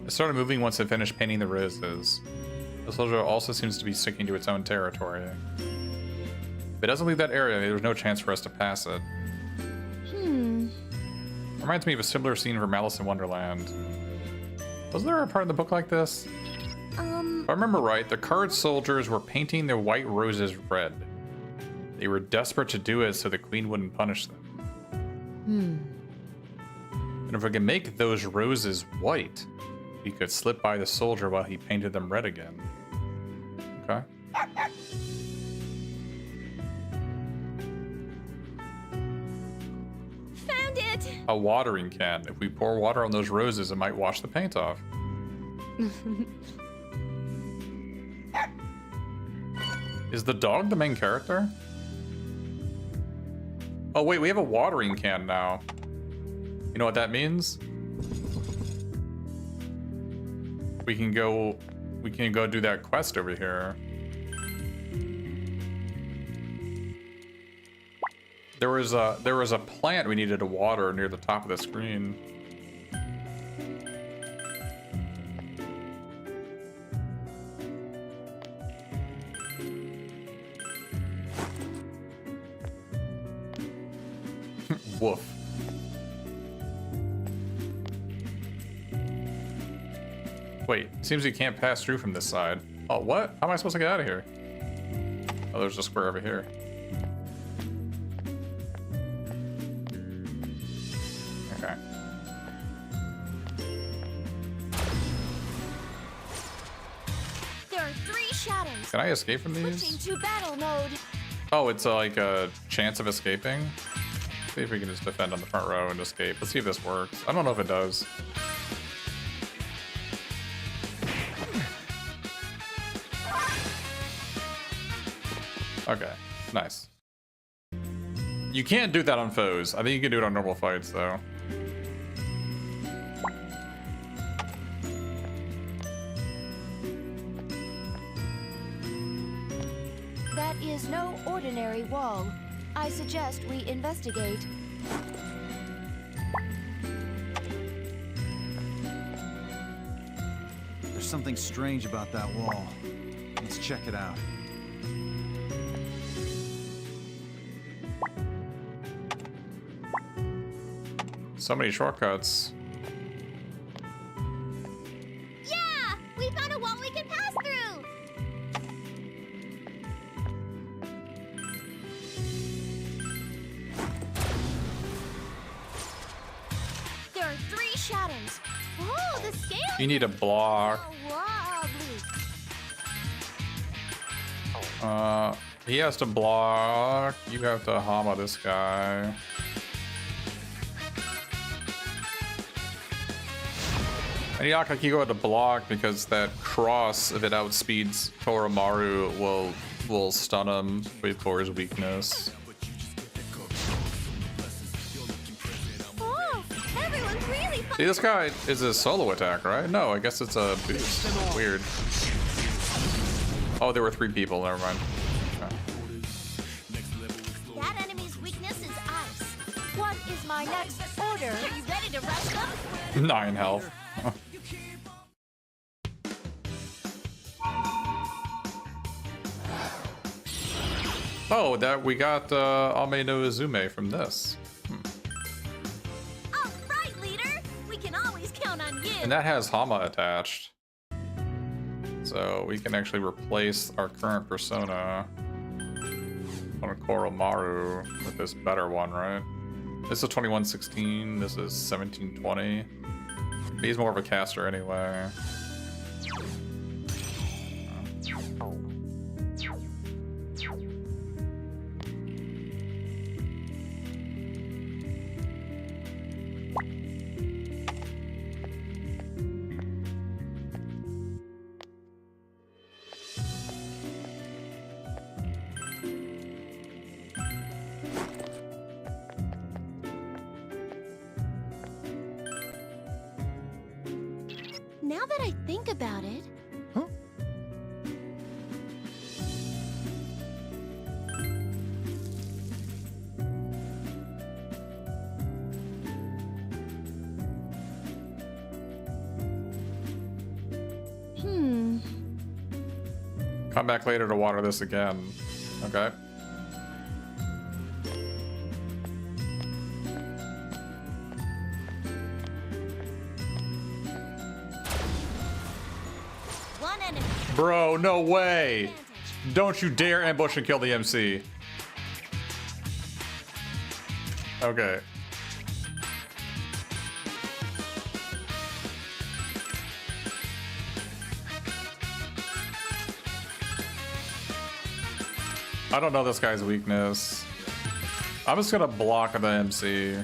It started moving once it finished painting the roses. The soldier also seems to be sticking to its own territory. If it doesn't leave that area, there's no chance for us to pass it. Reminds me of a similar scene from Alice in Wonderland. Was there a part in the book like this? If I remember right, the card soldiers were painting their white roses red. They were desperate to do it so the queen wouldn't punish them. And if we can make those roses white, we could slip by the soldier while he painted them red again. Okay. Found it! A watering can. If we pour water on those roses, it might wash the paint off. Is the dog the main character? Oh wait, we have a watering can now. You know what that means? We can go do that quest over here. There was a plant we needed to water near the top of the screen. Woof. Wait, seems you can't pass through from this side. Oh, what? How am I supposed to get out of here? Oh, there's a square over here. Okay. There are 3 shadows. Can I escape from these? Switching to battle mode. Oh, it's like a chance of escaping. See if we can just defend on the front row and escape. Let's see if this works. I don't know if it does. Okay, nice. You can't do that on foes. I think you can do it on normal fights, though. That is no ordinary wall. I suggest we investigate. There's something strange about that wall. Let's check it out. So many shortcuts. Yeah! We found a wall we can pass through! There are 3 shadows. Oh, the scale! You need a block. He has to block. You have to Hama this guy. And you act like you go to block because that cross, if it outspeeds Koromaru, will stun him for his weakness. Oh, everyone's really fun. See, this guy is a solo attack, right? No, I guess it's a boost. Weird. Oh, there were 3 people. Never mind. Okay. That enemy's weakness is ice. What is my next order? Are you ready to rush them? 9 health. Oh, that we got Ame no Uzume from this. All right, leader. We can always count on you. And that has Hama attached. So we can actually replace our current persona on Koromaru with this better one, right? This is 2116, this is 1720. He's more of a caster anyway. Now that I think about it... Huh? Come back later to water this again. Okay. One enemy. Bro, no way! Don't you dare ambush and kill the MC. Okay. I don't know this guy's weakness. I'm just gonna block the MC.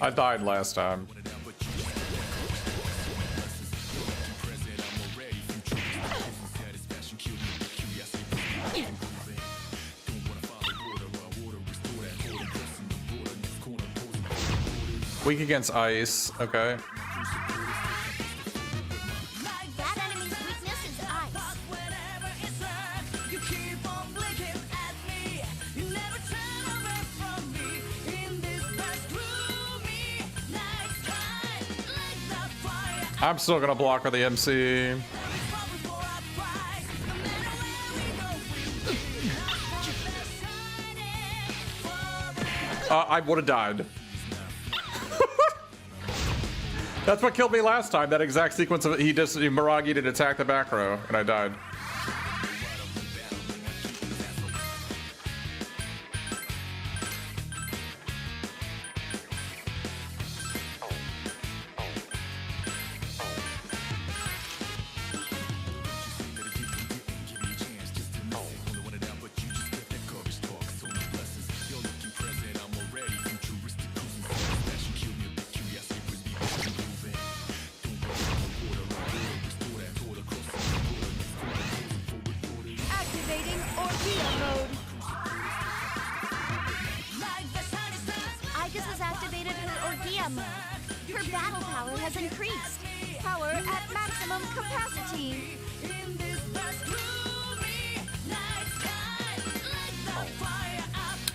I died last time. Weak against ice, okay. That enemy's weakness is ice. I'm still gonna block with the MC. I would have died. That's what killed me last time. That exact sequence of Miragi did attack the back row, and I died. Activating Ordeal mode. Aegis has activated her Ordeal mode. Her battle power has increased. Power at maximum capacity.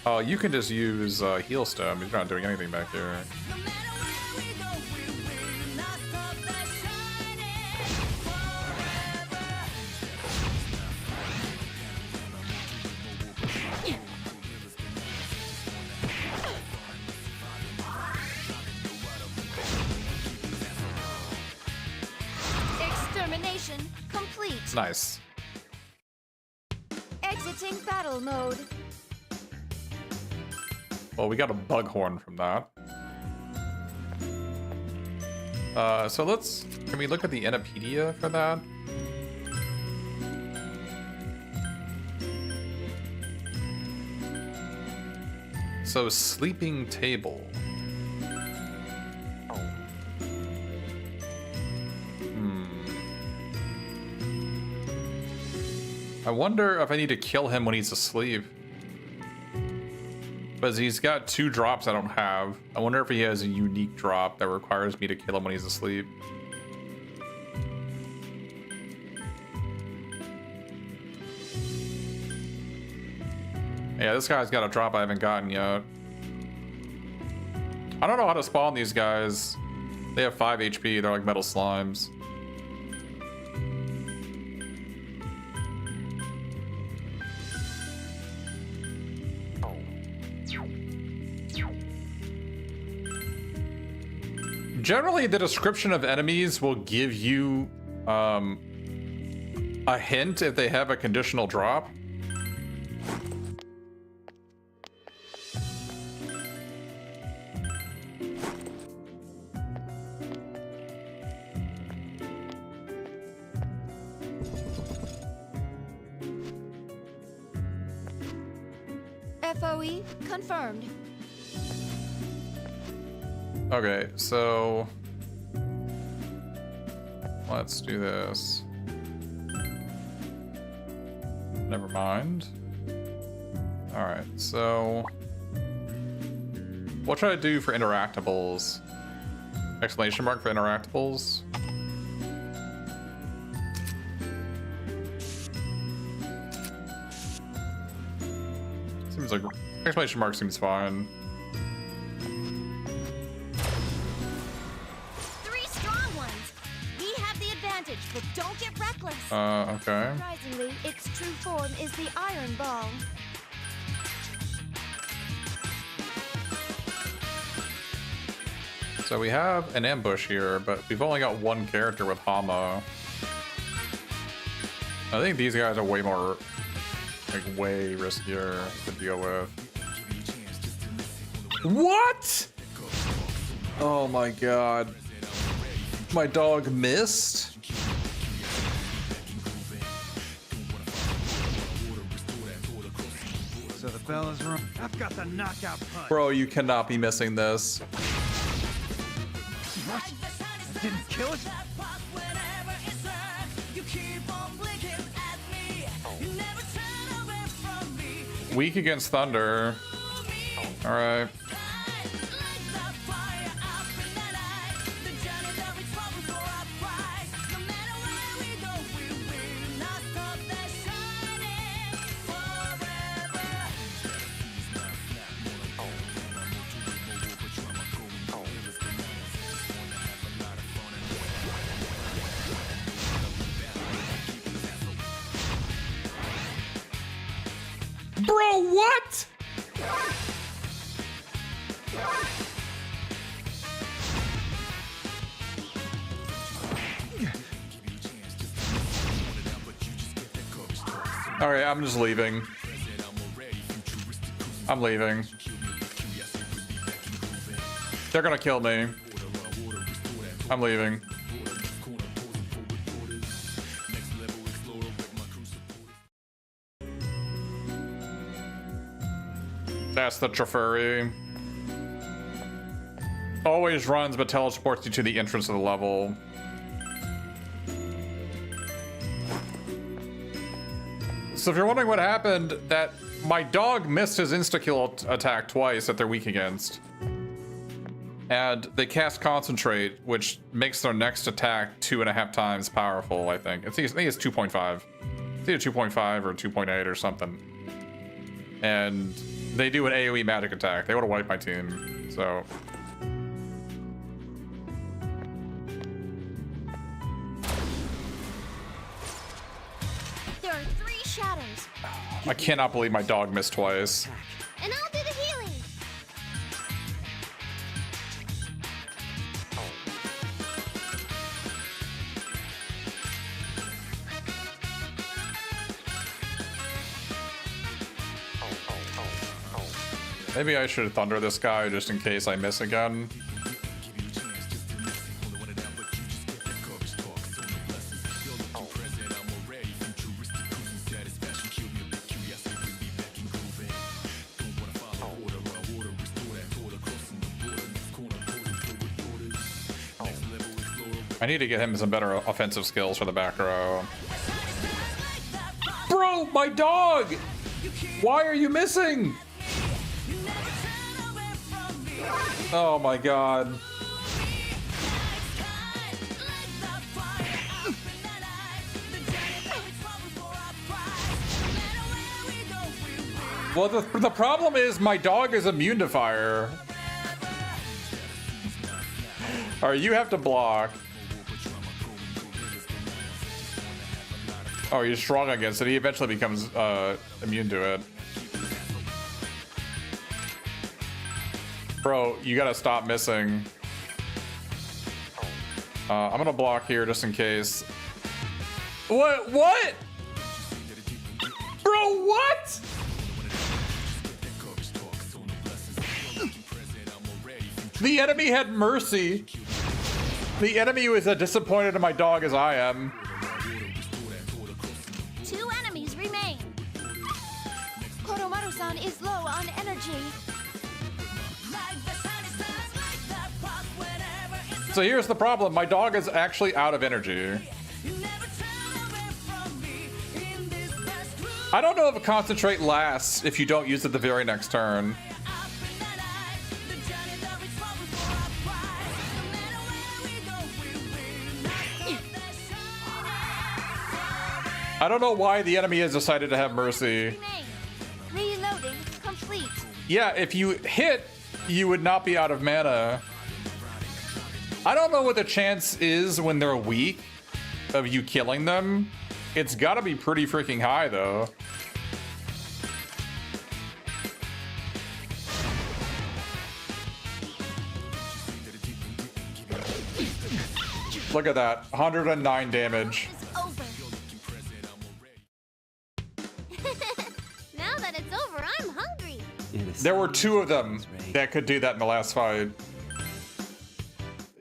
Oh, you can just use heal stone. He's not doing anything back here. Extermination complete. Nice. Exiting battle mode. Well, we got a bug horn from that. So can we look at the Encyclopedia for that? So, sleeping table. I wonder if I need to kill him when he's asleep. Because he's got 2 drops I don't have. I wonder if he has a unique drop that requires me to kill him when he's asleep. Yeah, this guy's got a drop I haven't gotten yet. I don't know how to spawn these guys. They have 5 HP. They're like metal slimes. Generally, the description of enemies will give you a hint if they have a conditional drop. FOE confirmed. Okay, so let's do this. Never mind. All right, so what should I do for interactables? Exclamation mark for interactables. Seems like exclamation mark seems fine. But don't get reckless. Okay. Surprisingly, its true form is the Iron Ball. So we have an ambush here, but we've only got 1 character with Hama. I think these guys are way more, like, way riskier to deal with. What? Oh my god. My dog missed? So the bell is wrong. I've got the knockout punch. Bro, you cannot be missing this. What? That didn't kill it? Weak against thunder. Alright. Bro, what? Alright, I'm just leaving. I'm leaving. They're gonna kill me. I'm leaving. That's the Treferi. Always runs but teleports you to the entrance of the level. So if you're wondering what happened, that my dog missed his insta-kill attack twice that they're weak against. And they cast Concentrate, which makes their next attack 2.5 times powerful, I think. I think it's 2.5. It's either 2.5 or 2.8 or something. And they do an AoE magic attack. They would have wiped my team, so... There are 3 shadows. I cannot believe my dog missed twice. And I'll do the healing. Maybe I should thunder this guy just in case I miss again. I need to get him some better offensive skills for the back row. Bro, my dog! Why are you missing? Oh my god. Well, the problem is my dog is immune to fire. Alright, you have to block. Oh, he's strong against it. He eventually becomes immune to it. Bro, you gotta stop missing. I'm gonna block here just in case. What? What? Bro, what? The enemy had mercy. The enemy was as disappointed in my dog as I am. 2 enemies remain. Koromaru-san is low on energy. So here's the problem. My dog is actually out of energy. I don't know if a concentrate lasts if you don't use it the very next turn. I don't know why the enemy has decided to have mercy. Reloading complete. Yeah, if you hit, you would not be out of mana. I don't know what the chance is when they're weak of you killing them. It's gotta be pretty freaking high though. Look at that, 109 damage. Now that it's over, I'm hungry. There were 2 of them that could do that in the last fight.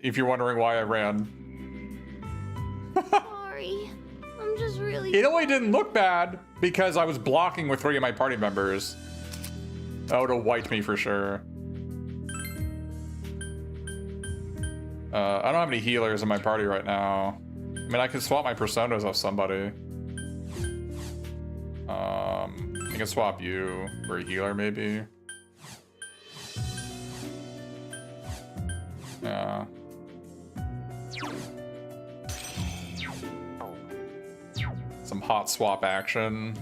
If you're wondering why I ran. Sorry. I'm just really... It only didn't look bad because I was blocking with 3 of my party members. That would have wiped me for sure. I don't have any healers in my party right now. I mean, I can swap my personas off somebody. I can swap you for a healer, maybe. Yeah. Some hot swap action.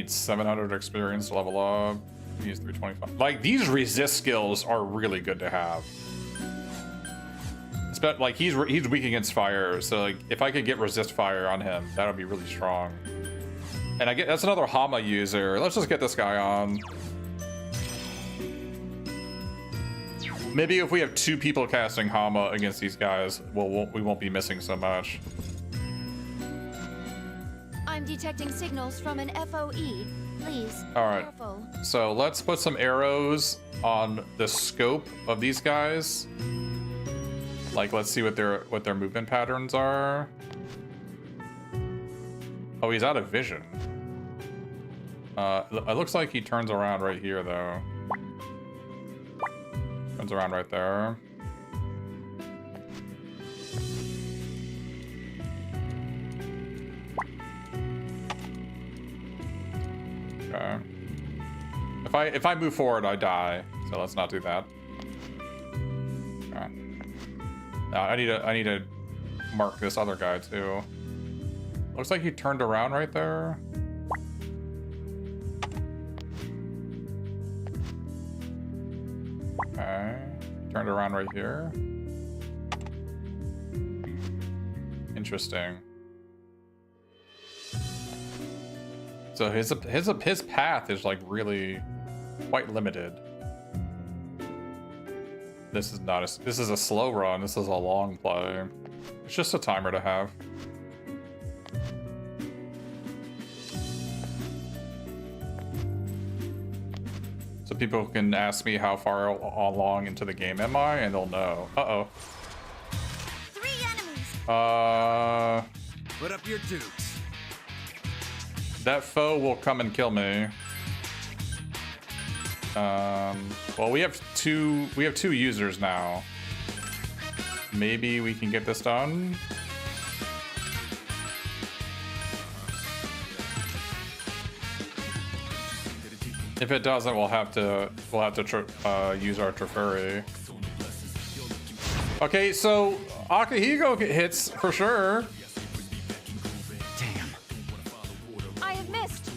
need 700 experience to level up. He needs 325. Like, these resist skills are really good to have. Like, he's weak against fire, so like if I could get resist fire on him, that would be really strong. And I get that's another Hama user. Let's just get this guy on. Maybe if we have 2 people casting Hama against these guys, we won't be missing so much. I'm detecting signals from an FOE. Please, All right. careful. So let's put some arrows on the scope of these guys. Like, let's see what their movement patterns are. Oh, he's out of vision. It looks like he turns around right here, though. Turns around right there. Okay. If I move forward, I die. So let's not do that. Okay. I need to mark this other guy too. Looks like he turned around right there. Okay. Turned around right here. Interesting. So his path is like really quite limited. This is a slow run. This is a long play. It's just a timer to have. So people can ask me how far along into the game am I, and they'll know. Uh-oh. 3 enemies. Put up your dukes. That foe will come and kill me. Well, we have two users now. Maybe we can get this done. If it doesn't, we'll have to use our Treferi. Okay, so Akihiko hits for sure. I have missed.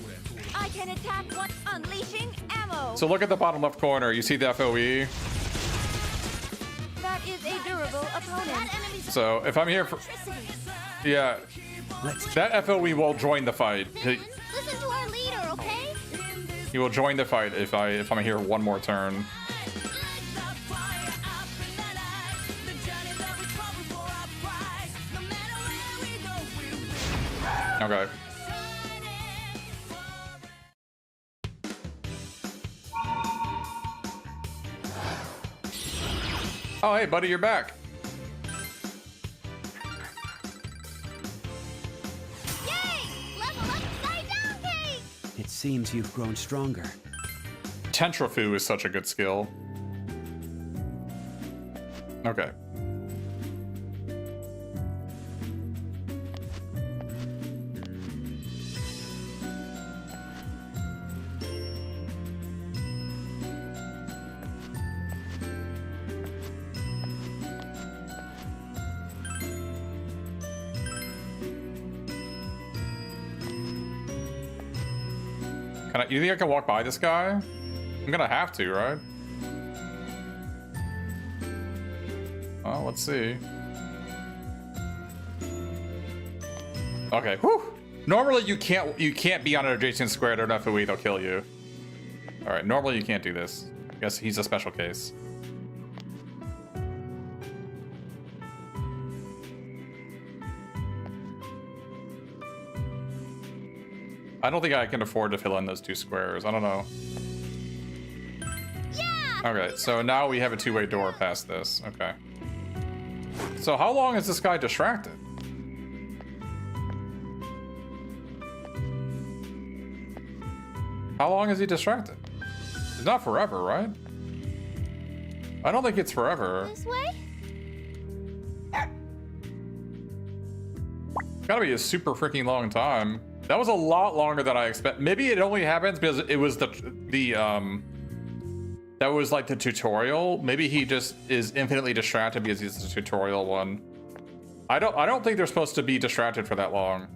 I can attack one, unleashing ammo. So look at the bottom left corner. You see the FOE. That is a durable opponent. So if I'm here for, yeah, that FOE will join the fight. Listen to our leader, okay? He will join the fight if I'm here one more turn. Okay. Oh, hey, buddy, you're back. It seems you've grown stronger. Tentrafu is such a good skill. Okay. You think I can walk by this guy? I'm gonna have to, right? Well, let's see. Okay, whew. Normally you can't be on an adjacent square to an FOE, they'll kill you. Alright, normally you can't do this. I guess he's a special case. I don't think I can afford to fill in those 2 squares. I don't know. Yeah! Okay, so now we have a 2-way door past this. Okay. So how long is this guy distracted? How long is he distracted? It's not forever, right? I don't think it's forever. This way? It's gotta be a super freaking long time. That was a lot longer than I expect. Maybe it only happens because it was that was like the tutorial. Maybe he just is infinitely distracted because he's the tutorial one. I don't think they're supposed to be distracted for that long.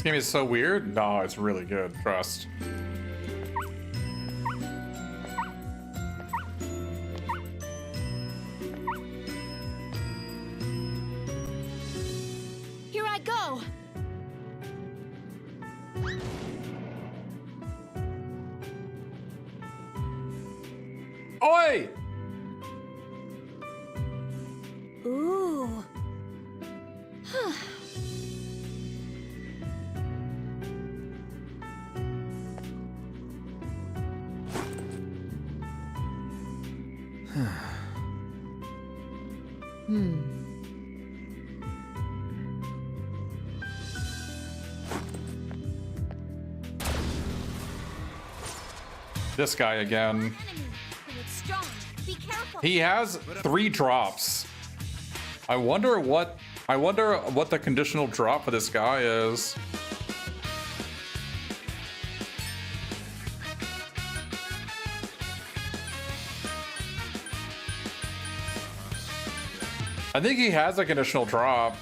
This game is so weird. No, it's really good. Trust. Here I go. Oi! Ooh. This guy again. Enemy, and it's strong. Be careful. He has 3 drops. I wonder what the conditional drop for this guy is. I think he has a conditional drop.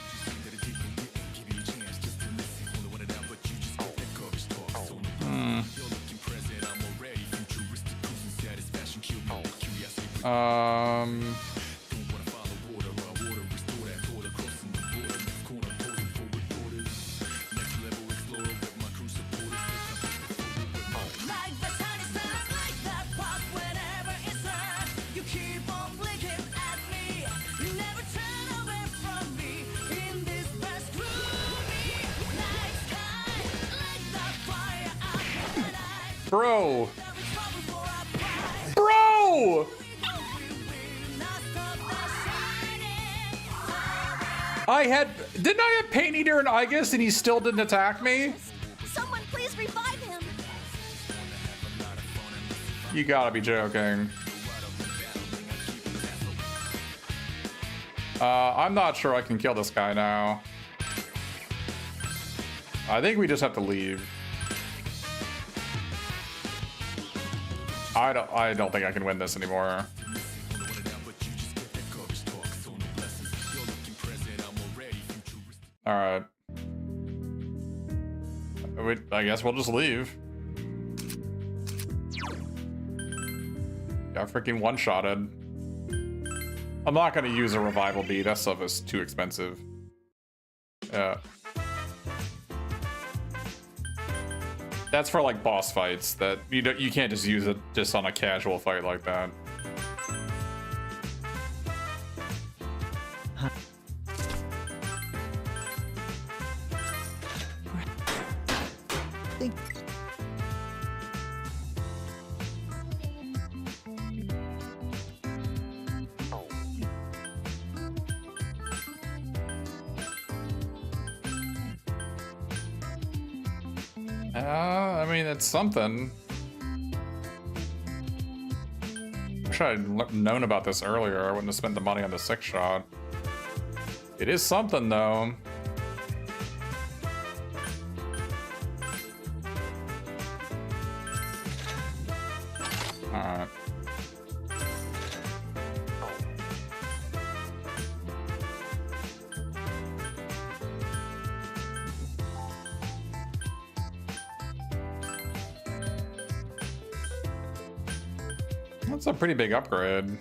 Like the shiny stars, like that pop whenever it's on. You keep on blinking at me. You never turn away from me. In this best gloomy night sky, like that fire out the night. Bro. There is trouble for our pride. Bro! Not stop the shining. Didn't I have Pain Eater and Aegis and he still didn't attack me? Someone please revive him. You gotta be joking. I'm not sure I can kill this guy now. I think we just have to leave. I don't think I can win this anymore. All right. I guess we'll just leave. Got freaking one-shotted. I'm not gonna use a revival bead. That stuff is too expensive. Yeah. That's for like boss fights that you can't just use it just on a casual fight like that. I mean, it's something. Wish I'd known about this earlier. I wouldn't have spent the money on the 6-shot. It is something, though. Alright. That's a pretty big upgrade.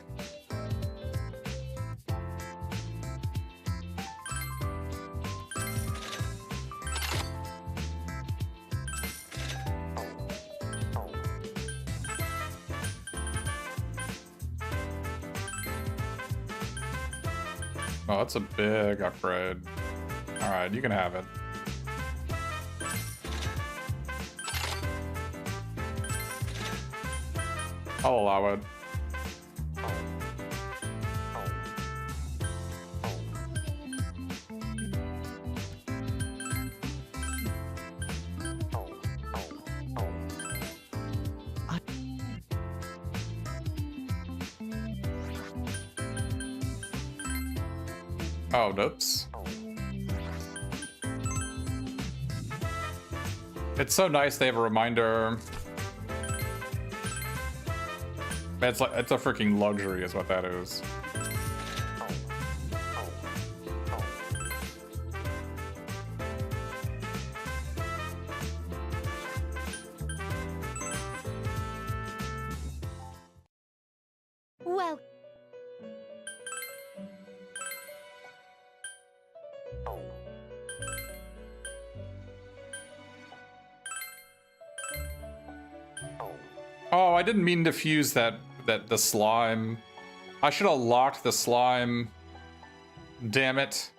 Oh, that's a big upgrade. All right, you can have it. I'll allow it. Oh, oops. It's so nice they have a reminder. It's like, it's a freaking luxury is what that is. Oh, I didn't mean to fuse the slime. I should have locked the slime. Damn it.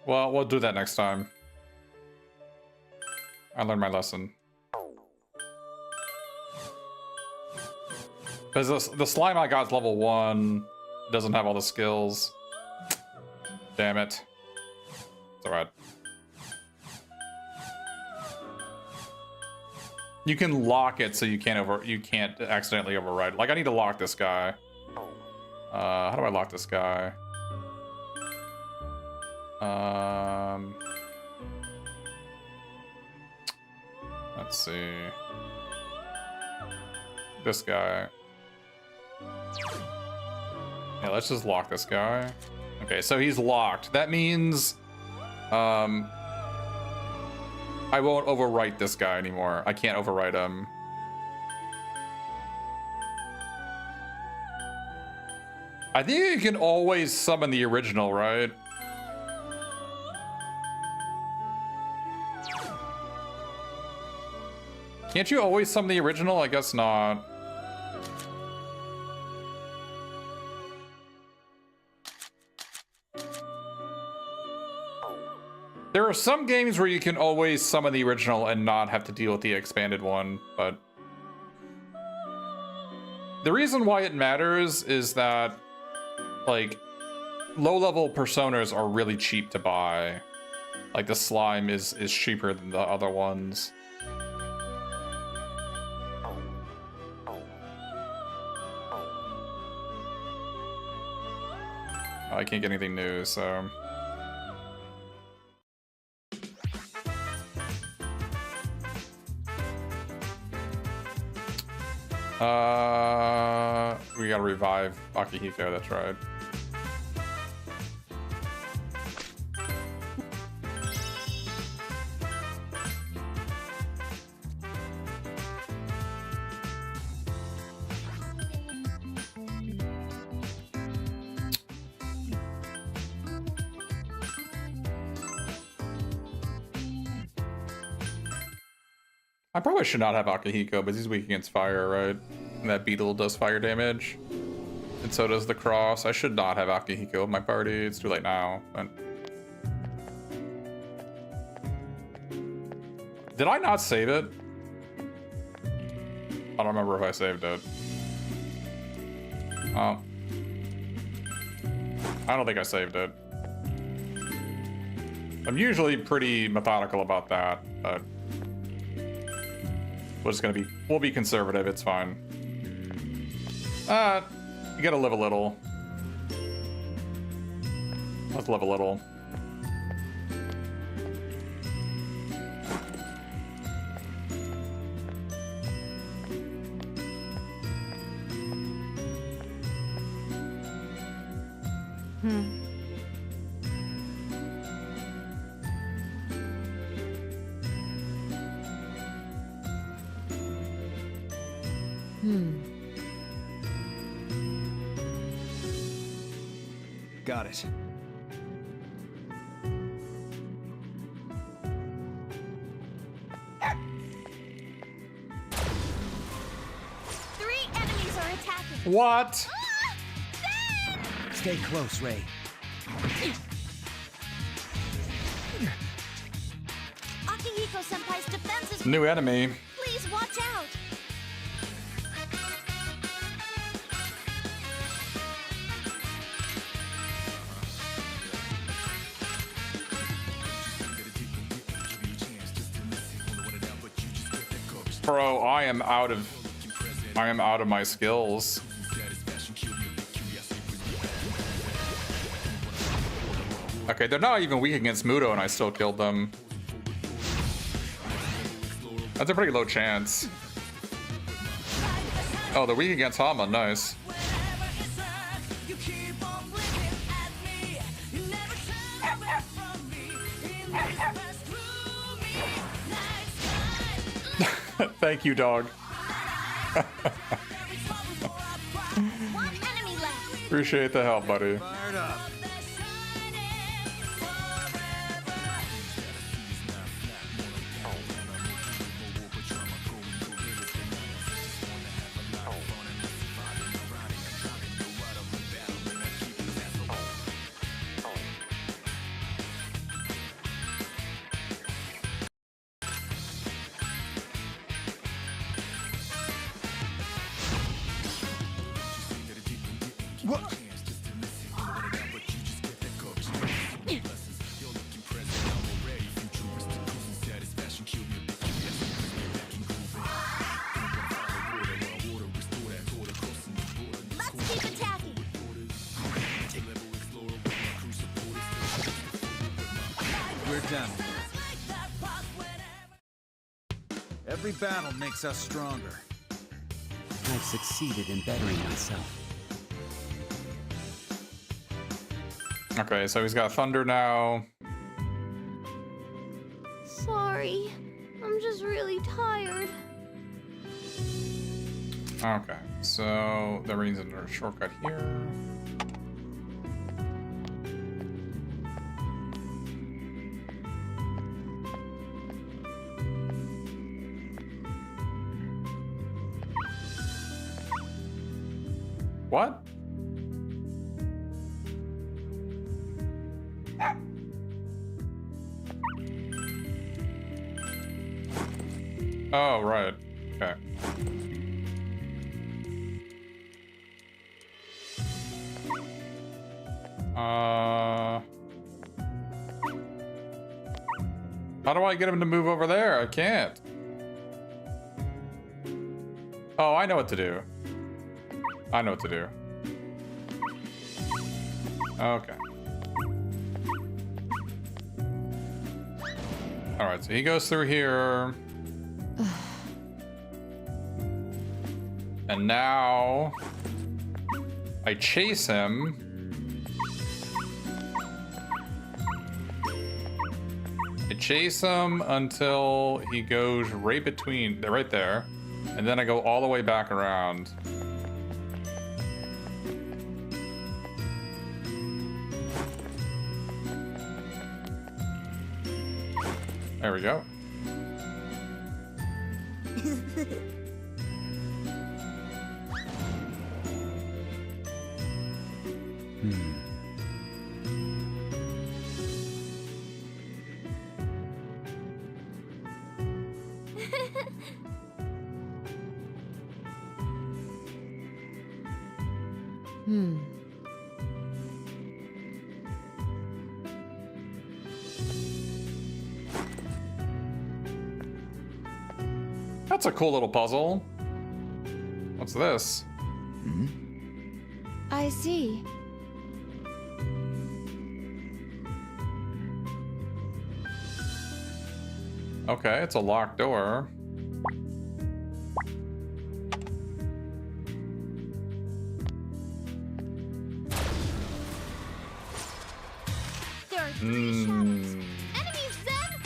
Well, we'll do that next time. I learned my lesson. Because the slime I got is level 1. Doesn't have all the skills. Damn it. It's alright. You can lock it so you can't accidentally override. Like, I need to lock this guy. How do I lock this guy? Let's see. This guy. Yeah, let's just lock this guy. Okay, so he's locked. That means I won't overwrite this guy anymore. I can't overwrite him. I think you can always summon the original, right? Can't you always summon the original? I guess not. There are some games where you can always summon the original and not have to deal with the expanded one, but the reason why it matters is that, like, low-level personas are really cheap to buy. Like, the slime is cheaper than the other ones. I can't get anything new, so... we gotta revive Akihiko, that's right. I probably should not have Akihiko, but he's weak against fire, right? And that beetle does fire damage. And so does the cross. I should not have Akihiko in my party. It's too late now. But... did I not save it? I don't remember if I saved it. Oh. I don't think I saved it. I'm usually pretty methodical about that, but... we'll be conservative, it's fine. You gotta live a little. Let's live a little. Got it. Three enemies are attacking. What? Stay close, Ray. Akihiko-senpai's defense is... New enemy. Please watch out. Bro, I am out of my skills. Okay, they're not even weak against Muto and I still killed them. That's a pretty low chance. Oh, they're weak against Hama, nice. Thank you, dog. Appreciate the help, buddy. Fired up. What? Let's keep attacking. We're done. Every battle makes us stronger. I've succeeded in bettering myself. Okay, so he's got thunder now. Sorry. I'm just really tired. Okay, so that brings into a shortcut here. What? Oh, right. Okay. How do I get him to move over there? I can't. Oh, I know what to do. I know what to do. Okay. Alright, so he goes through here. And now I chase him. I chase him until he goes right between, right there. And then I go all the way back around. There we go. That's a cool little puzzle. What's this? I see. Okay, it's a locked door. There are three shadows. Enemies, Zen!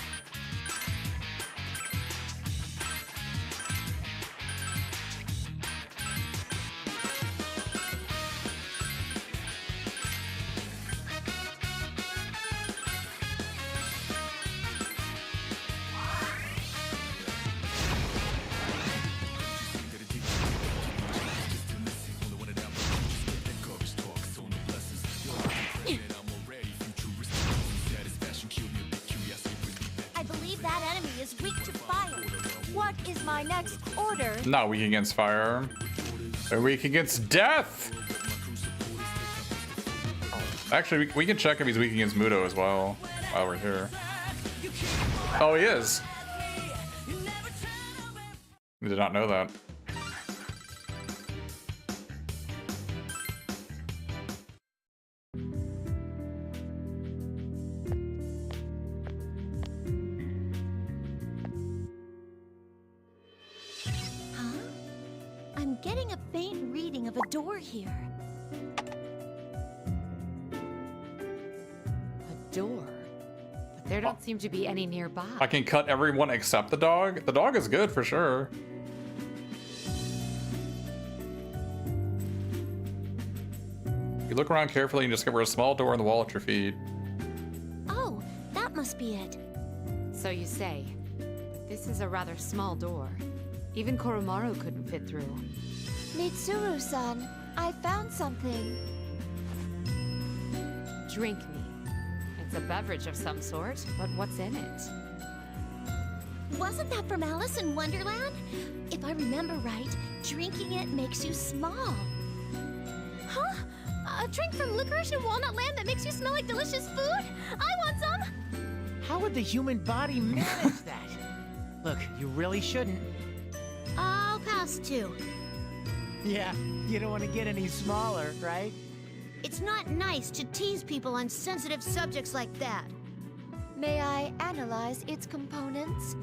I believe that enemy is weak to fire. What is my next order? Not weak against fire. They're weak against death! Actually, we can check if he's weak against Muto as well while we're here. Oh, he is. We did not know that. Huh? I'm getting a faint reading of a door here. A door? But there don't seem to be any nearby. I can cut everyone except the dog. The dog is good for sure. If you look around carefully and discover a small door in the wall at your feet. Oh, that must be it. So you say. But this is a rather small door. Even Koromaru couldn't fit through. Mitsuru-san, I found something. Drink me. It's a beverage of some sort, but what's in it? Wasn't that from Alice in Wonderland? If I remember right, drinking it makes you small. Huh? A drink from Licorice and Walnut Land that makes you smell like delicious food? I want some! How would the human body manage that? Look, you really shouldn't. I'll pass too. Yeah, you don't want to get any smaller, right? It's not nice to tease people on sensitive subjects like that. May I analyze its components?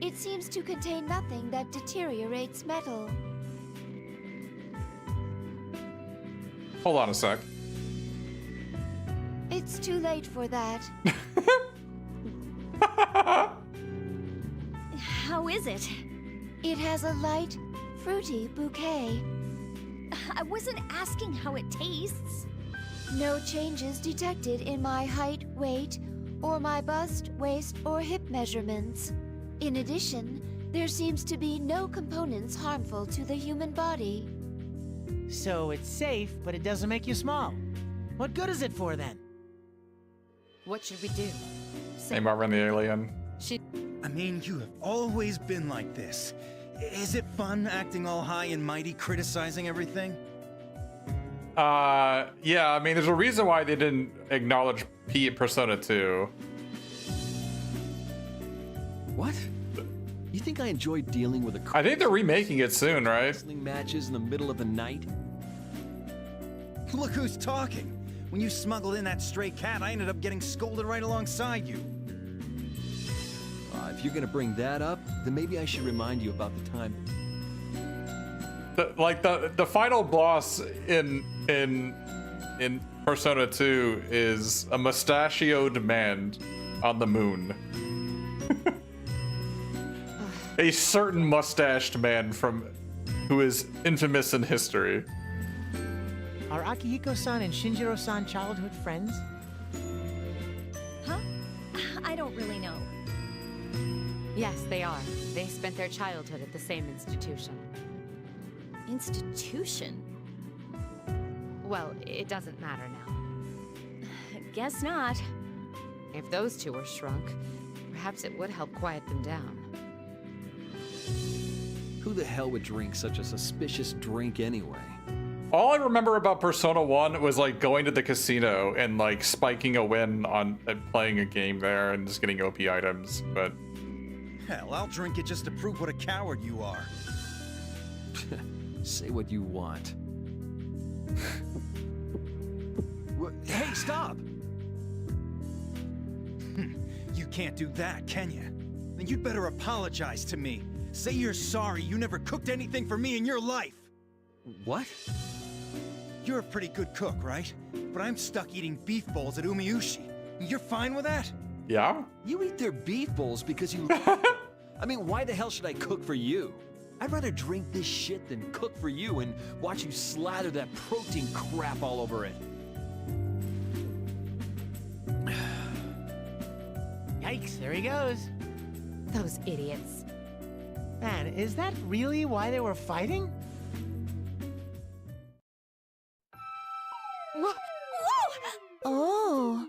It seems to contain nothing that deteriorates metal. Hold on a sec. It's too late for that. How is it? It has a light, fruity bouquet. I wasn't asking how it tastes. No changes detected in my height, weight, or my bust, waist, or hip measurements. In addition, there seems to be no components harmful to the human body. So it's safe, but it doesn't make you small. What good is it for then? What should we do? Hey, Marvin the alien. I mean, you have always been like this. Is it fun acting all high and mighty, criticizing everything? Yeah, I mean, there's a reason why they didn't acknowledge P at Persona 2. What? You think I enjoy dealing with a I think they're remaking it soon, right? wrestling matches in the middle of the night? Look who's talking. When you smuggled in that stray cat, I ended up getting scolded right alongside you. If you're gonna bring that up, then maybe I should remind you about the time. The final boss in Persona 2 is a mustachioed man on the moon. A certain mustached man who is infamous in history. Are Akihiko-san and Shinjiro-san childhood friends? Huh? I don't really know. Yes, they are. They spent their childhood at the same institution. Institution? Well, it doesn't matter now. Guess not. If those two were shrunk, perhaps it would help quiet them down. Who the hell would drink such a suspicious drink anyway? All I remember about Persona 1 was like going to the casino and like spiking a win on playing a game there and just getting OP items, but... Hell, I'll drink it just to prove what a coward you are. Say what you want. Hey, stop! You can't do that, can you? Then you'd better apologize to me. Say you're sorry you never cooked anything for me in your life. What? You're a pretty good cook, right? But I'm stuck eating beef bowls at Umiushi. You're fine with that? Yeah? You eat their beef bowls because you... I mean, why the hell should I cook for you? I'd rather drink this shit than cook for you and watch you slather that protein crap all over it. Yikes, there he goes. Those idiots. Man, is that really why they were fighting? Whoa! Oh.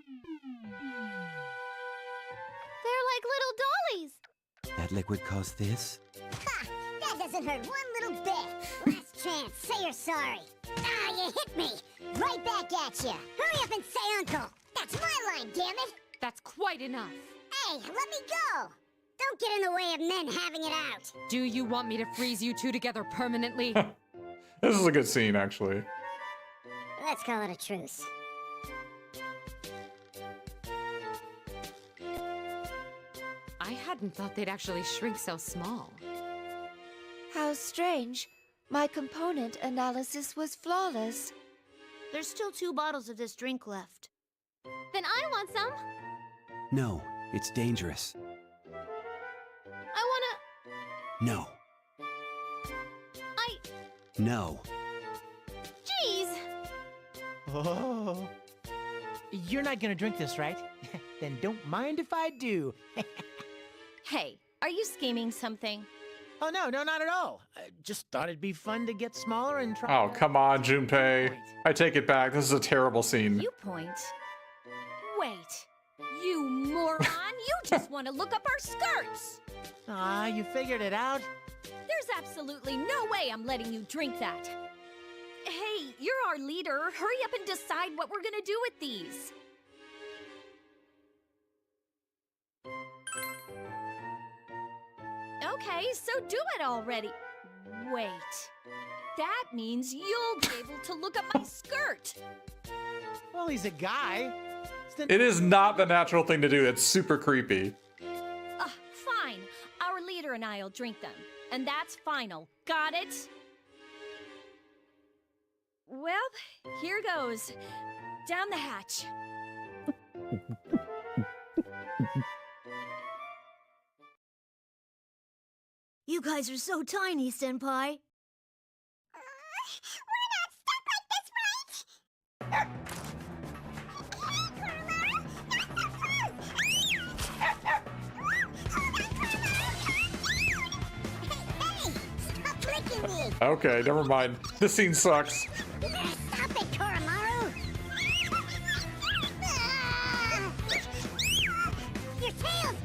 They're like little dollies. That liquid caused this? Ha! That doesn't hurt one little bit. Last chance, say you're sorry. Ah, you hit me. Right back at you. Hurry up and say uncle. That's my line, damn it. That's quite enough. Hey, let me go. Don't get in the way of men having it out. Do you want me to freeze you two together permanently? This is a good scene, actually. Let's call it a truce. I hadn't thought they'd actually shrink so small. How strange. My component analysis was flawless. There's still 2 bottles of this drink left. Then I want some. No, it's dangerous. I No. No. Jeez. Oh. You're not gonna drink this, right? Then don't mind if I do. Hey, are you scheming something? Oh, no, not at all. I just thought it'd be fun to get smaller and try... Oh, come on, Junpei. I take it back. This is a terrible scene. You point. Wait. You moron! You just want to look up our skirts! Ah, you figured it out? There's absolutely no way I'm letting you drink that. Hey, you're our leader. Hurry up and decide what we're gonna do with these. Okay, so do it already. Wait. That means you'll be able to look at my skirt. Well, he's a guy. It is not the natural thing to do. It's super creepy. Fine. Our leader and I'll drink them. And that's final. Got it? Well, here goes. Down the hatch. You guys are so tiny, Senpai. Okay, never mind. This scene sucks. You better stop it, Koromaru! Your tails!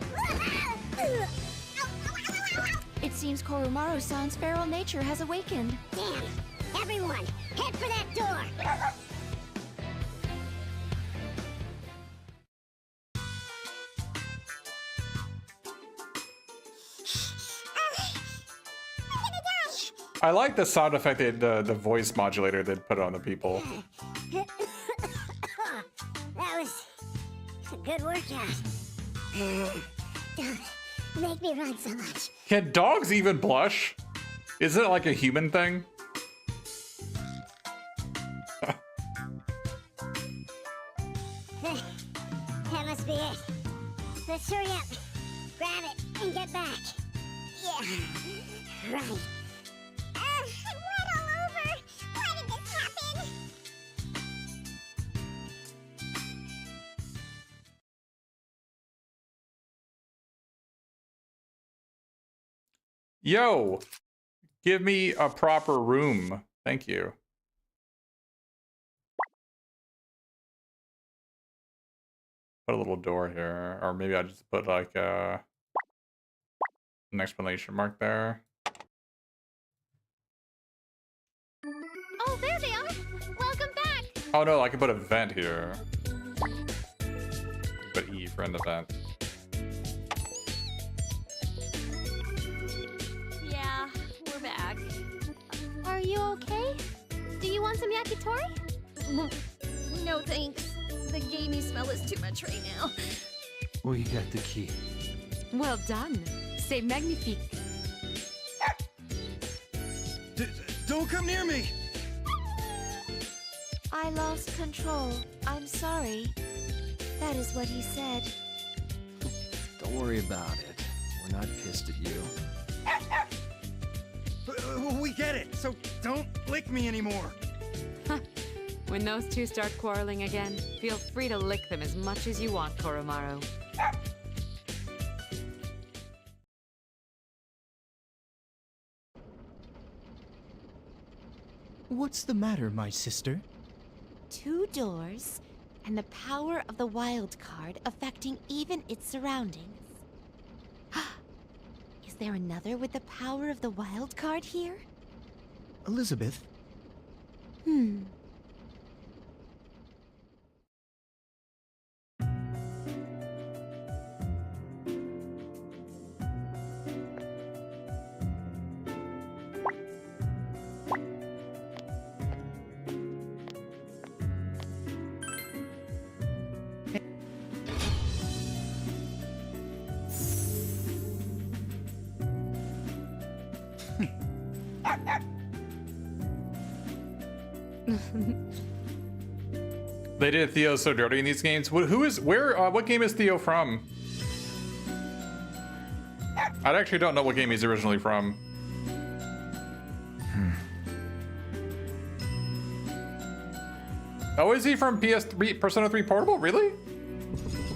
It seems Koromaru-san's feral nature has awakened. Damn! Everyone, head for that door! I like the sound effect, the voice modulator they'd put on the people. That was a good workout. Don't make me run so much. Can dogs even blush? Is it like a human thing? That must be it. Let's hurry up. Grab it and get back. Yeah. Right. I'm wet all over. Why did this happen? Yo, give me a proper room. Thank you. Put a little door here, or maybe I just put like an exclamation mark there. Oh, there they are! Welcome back! Oh no, I can put a vent here. Put E for an event. Yeah, we're back. Are you okay? Do you want some yakitori? No thanks. The gamey smell is too much right now. We got the key. Well done. C'est magnifique. Don't come near me! I lost control. I'm sorry. That is what he said. Don't worry about it. We're not pissed at you. We get it, so don't lick me anymore. When those two start quarreling again, feel free to lick them as much as you want, Koromaru. What's the matter, my sister? 2 doors, and the power of the wild card affecting even its surroundings. Is there another with the power of the wild card here? Elizabeth? They did Theo so dirty in these games. What game is Theo from? I actually don't know what game he's originally from. Oh, is he from PS3, Persona 3 Portable? Really?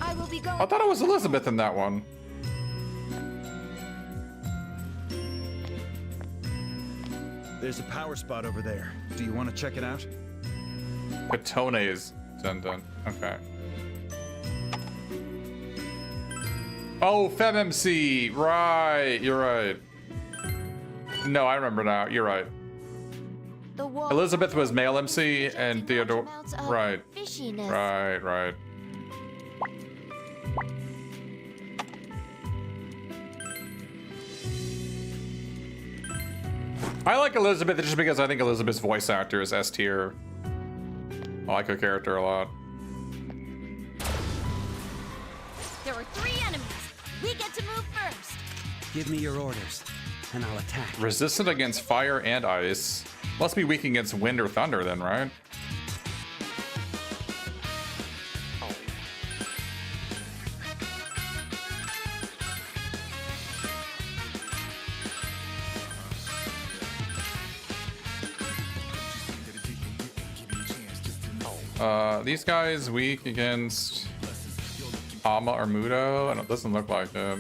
I will be going. I thought it was Elizabeth in that one. There's a power spot over there. Do you want to check it out? Katone's Zenden. Okay. Oh, FemMC. Right. You're right. No, I remember now. You're right. The wall Elizabeth was male MC and injecting Theodore. large amounts of Right. fishiness. Right. I like Elizabeth just because I think Elizabeth's voice actor is S tier. I like her character a lot. There are 3 enemies. We get to move first. Give me your orders, and I'll attack. Resistant against fire and ice. Must be weak against wind or thunder then, right? These guys weak against Ama or Mudo, and it doesn't look like it.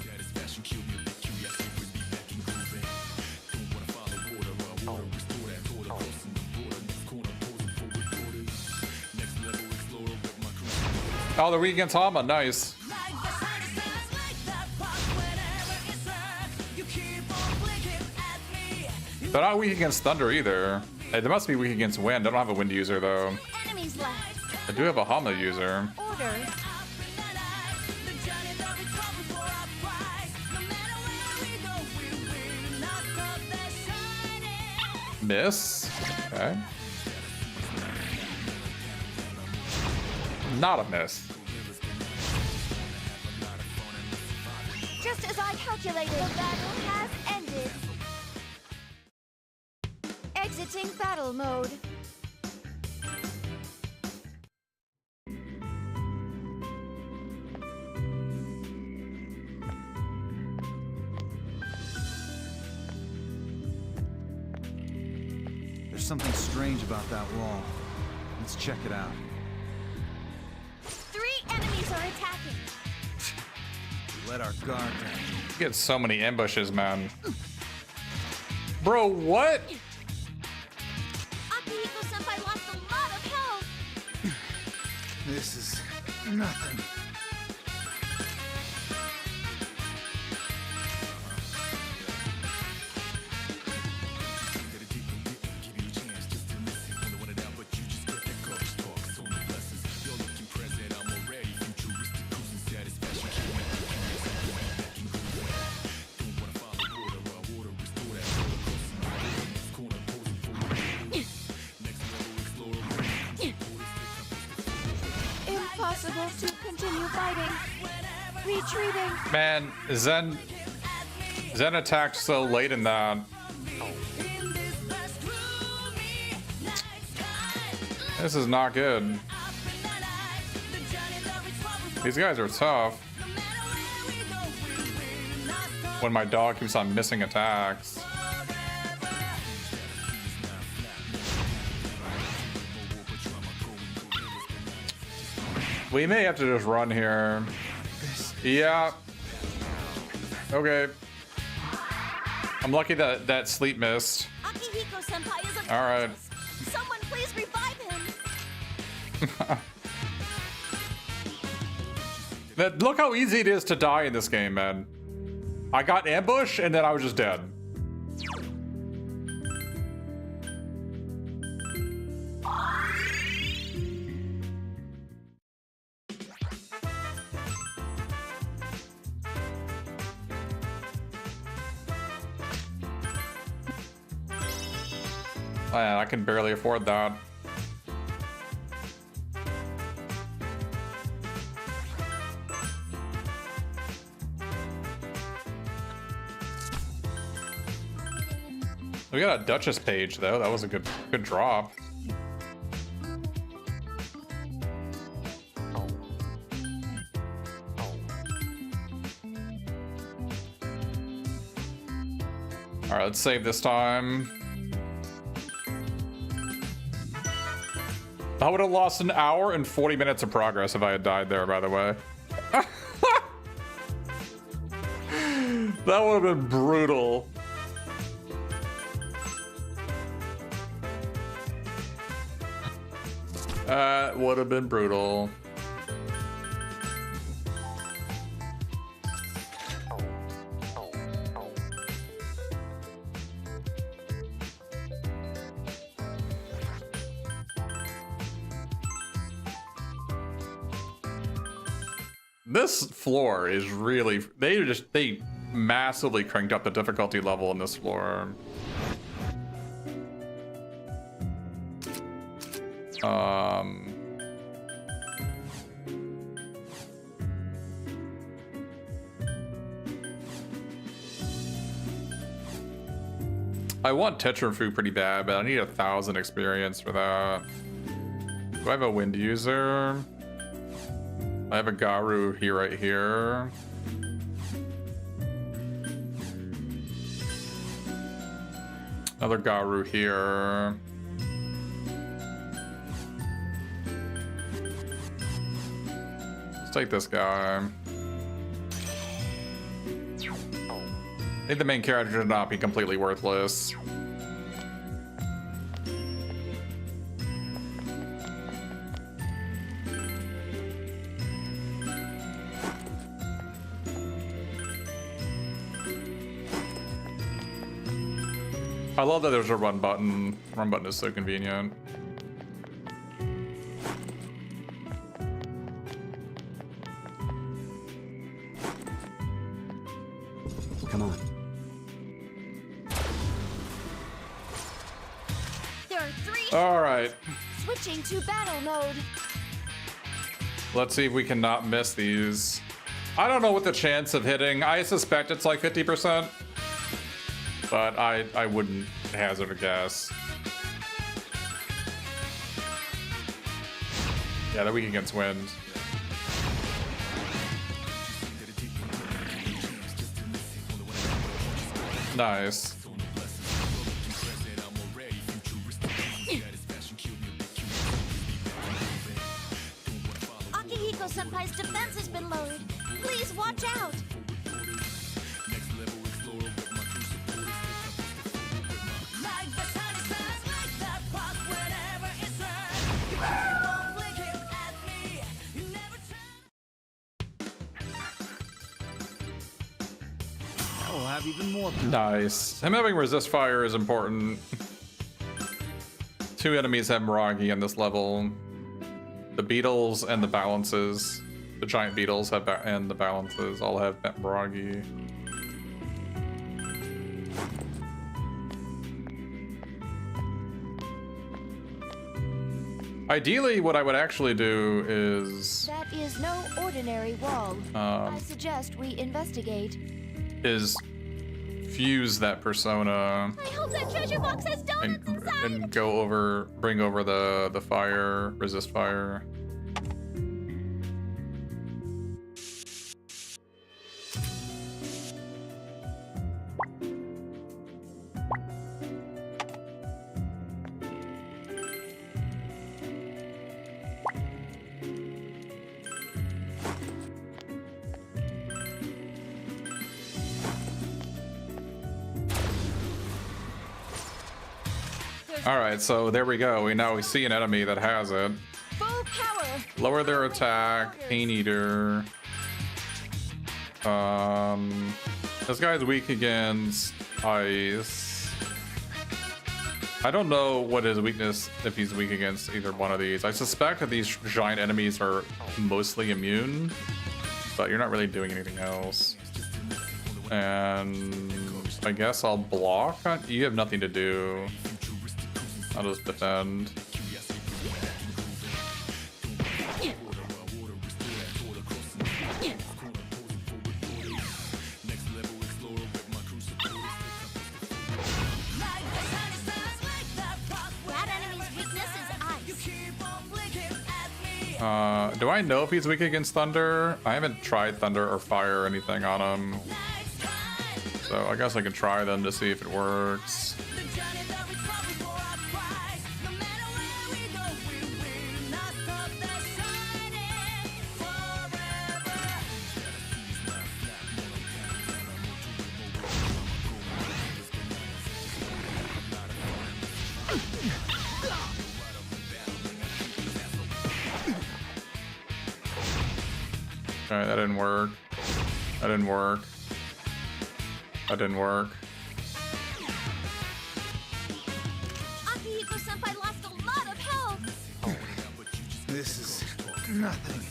Oh, they're weak against Ama, nice. They're not weak against thunder either. Hey, they must be weak against wind. I don't have a wind user though. Enemies left. I do have a Hama user. Order. Miss. Okay. Not a miss. Just as I calculated, the battle has ended. Exiting battle mode. There's something strange about that wall. Let's check it out. 3 enemies are attacking. We let our guard down. You get so many ambushes, man. Bro, what? Akihiko-senpai lost a lot of health. This is nothing. Impossible to continue fighting. Retreating. Man, Zen attacked so late in that. This is not good. These guys are tough. When my dog keeps on missing attacks. We may have to just run here. Yeah. Okay. I'm lucky that sleep missed. Akihiko-senpai is a All right. Someone please revive him. Look how easy it is to die in this game, man. I got ambushed and then I was just dead. Man, I can barely afford that. We got a Duchess page though. That was a good drop. All right, let's save this time. I would have lost an hour and 40 minutes of progress if I had died there, by the way. That would have been brutal. That would have been brutal. This floor is really, they massively cranked up the difficulty level in this floor. I want Tetrafu pretty bad, but I need 1,000 experience for that. Do I have a wind user? I have a Garu here, right here. Another Garu here. Let's take this guy. I think the main character should not be completely worthless. I love that there's a run button. Run button is so convenient. Come on. There are 3. All right. Switching to battle mode. Let's see if we can not miss these. I don't know what the chance of hitting. I suspect it's like 50%. But I wouldn't hazard a guess. Yeah, they're weak against wind. Nice. Akihiko-senpai's defense has been lowered. Please watch out. We'll have even more. Nice. Him having resist fire is important. 2 enemies have Miragi on this level. The beetles and the balances. The giant beetles have and the balances all have Miragi. Ideally, what I would actually do is... That is no ordinary wall. I suggest we investigate. Is fuse that persona I hope that treasure box has donuts inside. and go over, bring over the fire, resist fire. All right, so there we go. We see an enemy that has it. Full power. Lower their attack, Pain Eater. This guy's weak against ice. I don't know what his weakness, if he's weak against either one of these. I suspect that these giant enemies are mostly immune, but you're not really doing anything else. And I guess I'll block. You have nothing to do. I'll just defend. Do I know if he's weak against thunder? I haven't tried thunder or fire or anything on him. So I guess I can try them to see if it works. Alright, that didn't work. That didn't work. That didn't work. Akihiko-senpai lost a lot of health. This is nothing.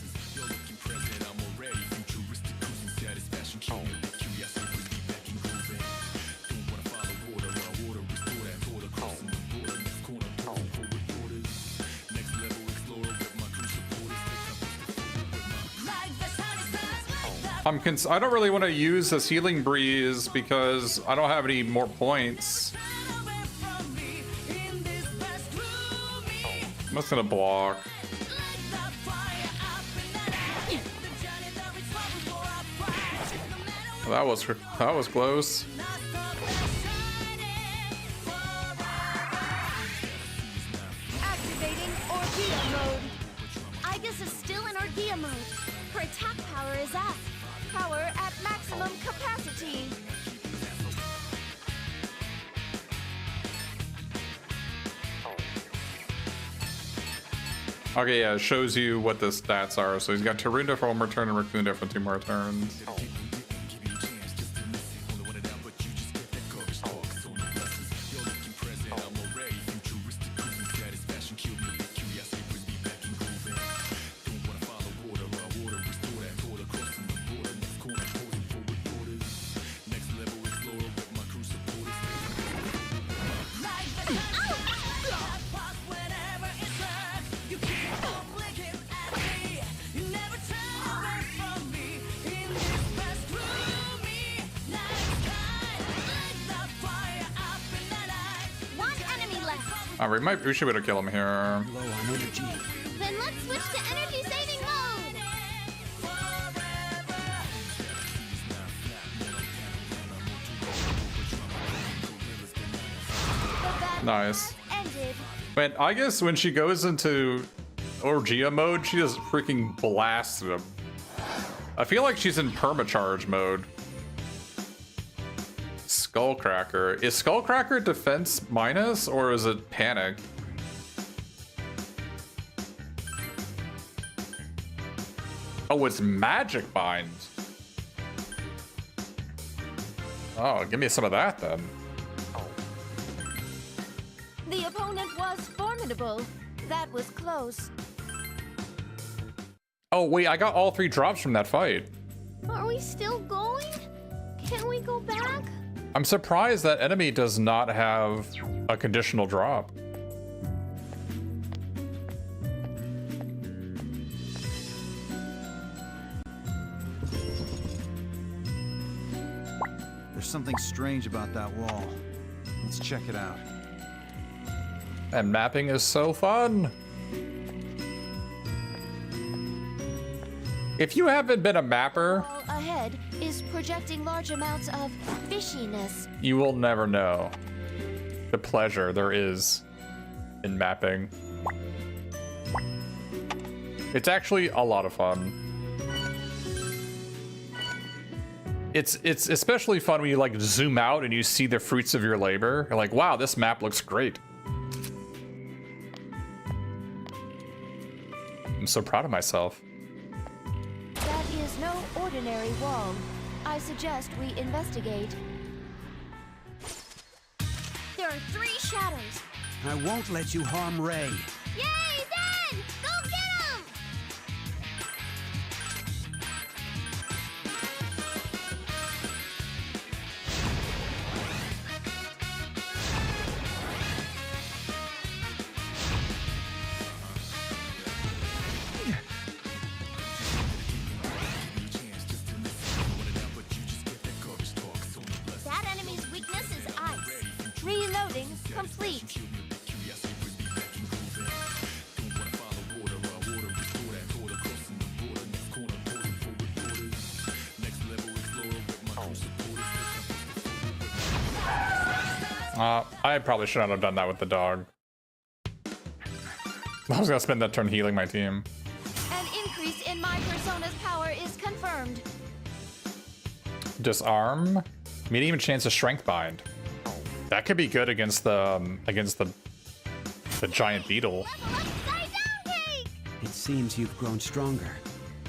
I don't really want to use this healing breeze because I don't have any more points. I'm just gonna block. That was close. Activating Orgia mode. Igus is still in Orgia mode. Her attack power is up. Power at maximum capacity. Okay, yeah, it shows you what the stats are. So he's got Tarunda for one more turn and Raccoon for 2 more turns. We should be able to kill him here. Low on energy. Then let's switch to energy saving mode. Nice. Ended. But I guess when she goes into Orgia mode, she just freaking blasts him. I feel like she's in permacharge mode. Skullcracker. Is Skullcracker defense minus or is it panic? Oh, it's magic bind. Oh, give me some of that then. The opponent was formidable. That was close. Oh wait, I got all 3 drops from that fight. Are we still going? Can we go back? I'm surprised that enemy does not have a conditional drop. There's something strange about that wall. Let's check it out. And mapping is so fun. If you haven't been a mapper, Wall ahead is projecting large amounts of fishiness. you will never know the pleasure there is in mapping. It's actually a lot of fun. It's especially fun when you like zoom out and you see the fruits of your labor. You're like, wow, this map looks great. I'm so proud of myself. That is no ordinary wall. I suggest we investigate. There are 3 shadows. I won't let you harm Ray. Yay, Dan! Go get him! That enemy's weakness is ice. Reloading complete. I probably should not have done that with the dog. I was gonna spend that turn healing my team. An increase in my persona's power is confirmed. Disarm. Medium chance of strength bind. That could be good against the giant beetle. It seems you've grown stronger.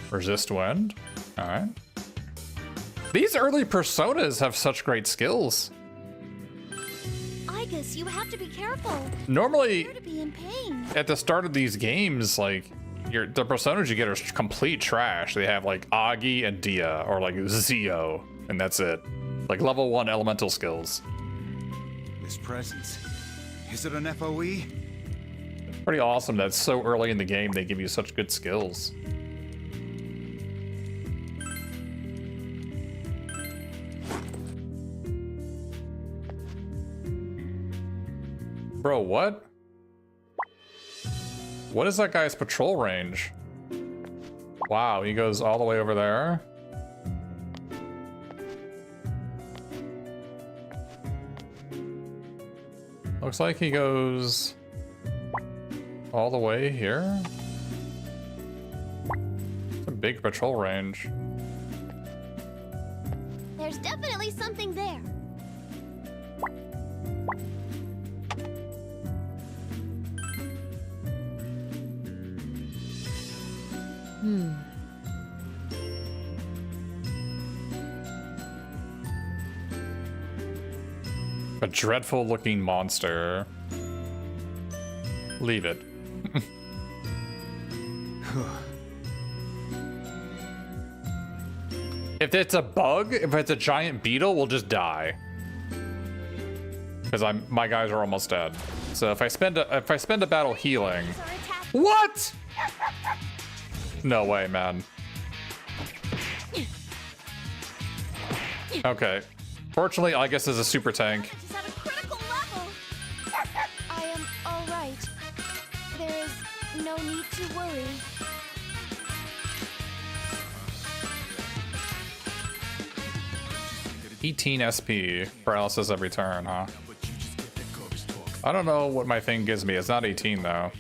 Resist wind. All right. These early personas have such great skills. Igus, you have to be careful. Normally, You're to be in pain. at the start of these games, like the personas you get are complete trash. They have like Agi and Dia or like Zio, and that's it. Like level 1 elemental skills. This presence. Is it an FOE? Pretty awesome that so early in the game they give you such good skills. Bro, what? What is that guy's patrol range? Wow, he goes all the way over there. Looks like he goes all the way here. It's a big patrol range. There's definitely something there. A dreadful looking monster. Leave it. If it's a bug, if it's a giant beetle, we'll just die. Because my guys are almost dead. So if I spend a battle healing. What? No way, man. Okay. Fortunately, I guess as a super tank. Is at a critical level. I am all right. There is no need to worry. $18 SP. Paralysis every turn, huh? I don't know what my thing gives me. It's not 18 though.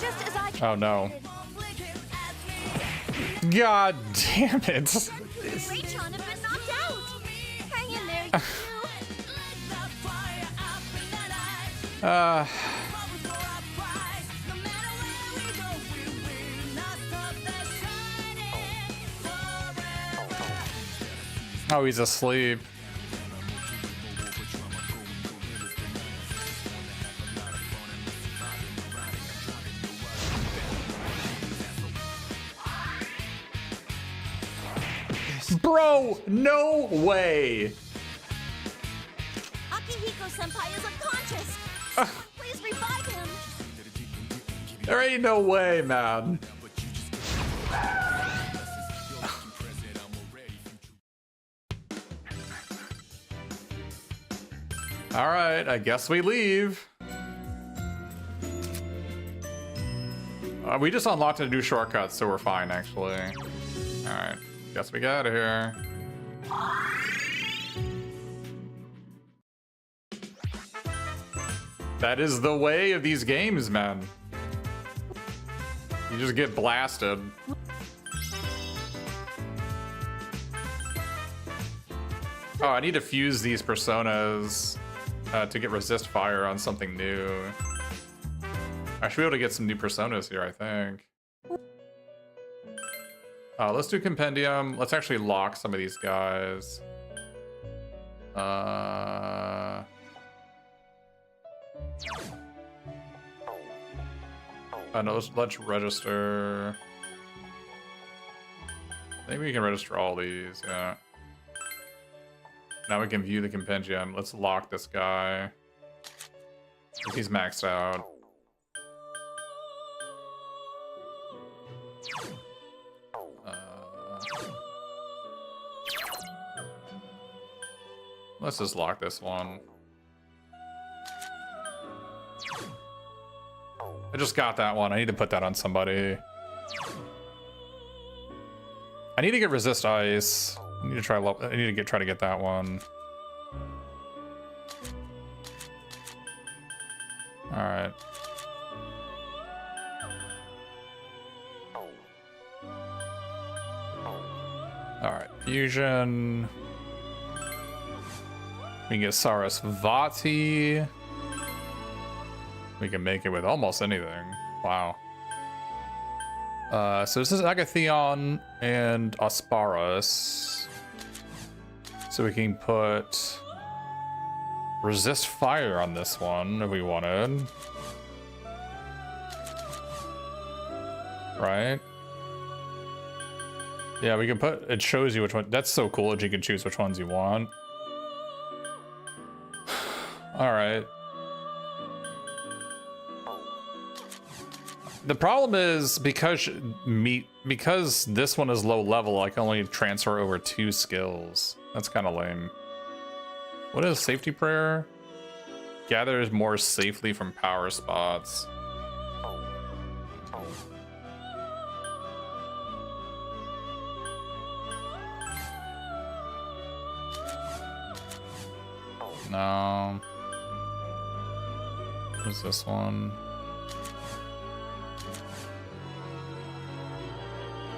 Just as I Oh no. God damn it. Raytron has been knocked out. Hang in there, you Oh, he's asleep. Bro, no way. Akihiko-senpai is unconscious. Please revive him. There ain't no way, man. All right, I guess we leave. We just unlocked a new shortcut, so we're fine, actually. All right, guess we get out of here. That is the way of these games, man. You just get blasted. Oh, I need to fuse these personas to get resist fire on something new. I should be able to get some new personas here, I think. Let's do compendium. Let's actually lock some of these guys. No, let's register. Maybe we can register all these, yeah. Now we can view the compendium. Let's lock this guy. He's maxed out. Let's just lock this one. I just got that one. I need to put that on somebody. I need to get resist ice. I need to try. I need to try to get that one. All right. All right. Fusion. We can get Sarasvati. We can make it with almost anything. Wow. So this is Agathon and Asparas. So we can put resist fire on this one if we wanted. Right? Yeah, we can put, it shows you which one. That's so cool that you can choose which ones you want. All right. The problem is because this one is low level, I can only transfer over 2 skills. That's kind of lame. What is safety prayer? Gathers more safely from power spots. No. What's this one?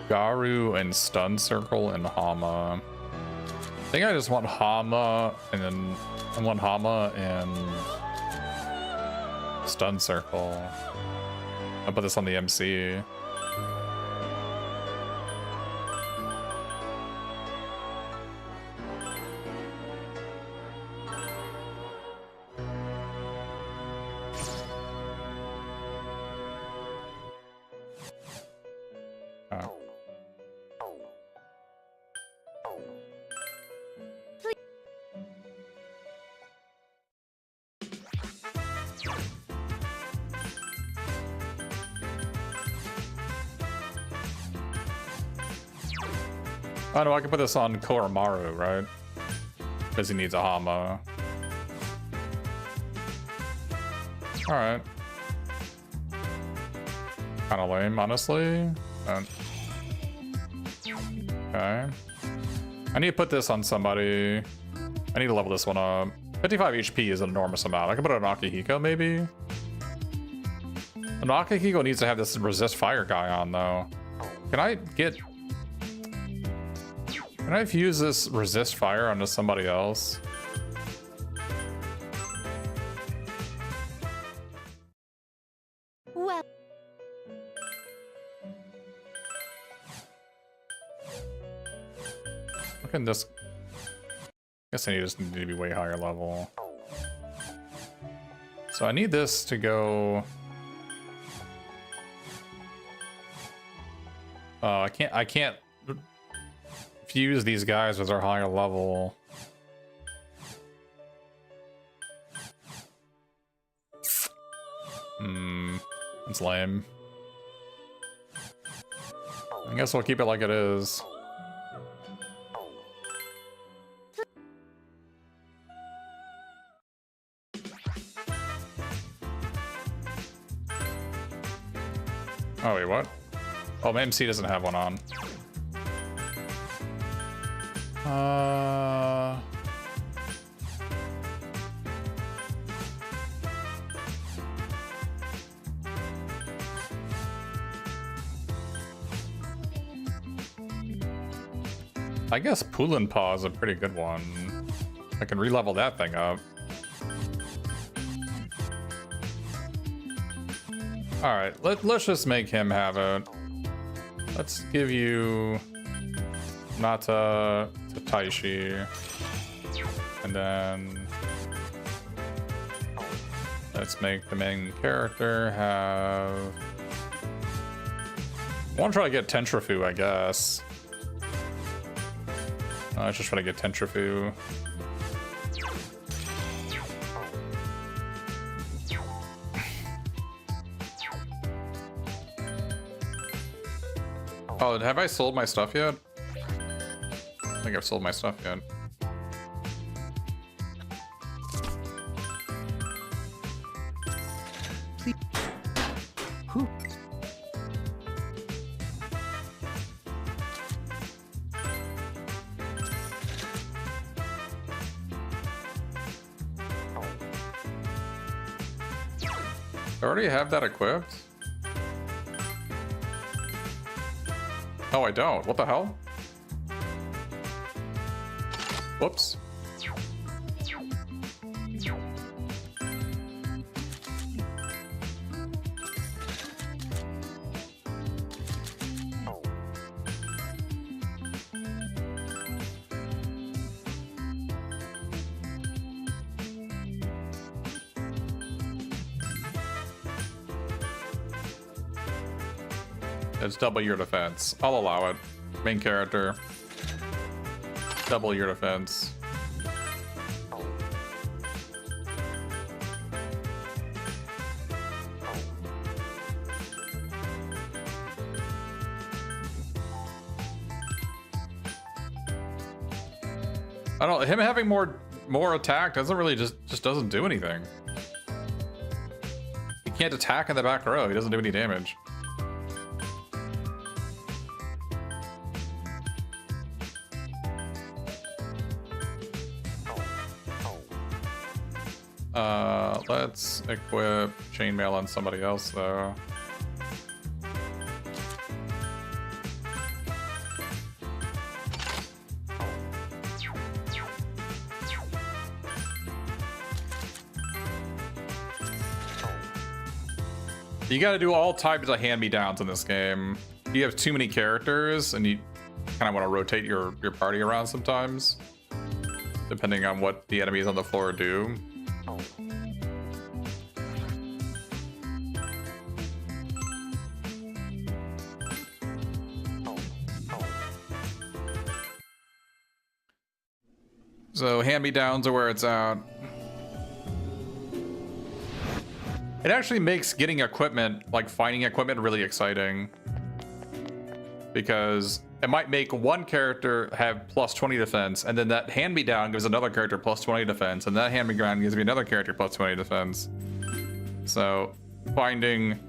Garu and Stun Circle and Hama. I think I just want Hama and then I want Hama and Stun Circle. I'll put this on the MC. Oh no, I can put this on Koromaru, right? Because he needs a Hama. Alright. Kinda lame, honestly. Okay. I need to put this on somebody. I need to level this one up. 55 HP is an enormous amount. I can put it on Akihiko, maybe? And Akihiko needs to have this resist fire guy on, though. Can I get... Can I fuse this resist fire onto somebody else? Well, Look at this. Guess I just need to be way higher level. So I need this to go. Oh, I can't fuse these guys with our higher level. That's lame. I guess we'll keep it like it is. Oh wait, what? Oh, my MC doesn't have one on. I guess Pulin Paw is a pretty good one. I can re-level that thing up. Alright, let's just make him have it. Let's give you Nata to Taishi. And then let's make the main character have... I want to try to get Tentrafu, I guess. I just try to get Tentrafu. Oh, have I sold my stuff yet? I don't think I've sold my stuff yet. I already have that equipped? Oh, I don't. What the hell? Whoops. It's double your defense. I'll allow it. Main character. Double your defense. I don't. Him having more attack doesn't really just doesn't do anything. He can't attack in the back row. He doesn't do any damage. Let's equip chainmail on somebody else though. You gotta do all types of hand-me-downs in this game. You have too many characters and you kind of want to rotate your party around sometimes, depending on what the enemies on the floor do. So hand-me-downs are where it's at. It actually makes getting equipment, like finding equipment, really exciting. Because it might make one character have plus 20 defense, and then that hand-me-down gives another character plus 20 defense, and that hand-me-down gives me another character plus 20 defense. So, finding...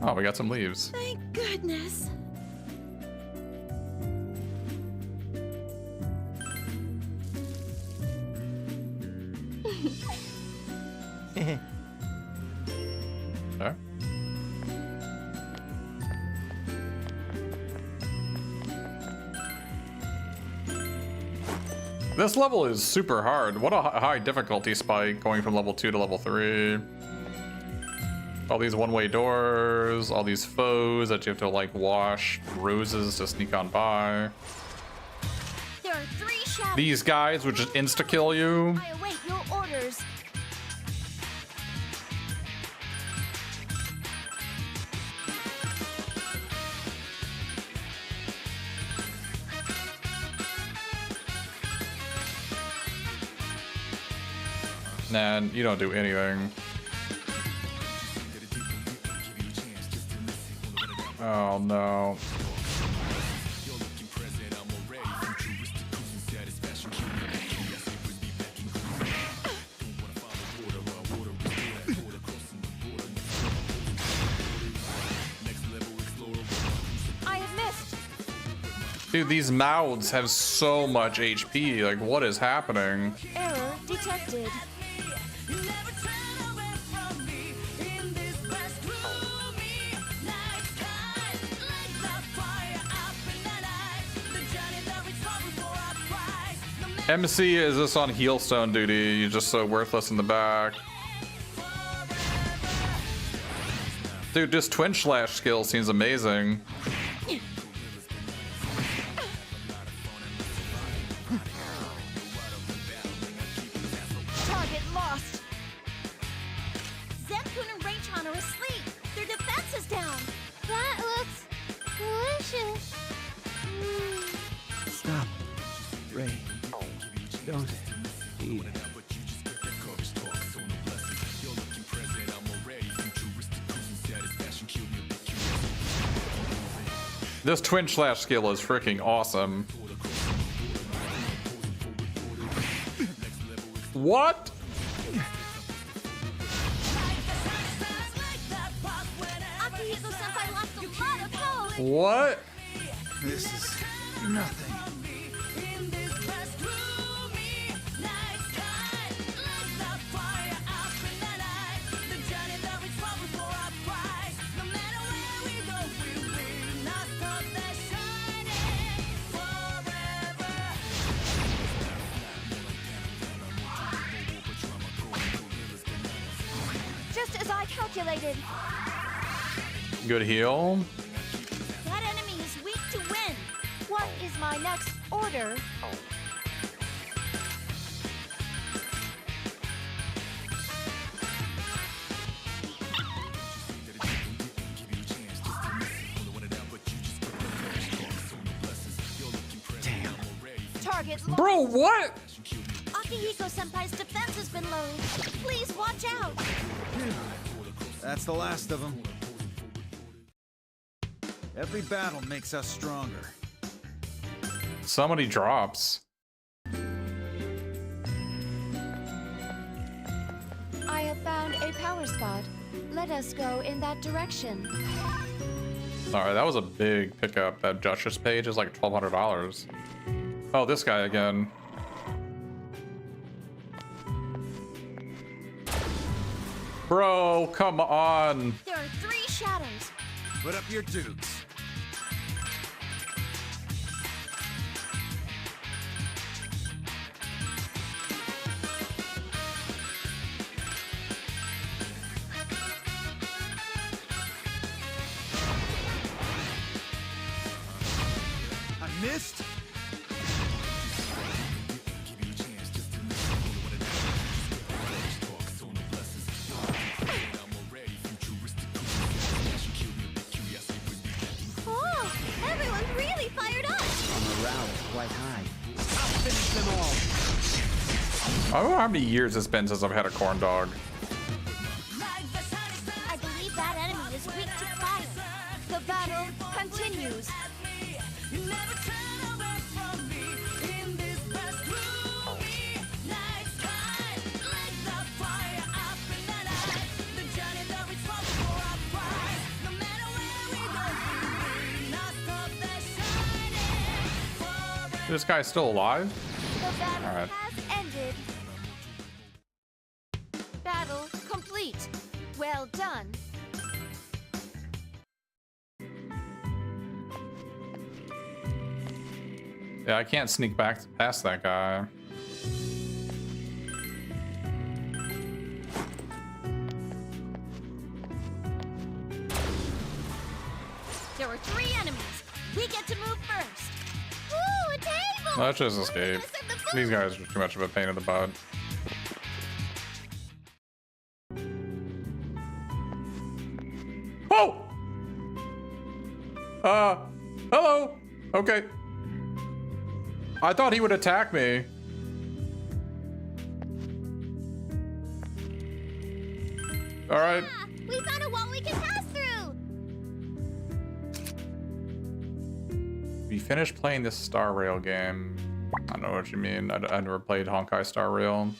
Oh, we got some leaves. Thank goodness. Okay. This level is super hard. What a high difficulty spike going from level 2 to level 3. All these one-way doors, all these foes that you have to like wash roses to sneak on by. There are 3 shadows. These guys would just insta-kill you. I await your orders. Nah, you don't do anything. Oh no. I have missed. Dude, these mouths have so much HP. Like, what is happening? Error detected. MC is this on healstone duty? You're just so worthless in the back. Dude, this twin slash skill seems amazing. Target lost. Zenpun and Raychan are asleep. Their defense is down. That looks delicious. Stop. Ray. Don't eat. This twin slash skill is freaking awesome. What? Akihiko-senpai lost a lot of health. What? This is nothing. Just as I calculated. Good heal. That enemy is weak to wind. What is my next order? Target lost. Bro, what? Akihiko-senpai's defense has been lowered. Please watch out. That's the last of them. Every battle makes us stronger. So many drops. high power spot. Let us go in that direction. Alright, that was a big pickup. That Justice page is like $1,200. Oh, this guy again. Bro, come on. There are 3 shadows. Put up your dukes. I missed. Oh, everyone's really fired up. Morale is quite high. I'll finish them all. I don't know how many years it's been since I've had a corn dog. I believe that enemy is weak to fire. The battle continues. This guy's still alive? The battle All right. has ended. Battle complete. Well done. Yeah, I can't sneak back past that guy. There are 3 enemies. We get to move first. Ooh, a table! Let's just escape. These guys are too much of a pain in the butt. Oh! Hello! Okay. I thought he would attack me. Alright. Ah, we found a wall we can pass through. We finished playing this Star Rail game. I don't know what you mean. I never played Honkai Star Rail.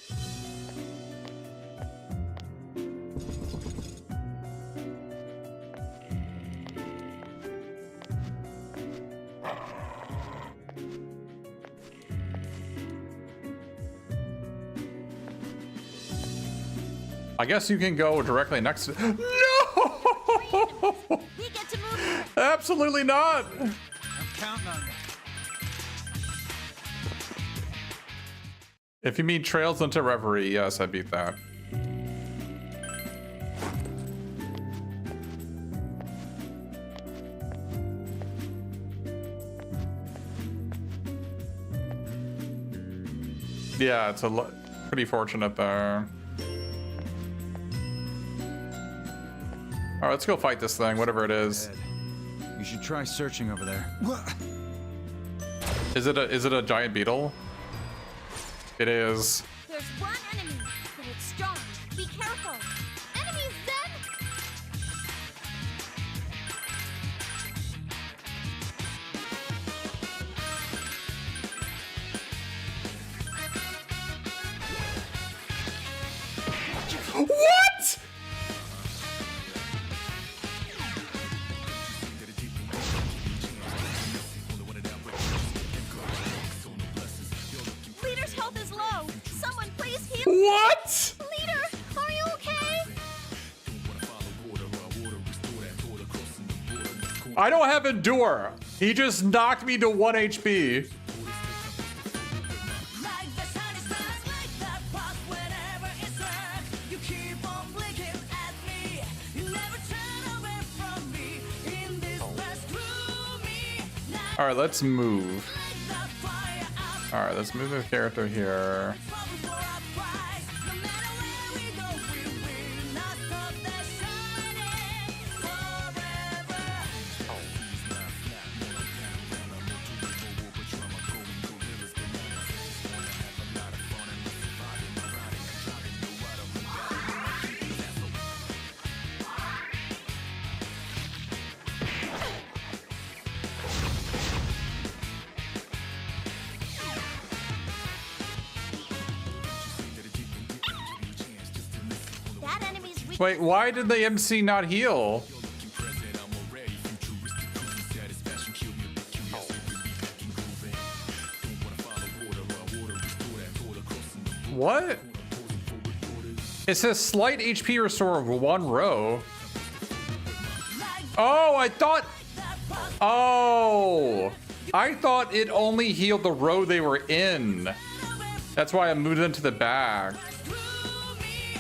I guess you can go directly next to... No! We get to move. Absolutely not! I'm counting on you. If you mean Trails into Reverie, yes, I beat that. Yeah, it's pretty fortunate there. All right, let's go fight this thing, whatever it is. You should try searching over there. Is it a giant beetle? It is. There's one enemy, but it's strong. Be careful. Enemies, Zen! What? Leader's health is low. Someone please heal. What? Leader, are you okay? I don't have Endure. He just knocked me to 1 HP. All right, let's move. All right, let's move the character here. Wait, why did the MC not heal? What? It says slight HP restore of 1 row. Oh, I thought... Oh! I thought it only healed the row they were in. That's why I moved them to the back.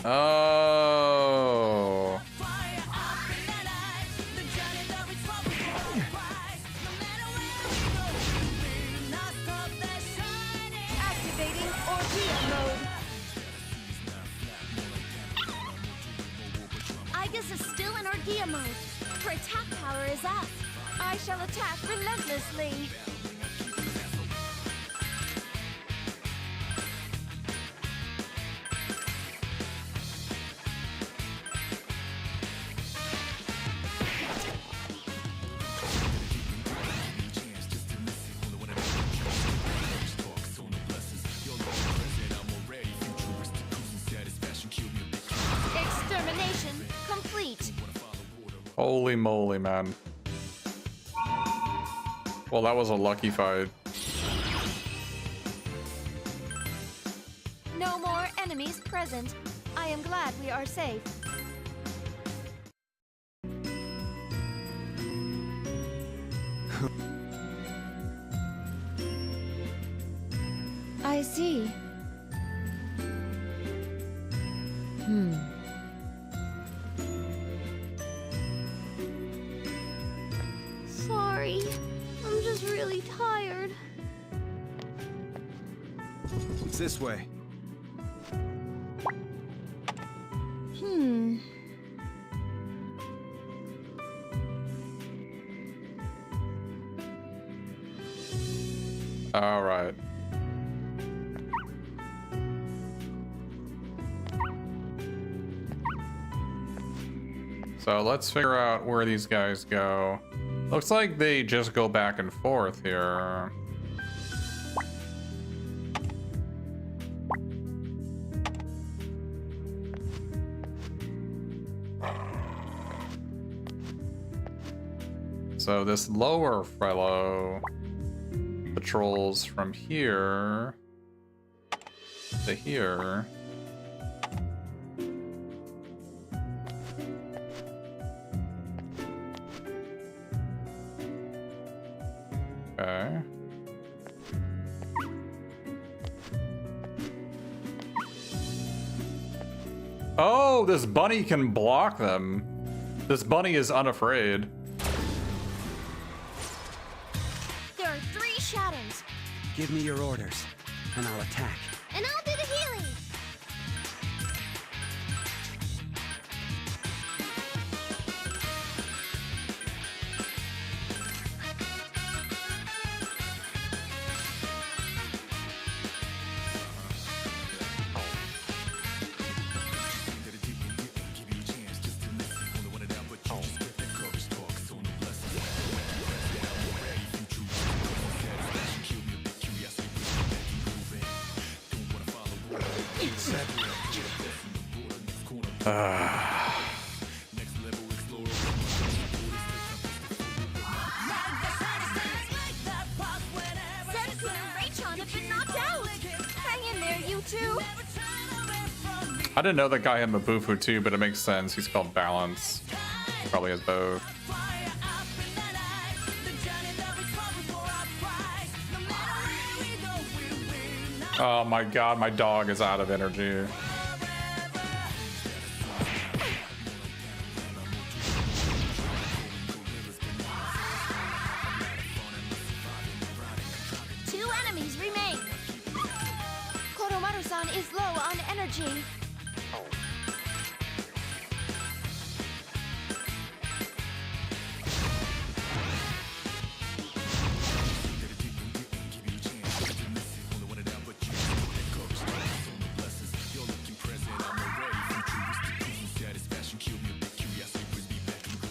Oh. Activating Ordeal mode. Igus is still in Ordeal mode. Her attack power is up. I shall attack relentlessly. Extermination complete. Holy moly, man. Well, that was a lucky fight. No more enemies present. I am glad we are safe. I see. Sorry. I'm just really tired. It's this way. All right. So let's figure out where these guys go. Looks like they just go back and forth here. So this lower fellow patrols from here to here. Okay. Oh, this bunny can block them. This bunny is unafraid. There are 3 shadows. Give me your orders, and I'll attack. And I'll do the healing. I didn't know that guy had Mabufu too, but it makes sense. He's called Balance. Probably has both. Oh my god, my dog is out of energy. Two enemies remain. Koromaru-san is low on energy.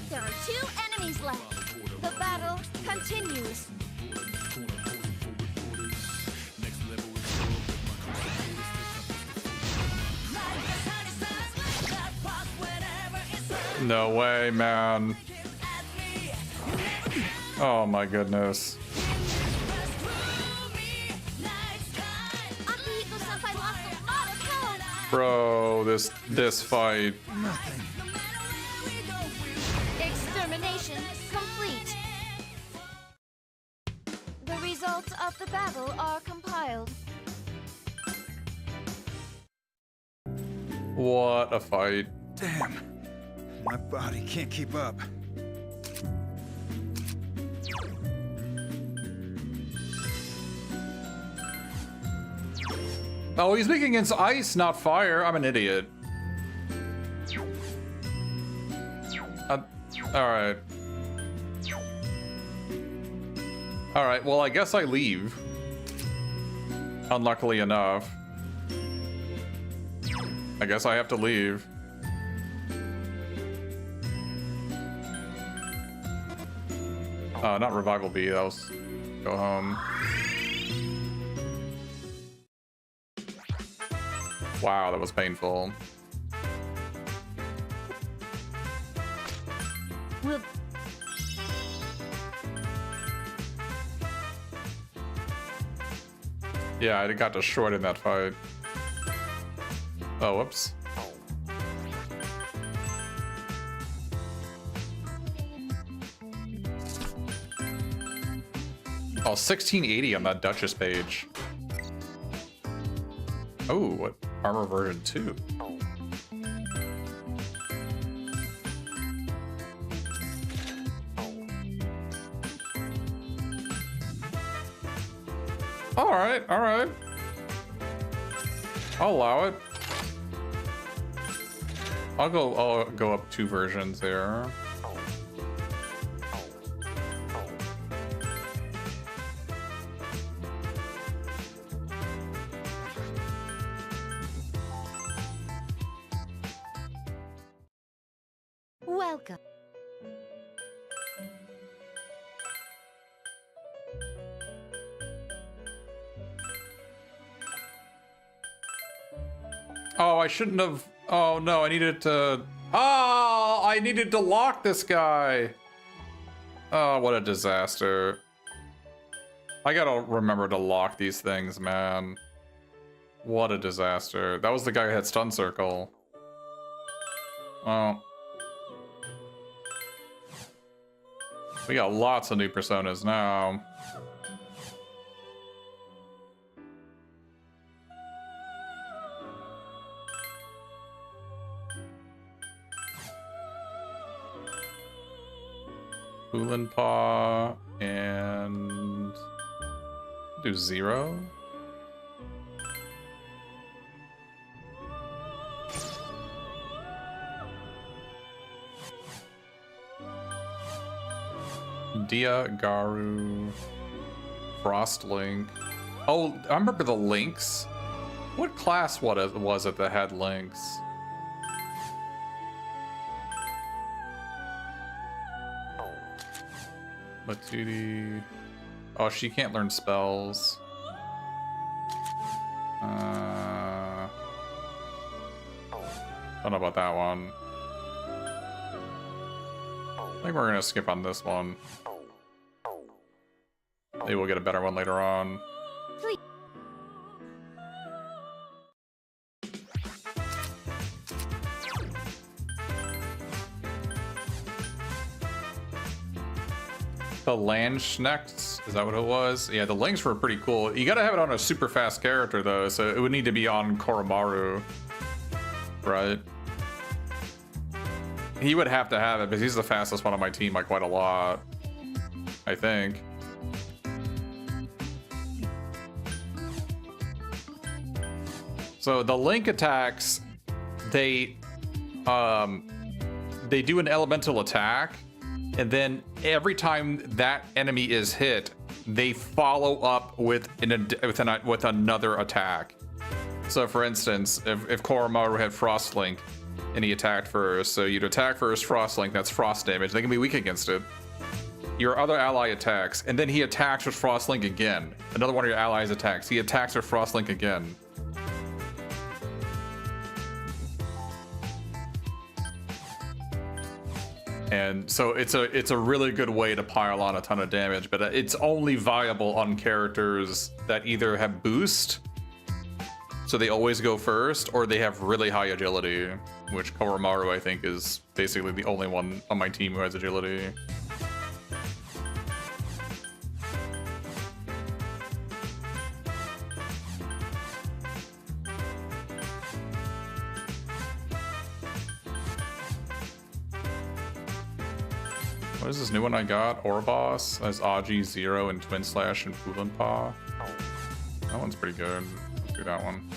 There are 2 enemies left. The battle continues. No way, man. Oh my goodness. Bro, this fight. Nothing. Extermination complete. The results of the battle are compiled. What a fight. Damn. My body can't keep up. Oh, he's making against ice, not fire. I'm an idiot. Alright. Alright, well, I guess I leave. Unluckily enough. I guess I have to leave. Not Revival B, that was... Go home. Wow, that was painful. Will Yeah, I got destroyed in that fight. Oh, whoops. Oh, 1680 on that Duchess page. Oh, what? Armor version 2. Alright, alright. I'll allow it. I'll go up 2 versions there. Welcome. Oh, I shouldn't have. Oh no, I needed to. Oh, I needed to lock this guy. Oh, what a disaster. I gotta remember to lock these things, man. What a disaster. That was the guy who had stun circle. Oh. We got lots of new personas now. Paw and do 0. Dia, Garu, Frostlink. Oh, I remember the links. What class was it that had links? Matudi. Oh, she can't learn spells. I don't know about that one. I think we're gonna skip on this one. Maybe we'll get a better one later on. The Landschnechts, is that what it was? Yeah, the links were pretty cool. You gotta have it on a super fast character though, so it would need to be on Koromaru, right? He would have to have it because he's the fastest one on my team by quite a lot, I think. So the link attacks, they do an elemental attack, and then every time that enemy is hit, they follow up with another attack. So for instance, if Koromaru had Frostlink and he attacked first, so you'd attack first Frostlink, that's frost damage, they can be weak against it. Your other ally attacks, and then he attacks with Frostlink again. Another one of your allies attacks, he attacks with Frostlink again. And so it's a really good way to pile on a ton of damage, but it's only viable on characters that either have boost, so they always go first, or they have really high agility, which Koromaru I think is basically the only one on my team who has agility. What is this new one I got? Orboss as Aji, Zero, and Twin Slash and Poolinpaw. That one's pretty good. Let's do that one.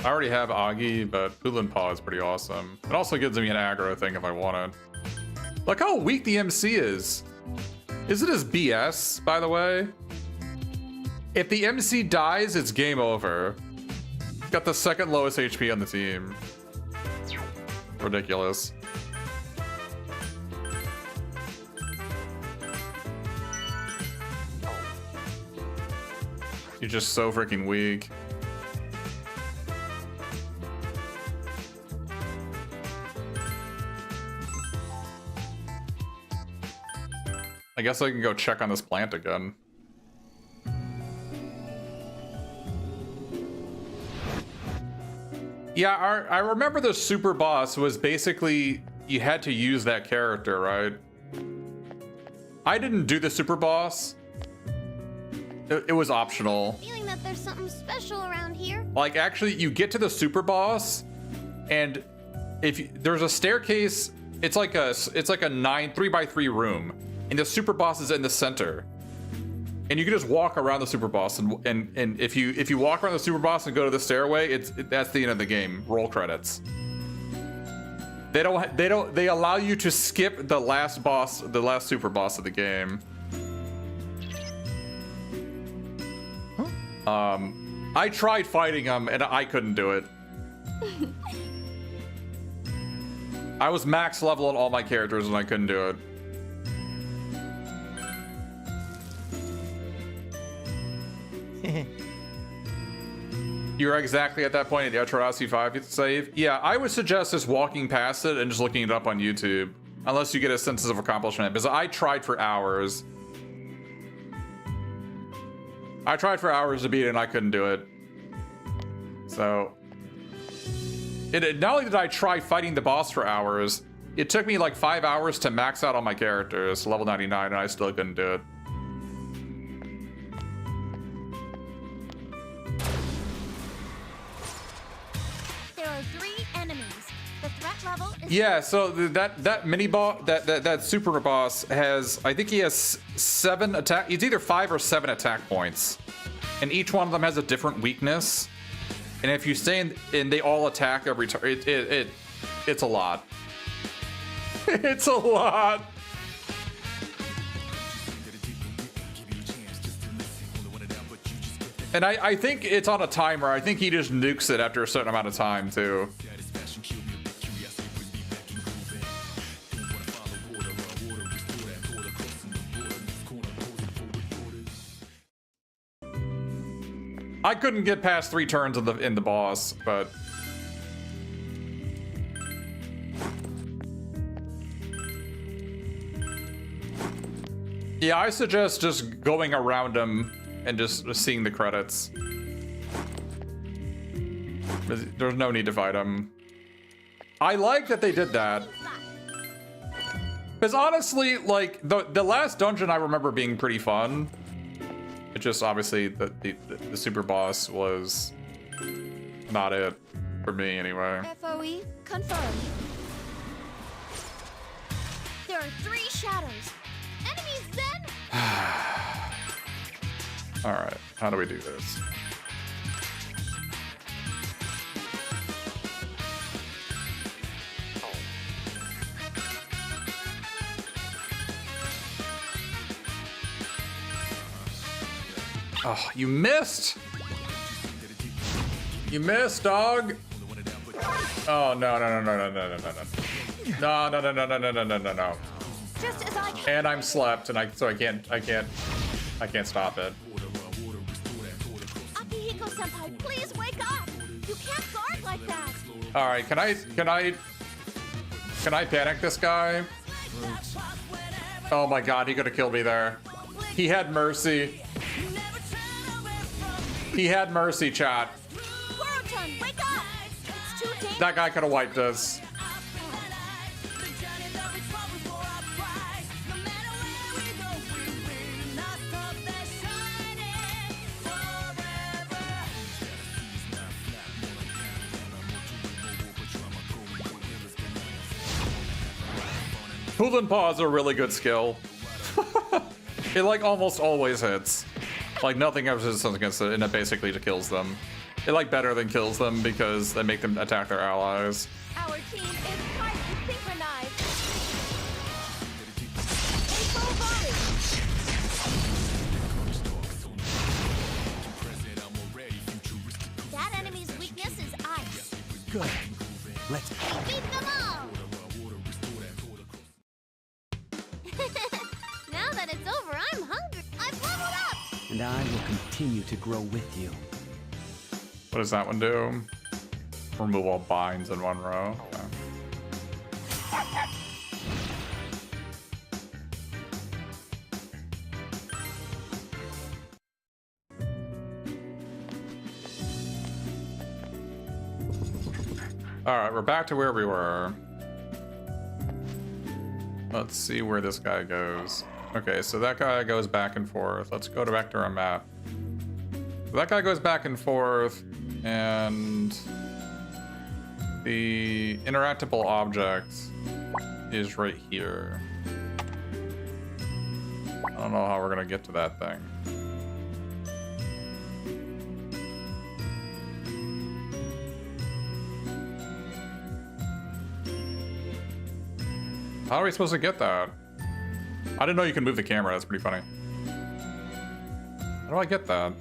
I already have Agi, but Poolinpaw is pretty awesome. It also gives me an aggro thing if I want it. Look how weak the MC is. Is it as BS, by the way? If the MC dies, it's game over. Got the second lowest HP on the team. Ridiculous. You're just so freaking weak. I guess I can go check on this plant again. Yeah, I remember the super boss was basically you had to use that character, right? I didn't do the super boss. It was optional. Feeling that there's something special around here. Like, actually, you get to the super boss, and there's a staircase. It's like a 3x3 room, and the super boss is in the center. And you can just walk around the super boss, and if you walk around the super boss and go to the stairway, that's the end of the game. Roll credits. They allow you to skip the last boss, the last super boss of the game. I tried fighting him and I couldn't do it. I was max level on all my characters and I couldn't do it. You're exactly at that point at the Etrian Odyssey 5 save. Yeah, I would suggest just walking past it and just looking it up on YouTube, unless you get a sense of accomplishment, because I tried for hours. I tried for hours to beat it and I couldn't do it. So, not only did I try fighting the boss for hours, it took me like 5 hours to max out on my characters, level 99, and I still couldn't do it. There are 3 enemies. The threat level is... Yeah, so that mini boss, that super boss has, I think he has 7 attack. He's either 5 or 7 attack points, and each one of them has a different weakness. And if you stay in, they all attack every turn. It's a lot. It's a lot. And I think it's on a timer. I think he just nukes it after a certain amount of time too. I couldn't get past 3 turns in the boss, but yeah, I suggest just going around him and just seeing the credits. There's no need to fight him. I like that they did that. Because honestly, like, the last dungeon I remember being pretty fun. It just, obviously, the super boss was not it for me anyway. FOE confirmed. There are 3 shadows. Enemies then? Alright, how do we do this? Oh, you missed! You missed, dog! Oh, no. No. Just as I can. And I'm slept, and I can't stop it. Akihiko-senpai, please wake up! You can't guard like that! All right, can I panic this guy? Oh my god, he could have killed me there. He had mercy. He had mercy, chat. Boruton, wake up! It's too dangerous. That guy could have wiped us. Pull and pause are a really good skill. It like almost always hits. Like nothing ever does against it, and it basically just kills them. It like better than kills them because they make them attack their allies. Our team is highly synchronized. April volley. That enemy's weakness is ice. Good. Let's Beat them all! Now that it's over, I'm hungry. I've leveled up! And I will continue to grow with you. What does that one do? Remove all binds in one row. Okay. All right, we're back to where we were. Let's see where this guy goes. Okay, so that guy goes back and forth. Let's go back to our map. So that guy goes back and forth, and the interactable object is right here. I don't know how we're gonna get to that thing. How are we supposed to get that? I didn't know you can move the camera. That's pretty funny. How do I get that?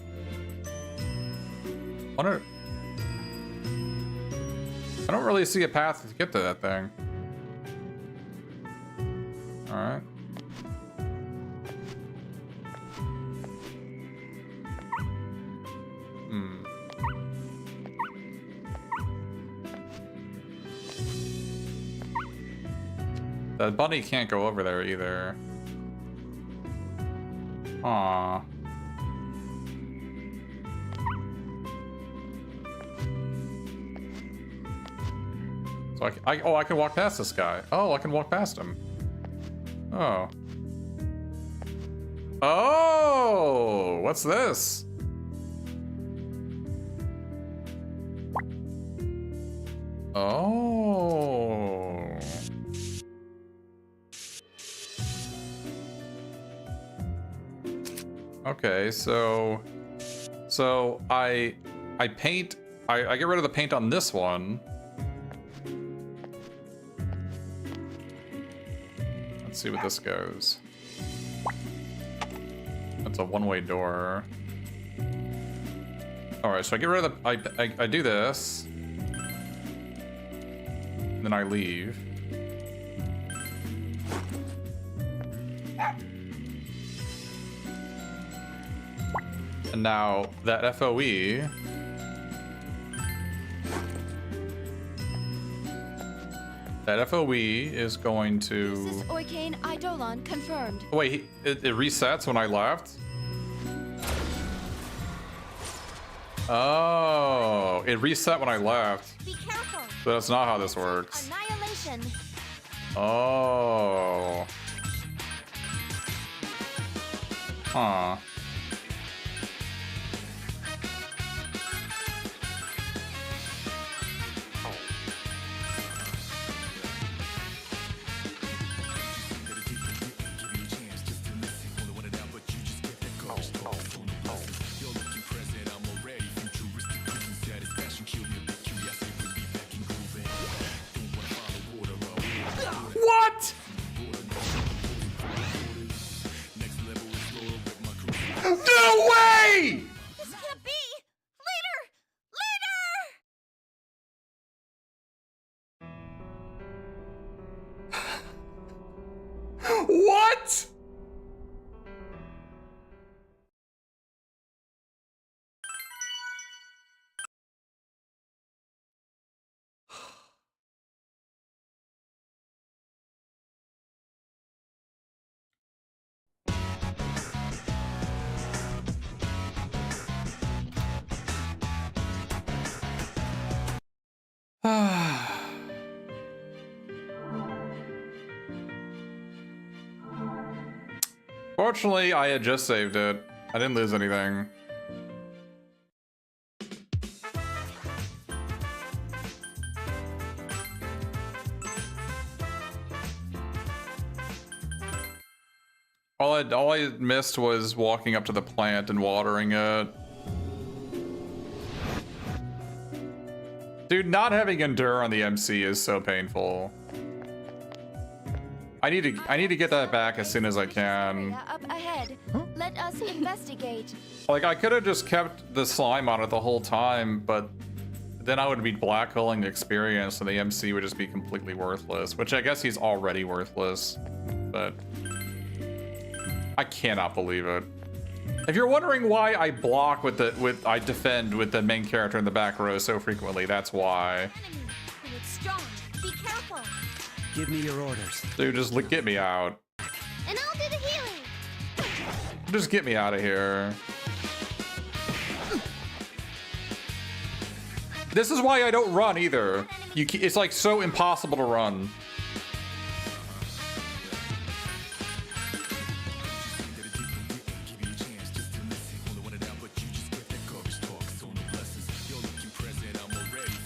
I don't really see a path to get to that thing. All right. The bunny can't go over there either. Aww. So I can walk past this guy. Oh, I can walk past him. Oh. Oh, what's this? Oh. Okay, so I paint, I get rid of the paint on this one. Let's see what this goes. That's a one-way door. All right, so I get rid of the, I do this. Then I leave. And now that FOE. That FOE is going to. This is Oiken Eidolon confirmed. Oh, wait, it resets when I left? Oh, it reset when I left. Be careful. But that's not how this works. Annihilation. Oh. Huh. What? No way! This can't be! Later! Later! What? Fortunately, I had just saved it. I didn't lose anything. All I missed was walking up to the plant and watering it. Dude, not having Endure on the MC is so painful. I need to get that back as soon as I can. Up ahead. Let us investigate. Like, I could have just kept the slime on it the whole time, but then I would be black holing the experience and the MC would just be completely worthless, which I guess he's already worthless, but I cannot believe it. If you're wondering why I block I defend with the main character in the back row so frequently, that's why. It's strong. Be careful. Give me your orders. Dude, just get me out. And I'll do the healing. Just get me out of here. This is why I don't run either. It's like so impossible to run.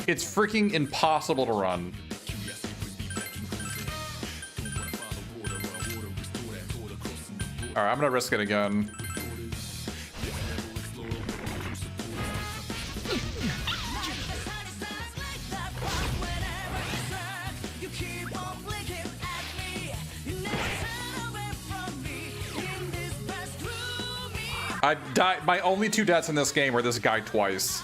It's freaking impossible to run. All right, I'm gonna risk it again. I died. My only 2 deaths in this game were this guy twice.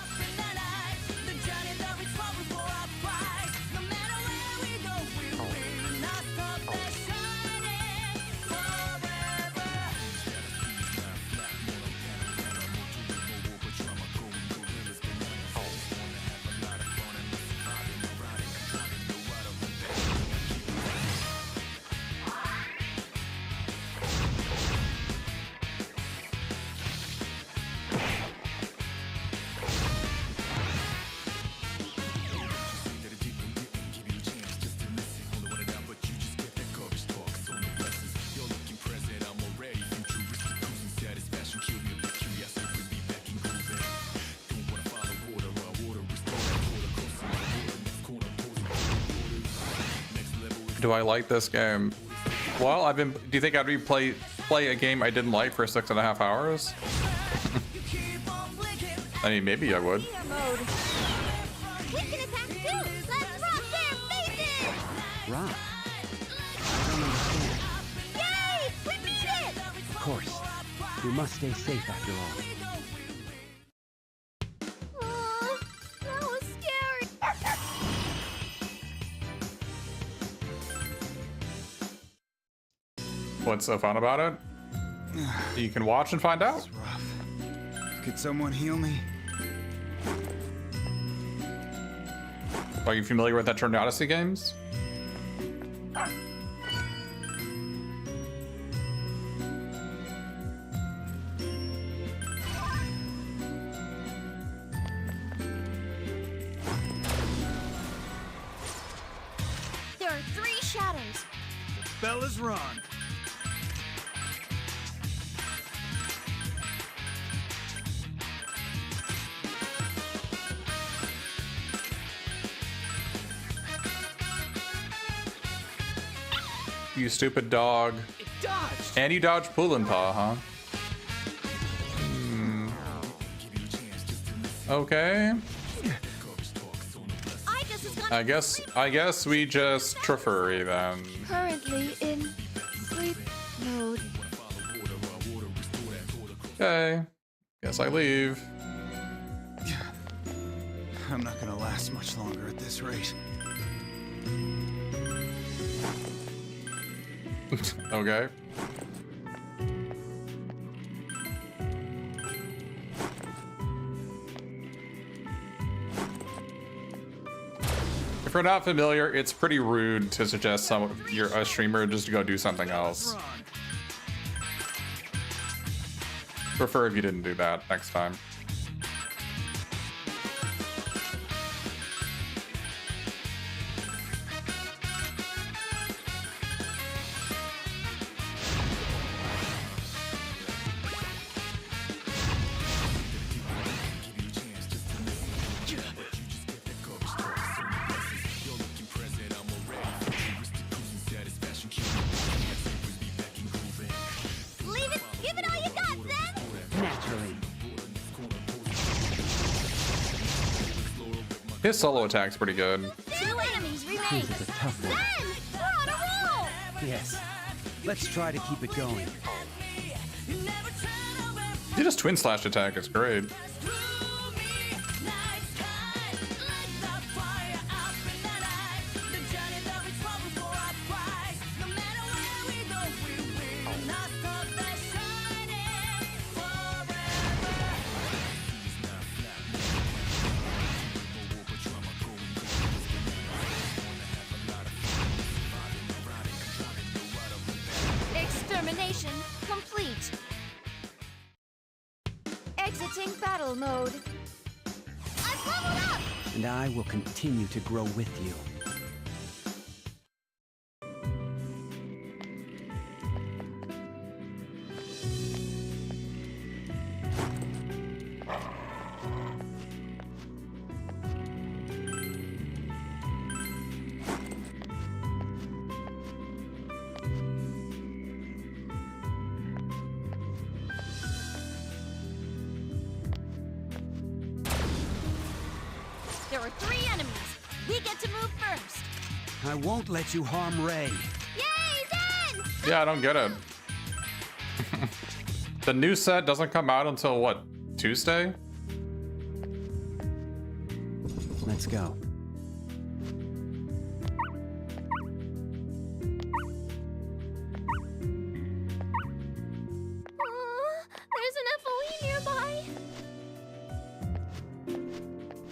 Do I like this game? Well, do you think I'd play a game I didn't like for 6.5 hours? I mean, maybe I would. We can attack too. Let's rock their faces. Rock? I don't understand. Yay! We beat it. Of course. We must stay safe after all. That was scary. What's so fun about it? You can watch and find out. It's rough. Could someone heal me? Are you familiar with Etrian Odyssey games? There are 3 shadows. Bella's run. You stupid dog. It dodged. And you dodged Pull Paw, huh? Okay. I guess we just Trifurry then. Currently in sleep mode. Okay. Guess I leave. I'm not gonna last much longer at this rate. Okay. If you're not familiar, it's pretty rude to suggest you're a streamer just to go do something else. Prefer if you didn't do that next time. His solo attack's pretty good. 2 enemies remain. This is a tough one. Ben, we're on a roll. Yes. Let's try to keep it going. He just twin slash attack. It's great. Extermination complete. Exiting battle mode. I've leveled up. And I will continue to grow with you. There are 3 enemies. We get to move first. I won't let you harm Ray. Yay, Ben! Yeah, I don't get it. The new set doesn't come out until what, Tuesday? Let's go. There's an FOE nearby.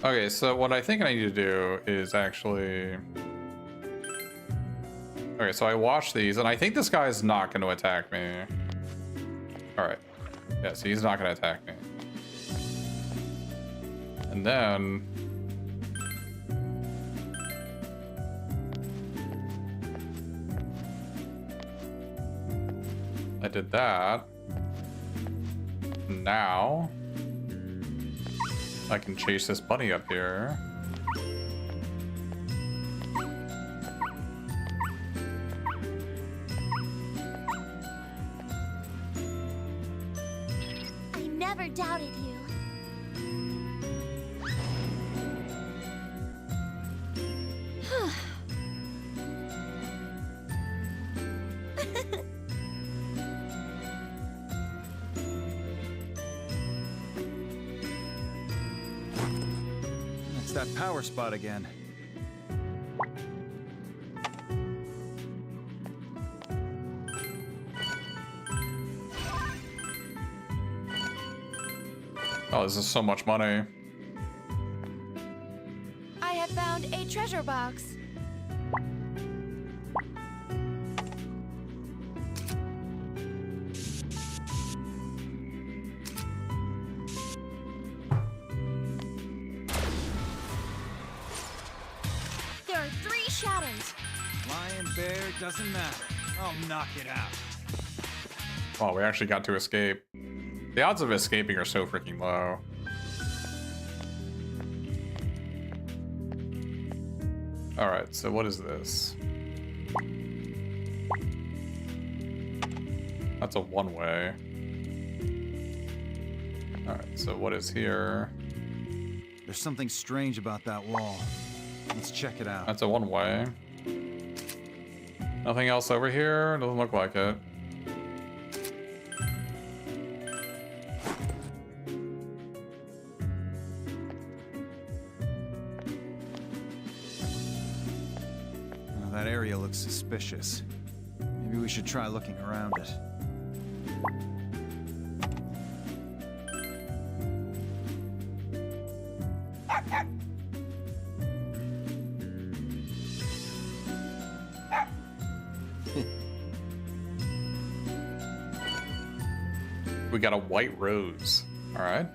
Okay, so what I think I need to do is actually... Okay, so I watched these, and I think this guy is not going to attack me. Alright. Yeah, so he's not going to attack me. And then... I did that. Now... I can chase this bunny up here. I never doubted you. It's that power spot again. Oh, this is so much money. I have found a treasure box. There are 3 shadows. Lion, bear, doesn't matter. I'll knock it out. Oh, we actually got to escape. The odds of escaping are so freaking low. Alright, so what is this? That's a one-way. Alright, so what is here? There's something strange about that wall. Let's check it out. That's a one-way. Nothing else over here? Doesn't look like it. Oh, that area looks suspicious. Maybe we should try looking around it. We got a white rose. All right.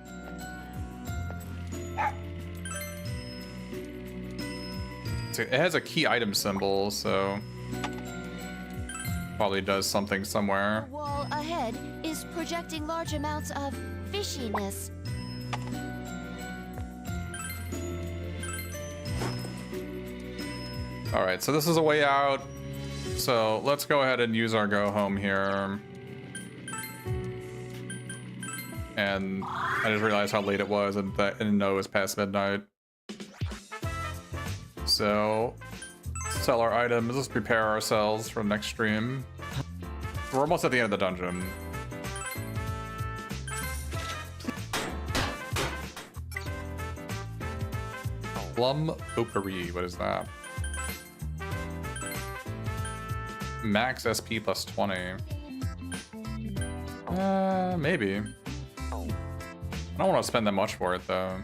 So it has a key item symbol, so probably does something somewhere. The wall ahead is projecting large amounts of fishiness. All right, so this is a way out. So let's go ahead and use our go home here. And I just realized how late it was and that I didn't know it was past midnight. So, sell our items. Let's prepare ourselves for the next stream. We're almost at the end of the dungeon. Plum Potpourri, what is that? Max SP plus 20. Maybe. I don't want to spend that much for it though.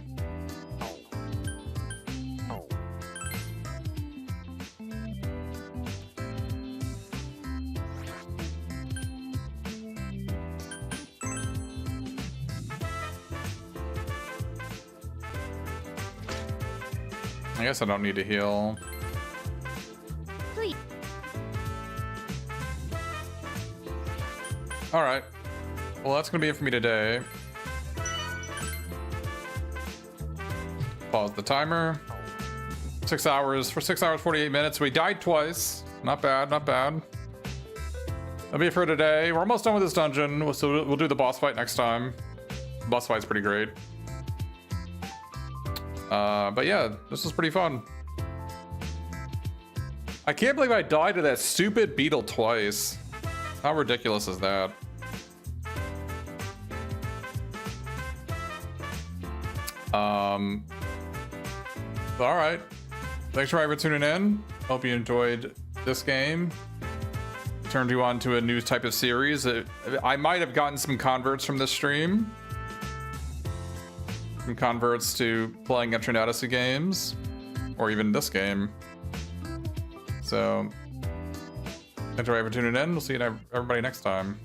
I guess I don't need to heal. Please. Alright. Well, that's gonna be it for me today. Pause the timer. 6 hours. For 6 hours, 48 minutes. We died twice. Not bad, not bad. That'll be it for today. We're almost done with this dungeon. We'll do the boss fight next time. The boss fight's pretty great. But yeah, this was pretty fun. I can't believe I died to that stupid beetle twice. How ridiculous is that? Alright. Thanks for tuning in. Hope you enjoyed this game. Turned you on to a new type of series. I might have gotten some converts from this stream. Some converts to playing Etrian Odyssey games. Or even this game. So, thanks for tuning in. We'll see you everybody next time.